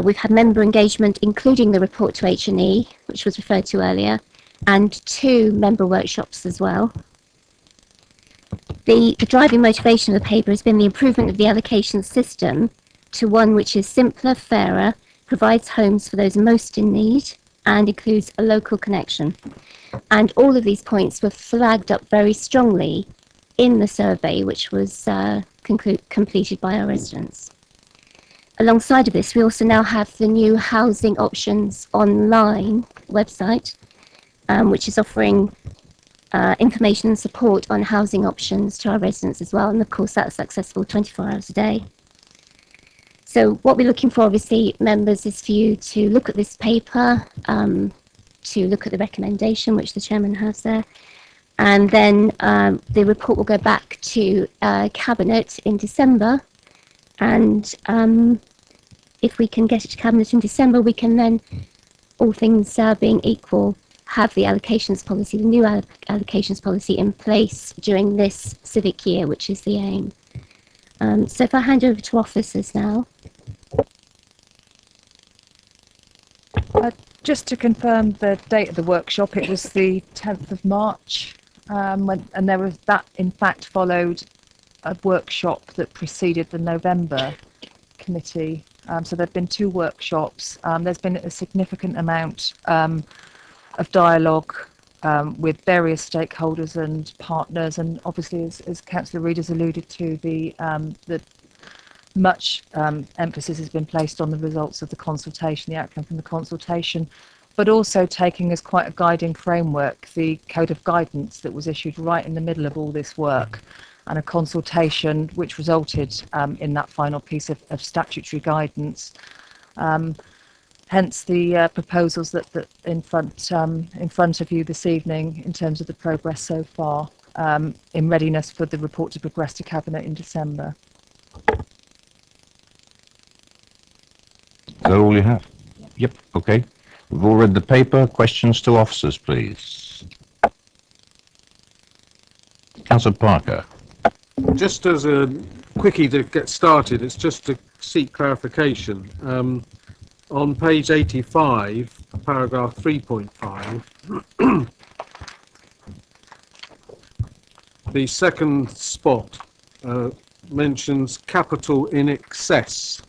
We've had member engagement, including the report to H&E, which was referred to earlier, and 2 member workshops as well. The driving motivation of the paper has been the improvement of the allocation system to one which is simpler, fairer, provides homes for those most in need, and includes a local connection. And all of these points were flagged up very strongly in the survey, which was completed by our residents. Alongside of this, we also now have the new housing options online website, which is offering information and support on housing options to our residents as well. And of course, that's accessible 24 hours a day. So what we're looking for, obviously, members, is for you to look at this paper, to look at the recommendation, which the chairman has there. And then the report will go back to Cabinet in December. And if we can get it to Cabinet in December, we can then, all things being equal, have the allocations policy, the new allocations policy in place during this civic year, which is the aim. So if I hand over to officers now. Just to confirm the date of the workshop, it was the 10th of March, and there was that, in fact, followed a workshop that preceded the November committee. So there have been 2 workshops. There's been a significant amount of dialogue with various stakeholders and partners, and obviously, as Councillor Reid has alluded to, the much emphasis has been placed on the results of the consultation, the outcome from the consultation, but also taking as quite a guiding framework the code of guidance that was issued right in the middle of all this work, and a consultation which resulted in that final piece of statutory guidance. Hence the proposals that in front of you this evening in terms of the progress so far, in readiness for the report to progress to Cabinet in December. Is that all you have? Yep, okay. We've all read the paper. Questions to officers, please. Councillor Parker. Just as a quickie to get started, it's just to seek clarification. On page 85, paragraph 3.5, the second spot mentions capital in excess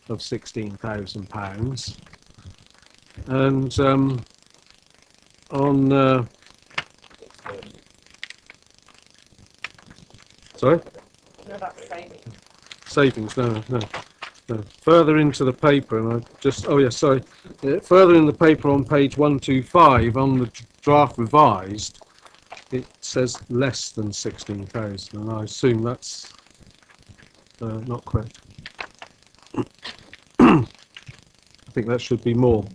of £16,000, and on sorry. savings. No. Further into the paper, and I just, oh yeah, sorry. Further in the paper on page 125, on the draft revised, it says less than 16,000, and I assume that's not correct. I think that should be more.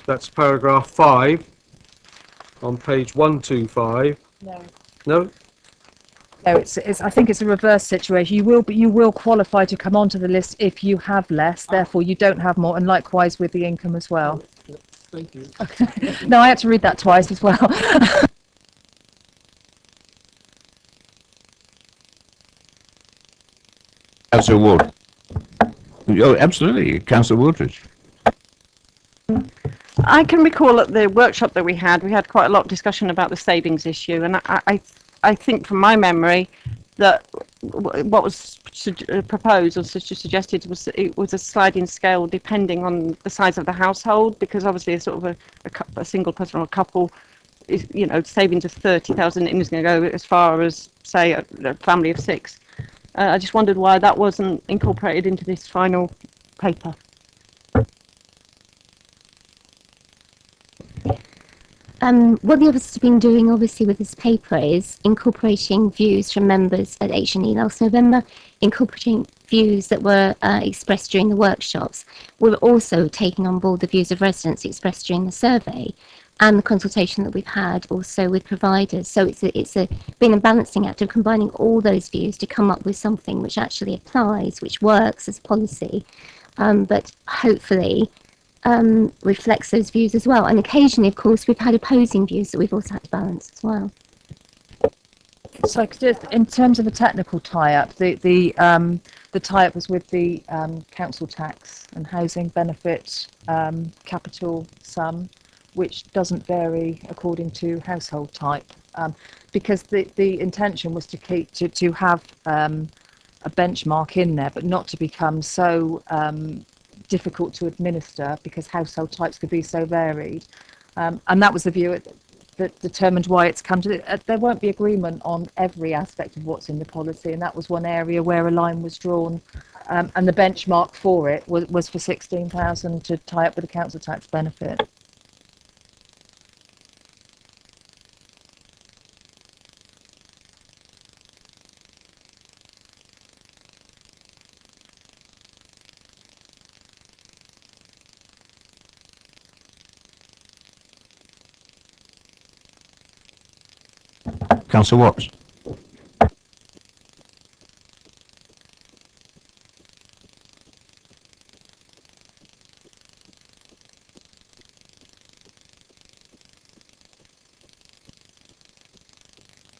That's paragraph 5 on page 125. No. No? No, it's. I think it's a reverse situation. You will qualify to come onto the list if you have less. Therefore, you don't have more, and likewise with the income as well. Thank you. Okay. No, I had to read that twice as well. Councillor Ward. Oh, absolutely, Councillor Woodridge. I can recall at the workshop that we had quite a lot of discussion about the savings issue, and I think from my memory that what was proposed or suggested was it was a sliding scale depending on the size of the household, because obviously a sort of a single person or a couple is, you know, savings of 30,000 is going to go as far as, say, a family of 6. I just wondered why that wasn't incorporated into this final paper. What the office has been doing, obviously, with this paper is incorporating views from members at H&E last November, incorporating views that were expressed during the workshops. We're also taking on board the views of residents expressed during the survey and the consultation that we've had also with providers. So it's been a balancing act of combining all those views to come up with something which actually applies, which works as policy, but hopefully reflects those views as well. And occasionally, of course, we've had opposing views that we've also had to balance as well. So just in terms of a technical tie-up, the tie-up was with the council tax and housing benefit capital sum, which doesn't vary according to household type, because the intention was to have a benchmark in there, but not to become so difficult to administer because household types could be so varied, and that was the view that determined why it's come to it. There won't be agreement on every aspect of what's in the policy, and that was one area where a line was drawn, and the benchmark for it was for 16,000 to tie up with the council tax benefit. Councillor Watts.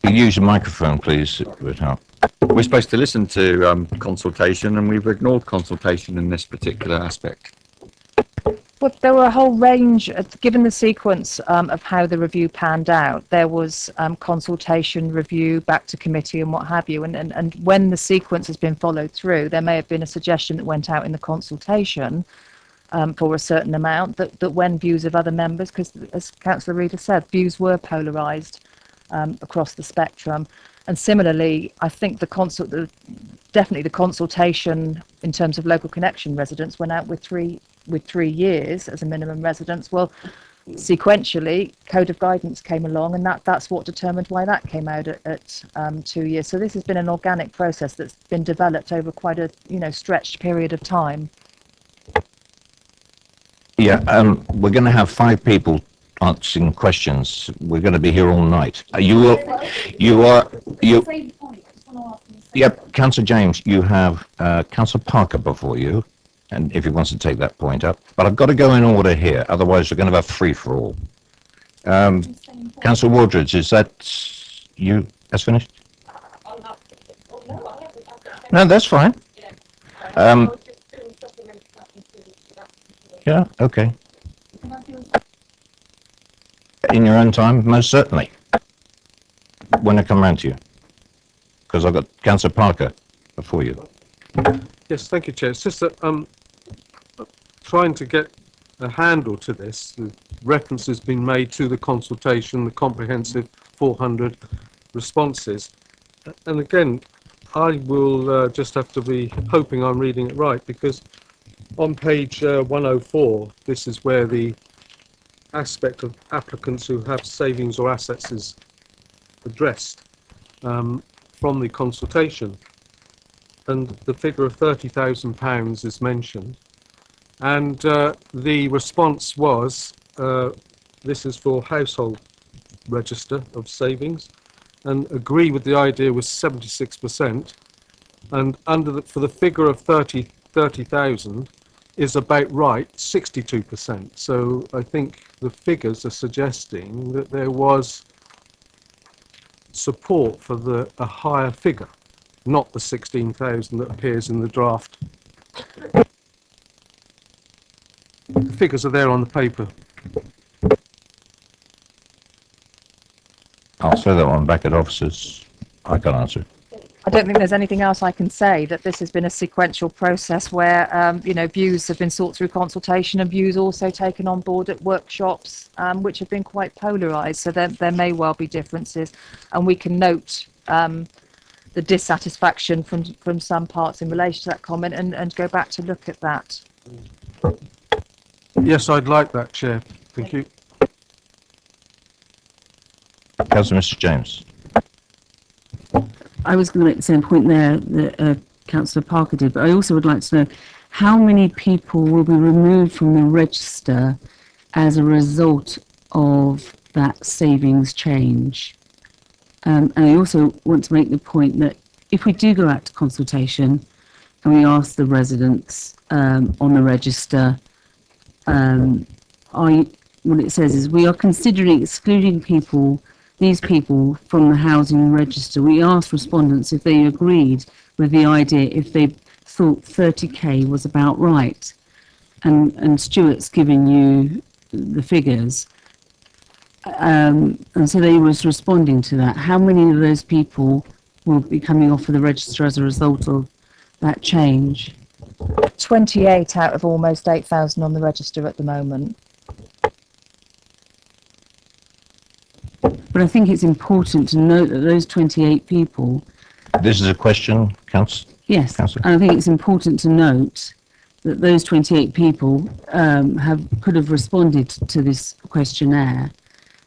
Use your microphone, please. It would help. We're supposed to listen to consultation, and we've ignored consultation in this particular aspect. Well, there were a whole range, given the sequence of how the review panned out, there was consultation, review, back to committee and what have you. And when the sequence has been followed through, there may have been a suggestion that went out in the consultation for a certain amount, that when views of other members, because as Councillor Reader said, views were polarised across the spectrum. And similarly, I think definitely the consultation in terms of local connection residents went out with 3 years as a minimum residence. Well, sequentially, Code of Guidance came along, and that's what determined why that came out at 2 years. So this has been an organic process that's been developed over quite a stretched period of time. Yeah, we're going to have 5 people answering questions. We're going to be here all night. Yep, Councillor James, you have Councillor Parker before you, and if he wants to take that point up. But I've got to go in order here, otherwise we're going to have a free-for-all. Councillor Wardridge, is that you? That's finished? No, that's fine. Yeah, okay. In your own time, most certainly. When I come round to you. Because I've got Councillor Parker before you. Yes, thank you, Chair. It's just that trying to get a handle to this. The reference has been made to the consultation, the comprehensive 400 responses. And again, I will just have to be hoping I'm reading it right, because on page 104, this is where the aspect of applicants who have savings or assets is addressed from the consultation. And the figure of £30,000 is mentioned. And the response was, this is for household register of savings, and agree with the idea was 76%. And for the figure of 30,000 is about right, 62%. So I think the figures are suggesting that there was support for a higher figure, not the 16,000 that appears in the draft. The figures are there on the paper. I'll throw that one back at officers. I can't answer. I don't think there's anything else I can say, that this has been a sequential process where, views have been sought through consultation and views also taken on board at workshops, which have been quite polarised. So there may well be differences, and we can note the dissatisfaction from some parts in relation to that comment and go back to look at that. Yes, I'd like that, Chair. Thank you. Councillor Mr. James. I was going to make the same point there that Councillor Parker did, but I also would like to know how many people will be removed from the register as a result of that savings change. And I also want to make the point that if we do go out to consultation and we ask the residents on the register, what it says is we are considering excluding these people from the housing register. We asked respondents if they agreed with the idea, if they thought 30k was about right. And Stuart's given you the figures. And so they was responding to that. How many of those people will be coming off of the register as a result of that change? 28 out of almost 8,000 on the register at the moment. But I think it's important to note that those 28 people... This is a question, Councillor? Yes, Councillor? and I think it's important to note that those 28 people could have responded to this questionnaire.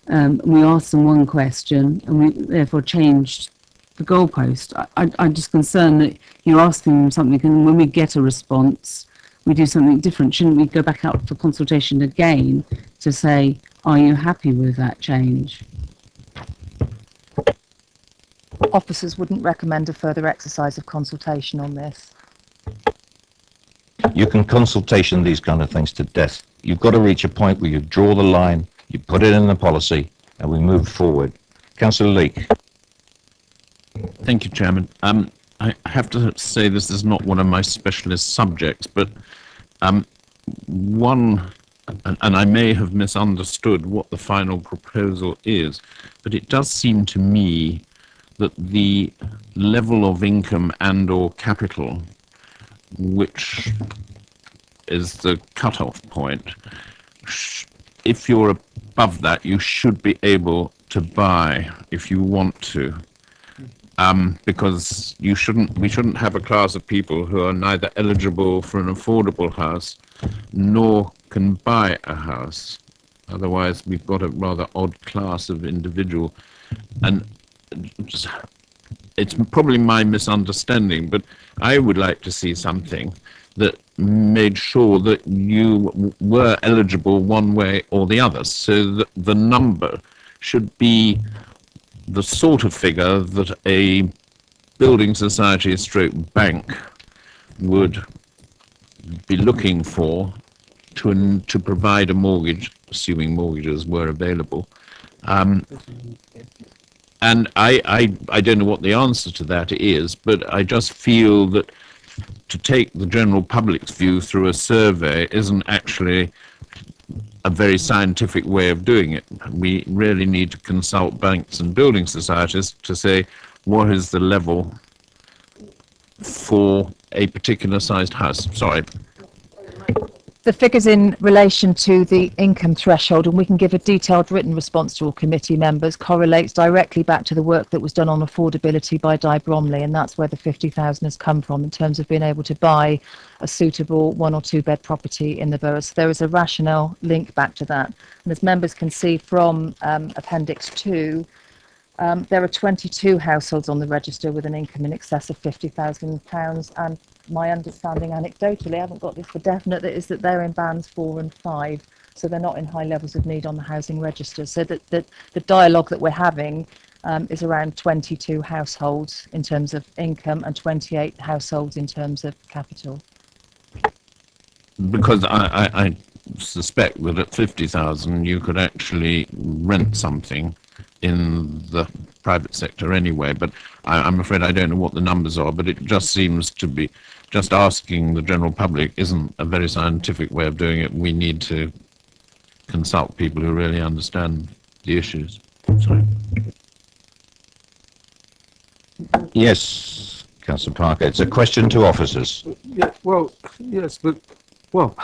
We asked them one question and we therefore changed the goalpost. I'm just concerned that you're asking them something, and when we get a response, we do something different. Shouldn't we go back out for consultation again to say, are you happy with that change? Officers wouldn't recommend a further exercise of consultation on this. You can consultation these kind of things to death. You've got to reach a point where you draw the line, you put it in the policy, and we move forward. Councillor Leake. Thank you, Chairman. I have to say this is not one of my specialist subjects, but and I may have misunderstood what the final proposal is, but it does seem to me that the level of income and or capital, which is the cut-off point, if you're above that, you should be able to buy if you want to. Because we shouldn't have a class of people who are neither eligible for an affordable house nor can buy a house. Otherwise, we've got a rather odd class of individual. And it's probably my misunderstanding, but I would like to see something that made sure that you were eligible one way or the other, so that the number should be the sort of figure that a building society stroke bank would be looking for to provide a mortgage, assuming mortgages were available. And I don't know what the answer to that is, but I just feel that to take the general public's view through a survey isn't actually a very scientific way of doing it. We really need to consult banks and building societies to say what is the level for a particular sized house. Sorry. The figures in relation to the income threshold, and we can give a detailed written response to all committee members, correlates directly back to the work that was done on affordability by Di Bromley, and that's where the 50,000 has come from in terms of being able to buy a suitable 1 or 2 bed property in the borough. So there is a rationale link back to that. And as members can see from Appendix 2, there are 22 households on the register with an income in excess of £50,000, and my understanding anecdotally, I haven't got this for definite, is that they're in bands 4 and 5, so they're not in high levels of need on the housing register. So that the dialogue that we're having is around 22 households in terms of income and 28 households in terms of capital. Because I suspect that at 50,000 you could actually rent something in the private sector anyway, but I'm afraid I don't know what the numbers are, but it just seems to be just asking the general public isn't a very scientific way of doing it. We need to consult people who really understand the issues. Sorry. Yes, Councillor Parker, it's a question to officers. Yeah, well, yes, but, well,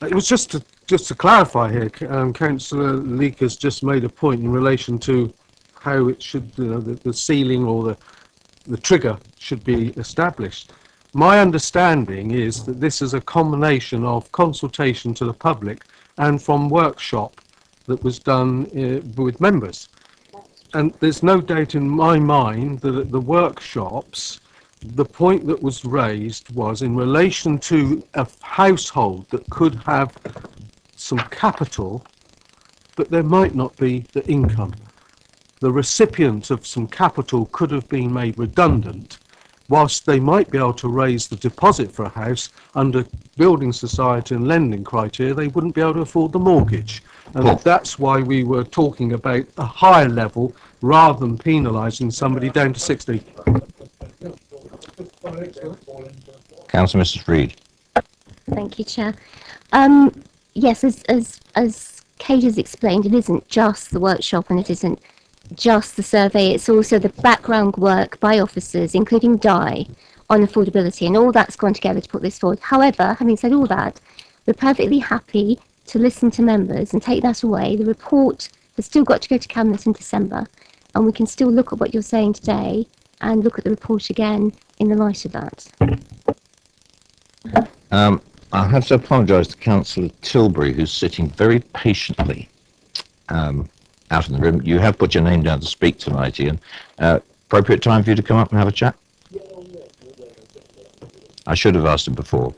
it was just to clarify here, Councillor Leake has just made a point in relation to how it should, the ceiling or the trigger should be established. My understanding is that this is a combination of consultation to the public and from workshop that was done with members. And there's no doubt in my mind that at the workshops, the point that was raised was in relation to a household that could have some capital, but there might not be the income. The recipient of some capital could have been made redundant, whilst they might be able to raise the deposit for a house under building society and lending criteria, they wouldn't be able to afford the mortgage. And that's why we were talking about a higher level rather than penalising somebody down to 60. Councillor Mrs. Reid. Thank you, Chair. Yes, as Kate has explained, it isn't just the workshop and it isn't just the survey, it's also the background work by officers, including Di, on affordability, and all that's gone together to put this forward. However, having said all that, we're perfectly happy to listen to members and take that away. The report has still got to go to Cabinet in December, and we can still look at what you're saying today and look at the report again in the light of that. I have to apologise to Councillor Tilbury, who's sitting very patiently out in the room. You have put your name down to speak tonight, Ian. Appropriate time for you to come up and have a chat? I should have asked him before.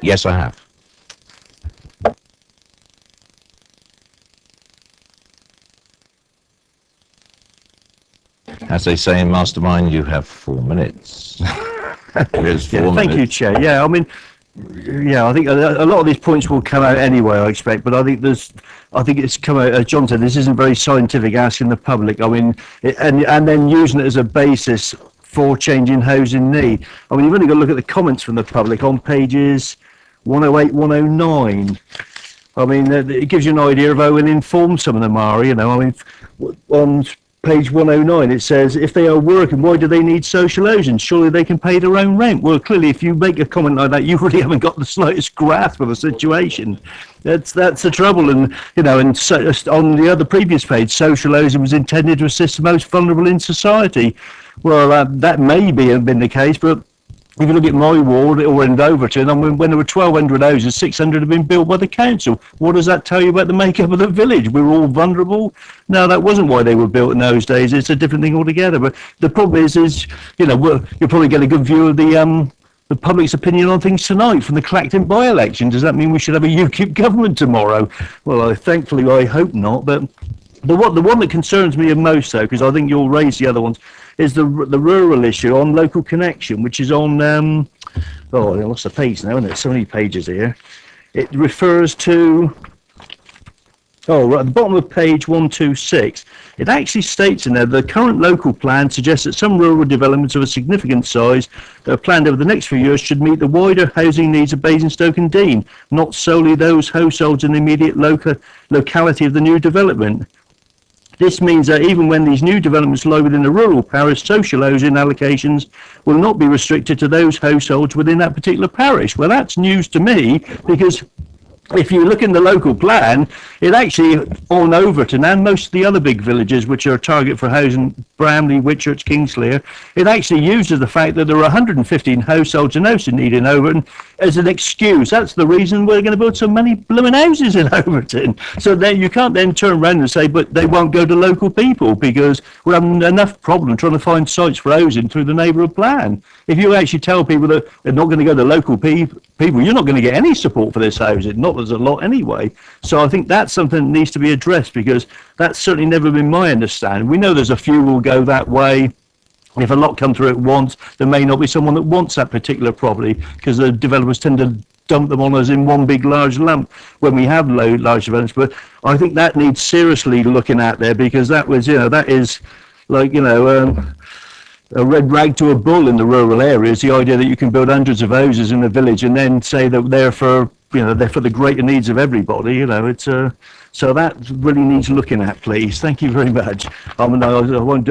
Yes, I have. As they say in Mastermind, you have 4 minutes. There's 4 minutes. Thank you, Chair. Yeah, I mean, yeah, I think a lot of these points will come out anyway, I expect, but I think it's come out, as John said, this isn't very scientific asking the public. I mean, and then using it as a basis for changing housing need. I mean, you've only got to look at the comments from the public on pages 108, 109. I mean, it gives you an idea of how informed some of them are, you know. I mean, on page 109, it says, if they are working, why do they need social housing? Surely they can pay their own rent. Well, clearly, if you make a comment like that, you really haven't got the slightest grasp of the situation. That's the trouble. And, you know, and so, on the other previous page, social housing was intended to assist the most vulnerable in society. Well, that may have been the case, but if you look at my ward or in Overton, I mean, when there were 1,200 houses, 600 have been built by the council. What does that tell you about the makeup of the village? We were all vulnerable? No, that wasn't why they were built in those days. It's a different thing altogether. But the problem is, you know, you'll probably get a good view of the public's opinion on things tonight from the Clacton by-election. Does that mean we should have a UKIP government tomorrow? Well, thankfully, I hope not. But the one that concerns me most, though, because I think you'll raise the other ones, is the rural issue on local connection, which is on, I lost the page now, isn't it? So many pages here. It refers to, right at the bottom of page 126, it actually states in there, the current local plan suggests that some rural developments of a significant size that are planned over the next few years should meet the wider housing needs of Basingstoke and Dean, not solely those households in the immediate locality of the new development. This means that even when these new developments lie within the rural parish, social housing allocations will not be restricted to those households within that particular parish. Well, that's news to me, because if you look in the local plan, it actually, on Overton and most of the other big villages which are a target for housing, Bramley, Whitchurch, Kingsclere, it actually uses the fact that there are 115 households in housing need in Overton as an excuse. That's the reason we're going to build so many blooming houses in Overton. So then you can't then turn around and say, but they won't go to local people, because we're having enough problem trying to find sites for housing through the neighbourhood plan. If you actually tell people that they're not going to go to local people, you're not going to get any support for this housing. Not there's a lot anyway. So I think that's something that needs to be addressed, because that's certainly never been my understanding. We know there's a few will go that way. If a lot come through at once, there may not be someone that wants that particular property, because the developers tend to dump them on us in one big large lump when we have large developments. But I think that needs seriously looking at there, because that was, that is like, a red rag to a bull in the rural areas, the idea that you can build hundreds of houses in a village and then say that they're for the greater needs of everybody. It's so that really needs looking at, please. Thank you very much. I won't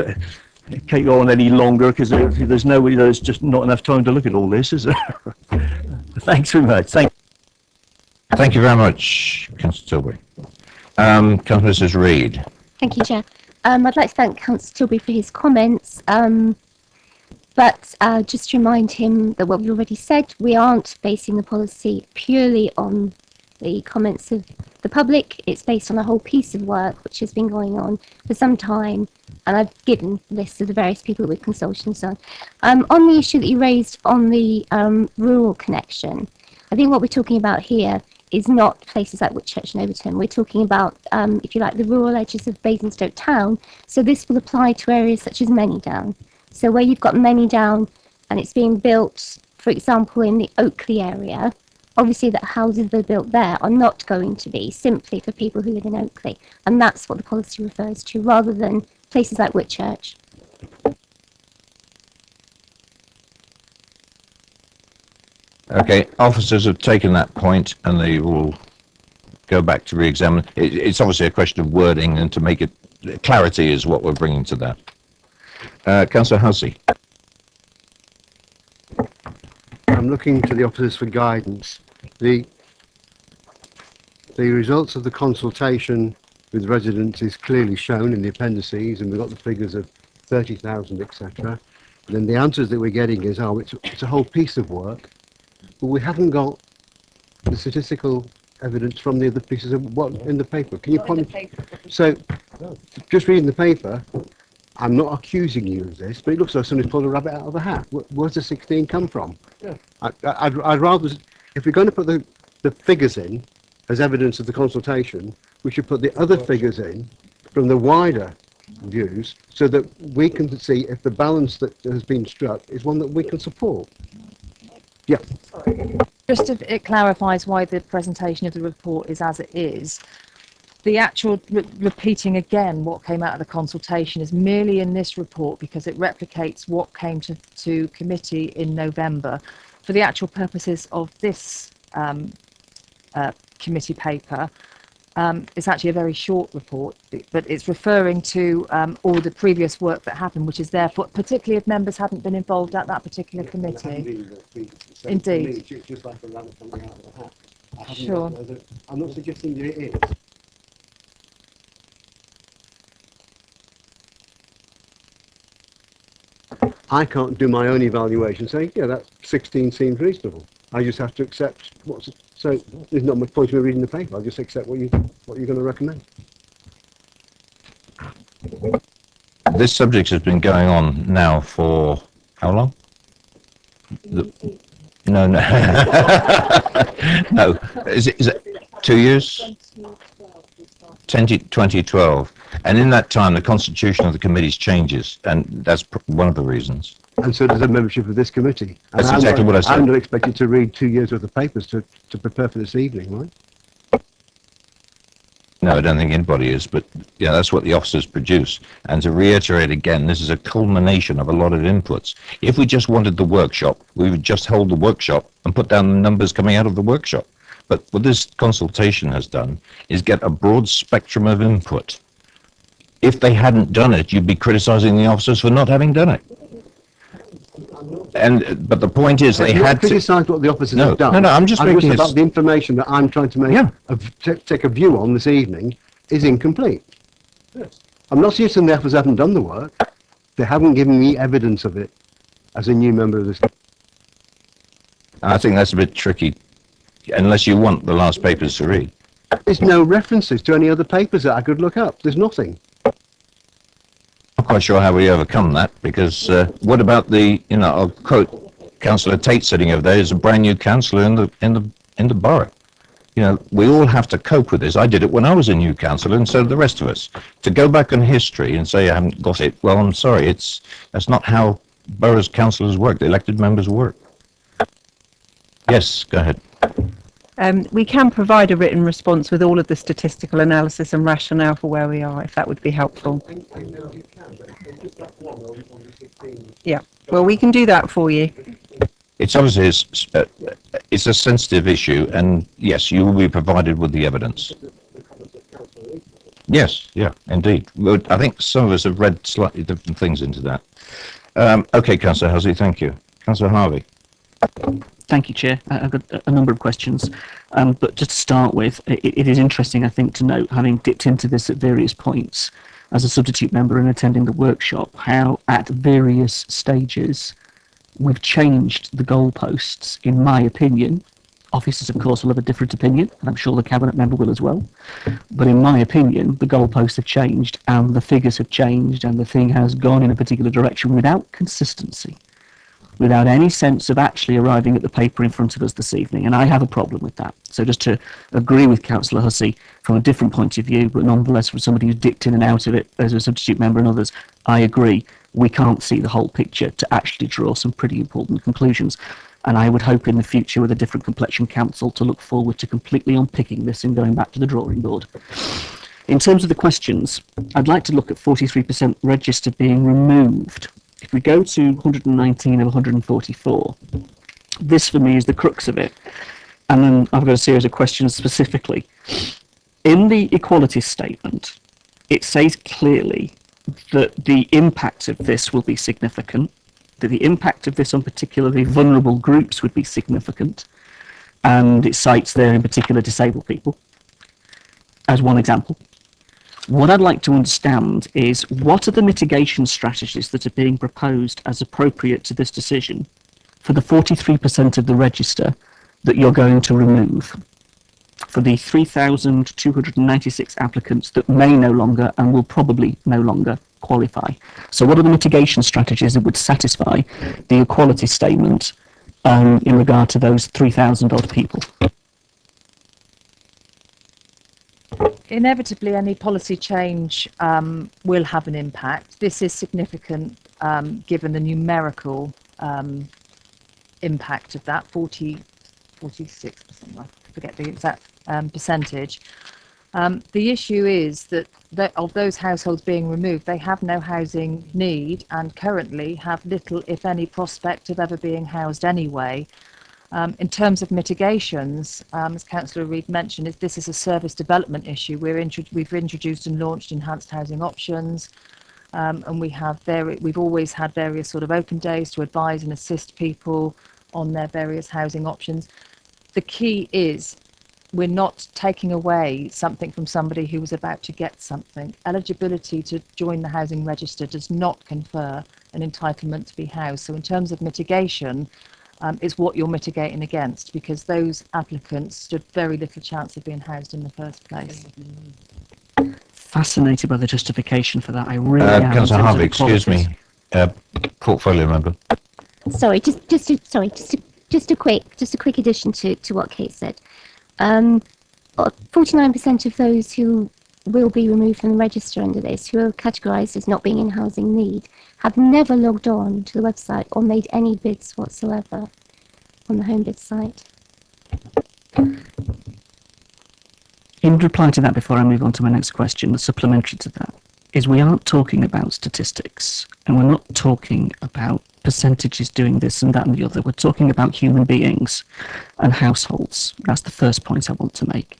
keep on any longer, because there's just not enough time to look at all this, is there? Thanks very much. Thank you very much, Councillor Tilbury. Councillor Mrs. Reid. Thank you, Chair. I'd like to thank Councillor Tilbury for his comments, but just to remind him that what we already said, we aren't basing the policy purely on the comments of the public. It's based on a whole piece of work which has been going on for some time, and I've given lists of the various people that we've consulted and so on. On the issue that you raised on the rural connection, I think what we're talking about here is not places like Whitchurch and Overton. We're talking about, if you like, the rural edges of Basingstoke town. So this will apply to areas such as Manydown. So where you've got Manydown and it's being built, for example, in the Oakley area, obviously the houses that are built there are not going to be simply for people who live in Oakley. And that's what the policy refers to, rather than places like Whitchurch. Okay, officers have taken that point and they will go back to re-examine. It's obviously a question of wording, and to make it clarity is what we're bringing to that. Councillor Hussey. I'm looking to the officers for guidance. The results of the consultation with residents is clearly shown in the appendices, and we've got the figures of 30,000, etc. Then the answers that we're getting is, it's a whole piece of work, but we haven't got the statistical evidence from the other pieces of what in the paper. Can you point me? So, just reading the paper, I'm not accusing you of this, but it looks like somebody's pulled a rabbit out of a hat. Where's the 16 come from? Yeah. I'd rather, if we're going to put the figures in as evidence of the consultation, we should put the other figures in from the wider views, so that we can see if the balance that has been struck is one that we can support. Yeah. Just if it clarifies why the presentation of the report is as it is, the actual repeating again what came out of the consultation is merely in this report because it replicates what came to committee in November. For the actual purposes of this committee paper, it's actually a very short report, but it's referring to all the previous work that happened, which is therefore, particularly if members hadn't been involved at that particular committee. Indeed. It's just like a rabbit coming out of the hat. Sure. I'm not suggesting that it is. I can't do my own evaluation saying, yeah, that 16 seems reasonable. I just have to accept what's, so there's not much point in me reading the paper. I'll just accept what you're going to recommend. This subject has been going on now for how long? No. No. Is it 2 years? 2012. And in that time, the constitution of the committees changes, and that's one of the reasons. And so does the membership of this committee. That's exactly what I said. I'm not expected to read 2 years worth of papers to prepare for this evening, right? No, I don't think anybody is, but yeah, that's what the officers produce. And to reiterate again, this is a culmination of a lot of inputs. If we just wanted the workshop, we would just hold the workshop and put down the numbers coming out of the workshop. But what this consultation has done is get a broad spectrum of input if they hadn't done it, you'd be criticising the officers for not having done it. But the point is, they had to criticise what the officers No, have done. no, no, I'm just making about it- the information that I'm trying to make take a view on this evening is incomplete. I'm not suggesting the officers haven't done the work. They haven't given me evidence of it as a new member of this. I think that's a bit tricky, unless you want the last papers to read. There's no references to any other papers that I could look up. There's nothing. Not quite sure how we overcome that, because what about I'll quote Councillor Tate sitting over there, is a brand new councillor in the borough. We all have to cope with this. I did it when I was a new councillor, and so did the rest of us. To go back on history and say I haven't got it, well, I'm sorry, that's not how borough's councillors work, the elected members work. Yes, go ahead. We can provide a written response with all of the statistical analysis and rationale for where we are, if that would be helpful. Yeah, well, we can do that for you. It's obviously it's a sensitive issue, and yes, you will be provided with the evidence. Yes, yeah, indeed. Well, I think some of us have read slightly different things into that. Okay, Councillor Hussey, thank you. Councillor Harvey. Thank you, Chair. I've got a number of questions, but just to start with, it is interesting, I think, to note, having dipped into this at various points as a substitute member and attending the workshop, how at various stages we've changed the goalposts, in my opinion. Officers, of course, will have a different opinion, and I'm sure the Cabinet member will as well. But in my opinion, the goalposts have changed, and the figures have changed, and the thing has gone in a particular direction without consistency, without any sense of actually arriving at the paper in front of us this evening, and I have a problem with that. So just to agree with Councillor Hussey from a different point of view, but nonetheless from somebody who's dipped in and out of it as a substitute member and others, I agree, we can't see the whole picture to actually draw some pretty important conclusions. And I would hope in the future with a different complexion council to look forward to completely unpicking this and going back to the drawing board. In terms of the questions, I'd like to look at 43% register being removed. If we go to 119 of 144, this for me is the crux of it. And then I've got a series of questions specifically. In the equality statement, it says clearly that the impact of this will be significant, that the impact of this on particularly vulnerable groups would be significant, and it cites there in particular disabled people as one example. What I'd like to understand is what are the mitigation strategies that are being proposed as appropriate to this decision for the 43% of the register that you're going to remove, for the 3,296 applicants that may no longer and will probably no longer qualify. So what are the mitigation strategies that would satisfy the equality statement in regard to those 3,000 odd people? Inevitably, any policy change will have an impact. This is significant given the numerical impact of that, 46%, I forget the exact percentage. The issue is that of those households being removed, they have no housing need and currently have little, if any, prospect of ever being housed anyway. In terms of mitigations, as Councillor Reid mentioned, this is a service development issue. We've introduced and launched enhanced housing options, and we've always had various sort of open days to advise and assist people on their various housing options. The key is we're not taking away something from somebody who was about to get something. Eligibility to join the housing register does not confer an entitlement to be housed. So in terms of mitigation, it's what you're mitigating against, because those applicants stood very little chance of being housed in the first place. Fascinated by the justification for that. I really am. Councillor Harvey, excuse me, portfolio member. Sorry, just a quick addition to what Kate said. 49% of those who will be removed from the register under this, who are categorised as not being in housing need, have never logged on to the website or made any bids whatsoever on the home bid site. In reply to that, before I move on to my next question, the supplementary to that is we aren't talking about statistics, and we're not talking about percentages doing this and that and the other. We're talking about human beings and households. That's the first point I want to make.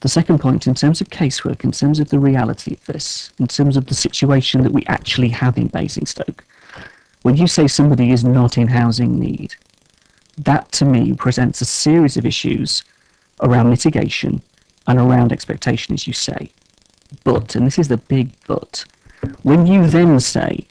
The second point, in terms of casework, in terms of the reality of this, in terms of the situation that we actually have in Basingstoke, when you say somebody is not in housing need, that to me presents a series of issues around mitigation and around expectation, as you say. But, and this is the big but, when you then say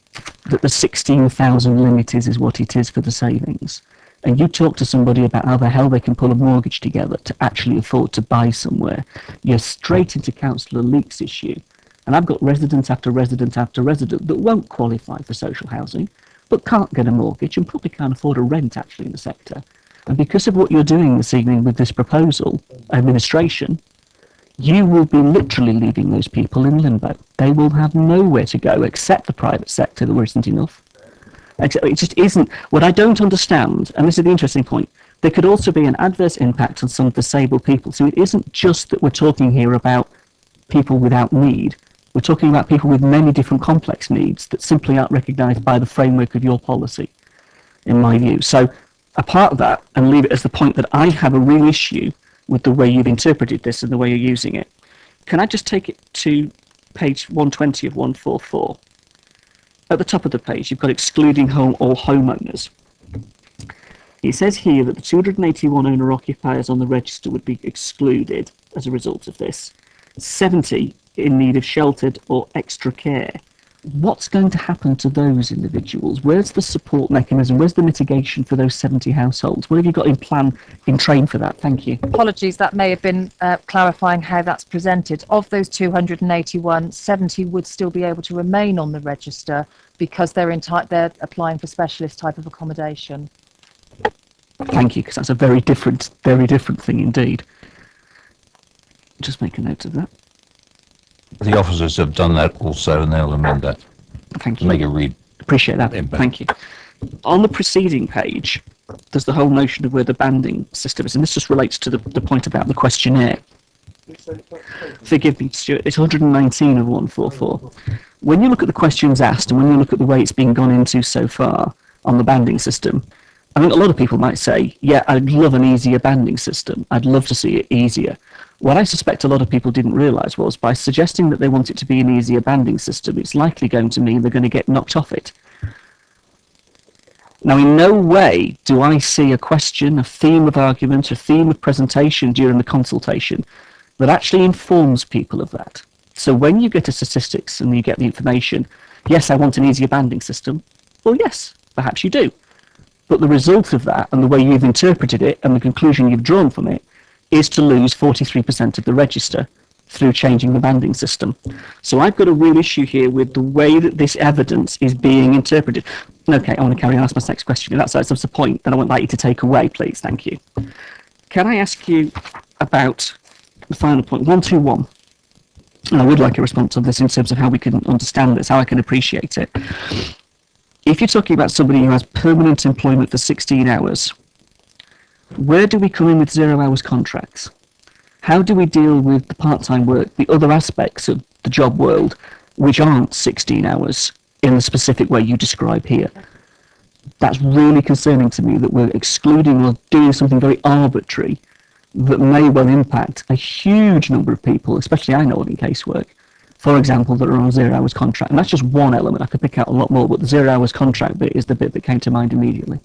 that the 16,000 limit is what it is for the savings, and you talk to somebody about how the hell they can pull a mortgage together to actually afford to buy somewhere, you're straight into Councillor Leake's issue. And I've got resident after resident after resident that won't qualify for social housing, but can't get a mortgage and probably can't afford a rent actually in the sector. And because of what you're doing this evening with this proposal, administration, you will be literally leaving those people in limbo. They will have nowhere to go except the private sector, there isn't enough. It just isn't. What I don't understand, and this is the interesting point, there could also be an adverse impact on some disabled people. So it isn't just that we're talking here about people without need. We're talking about people with many different complex needs that simply aren't recognised by the framework of your policy, in my view. So apart of that, and leave it as the point that I have a real issue with the way you've interpreted this and the way you're using it, can I just take it to page 120 of 144? At the top of the page, you've got excluding all homeowners. It says here that the 281 owner-occupiers on the register would be excluded as a result of this. 70 in need of sheltered or extra care. What's going to happen to those individuals? Where's the support mechanism? Where's the mitigation for those 70 households? What have you got in train for that? Thank you. Apologies, that may have been clarifying how that's presented. Of those 281, 70 would still be able to remain on the register because they're applying for specialist type of accommodation. Thank you, because that's a very different thing indeed. Just make a note of that. The officers have done that also, and they'll amend that. Thank you. Make it read. Appreciate that. Thank you. On the preceding page, there's the whole notion of where the banding system is, and this just relates to the point about the questionnaire. Forgive me, Stuart, it's 119 of 144. When you look at the questions asked, and when you look at the way it's been gone into so far on the banding system, I think a lot of people might say, yeah, I'd love an easier banding system. I'd love to see it easier. What I suspect a lot of people didn't realise was by suggesting that they want it to be an easier banding system, it's likely going to mean they're going to get knocked off it. Now, in no way do I see a question, a theme of argument, a theme of presentation during the consultation that actually informs people of that. So when you get to statistics and you get the information, yes, I want an easier banding system. Well, yes, perhaps you do. But the result of that and the way you've interpreted it and the conclusion you've drawn from it is to lose 43% of the register through changing the banding system. So I've got a real issue here with the way that this evidence is being interpreted. Okay, I want to carry on. Ask my next question. If that's the point, then I would like you to take away, please. Thank you. Can I ask you about the final point, 121? And I would like a response on this in terms of how we can understand this, how I can appreciate it. If you're talking about somebody who has permanent employment for 16 hours, where do we come in with 0 hours contracts? How do we deal with the part-time work, the other aspects of the job world, which aren't 16 hours in the specific way you describe here? That's really concerning to me that we're excluding or doing something very arbitrary that may well impact a huge number of people, especially I know in casework, for example, that are on a 0 hours contract. And that's just one element. I could pick out a lot more, but the 0 hours contract bit is the bit that came to mind immediately.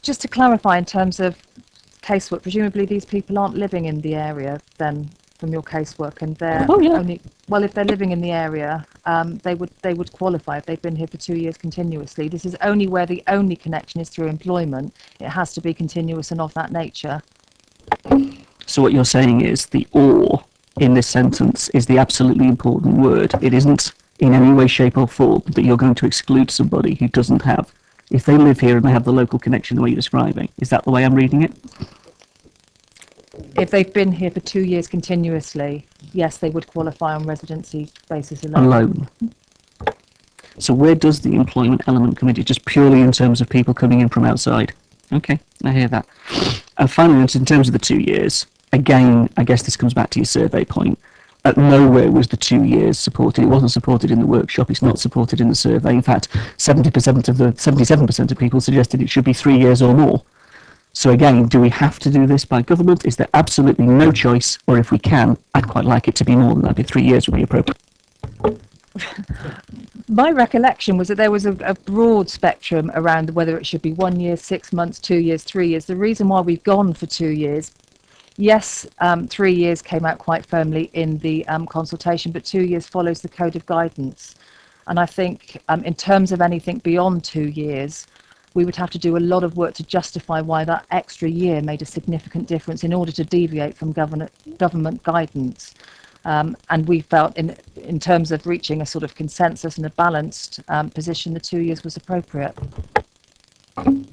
Just to clarify in terms of casework, presumably these people aren't living in the area then from your casework, and they're only, well, if they're living in the area, they would qualify if they've been here for 2 years continuously. This is only where the only connection is through employment. It has to be continuous and of that nature. So what you're saying is the or in this sentence is the absolutely important word. It isn't in any way, shape or form that you're going to exclude somebody who doesn't have, if they live here and they have the local connection the way you're describing. Is that the way I'm reading it? If they've been here for 2 years continuously, yes, they would qualify on residency basis alone. So where does the employment element come into? Just purely in terms of people coming in from outside? Okay, I hear that. And finally, in terms of the 2 years, again, I guess this comes back to your survey point. At nowhere was the 2 years supported. It wasn't supported in the workshop. It's not supported in the survey. In fact, 77% of people suggested it should be 3 years or more. So again, do we have to do this by government? Is there absolutely no choice? Or if we can, I'd quite like it to be more than that. 3 years would be appropriate. My recollection was that there was a broad spectrum around whether it should be 1 year, 6 months, 2 years, 3 years. The reason why we've gone for 2 years, yes, 3 years came out quite firmly in the consultation, but 2 years follows the code of guidance. And I think in terms of anything beyond 2 years, we would have to do a lot of work to justify why that extra year made a significant difference in order to deviate from government guidance. And we felt in terms of reaching a sort of consensus and a balanced position, the 2 years was appropriate.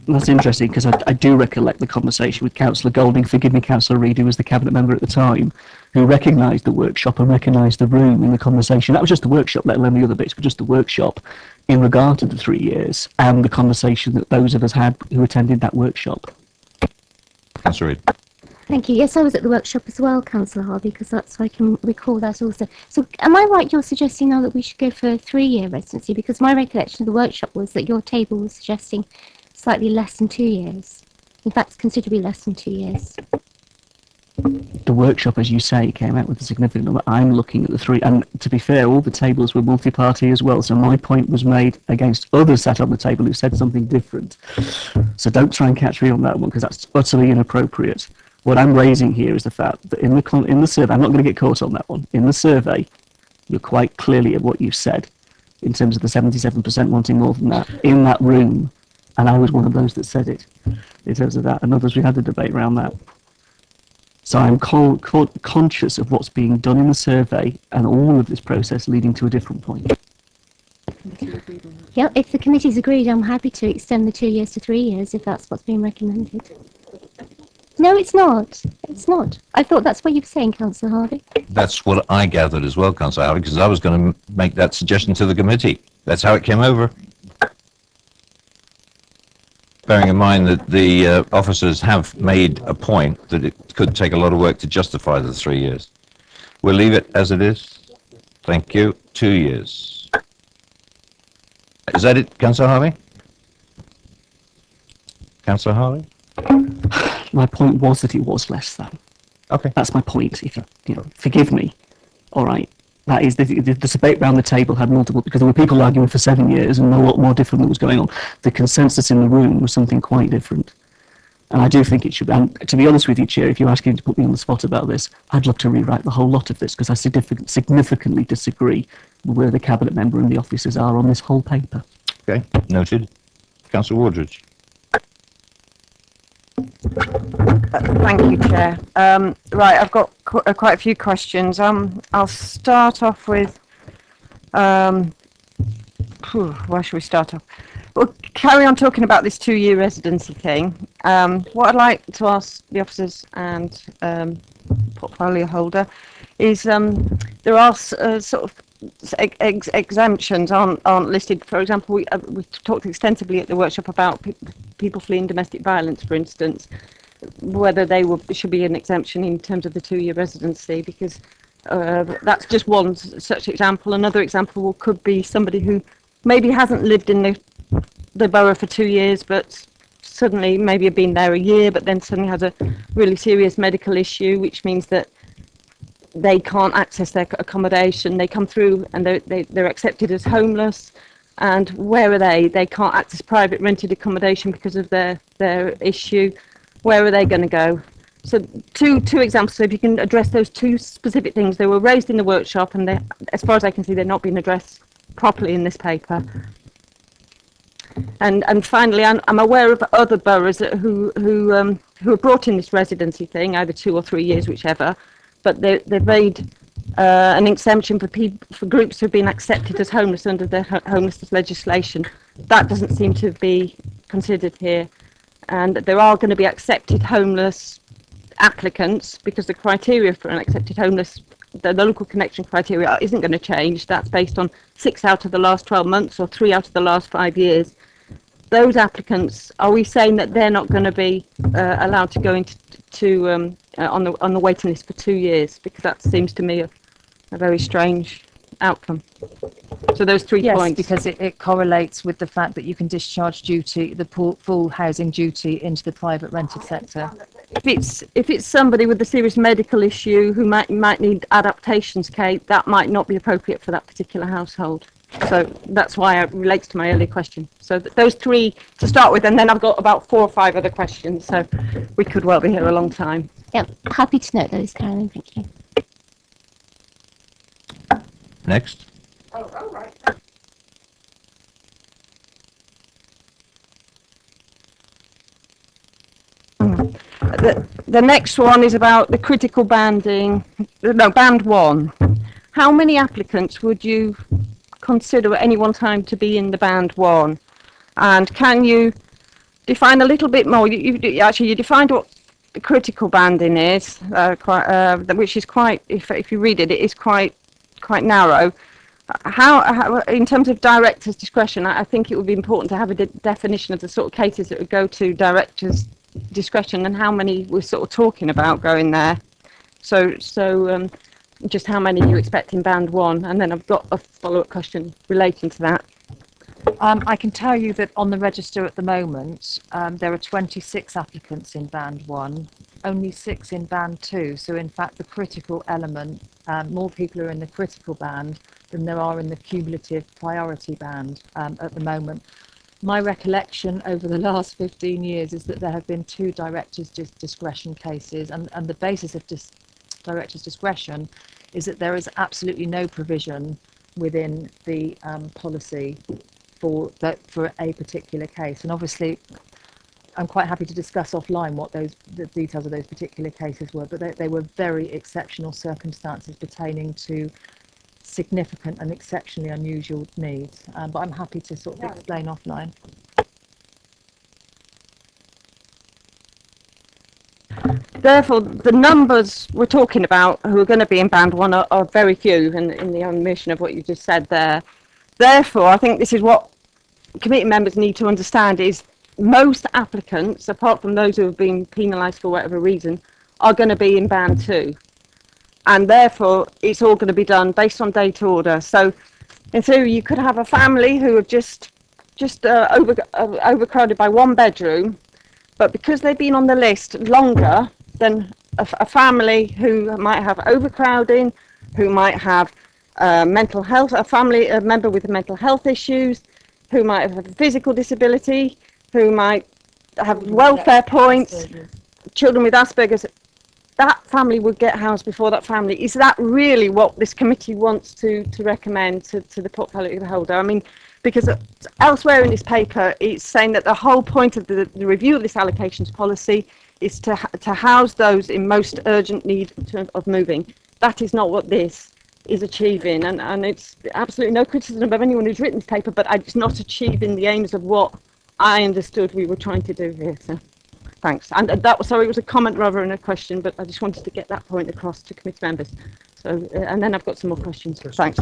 That's interesting because I do recollect the conversation with Councillor Golding, forgive me Councillor Reid, who was the Cabinet member at the time, who recognised the workshop and recognised the room in the conversation. That was just the workshop, let alone the other bits, but just the workshop in regard to the 3 years and the conversation that those of us had who attended that workshop. Councillor Reid. Thank you. Yes, I was at the workshop as well, Councillor Harvey, because that's I can recall that also. So, am I right? You're suggesting now that we should go for a 3-year residency, because my recollection of the workshop was that your table was suggesting slightly less than 2 years. In fact, considerably less than 2 years. The workshop, as you say, came out with a significant number. I'm looking at the 3, and to be fair, all the tables were multi-party as well. So my point was made against others sat on the table who said something different. So don't try and catch me on that one, because that's utterly inappropriate. What I'm raising here is the fact that in the survey, I'm not going to get caught on that one. In the survey, you're quite clearly at what you said in terms of the 77% wanting more than that in that room, and I was one of those that said it in terms of that, and others we had a debate around that. So I'm conscious of what's being done in the survey and all of this process leading to a different point. Yeah, if the committee's agreed, I'm happy to extend the 2 years to 3 years if that's what's being recommended. No, it's not. It's not. I thought that's what you were saying, Councillor Harvey. That's what I gathered as well, Councillor Howard, because I was going to make that suggestion to the committee. That's how it came over. Bearing in mind that the officers have made a point that it could take a lot of work to justify the 3 years. We'll leave it as it is. Thank you. 2 years. Is that it, Councillor Harvey? Councillor Harvey? My point was that it was less than. Okay. That's my point. If you know, forgive me. All right. That is the debate round the table had multiple, because there were people arguing for 7 years and a lot more different that was going on. The consensus in the room was something quite different. And I do think it should be, and to be honest with you, Chair, if you're asking to put me on the spot about this, I'd love to rewrite the whole lot of this, because I significantly disagree with where the Cabinet member and the officers are on this whole paper. Okay, noted. Councillor Wardridge. Thank you, Chair. Right, I've got quite a few questions. I'll start off with, where should we start off? We'll carry on talking about this 2-year residency thing. What I'd like to ask the officers and portfolio holder is there are sort of exemptions aren't listed. For example, we talked extensively at the workshop about people fleeing domestic violence, for instance, whether they should be an exemption in terms of the 2-year residency, because that's just one such example. Another example could be somebody who maybe hasn't lived in the borough for 2 years, but suddenly maybe have been there a year, but then suddenly has a really serious medical issue, which means that they can't access their accommodation. They come through and they're accepted as homeless. And where are they? They can't access private rented accommodation because of their issue. Where are they going to go? So two examples. So if you can address those two specific things, they were raised in the workshop, and they, as far as I can see, they're not being addressed properly in this paper. And finally, I'm aware of other boroughs who have brought in this residency thing, either 2 or 3 years, whichever. But they've made an exemption for groups who have been accepted as homeless under the homelessness legislation. That doesn't seem to be considered here. And there are going to be accepted homeless applicants, because the criteria for an accepted homeless, the local connection criteria, isn't going to change. That's based on 6 out of the last 12 months or 3 out of the last 5 years. Those applicants, are we saying that they're not going to be allowed to go into on the waiting list for 2 years? Because that seems to me a very strange outcome. So those 3 Yes, points. because it correlates with the fact that you can discharge duty, the full housing duty into the private rented sector. If it's somebody with a serious medical issue who might need adaptations, Kate, that might not be appropriate for that particular household. So that's why it relates to my earlier question. So those 3 to start with, and then I've got about 4 or 5 other questions. So we could well be here a long time. Yep, happy to note those, Carolyn. Thank you. Next. Oh, right. The next one is about the critical banding, no, band 1. How many applicants would you consider at any one time to be in the band 1? And can you define a little bit more? You defined what the critical banding is, which is quite, if you read it, it is quite narrow. How, in terms of director's discretion, I think it would be important to have a definition of the sort of cases that would go to director's discretion and how many we're sort of talking about going there. So just how many you expect in band 1, and then I've got a follow-up question relating to that. I can tell you that on the register at the moment, there are 26 applicants in band 1, only 6 in band 2. So in fact, the critical element, more people are in the critical band than there are in the cumulative priority band at the moment. My recollection over the last 15 years is that there have been 2 directors' discretion cases, and the basis of director's discretion is that there is absolutely no provision within the policy for a particular case. And obviously, I'm quite happy to discuss offline what the details of those particular cases were, but they were very exceptional circumstances pertaining to significant and exceptionally unusual needs. But I'm happy to sort of explain offline. Therefore, the numbers we're talking about who are going to be in band 1 are very few in the omission of what you just said there. Therefore, I think this is what committee members need to understand is most applicants, apart from those who have been penalised for whatever reason, are going to be in band 2. And therefore, it's all going to be done based on date order. So, in theory, you could have a family who have just overcrowded by 1 bedroom, but because they've been on the list longer than a family who might have overcrowding, who might have mental health, a member with mental health issues, who might have a physical disability, who might have welfare points, children with Asperger's, that family would get housed before that family. Is that really what this committee wants to recommend to the portfolio holder? I mean, because elsewhere in this paper, it's saying that the whole point of the review of this allocations policy is to house those in most urgent need of moving. That is not what this is achieving, and it's absolutely no criticism of anyone who's written this paper, but it's not achieving the aims of what I understood we were trying to do here. So, thanks. And that was, sorry, it was a comment rather than a question, but I just wanted to get that point across to committee members. So, and then I've got some more questions. Thanks.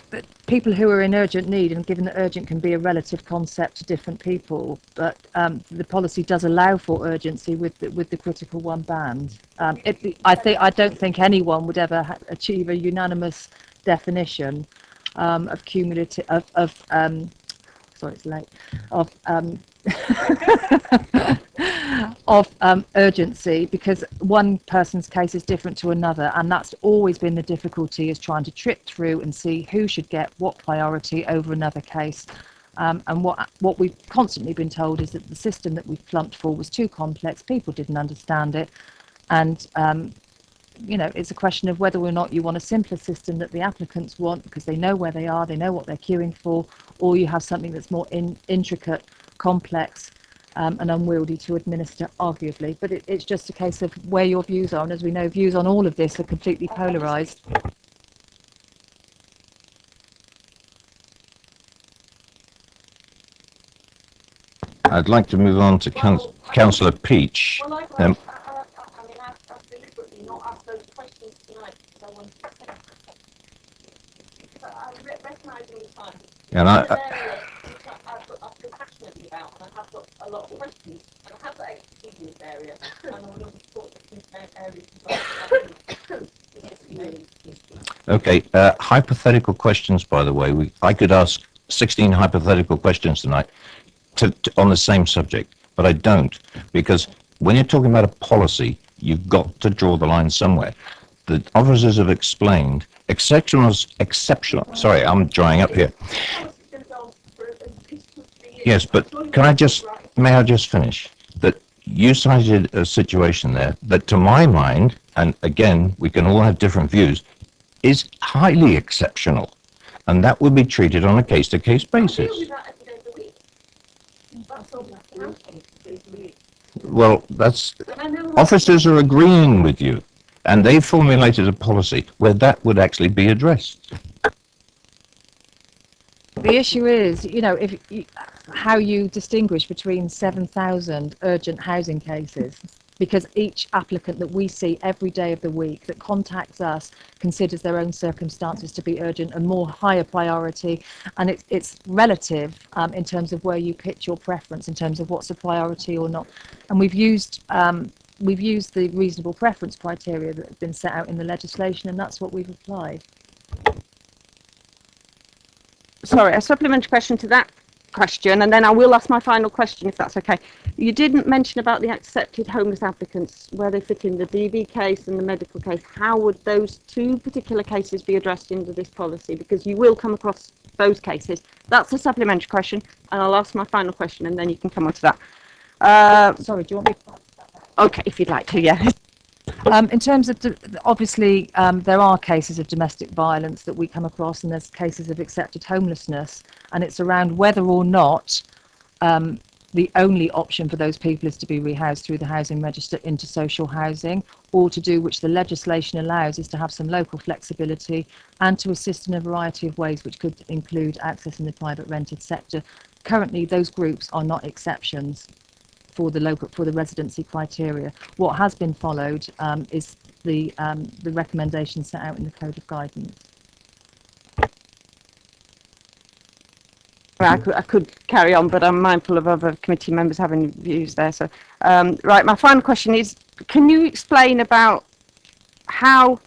But people who are in urgent need, and given that urgent can be a relative concept to different people, but the policy does allow for urgency with the critical 1 band. I don't think anyone would ever achieve a unanimous definition of cumulative sorry, it's late, of urgency, because one person's case is different to another, and that's always been the difficulty, is trying to trip through and see who should get what priority over another case. And what we've constantly been told is that the system that we plumped for was too complex, people didn't understand it, and you know, it's a question of whether or not you want a simpler system that the applicants want because they know where they are, they know what they're queuing for, or you have something that's more intricate, complex, and unwieldy to administer, arguably. But it's just a case of where your views are, and as we know, views on all of this are completely polarised. I'd like to move on to Councillor Peach. And I feel passionately about, and I have got a lot of questions, and I have got expertise in this area, and I want to support the Okay, hypothetical questions, by the way. I could ask 16 hypothetical questions tonight on the same subject, but I don't, because when you're talking about a policy, you've got to draw the line somewhere. The officers have explained exceptional. Sorry, I'm drying up here. Yes, but may I just finish? That you cited a situation there that, to my mind, and again, we can all have different views, is highly exceptional, and that would be treated on a case-to-case basis. Well, officers are agreeing with you, and they formulated a policy where that would actually be addressed. The issue is, how you distinguish between 7,000 urgent housing cases, because each applicant that we see every day of the week that contacts us considers their own circumstances to be urgent and more higher priority, and it's relative in terms of where you pitch your preference in terms of what's a priority or not. And we've used the reasonable preference criteria that have been set out in the legislation, and that's what we've applied. Sorry, a supplementary question to that question, and then I will ask my final question if that's okay. You didn't mention about the accepted homeless applicants, where they fit in the DV case and the medical case. How would those two particular cases be addressed into this policy? Because you will come across those cases. That's a supplementary question, and I'll ask my final question, and then you can come on to that. Sorry, do you want me to? Okay, if you'd like to, yeah. In terms of, obviously, there are cases of domestic violence that we come across, and there's cases of accepted homelessness, and it's around whether or not the only option for those people is to be rehoused through the housing register into social housing, or to do, which the legislation allows, is to have some local flexibility and to assist in a variety of ways, which could include access in the private rented sector. Currently, those groups are not exceptions for the residency criteria. What has been followed is the recommendations set out in the Code of Guidance. Well, I could carry on, but I'm mindful of other committee members having views there. So, right, my final question is: can you explain about how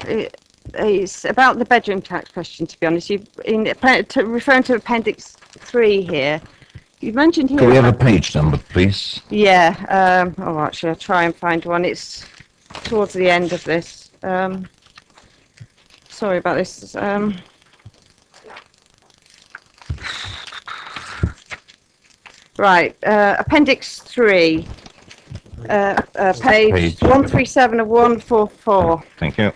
it's about the bedroom tax question? To be honest, referring to Appendix 3 here. You mentioned here. Can we have a page number, please? Yeah. Actually, I'll try and find one. It's towards the end of this. Sorry about this. Right. Appendix 3. Page 137 of 144. Thank you.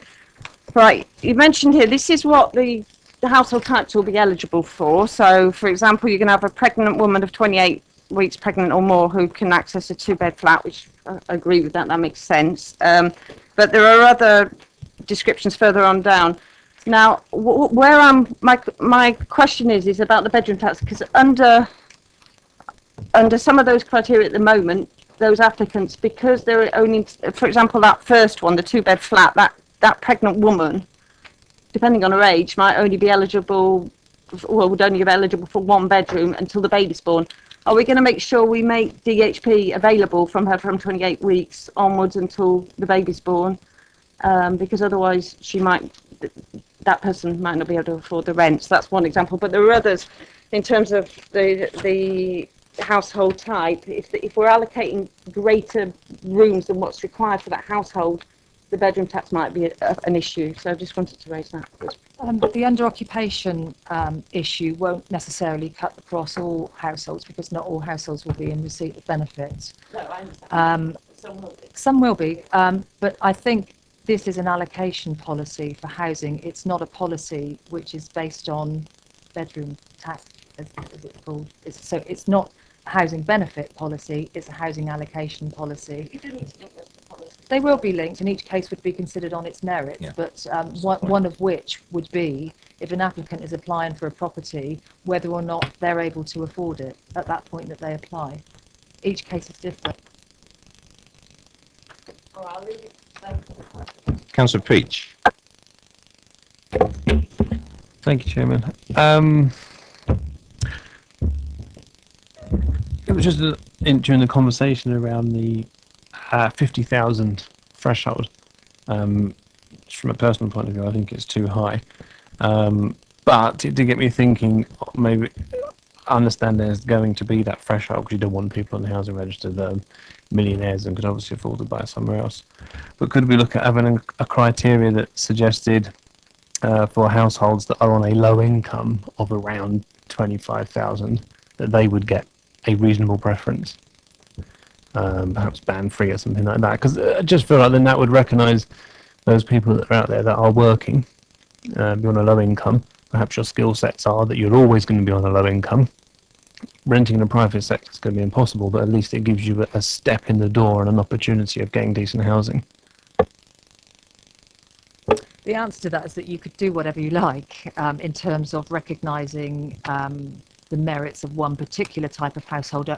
Right. You mentioned here. This is what the household types will be eligible for. So, for example, you can have a pregnant woman of 28 weeks pregnant or more who can access a 2-bed flat, which I agree with that. That makes sense. But there are other descriptions further on down. Now, my question is about the bedroom tax, because under some of those criteria at the moment, those applicants, because they're only, for example, that first one, the 2-bed flat, that pregnant woman, depending on her age, might only be eligible, would only be eligible for 1 bedroom until the baby's born. Are we going to make sure we make DHP available from 28 weeks onwards until the baby's born? Because otherwise that person might not be able to afford the rent. So that's one example. But there are others in terms of the household type. If we're allocating greater rooms than what's required for that household, the bedroom tax might be an issue. So I just wanted to raise that. The under-occupation issue won't necessarily cut across all households, because not all households will be in receipt of benefits. No, I understand. Some will be, but I think this is an allocation policy for housing. It's not a policy which is based on bedroom tax, as it's called. So it's not a housing benefit policy, it's a housing allocation policy. They will be linked, and each case would be considered on its merits, but one of which would be, if an applicant is applying for a property, whether or not they're able to afford it at that point that they apply. Each case is different. Councillor Peach. Thank you, Chairman. It was just during the conversation around the 50,000 threshold. Just from a personal point of view, I think it's too high. But it did get me thinking, maybe I understand there's going to be that threshold because you don't want people on the housing register that are millionaires and could obviously afford to buy somewhere else. But could we look at having a criteria that suggested for households that are on a low income of around 25,000 that they would get a reasonable preference? Perhaps band free or something like that, because I just feel like then that would recognise those people that are out there that are working, be on a low income. Perhaps your skill sets are that you're always going to be on a low income. Renting in the private sector is going to be impossible, but at least it gives you a step in the door and an opportunity of getting decent housing. The answer to that is that you could do whatever you like in terms of recognising the merits of one particular type of household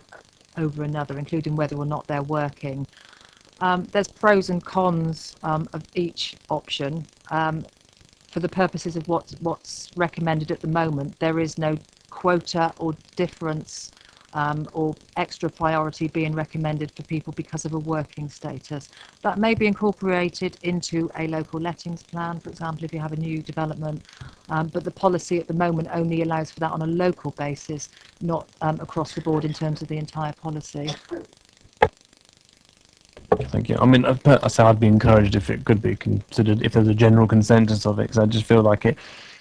over another, including whether or not they're working. There's pros and cons of each option. For the purposes of what's recommended at the moment, there is no quota or difference or extra priority being recommended for people because of a working status. That may be incorporated into a local lettings plan, for example, if you have a new development, but the policy at the moment only allows for that on a local basis, not across the board in terms of the entire policy. Thank you. I mean, I say I'd be encouraged if it could be considered, if there's a general consensus of it, because I just feel like it,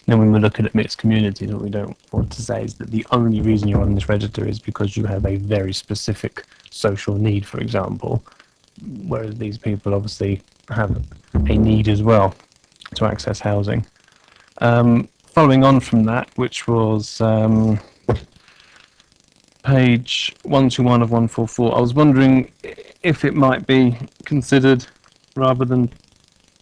you know, when we're looking at mixed communities, what we don't want to say is that the only reason you're on this register is because you have a very specific social need, for example, whereas these people obviously have a need as well to access housing. Following on from that, which was page 121 of 144, I was wondering if it might be considered, rather than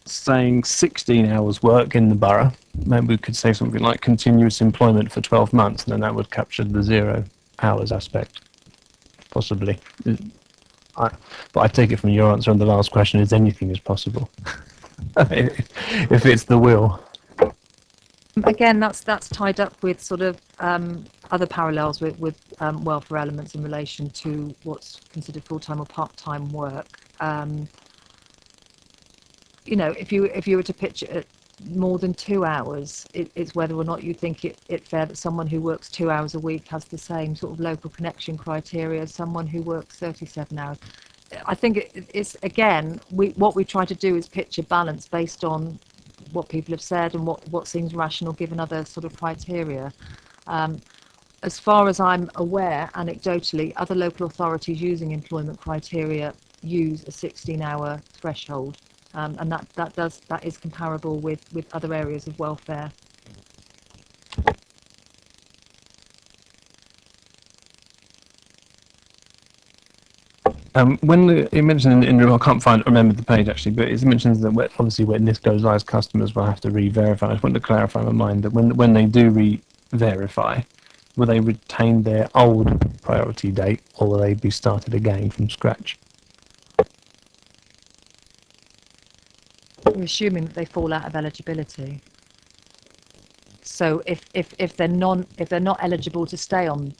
saying 16 hours work in the borough, maybe we could say something like continuous employment for 12 months, and then that would capture the 0 hours aspect, possibly. But I take it from your answer on the last question is anything is possible, if it's the will. Again, that's tied up with sort of other parallels with welfare elements in relation to what's considered full-time or part-time work. You know, if you were to picture it more than 2 hours, it's whether or not you think it fair that someone who works 2 hours a week has the same sort of local connection criteria as someone who works 37 hours. I think it's again, what we try to do is pitch a balance based on what people have said and what seems rational given other sort of criteria. As far as I'm aware, anecdotally, other local authorities using employment criteria use a 16-hour threshold, and that is comparable with other areas of welfare. When it mentioned in the, I can't remember the page actually, but it mentions that obviously when this goes live, customers will have to re-verify. I just want to clarify my mind that when they do re-verify, will they retain their old priority date, or will they be started again from scratch? We're assuming that they fall out of eligibility. So if they're not eligible to stay on,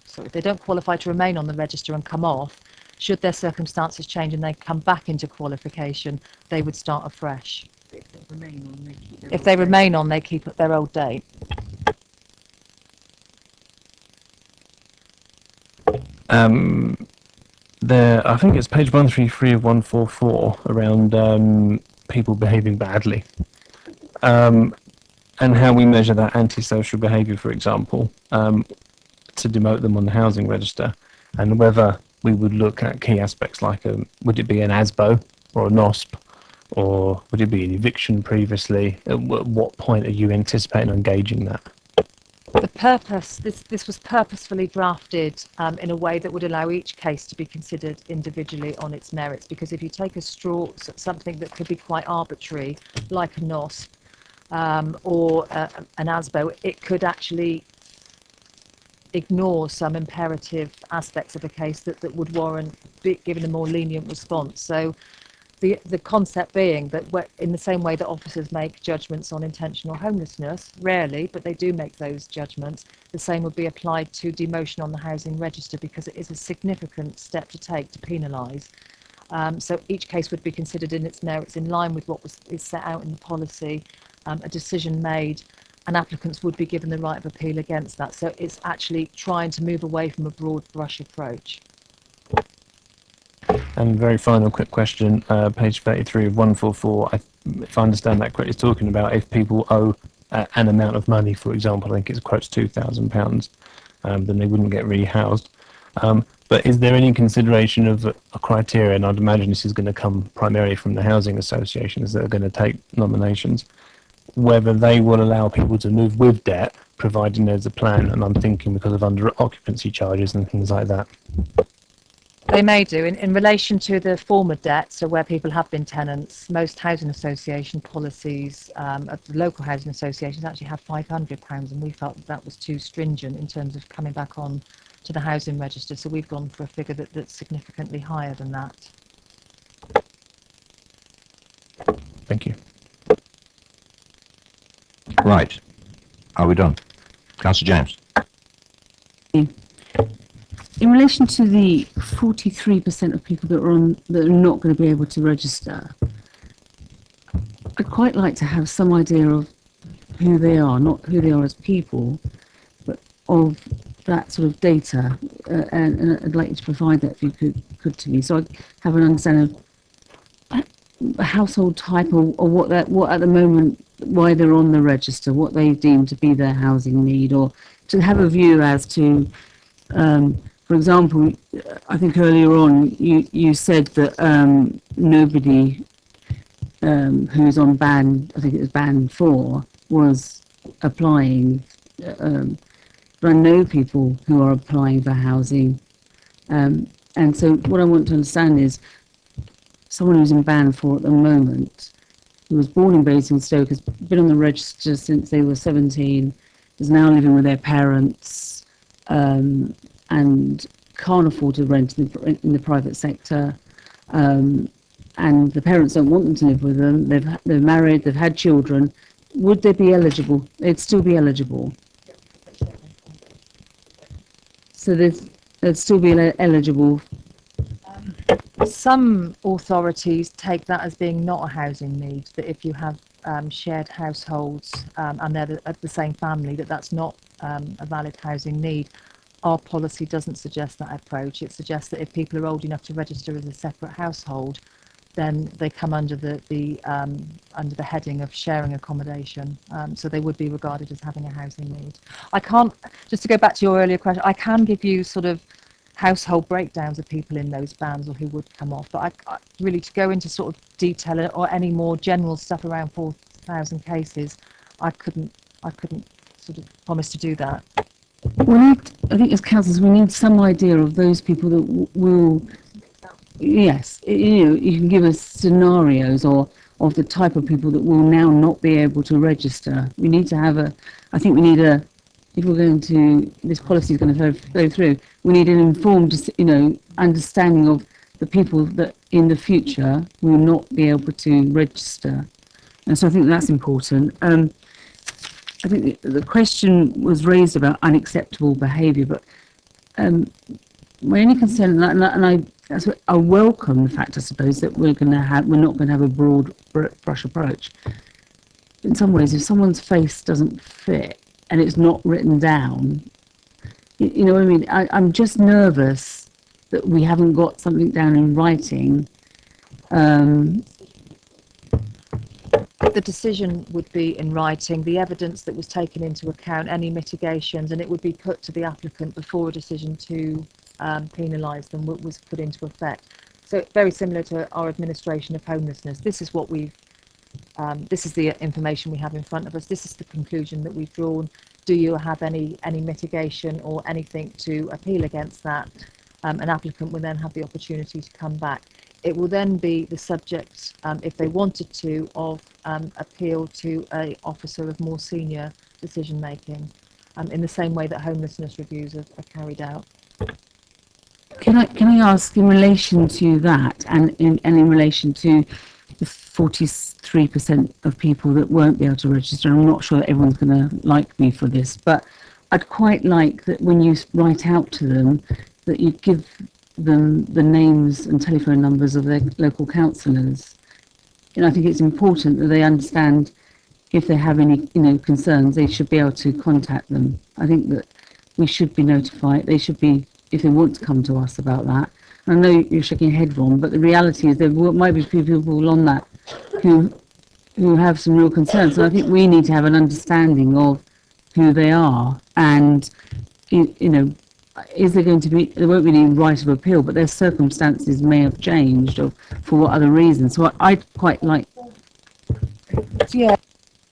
so if they don't qualify to remain on the register and come off, should their circumstances change and they come back into qualification, they would start afresh. If they remain on, they keep their old date. I think it's page 133 of 144 around people behaving badly, and how we measure that antisocial behaviour, for example, to demote them on the housing register, and whether we would look at key aspects like would it be an ASBO or a NOSP, or would it be an eviction previously? At what point are you anticipating engaging that? The purpose, this was purposefully drafted in a way that would allow each case to be considered individually on its merits, because if you take something that could be quite arbitrary, like a NOSP or an ASBO, it could actually ignore some imperative aspects of a case that would warrant giving a more lenient response. So the concept being that in the same way that officers make judgments on intentional homelessness, rarely, but they do make those judgments, the same would be applied to demotion on the housing register, because it is a significant step to take to penalise. So each case would be considered in its merits in line with what is set out in the policy, a decision made, and applicants would be given the right of appeal against that. So it's actually trying to move away from a broad brush approach. And very final quick question, page 33 of 144, if I understand that correctly, it's talking about if people owe an amount of money, for example, I think it quotes £2,000, then they wouldn't get rehoused. But is there any consideration of a criteria, and I'd imagine this is going to come primarily from the housing associations that are going to take nominations, whether they will allow people to move with debt, providing there's a plan, and I'm thinking because of under occupancy charges and things like that. They may do. In relation to the former debt, so where people have been tenants, most housing association policies of the local housing associations actually have £500, and we felt that was too stringent in terms of coming back on to the housing register. So we've gone for a figure that's significantly higher than that. Thank you. Right. Are we done? Councillor James. In relation to the 43% of people that are not going to be able to register, I'd quite like to have some idea of who they are, not who they are as people, but of that sort of data, and I'd like you to provide that if you could to me, so I have an understanding of a household type or what at the moment, why they're on the register, what they deem to be their housing need, or to have a view as to, for example, I think earlier on you said that nobody who's on ban, I think it was ban 4, was applying. But I know people who are applying for housing, and so what I want to understand is someone who's in ban 4 at the moment, who was born in Basingstoke, has been on the register since they were 17, is now living with their parents, and can't afford to rent in the private sector, and the parents don't want them to live with them. They're married, they've had children. Would they be eligible? They'd still be eligible. So they'd still be eligible. Some authorities take that as being not a housing need, that if you have shared households and they're the same family, that's not a valid housing need. Our policy doesn't suggest that approach. It suggests that if people are old enough to register as a separate household, then they come under the heading of sharing accommodation. So they would be regarded as having a housing need. I can't, just to go back to your earlier question, I can give you sort of household breakdowns of people in those bans or who would come off, but I really, to go into sort of detail or any more general stuff around 4,000 cases, I couldn't sort of promise to do that. I think as councillors, we need some idea of those people that will, yes, you can give us scenarios or of the type of people that will now not be able to register. We need to have I think we need if we're going to, this policy is going to go through, we need an informed, understanding of the people that in the future will not be able to register. And so I think that's important. I think the question was raised about unacceptable behaviour, but my only concern, I welcome the fact, I suppose, that we're not going to have a broad brush approach. In some ways, if someone's face doesn't fit and it's not written down, you know what I mean? I'm just nervous that we haven't got something down in writing. The decision would be in writing, the evidence that was taken into account, any mitigations, and it would be put to the applicant before a decision to penalise them was put into effect. So very similar to our administration of homelessness. This is what this is the information we have in front of us. This is the conclusion that we've drawn. Do you have any mitigation or anything to appeal against that? An applicant will then have the opportunity to come back. It will then be the subject, if they wanted to, of appeal to an officer of more senior decision making, in the same way that homelessness reviews are carried out. Can I ask, in relation to that, and in relation to the 43% of people that won't be able to register, I'm not sure that everyone's going to like me for this, but I'd quite like that when you write out to them, that you give them the names and telephone numbers of their local councillors. I think it's important that they understand if they have any, concerns, they should be able to contact them. I think that we should be notified. They should be, if they want to come to us about that. I know you're shaking your head, Ron, but the reality is there might be people on that who have some real concerns. And I think we need to have an understanding of who they are. And, is there going to be, there won't be any right of appeal, but their circumstances may have changed or for what other reasons. So I'd quite like. Yeah.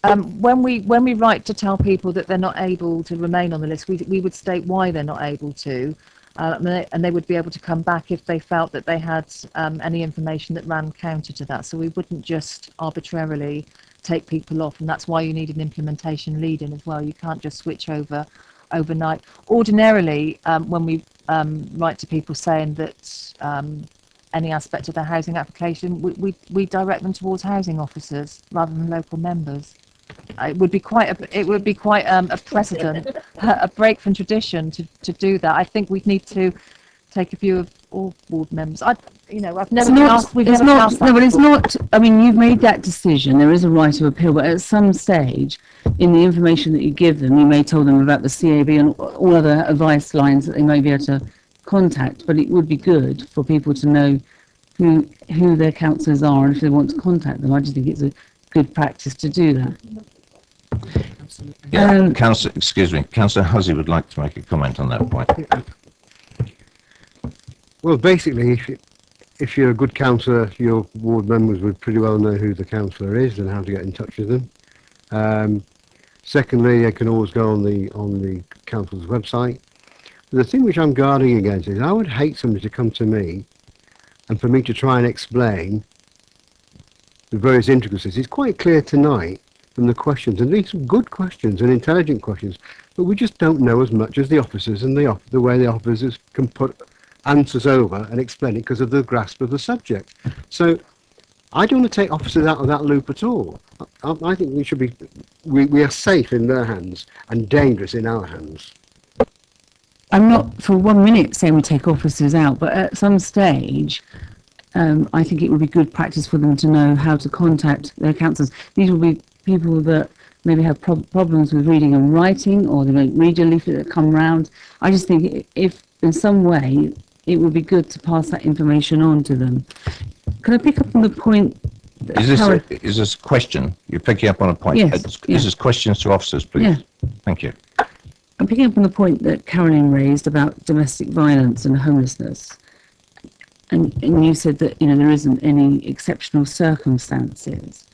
When we write to tell people that they're not able to remain on the list, we would state why they're not able to, and they would be able to come back if they felt that they had any information that ran counter to that. So we wouldn't just arbitrarily take people off, and that's why you need an implementation lead in as well. You can't just switch over overnight. Ordinarily, when we write to people saying that any aspect of their housing application, we direct them towards housing officers rather than local members. It would be quite a precedent, a break from tradition to do that. I think we'd need to take a view of all ward members. I've never been asked. We've never been asked that No, but it's before. not. I mean, you've made that decision. There is a right of appeal, but at some stage, in the information that you give them, you may tell them about the CAB and all other advice lines that they may be able to contact. But it would be good for people to know who their councillors are and if they want to contact them. I just think it's a good practice to do that. Yeah, Councillor Hussey would like to make a comment on that point. Well, basically, if you're a good councillor, your ward members would pretty well know who the councillor is and how to get in touch with them. Secondly, they can always go on the council's website. The thing which I'm guarding against is I would hate somebody to come to me and for me to try and explain the various intricacies. It's quite clear tonight from the questions, and these are good questions and intelligent questions, but we just don't know as much as the officers and the way the officers can put answers over and explain it because of the grasp of the subject. So I don't want to take officers out of that loop at all. I think we are safe in their hands and dangerous in our hands. I'm not for 1 minute saying we take officers out, but at some stage, I think it would be good practice for them to know how to contact their councillors. These will be people that maybe have problems with reading and writing, or they don't read a leaflet that come round. I just think if in some way it would be good to pass that information on to them. Can I pick up on the point? Is this a question? You're picking up on a point. Yes. Is this questions to officers, please? Yeah. Thank you. I'm picking up on the point that Caroline raised about domestic violence and homelessness. And you said that, there isn't any exceptional circumstances.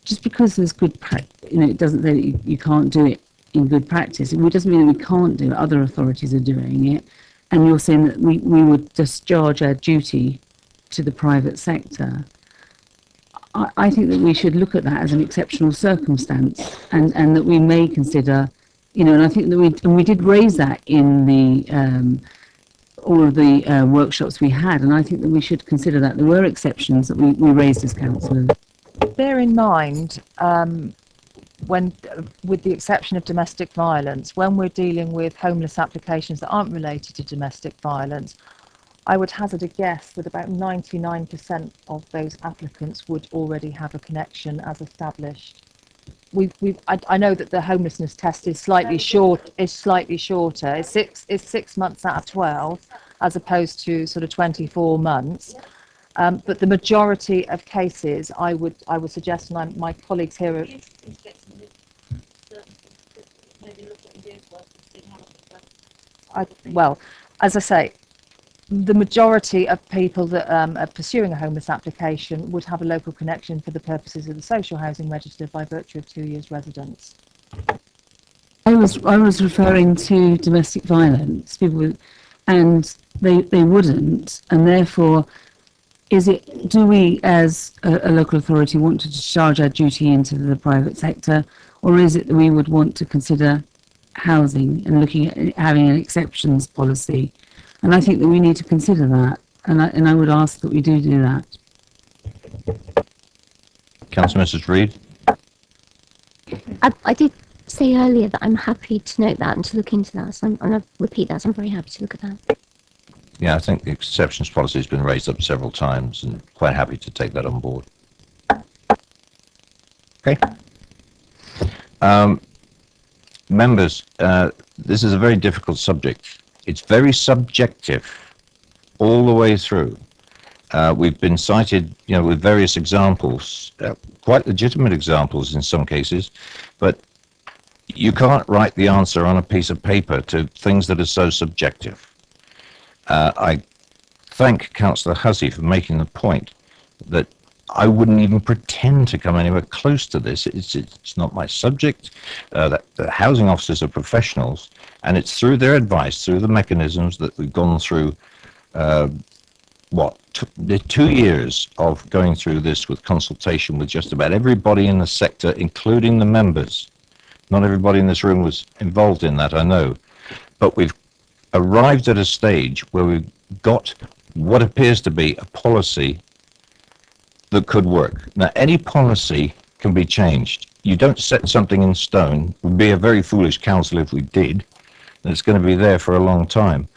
Just because there's good practice, it doesn't say that you can't do it in good practice. It doesn't mean that we can't do it. Other authorities are doing it. And you're saying that we would discharge our duty to the private sector. I think that we should look at that as an exceptional circumstance and that we may consider, and I think that we did raise that in the all of the workshops we had, and I think that we should consider that. There were exceptions that we raised as councillors. Bear in mind, when, with the exception of domestic violence, when we're dealing with homeless applications that aren't related to domestic violence, I would hazard a guess that about 99% of those applicants would already have a connection as established. I know that the homelessness test is slightly shorter. It's 6 months out of 12, as opposed to sort of 24 months. But the majority of cases, I would suggest, and my colleagues here well, as I say, the majority of people that are pursuing a homeless application would have a local connection for the purposes of the social housing register by virtue of 2 years residence. I was referring to domestic violence, and they wouldn't, and therefore, do we as a local authority want to discharge our duty into the private sector, or is it that we would want to consider housing and looking at having an exceptions policy? And I think that we need to consider that, and I would ask that we do that. Councillor Mrs. Reid. I did say earlier that I'm happy to note that and to look into that, so I'm going to repeat that. So I'm very happy to look at that. Yeah, I think the exceptions policy has been raised up several times and quite happy to take that on board. Okay. Members, this is a very difficult subject. It's very subjective all the way through. We've been cited, with various examples, quite legitimate examples in some cases, but you can't write the answer on a piece of paper to things that are so subjective. I thank Councillor Hussey for making the point that I wouldn't even pretend to come anywhere close to this. It's not my subject. That the housing officers are professionals, and it's through their advice, through the mechanisms that we've gone through. The 2 years of going through this with consultation with just about everybody in the sector, including the members. Not everybody in this room was involved in that, I know, but we've arrived at a stage where we've got what appears to be a policy that could work. Now, any policy can be changed. You don't set something in stone. It would be a very foolish council if we did, and it's going to be there for a long time.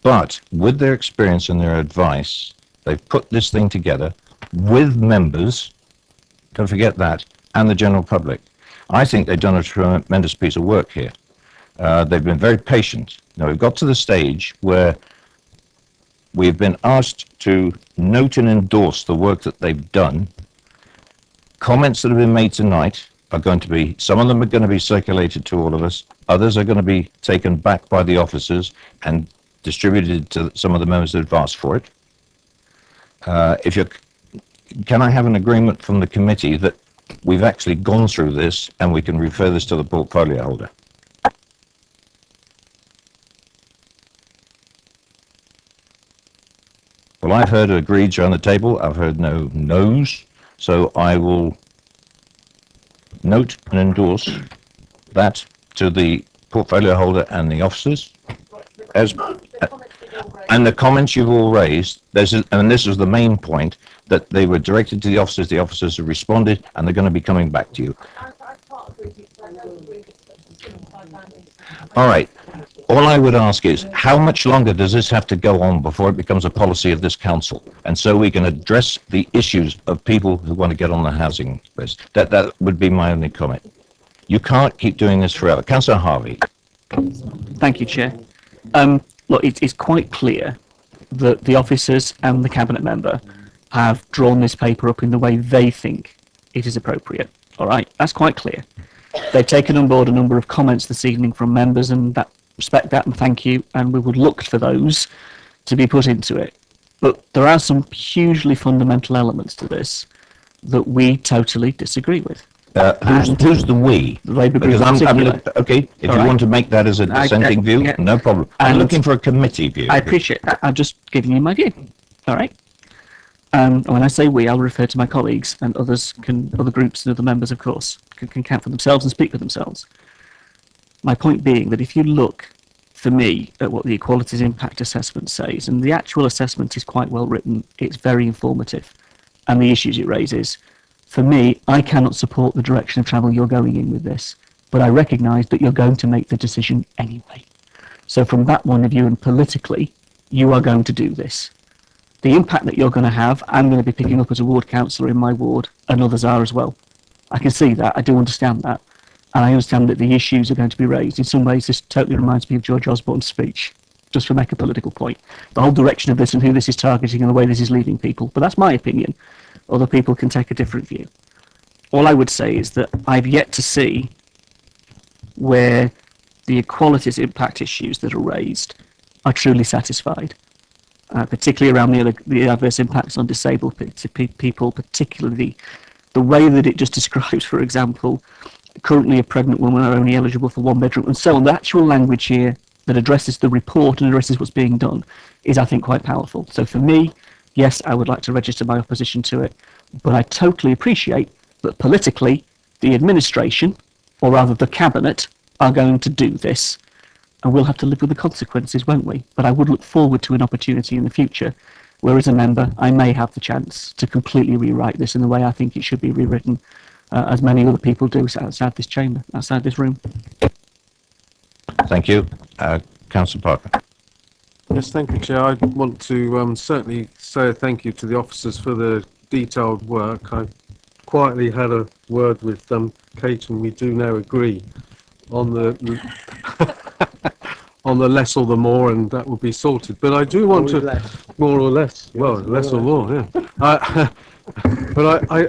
But with their experience and their advice, they've put this thing together with members, don't forget that, and the general public. I think they've done a tremendous piece of work here. They've been very patient. Now, we've got to the stage where we've been asked to note and endorse the work that they've done. Comments that have been made tonight are going to be, some of them are going to be circulated to all of us, others are going to be taken back by the officers and distributed to some of the members that have asked for it. Can I have an agreement from the committee that we've actually gone through this and we can refer this to the portfolio holder? Well, I've heard agreed around the table. I've heard no no's. So I will note and endorse that to the portfolio holder and the officers. And the comments you've all raised, and this is the main point, that they were directed to the officers have responded, and they're going to be coming back to you. All right. All I would ask is, how much longer does this have to go on before it becomes a policy of this council? And so we can address the issues of people who want to get on the housing list. That would be my only comment. You can't keep doing this forever. Councillor Harvey. Thank you, Chair. Look, it's quite clear that the officers and the cabinet member have drawn this paper up in the way they think it is appropriate. All right, that's quite clear. They've taken on board a number of comments this evening from members, and that respect that and thank you, and we would look for those to be put into it. But there are some hugely fundamental elements to this that we totally disagree with. Who's the we? The Labour Group Because in particular. okay, if you want to make that as a dissenting view, no problem. I'm looking for a committee view. I appreciate that. I'm just giving you my view. All right. And when I say we, I'll refer to my colleagues, and other groups and other members, of course, can count for themselves and speak for themselves. My point being that if you look, for me, at what the Equalities Impact Assessment says, and the actual assessment is quite well written, it's very informative, and the issues it raises, for me, I cannot support the direction of travel you're going in with this, but I recognise that you're going to make the decision anyway. So from that point of view, and politically, you are going to do this. The impact that you're going to have, I'm going to be picking up as a ward councillor in my ward, and others are as well. I can see that, I do understand that, and I understand that the issues are going to be raised. In some ways, this totally reminds me of George Osborne's speech, just to make a political point. The whole direction of this and who this is targeting and the way this is leading people, but that's my opinion. Other people can take a different view. All I would say is that I've yet to see where the equalities impact issues that are raised are truly satisfied, particularly around the adverse impacts on disabled people, particularly the way that it just describes, for example, currently a pregnant woman are only eligible for one bedroom, and so on. The actual language here that addresses the report and addresses what's being done is, I think, quite powerful. So for me, yes, I would like to register my opposition to it, but I totally appreciate that politically the administration, or rather the cabinet, are going to do this, and we'll have to live with the consequences, won't we? But I would look forward to an opportunity in the future where, as a member, I may have the chance to completely rewrite this in the way I think it should be rewritten, as many other people do outside this chamber, outside this room. Thank you. Councillor Parker. Yes, thank you, Chair. I want to certainly say a thank you to the officers for the detailed work. I quietly had a word with Kate, and we do now agree on the on the less or the more, and that will be sorted. But I do want to more or less. Well, less or more, yeah. But I,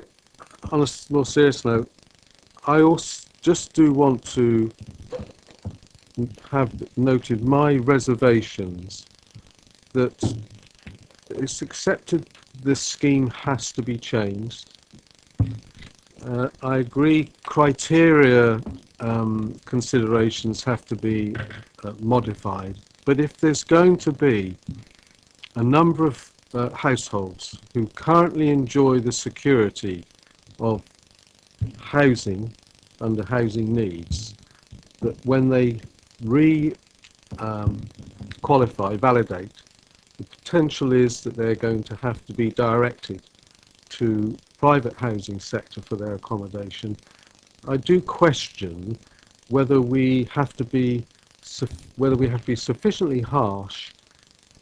on a more serious note, I also just do want to have noted my reservations that it's accepted this scheme has to be changed. I agree criteria considerations have to be modified, but if there's going to be a number of households who currently enjoy the security of housing under housing needs, that when they qualify, validate, the potential is that they're going to have to be directed to private housing sector for their accommodation. I do question whether we have to be sufficiently harsh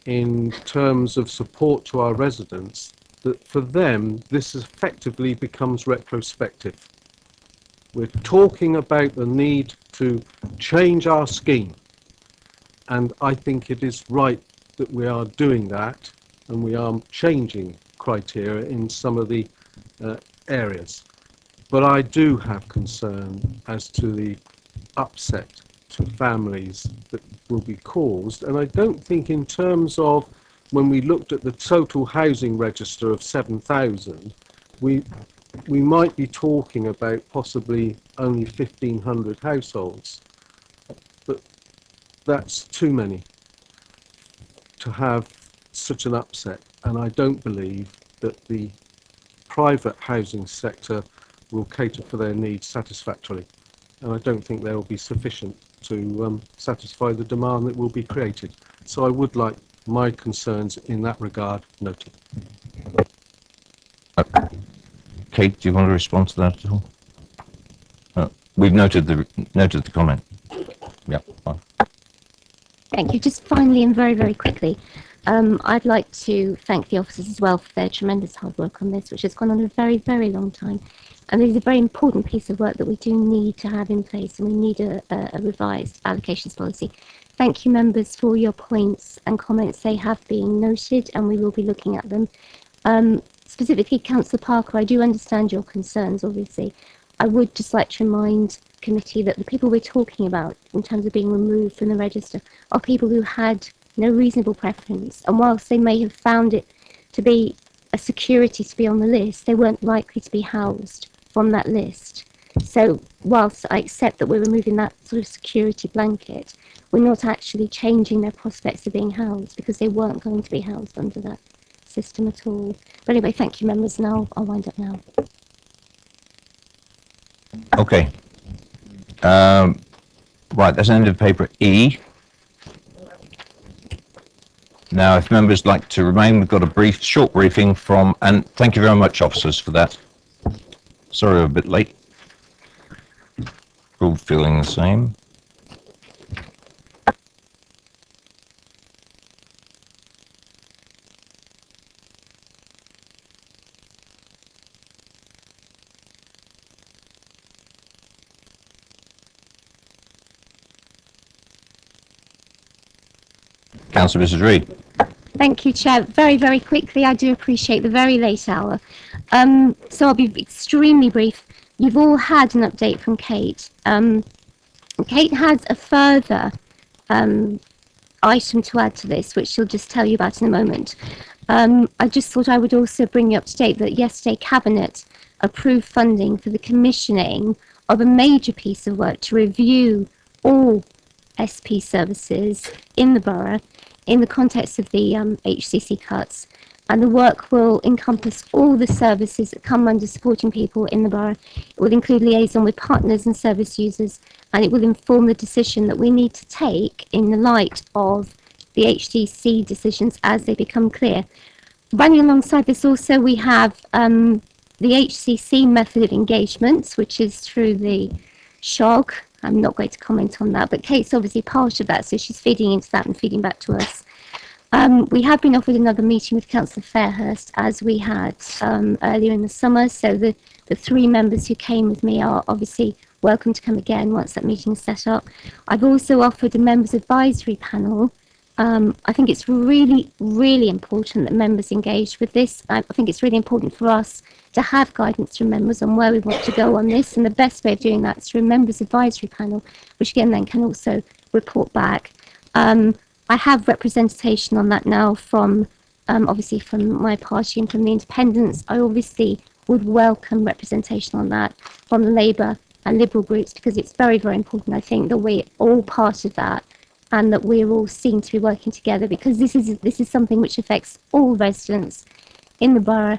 in terms of support to our residents that for them this effectively becomes retrospective. We're talking about the need to change our scheme, and I think it is right that we are doing that, and we are changing criteria in some of the areas. But I do have concern as to the upset to families that will be caused, and I don't think in terms of when we looked at the total housing register of 7,000, we might be talking about possibly only 1,500 households, but that's too many to have such an upset, and I don't believe that the private housing sector will cater for their needs satisfactorily, and I don't think they will be sufficient to satisfy the demand that will be created. So I would like my concerns in that regard noted. Kate, do you want to respond to that at all? We've noted the comment. Yeah, fine. Thank you. Just finally and very, very quickly, I'd like to thank the officers as well for their tremendous hard work on this, which has gone on a very, very long time. And it is a very important piece of work that we do need to have in place, and we need a revised allocations policy. Thank you, members, for your points and comments. They have been noted, and we will be looking at them. Specifically, Councillor Parker, I do understand your concerns, obviously. I would just like to remind the committee that the people we're talking about in terms of being removed from the register are people who had no reasonable preference, and whilst they may have found it to be a security to be on the list, they weren't likely to be housed from that list. So whilst I accept that we're removing that sort of security blanket, we're not actually changing their prospects of being housed, because they weren't going to be housed under that system at all. But anyway, thank you, members, and I'll wind up now. Okay. Right, that's the end of paper E. Now, if members like to remain, we've got a short briefing from, and thank you very much, officers, for that. Sorry we're a bit late. We're all feeling the same. Councillor Mrs. Reid. Thank you, Chair. Very, very quickly, I do appreciate the very late hour. So I'll be extremely brief. You've all had an update from Kate. Kate has a further item to add to this, which she'll just tell you about in a moment. I just thought I would also bring you up to date that yesterday Cabinet approved funding for the commissioning of a major piece of work to review all SP services in the borough in the context of the HCC cuts, and the work will encompass all the services that come under supporting people in the borough. It will include liaison with partners and service users, and it will inform the decision that we need to take in the light of the HCC decisions as they become clear. Running alongside this also, we have the HCC method of engagement, which is through the SHOG. I'm not going to comment on that, but Kate's obviously part of that, so she's feeding into that and feeding back to us. We have been offered another meeting with Councillor Fairhurst as we had earlier in the summer. So the three members who came with me are obviously welcome to come again once that meeting is set up. I've also offered a members advisory panel. I think it's really, really important that members engage with this. I think it's really important for us to have guidance from members on where we want to go on this. And the best way of doing that is through a members advisory panel, which again then can also report back. I have representation on that now from obviously from my party and from the independents. I obviously would welcome representation on that from the Labour and Liberal groups, because it's very, very important, I think, that we're all part of that and that we're all seen to be working together, because this is something which affects all residents in the borough.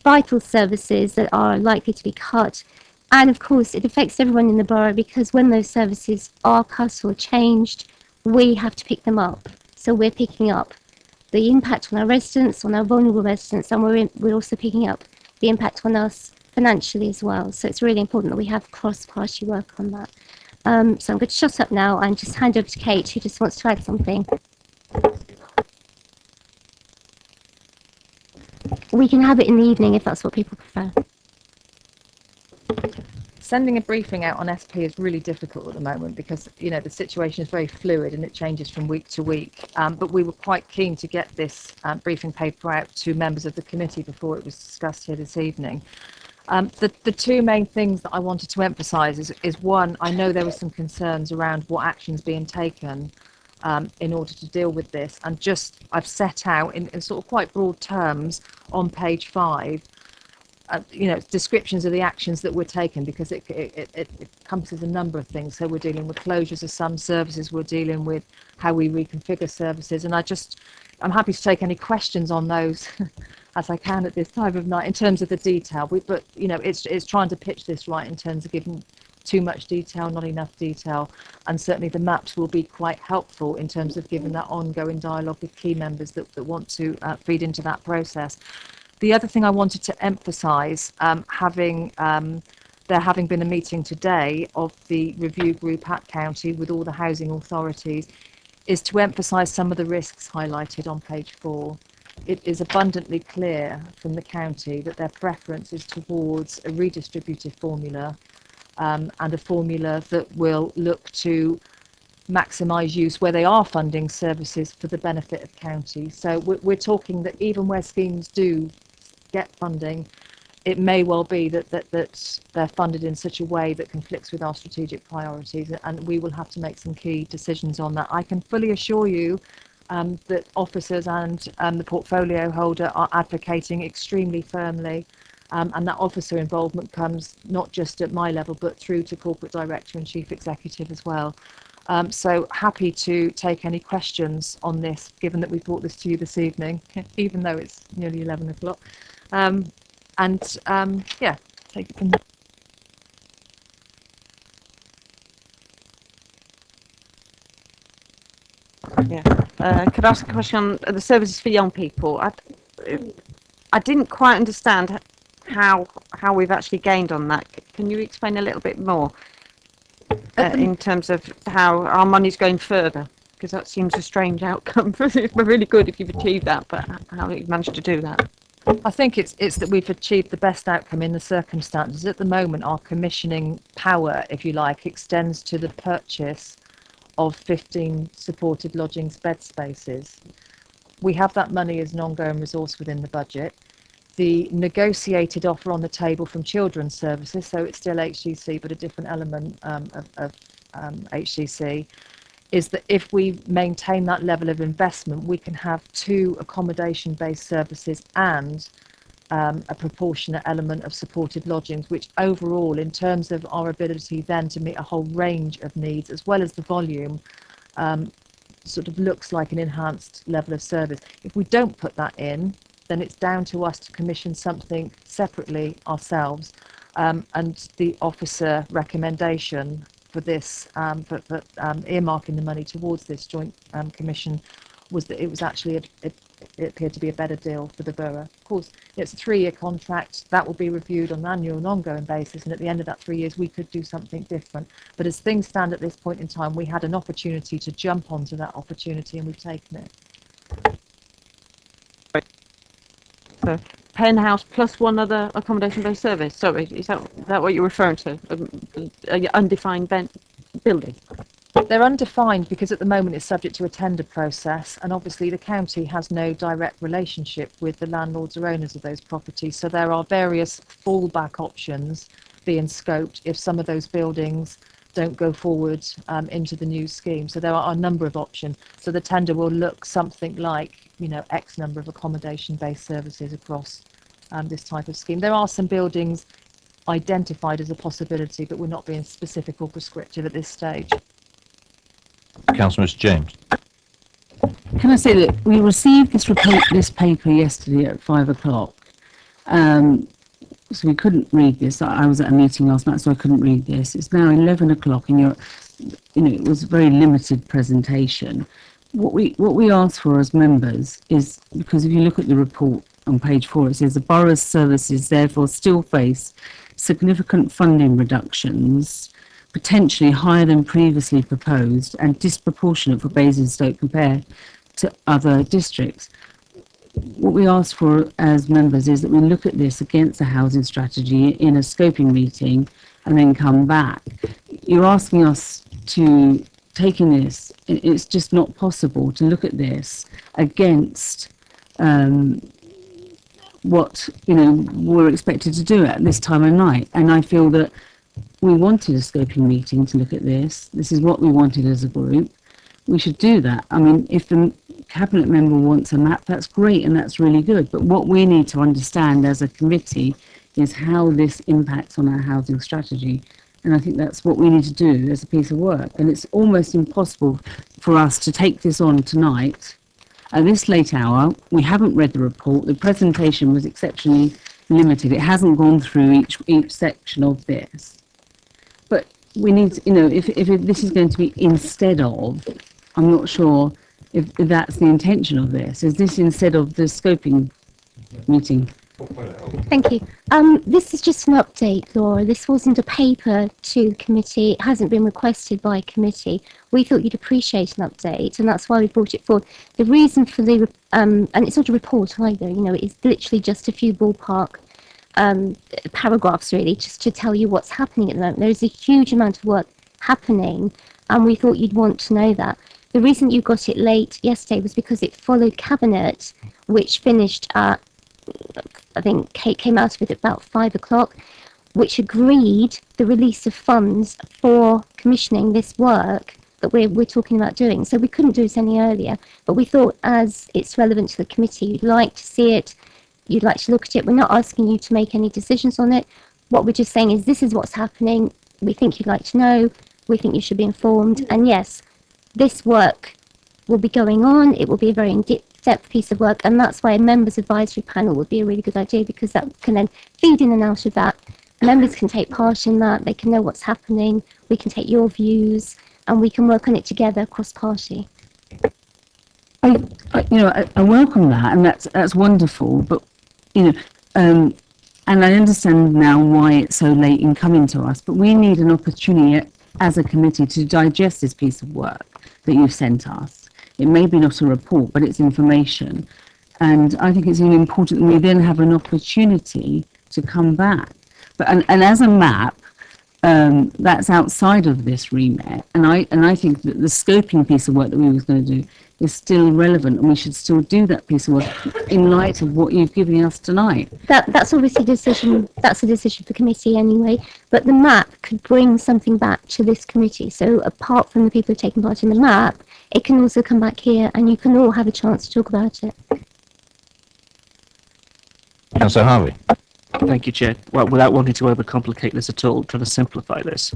Vital services that are likely to be cut, and of course it affects everyone in the borough, because when those services are cut or changed, we have to pick them up. So we're picking up the impact on our residents, on our vulnerable residents, and we're also picking up the impact on us financially as well. So it's really important that we have cross-party work on that. So I'm going to shut up now and just hand over to Kate, who just wants to add something. We can have it in the evening if that's what people prefer. Sending a briefing out on SP is really difficult at the moment because, you know, the situation is very fluid and it changes from week to week. But we were quite keen to get this briefing paper out to members of the committee before it was discussed here this evening. The two main things that I wanted to emphasise is one, I know there were some concerns around what actions being taken in order to deal with this, and just I've set out in sort of quite broad terms on page 5 you know, descriptions of the actions that were taken, because it encompasses a number of things. So we're dealing with closures of some services, we're dealing with how we reconfigure services, and I'm happy to take any questions on those as I can at this time of night in terms of the detail. But you know, it's trying to pitch this right in terms of giving too much detail, not enough detail, and certainly the maps will be quite helpful in terms of giving that ongoing dialogue with key members that want to feed into that process. The other thing I wanted to emphasise, there having been a meeting today of the review group at County with all the housing authorities, is to emphasise some of the risks highlighted on page 4. It is abundantly clear from the county that their preference is towards a redistributive formula, and a formula that will look to maximise use where they are funding services for the benefit of county. So we're talking that even where schemes do get funding, it may well be that they're funded in such a way that conflicts with our strategic priorities, and we will have to make some key decisions on that. I can fully assure you that officers and the portfolio holder are advocating extremely firmly, and that officer involvement comes not just at my level but through to corporate director and chief executive as well. So happy to take any questions on this, given that we brought this to you this evening, even though it's nearly 11 o'clock. Yeah, take it from there. Yeah. Could I ask a question on the services for young people? I didn't quite understand how we've actually gained on that. Can you explain a little bit more in terms of how our money's going further? Because that seems a strange outcome. We're really good if you've achieved that, but how have you managed to do that? I think it's that we've achieved the best outcome in the circumstances. At the moment, our commissioning power, if you like, extends to the purchase of 15 supported lodgings bed spaces. We have that money as an ongoing resource within the budget. The negotiated offer on the table from children's services, so it's still HCC but a different element of HCC, is that if we maintain that level of investment, we can have 2 accommodation-based services and a proportionate element of supported lodgings, which overall, in terms of our ability then to meet a whole range of needs, as well as the volume, sort of looks like an enhanced level of service. If we don't put that in, then it's down to us to commission something separately ourselves. And the officer recommendation for this, for earmarking the money towards this joint commission, was that it was actually it appeared to be a better deal for the borough. Of course, it's a 3-year contract that will be reviewed on an annual and ongoing basis, and at the end of that 3 years, we could do something different. But as things stand at this point in time, we had an opportunity to jump onto that opportunity, and we've taken it. So penthouse plus one other accommodation-based service. Sorry, is that what you're referring to? Undefined building. They're undefined because at the moment it's subject to a tender process, and obviously the county has no direct relationship with the landlords or owners of those properties. So there are various fallback options being scoped if some of those buildings don't go forward into the new scheme. So there are a number of options. So the tender will look something like, X number of accommodation-based services across this type of scheme. There are some buildings identified as a possibility, but we're not being specific or prescriptive at this stage. Councillor Mr. James. Can I say that we received this paper yesterday at 5 o'clock. So we couldn't read this. I was at a meeting last night, so I couldn't read this. It's now 11 o'clock, and it was a very limited presentation. What we asked for as members is, because if you look at the report on page 4, it says the borough's services therefore still face significant funding reductions, potentially higher than previously proposed and disproportionate for Basingstoke compared to other districts. What we ask for as members is that we look at this against the housing strategy in a scoping meeting and then come back. You're asking us to take in this, it's just not possible to look at this against what we're expected to do at this time of night. And I feel that we wanted a scoping meeting to look at this. This is what we wanted as a group. We should do that. I mean, if the cabinet member wants a map, that's great and that's really good. But what we need to understand as a committee is how this impacts on our housing strategy. And I think that's what we need to do as a piece of work. And it's almost impossible for us to take this on tonight at this late hour. We haven't read the report. The presentation was exceptionally limited. It hasn't gone through each section of this. But we need to, if this is going to be instead of, I'm not sure if that's the intention of this. Is this instead of the scoping meeting? Thank you. This is just an update, Laura. This wasn't a paper to the committee. It hasn't been requested by committee. We thought you'd appreciate an update, and that's why we brought it forward. The reason for the, and it's not a report either, it's literally just a few ballpark paragraphs really, just to tell you what's happening at the moment. There is a huge amount of work happening, and we thought you'd want to know that. The reason you got it late yesterday was because it followed cabinet, which finished at, I think Kate came out of it at about 5 o'clock, which agreed the release of funds for commissioning this work that we're talking about doing. So we couldn't do it any earlier, but we thought as it's relevant to the committee, you'd like to see it, you'd like to look at it. We're not asking you to make any decisions on it. What we're just saying is this is what's happening. We think you'd like to know. We think you should be informed. And yes, this work will be going on. It will be a very in-depth piece of work, and that's why a members advisory panel would be a really good idea, because that can then feed in and out of that. Members can take part in that. They can know what's happening. We can take your views, and we can work on it together cross-party. I welcome that, and that's wonderful. But and I understand now why it's so late in coming to us. But we need an opportunity as a committee to digest this piece of work that you've sent us. It may be not a report, but it's information, and I think it's really important that we then have an opportunity to come back. But and as a map, that's outside of this remit, and I think that the scoping piece of work that we was going to do is still relevant, and we should still do that piece of work in light of what you've given us tonight. That's obviously a decision. That's a decision for committee anyway. But the map could bring something back to this committee. So apart from the people who are taking part in the map, it can also come back here, and you can all have a chance to talk about it. Councillor Harvey. Thank you, Chair. Well, without wanting to overcomplicate this at all, trying to simplify this.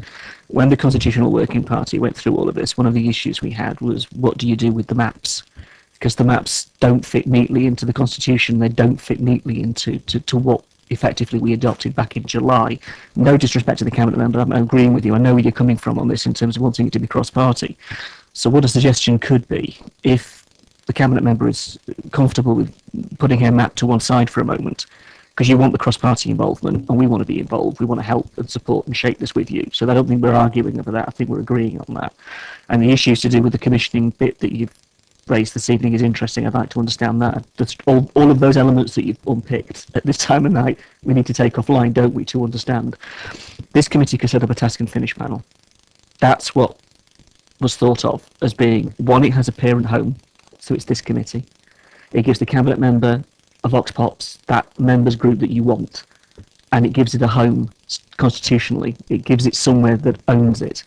When the Constitutional Working Party went through all of this, one of the issues we had was, what do you do with the maps? Because the maps don't fit neatly into the Constitution. They don't fit neatly into to what effectively we adopted back in July. No disrespect to the cabinet member, I'm agreeing with you. I know where you're coming from on this in terms of wanting it to be cross-party. So what a suggestion could be, if the cabinet member is comfortable with putting her map to one side for a moment, because you want the cross-party involvement, and we want to be involved. We want to help and support and shape this with you. So I don't think we're arguing over that. I think we're agreeing on that. And the issues to do with the commissioning bit that you've raised this evening is interesting. I'd like to understand that. That's all of those elements that you've unpicked at this time of night, we need to take offline, don't we, to understand. This committee could set up a task and finish panel. That's what was thought of as being, one, it has a parent home, so it's this committee. It gives the cabinet member of Vox Pops that members group that you want, and it gives it a home constitutionally. It gives it somewhere that owns it.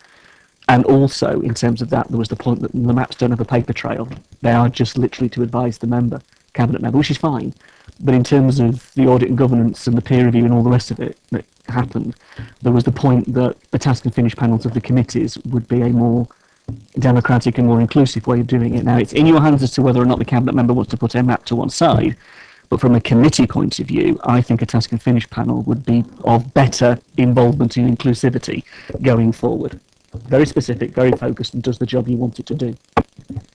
And also, in terms of that, there was the point that the maps don't have a paper trail. They are just literally to advise the member, cabinet member, which is fine. But in terms of the audit and governance and the peer review and all the rest of it that happened, there was the point that the task and finish panels of the committees would be a more democratic and more inclusive way of doing it. Now, it's in your hands as to whether or not the cabinet member wants to put a map to one side, but from a committee point of view, I think a task and finish panel would be of better involvement and inclusivity going forward. Very specific, very focused, and does the job you want it to do.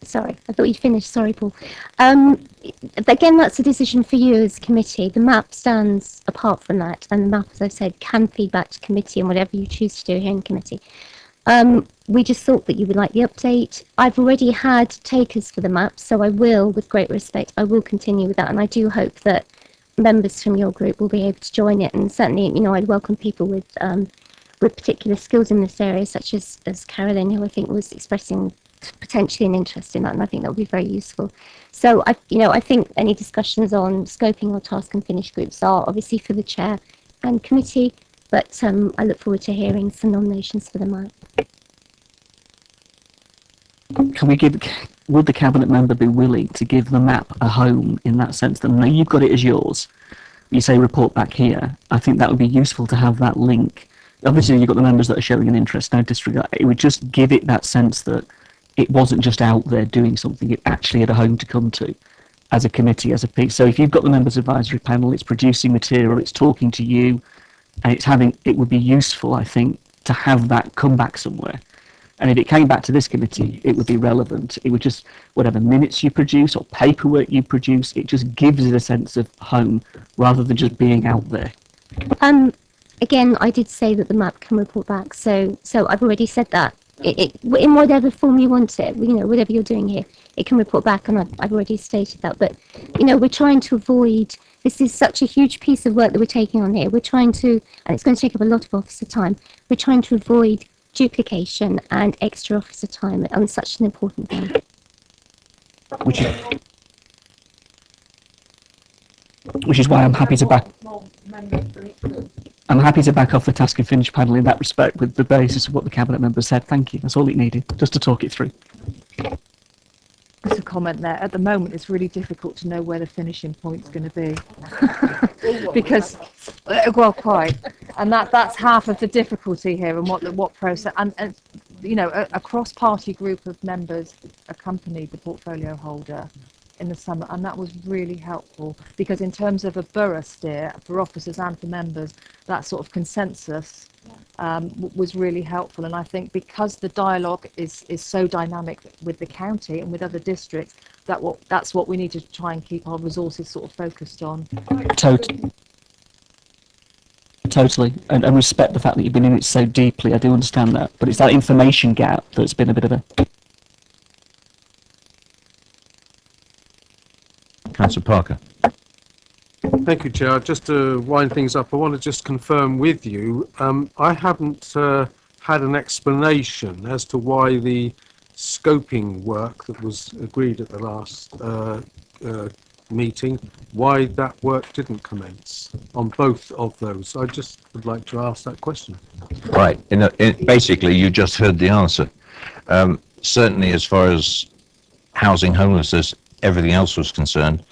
Sorry, I thought you'd finished. Sorry, Paul. Again, that's a decision for you as committee. The map stands apart from that, and the map, as I've said, can feed back to committee and whatever you choose to do here in committee. We just thought that you would like the update. I've already had takers for the map, so I will, with great respect, I will continue with that, and I do hope that members from your group will be able to join it. And certainly, you know, I'd welcome people with particular skills in this area, such as Carolyn, who I think was expressing potentially an interest in that, and I think that would be very useful. So I think any discussions on scoping or task and finish groups are obviously for the chair and committee, but I look forward to hearing some nominations for the map. Would the cabinet member be willing to give the map a home in that sense that now you've got it as yours, you say report back here? I think that would be useful to have that link. Obviously, you've got the members that are showing an interest, no disregard. It would just give it that sense that it wasn't just out there doing something, it actually had a home to come to as a committee, as a piece. So if you've got the members advisory panel, it's producing material, it's talking to you, and it would be useful, I think, to have that come back somewhere. And if it came back to this committee, it would be relevant. It would just, whatever minutes you produce or paperwork you produce, it just gives it a sense of home rather than just being out there. Again, I did say that the map can report back, so I've already said that. In whatever form you want it, you know, whatever you're doing here, it can report back, and I've already stated that. But, you know, we're trying to avoid, this is such a huge piece of work that we're taking on here. We're trying to, and it's going to take up a lot of officer time, we're trying to avoid duplication and extra officer time on such an important thing. Which is why I'm happy to back off the task and finish panel in that respect, with the basis of what the cabinet member said. Thank you. That's all it needed, just to talk it through. Just a comment there. At the moment, it's really difficult to know where the finishing point's going to be. Because, well, quite. And that's half of the difficulty here, and what process. And you know, a cross-party group of members accompanied the portfolio holder in the summer, and that was really helpful, because in terms of a borough steer for officers and for members, that sort of consensus was really helpful. And I think because the dialogue is so dynamic with the county and with other districts, that's what we need to try and keep our resources sort of focused on. Totally, and respect the fact that you've been in it so deeply. I do understand that, but it's that information gap that's been a bit of a... Councillor Parker. Thank you, Chair. Just to wind things up, I want to just confirm with you, I haven't had an explanation as to why the scoping work that was agreed at the last meeting, why that work didn't commence on both of those. I just would like to ask that question. Right. Basically, you just heard the answer. Certainly, as far as housing, homelessness, everything else was concerned,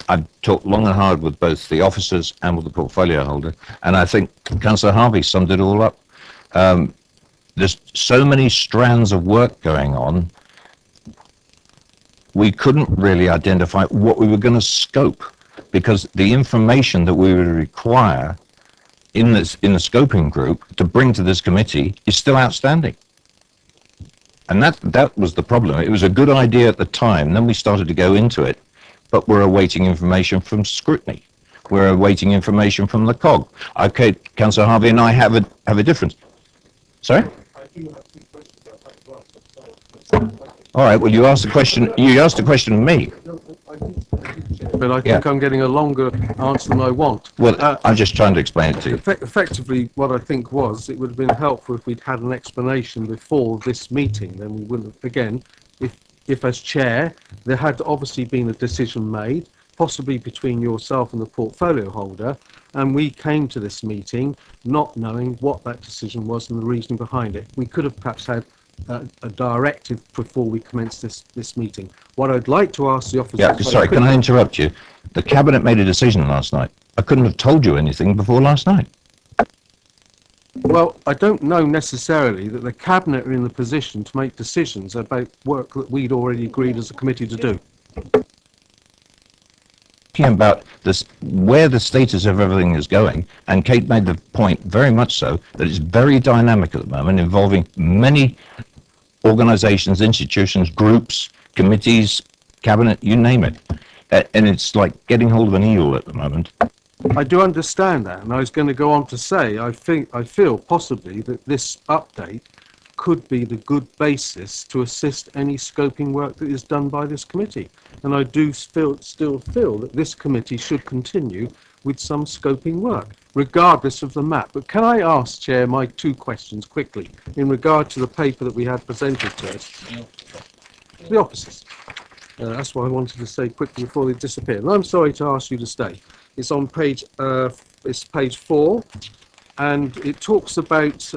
I've talked long and hard with both the officers and with the portfolio holder, and I think Councillor Harvey summed it all up. There's so many strands of work going on, we couldn't really identify what we were going to scope, because the information that we would require in the scoping group to bring to this committee is still outstanding. And that was the problem. It was a good idea at the time. Then we started to go into it, but we're awaiting information from scrutiny. We're awaiting information from the COG. Okay, Councillor Harvey and I have a difference. Sorry? All right. Well, you asked the question. You asked the question of me. But I think I'm getting a longer answer than I want. Well, I'm just trying to explain it to you. Effectively, what I think was, it would have been helpful if we'd had an explanation before this meeting. Then we wouldn't have, again, if as chair, there had obviously been a decision made, possibly between yourself and the portfolio holder, and we came to this meeting not knowing what that decision was and the reason behind it. We could have perhaps had a directive before we commenced this meeting. What I'd like to ask the officers... Yeah, sorry, can I interrupt you? The Cabinet made a decision last night. I couldn't have told you anything before last night. Well, I don't know necessarily that the Cabinet are in the position to make decisions about work that we'd already agreed as a committee to do. Talking about this, where the status of everything is going, and Kate made the point very much so that it's very dynamic at the moment, involving many organisations, institutions, groups, committees, cabinet, you name it, and it's like getting hold of an eel at the moment. I do understand that, and I was going to go on to say I feel possibly that this update could be the good basis to assist any scoping work that is done by this committee. And I do still feel that this committee should continue with some scoping work, regardless of the map. But can I ask, Chair, my two questions quickly in regard to the paper that we had presented to us? The officers. That's what I wanted to say quickly before they disappear. And I'm sorry to ask you to stay. It's on page 4. And it talks about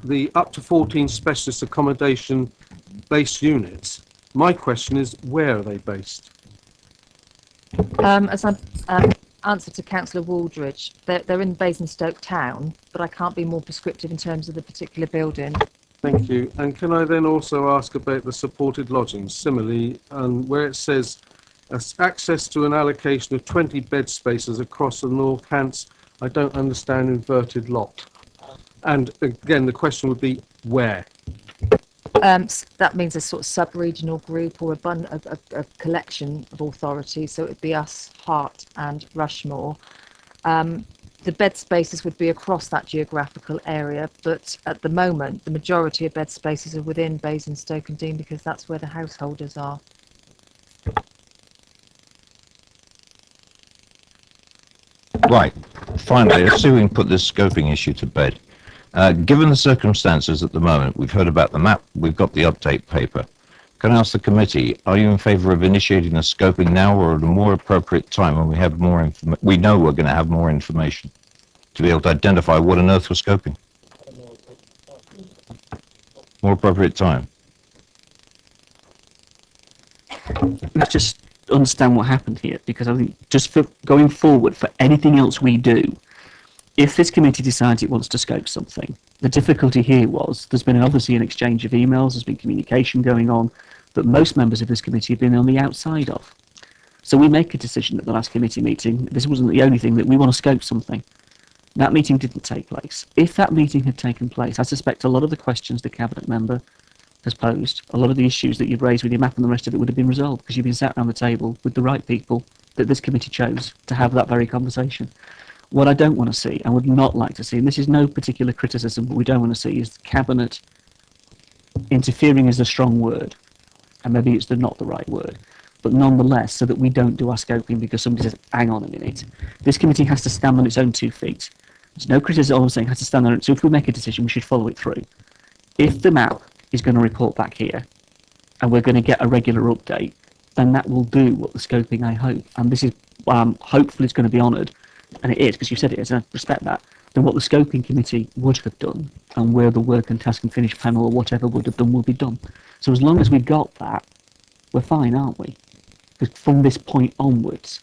the up to 14 specialist accommodation base units. My question is, where are they based? As an answer to Councillor Waldridge, they're in Basingstoke town, but I can't be more prescriptive in terms of the particular building. Thank you. And can I then also ask about the supported lodgings? Similarly, where it says access to an allocation of 20 bed spaces across the North Hants, I don't understand inverted lot. And again, the question would be where? That means a sort of sub-regional group or a collection of authorities. So it would be us, Hart and Rushmore. The bed spaces would be across that geographical area, but at the moment, the majority of bed spaces are within Basingstoke and Dean because that's where the householders are. Right. Finally, let's see if we can put this scoping issue to bed. Given the circumstances at the moment, we've heard about the map, we've got the update paper. Can I ask the committee, are you in favour of initiating the scoping now or at a more appropriate time when we have more information? We know we're going to have more information to be able to identify what on earth we're scoping. More appropriate time. Let's just understand what happened here, because I think just for going forward, for anything else we do, if this committee decides it wants to scope something, the difficulty here was there's been obviously an exchange of emails, there's been communication going on that most members of this committee have been on the outside of. So we make a decision at the last committee meeting. This wasn't the only thing that we want to scope something. That meeting didn't take place. If that meeting had taken place, I suspect a lot of the questions the cabinet member has posed, a lot of the issues that you've raised with your map and the rest of it would have been resolved because you've been sat around the table with the right people that this committee chose to have that very conversation. What I don't want to see, and would not like to see, and this is no particular criticism, but we don't want to see, is the cabinet interfering is a strong word, and maybe it's not the right word, but nonetheless, so that we don't do our scoping because somebody says, hang on a minute. This committee has to stand on its own 2 feet. There's no criticism, all I'm saying, has to stand on it. So if we make a decision, we should follow it through. If the map is going to report back here, and we're going to get a regular update, then that will do what the scoping, I hope, and this is, hopefully it's going to be honoured, and it is, because you said it is, and I respect that, then what the scoping committee would have done, and where the work and task and finish panel or whatever would have done, will be done. So as long as we've got that, we're fine, aren't we? Because from this point onwards,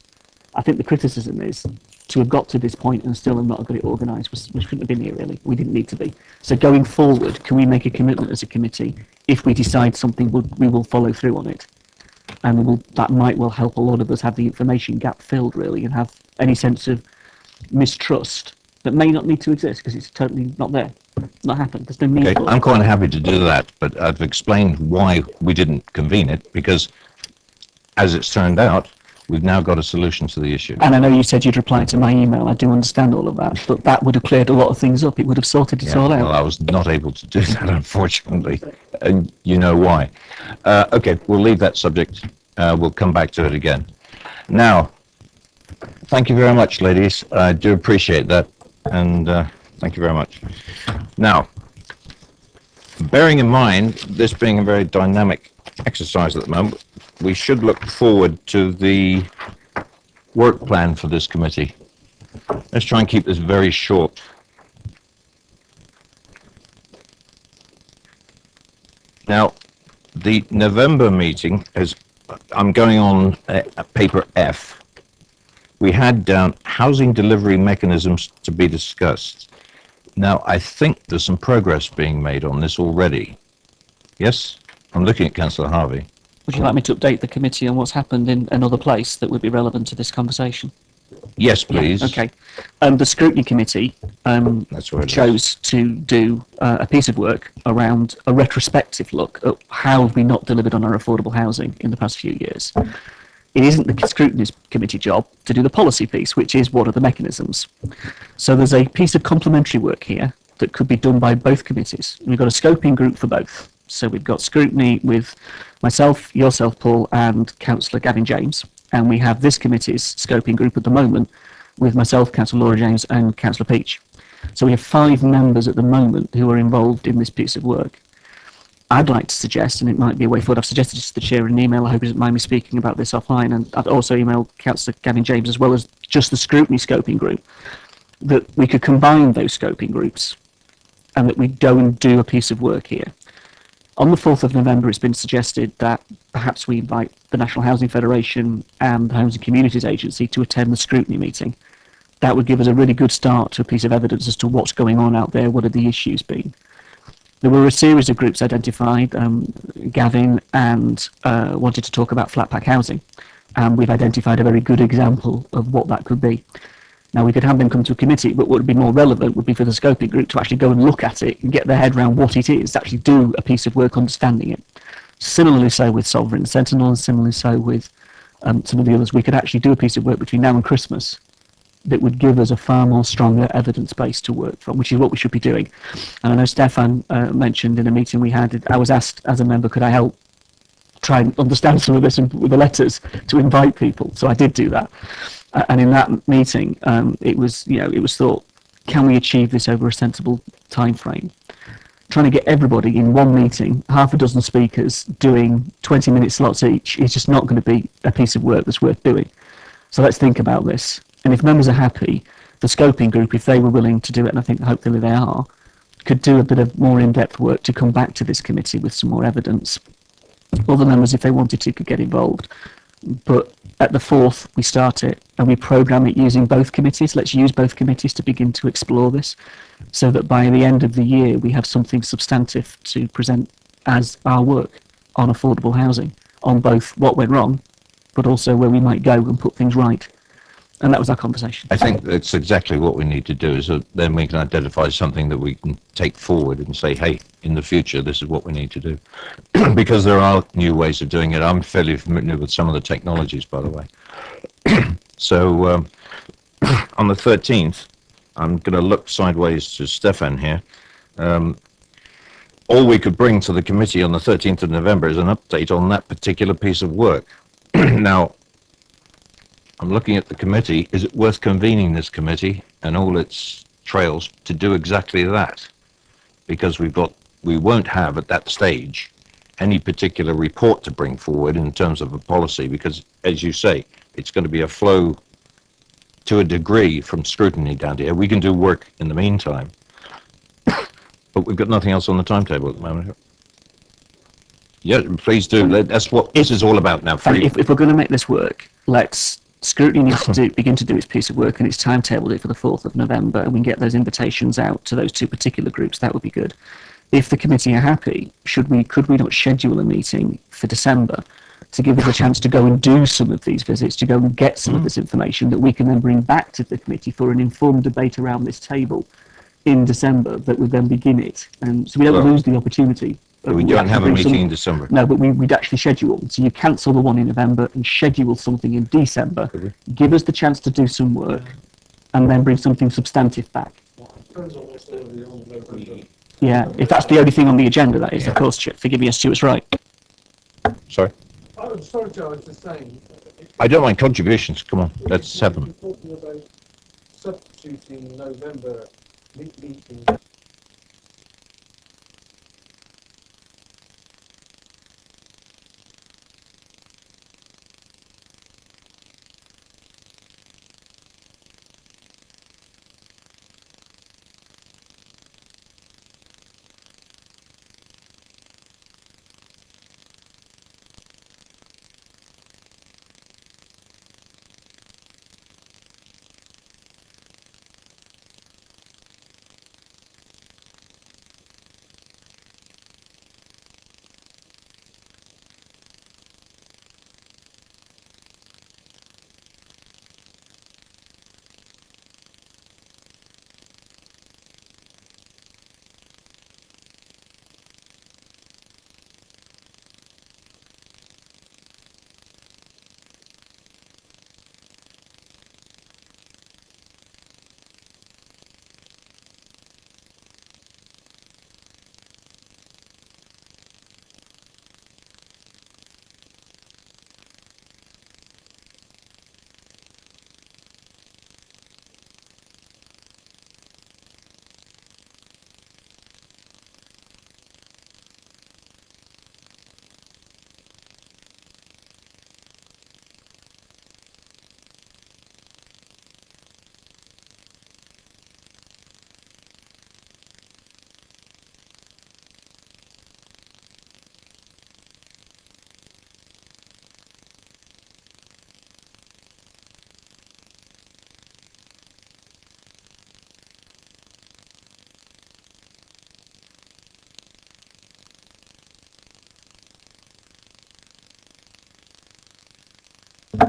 I think the criticism is to have got to this point and still have not got it organised. We shouldn't have been here, really. We didn't need to be. So going forward, can we make a commitment as a committee? If we decide something, we will follow through on it. And that might well help a lot of us have the information gap filled, really, and have any sense of mistrust that may not need to exist because it's totally not there. Not happened. There's no need Okay, for I'm it. quite happy to do that, but I've explained why we didn't convene it, because as it's turned out, we've now got a solution to the issue. And I know you said you'd reply to my email. I do understand all of that, but that would have cleared a lot of things up. It would have sorted it Yeah, all out. well, I was not able to do that, unfortunately, and you know why. Okay, we'll leave that subject. We'll come back to it again. Now, thank you very much, ladies. I do appreciate that, and thank you very much. Now, bearing in mind this being a very dynamic exercise at the moment, we should look forward to the work plan for this committee. Let's try and keep this very short. Now, the November meeting is, I'm going on paper F. We had down housing delivery mechanisms to be discussed. Now, I think there's some progress being made on this already. Yes? I'm looking at Councillor Harvey. Would you like me to update the committee on what's happened in another place that would be relevant to this conversation? Yes, please. Yeah, okay. The scrutiny committee chose to do a piece of work around a retrospective look at how have we not delivered on our affordable housing in the past few years. It isn't the scrutiny committee job to do the policy piece, which is what are the mechanisms. So there's a piece of complementary work here that could be done by both committees. We've got a scoping group for both. So we've got scrutiny with myself, yourself, Paul, and Councillor Gavin James. And we have this committee's scoping group at the moment with myself, Councillor Laura James, and Councillor Peach. So we have 5 members at the moment who are involved in this piece of work. I'd like to suggest, and it might be a way forward, I've suggested this to the chair in an email, I hope he doesn't mind me speaking about this offline, and I've also emailed Councillor Gavin James as well as just the scrutiny scoping group, that we could combine those scoping groups and that we go and do a piece of work here. On the 4th of November, it's been suggested that perhaps we invite the National Housing Federation and the Homes and Communities Agency to attend the scrutiny meeting. That would give us a really good start to a piece of evidence as to what's going on out there, what are the issues been. There were a series of groups identified. Gavin and wanted to talk about flat pack housing, and we've identified a very good example of what that could be. Now, we could have them come to a committee, but what would be more relevant would be for the scoping group to actually go and look at it and get their head around what it is, to actually do a piece of work understanding it. Similarly so with Sovereign Sentinel, and similarly so with some of the others. We could actually do a piece of work between now and Christmas that would give us a far more stronger evidence base to work from, which is what we should be doing. And I know Stefan mentioned in a meeting we had, I was asked as a member, could I help try and understand some of this with the letters to invite people? So I did do that. And in that meeting, it was thought, can we achieve this over a sensible time frame? Trying to get everybody in one meeting, half a dozen speakers doing 20-minute slots each, is just not going to be a piece of work that's worth doing. So let's think about this. And if members are happy, the scoping group, if they were willing to do it, and I think hopefully they are, could do a bit of more in-depth work to come back to this committee with some more evidence. Other members, if they wanted to, could get involved. But at the 4th, we start it and we programme it using both committees. Let's use both committees to begin to explore this, so that by the end of the year, we have something substantive to present as our work on affordable housing, on both what went wrong, but also where we might go and put things right. And that was our conversation. I think that's exactly what we need to do, is that then we can identify something that we can take forward and say, hey, in the future, this is what we need to do. Because there are new ways of doing it. I'm fairly familiar with some of the technologies, by the way. So on the 13th, I'm going to look sideways to Stefan here. All we could bring to the committee on the 13th of November is an update on that particular piece of work. Now, I'm looking at the committee. Is it worth convening this committee and all its trails to do exactly that? Because we won't have at that stage any particular report to bring forward in terms of a policy, because as you say, it's going to be a flow to a degree from scrutiny down here. We can do work in the meantime, but we've got nothing else on the timetable at the moment. Yeah, please do. That's what this is all about now. If we're going to make this work, scrutiny needs to begin to do its piece of work, and it's timetabled it for the 4th of November, and we can get those invitations out to those 2 particular groups. That would be good. If the committee are happy, could we not schedule a meeting for December to give us a chance to go and do some of these visits, to go and get some of this information that we can then bring back to the committee for an informed debate around this table, in December that would then begin it. So we don't Well, lose the opportunity. we don't have a meeting in December. No, but we'd actually schedule. So you cancel the one in November and schedule something in December. Give us the chance to do some work and then bring something substantive back. Yeah, if that's the only thing on the agenda, that is, of course, forgive me, Stuart's right. Sorry? Oh, sorry, Joe, I was just saying. I don't mind contributions. Come on, let's have them. Talking about substituting November meeting.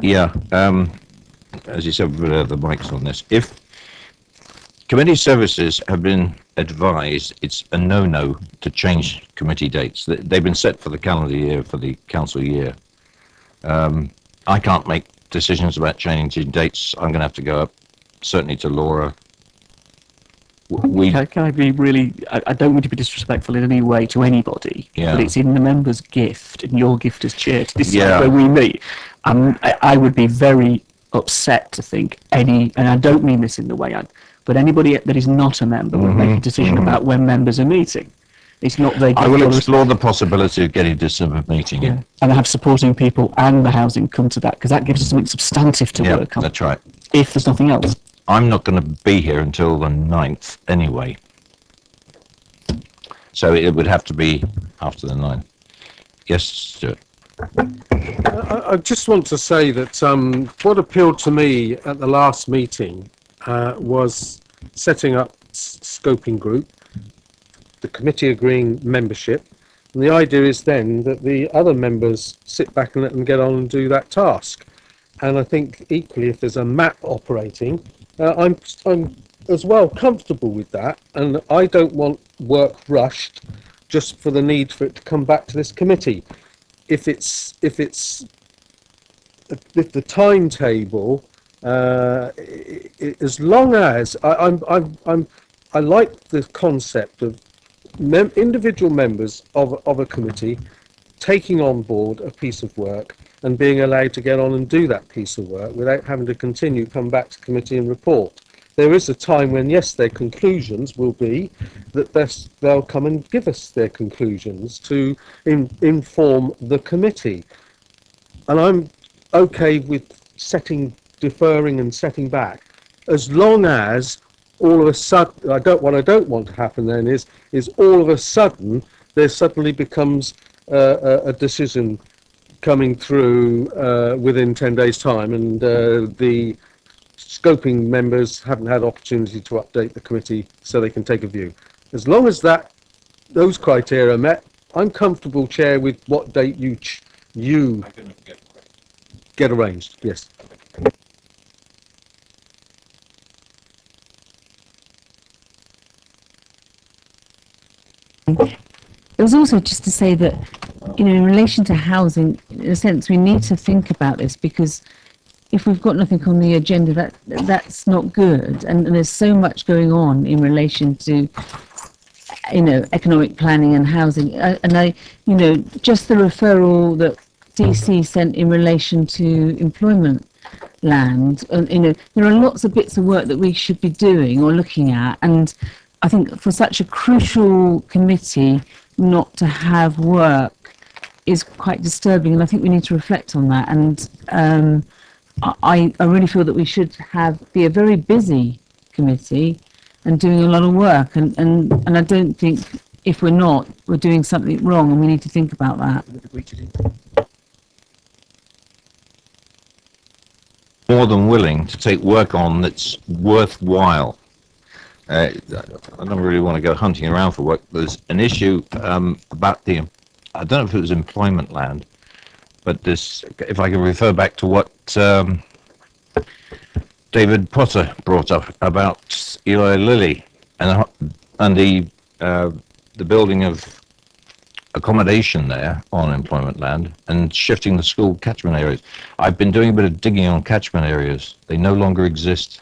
Yeah, as you said, we'll have the mics on this. If committee services have been advised, it's a no-no to change committee dates. They've been set for the calendar year, for the council year. I can't make decisions about changing dates. I'm going to have to go up, certainly to Laura. Can I be really, I don't want to be disrespectful in any way to anybody, but it's in the member's gift and your gift as chair to decide where we meet. I would be very upset to think and I don't mean this in the way but anybody that is not a member will make a decision about when members are meeting. It's not they. I will explore the possibility of getting December meeting in. And have supporting people and the housing come to that, because that gives us something substantive to work on. That's right. If there's nothing else. I'm not going to be here until the 9th anyway. So it would have to be after the 9th. Yes, Stuart. I just want to say that what appealed to me at the last meeting was setting up scoping group, the committee agreeing membership, and the idea is then that the other members sit back and let them get on and do that task. And I think equally, if there's a map operating, I'm as well comfortable with that, and I don't want work rushed just for the need for it to come back to this committee. If the timetable, as long as I like the concept of individual members of a committee taking on board a piece of work and being allowed to get on and do that piece of work without having to come back to committee and report. There is a time when, yes, their conclusions will be that they'll come and give us their conclusions to inform the committee. And I'm okay with deferring and setting back, as long as all of a sudden, what I don't want to happen then is all of a sudden there suddenly becomes a decision coming through within 10 days' time, and the scoping members haven't had opportunity to update the committee so they can take a view. As long as those criteria are met, I'm comfortable, Chair, with what date you get arranged. Yes. It was also just to say that, you know, in relation to housing, in a sense, we need to think about this, because if we've got nothing on the agenda, that's not good. And there's so much going on in relation to, you know, economic planning and housing. You know, just the referral that DC sent in relation to employment land, and you know, there are lots of bits of work that we should be doing or looking at, and I think for such a crucial committee not to have work is quite disturbing, and I think we need to reflect on that. And I really feel that we should be a very busy committee and doing a lot of work, and I don't think, if we're not, we're doing something wrong, and we need to think about that. More than willing to take work on that's worthwhile. I don't really want to go hunting around for work. There's an issue about I don't know if it was employment land, but this, if I can refer back to what David Potter brought up about Eli Lilly and the building of accommodation there on employment land and shifting the school catchment areas. I've been doing a bit of digging on catchment areas. They no longer exist.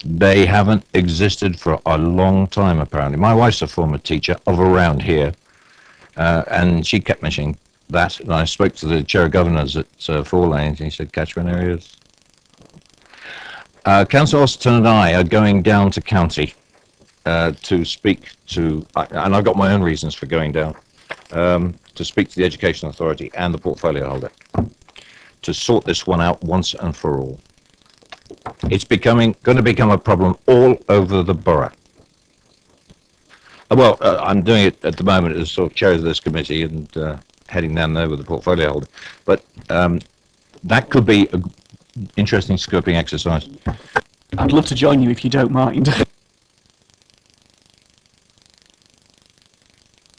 They haven't existed for a long time, apparently. My wife's a former teacher of around here, and she kept mentioning that. And I spoke to the chair of governors at Four Lanes, and he said catchment areas. Councillor Austin and I are going down to county to speak to, and I've got my own reasons for going down, to speak to the Education Authority and the portfolio holder to sort this one out once and for all. It's going to become a problem all over the borough. Well, I'm doing it at the moment as sort of chair of this committee and heading down there with the portfolio holder, but that could be an interesting scoping exercise. I'd love to join you if you don't mind.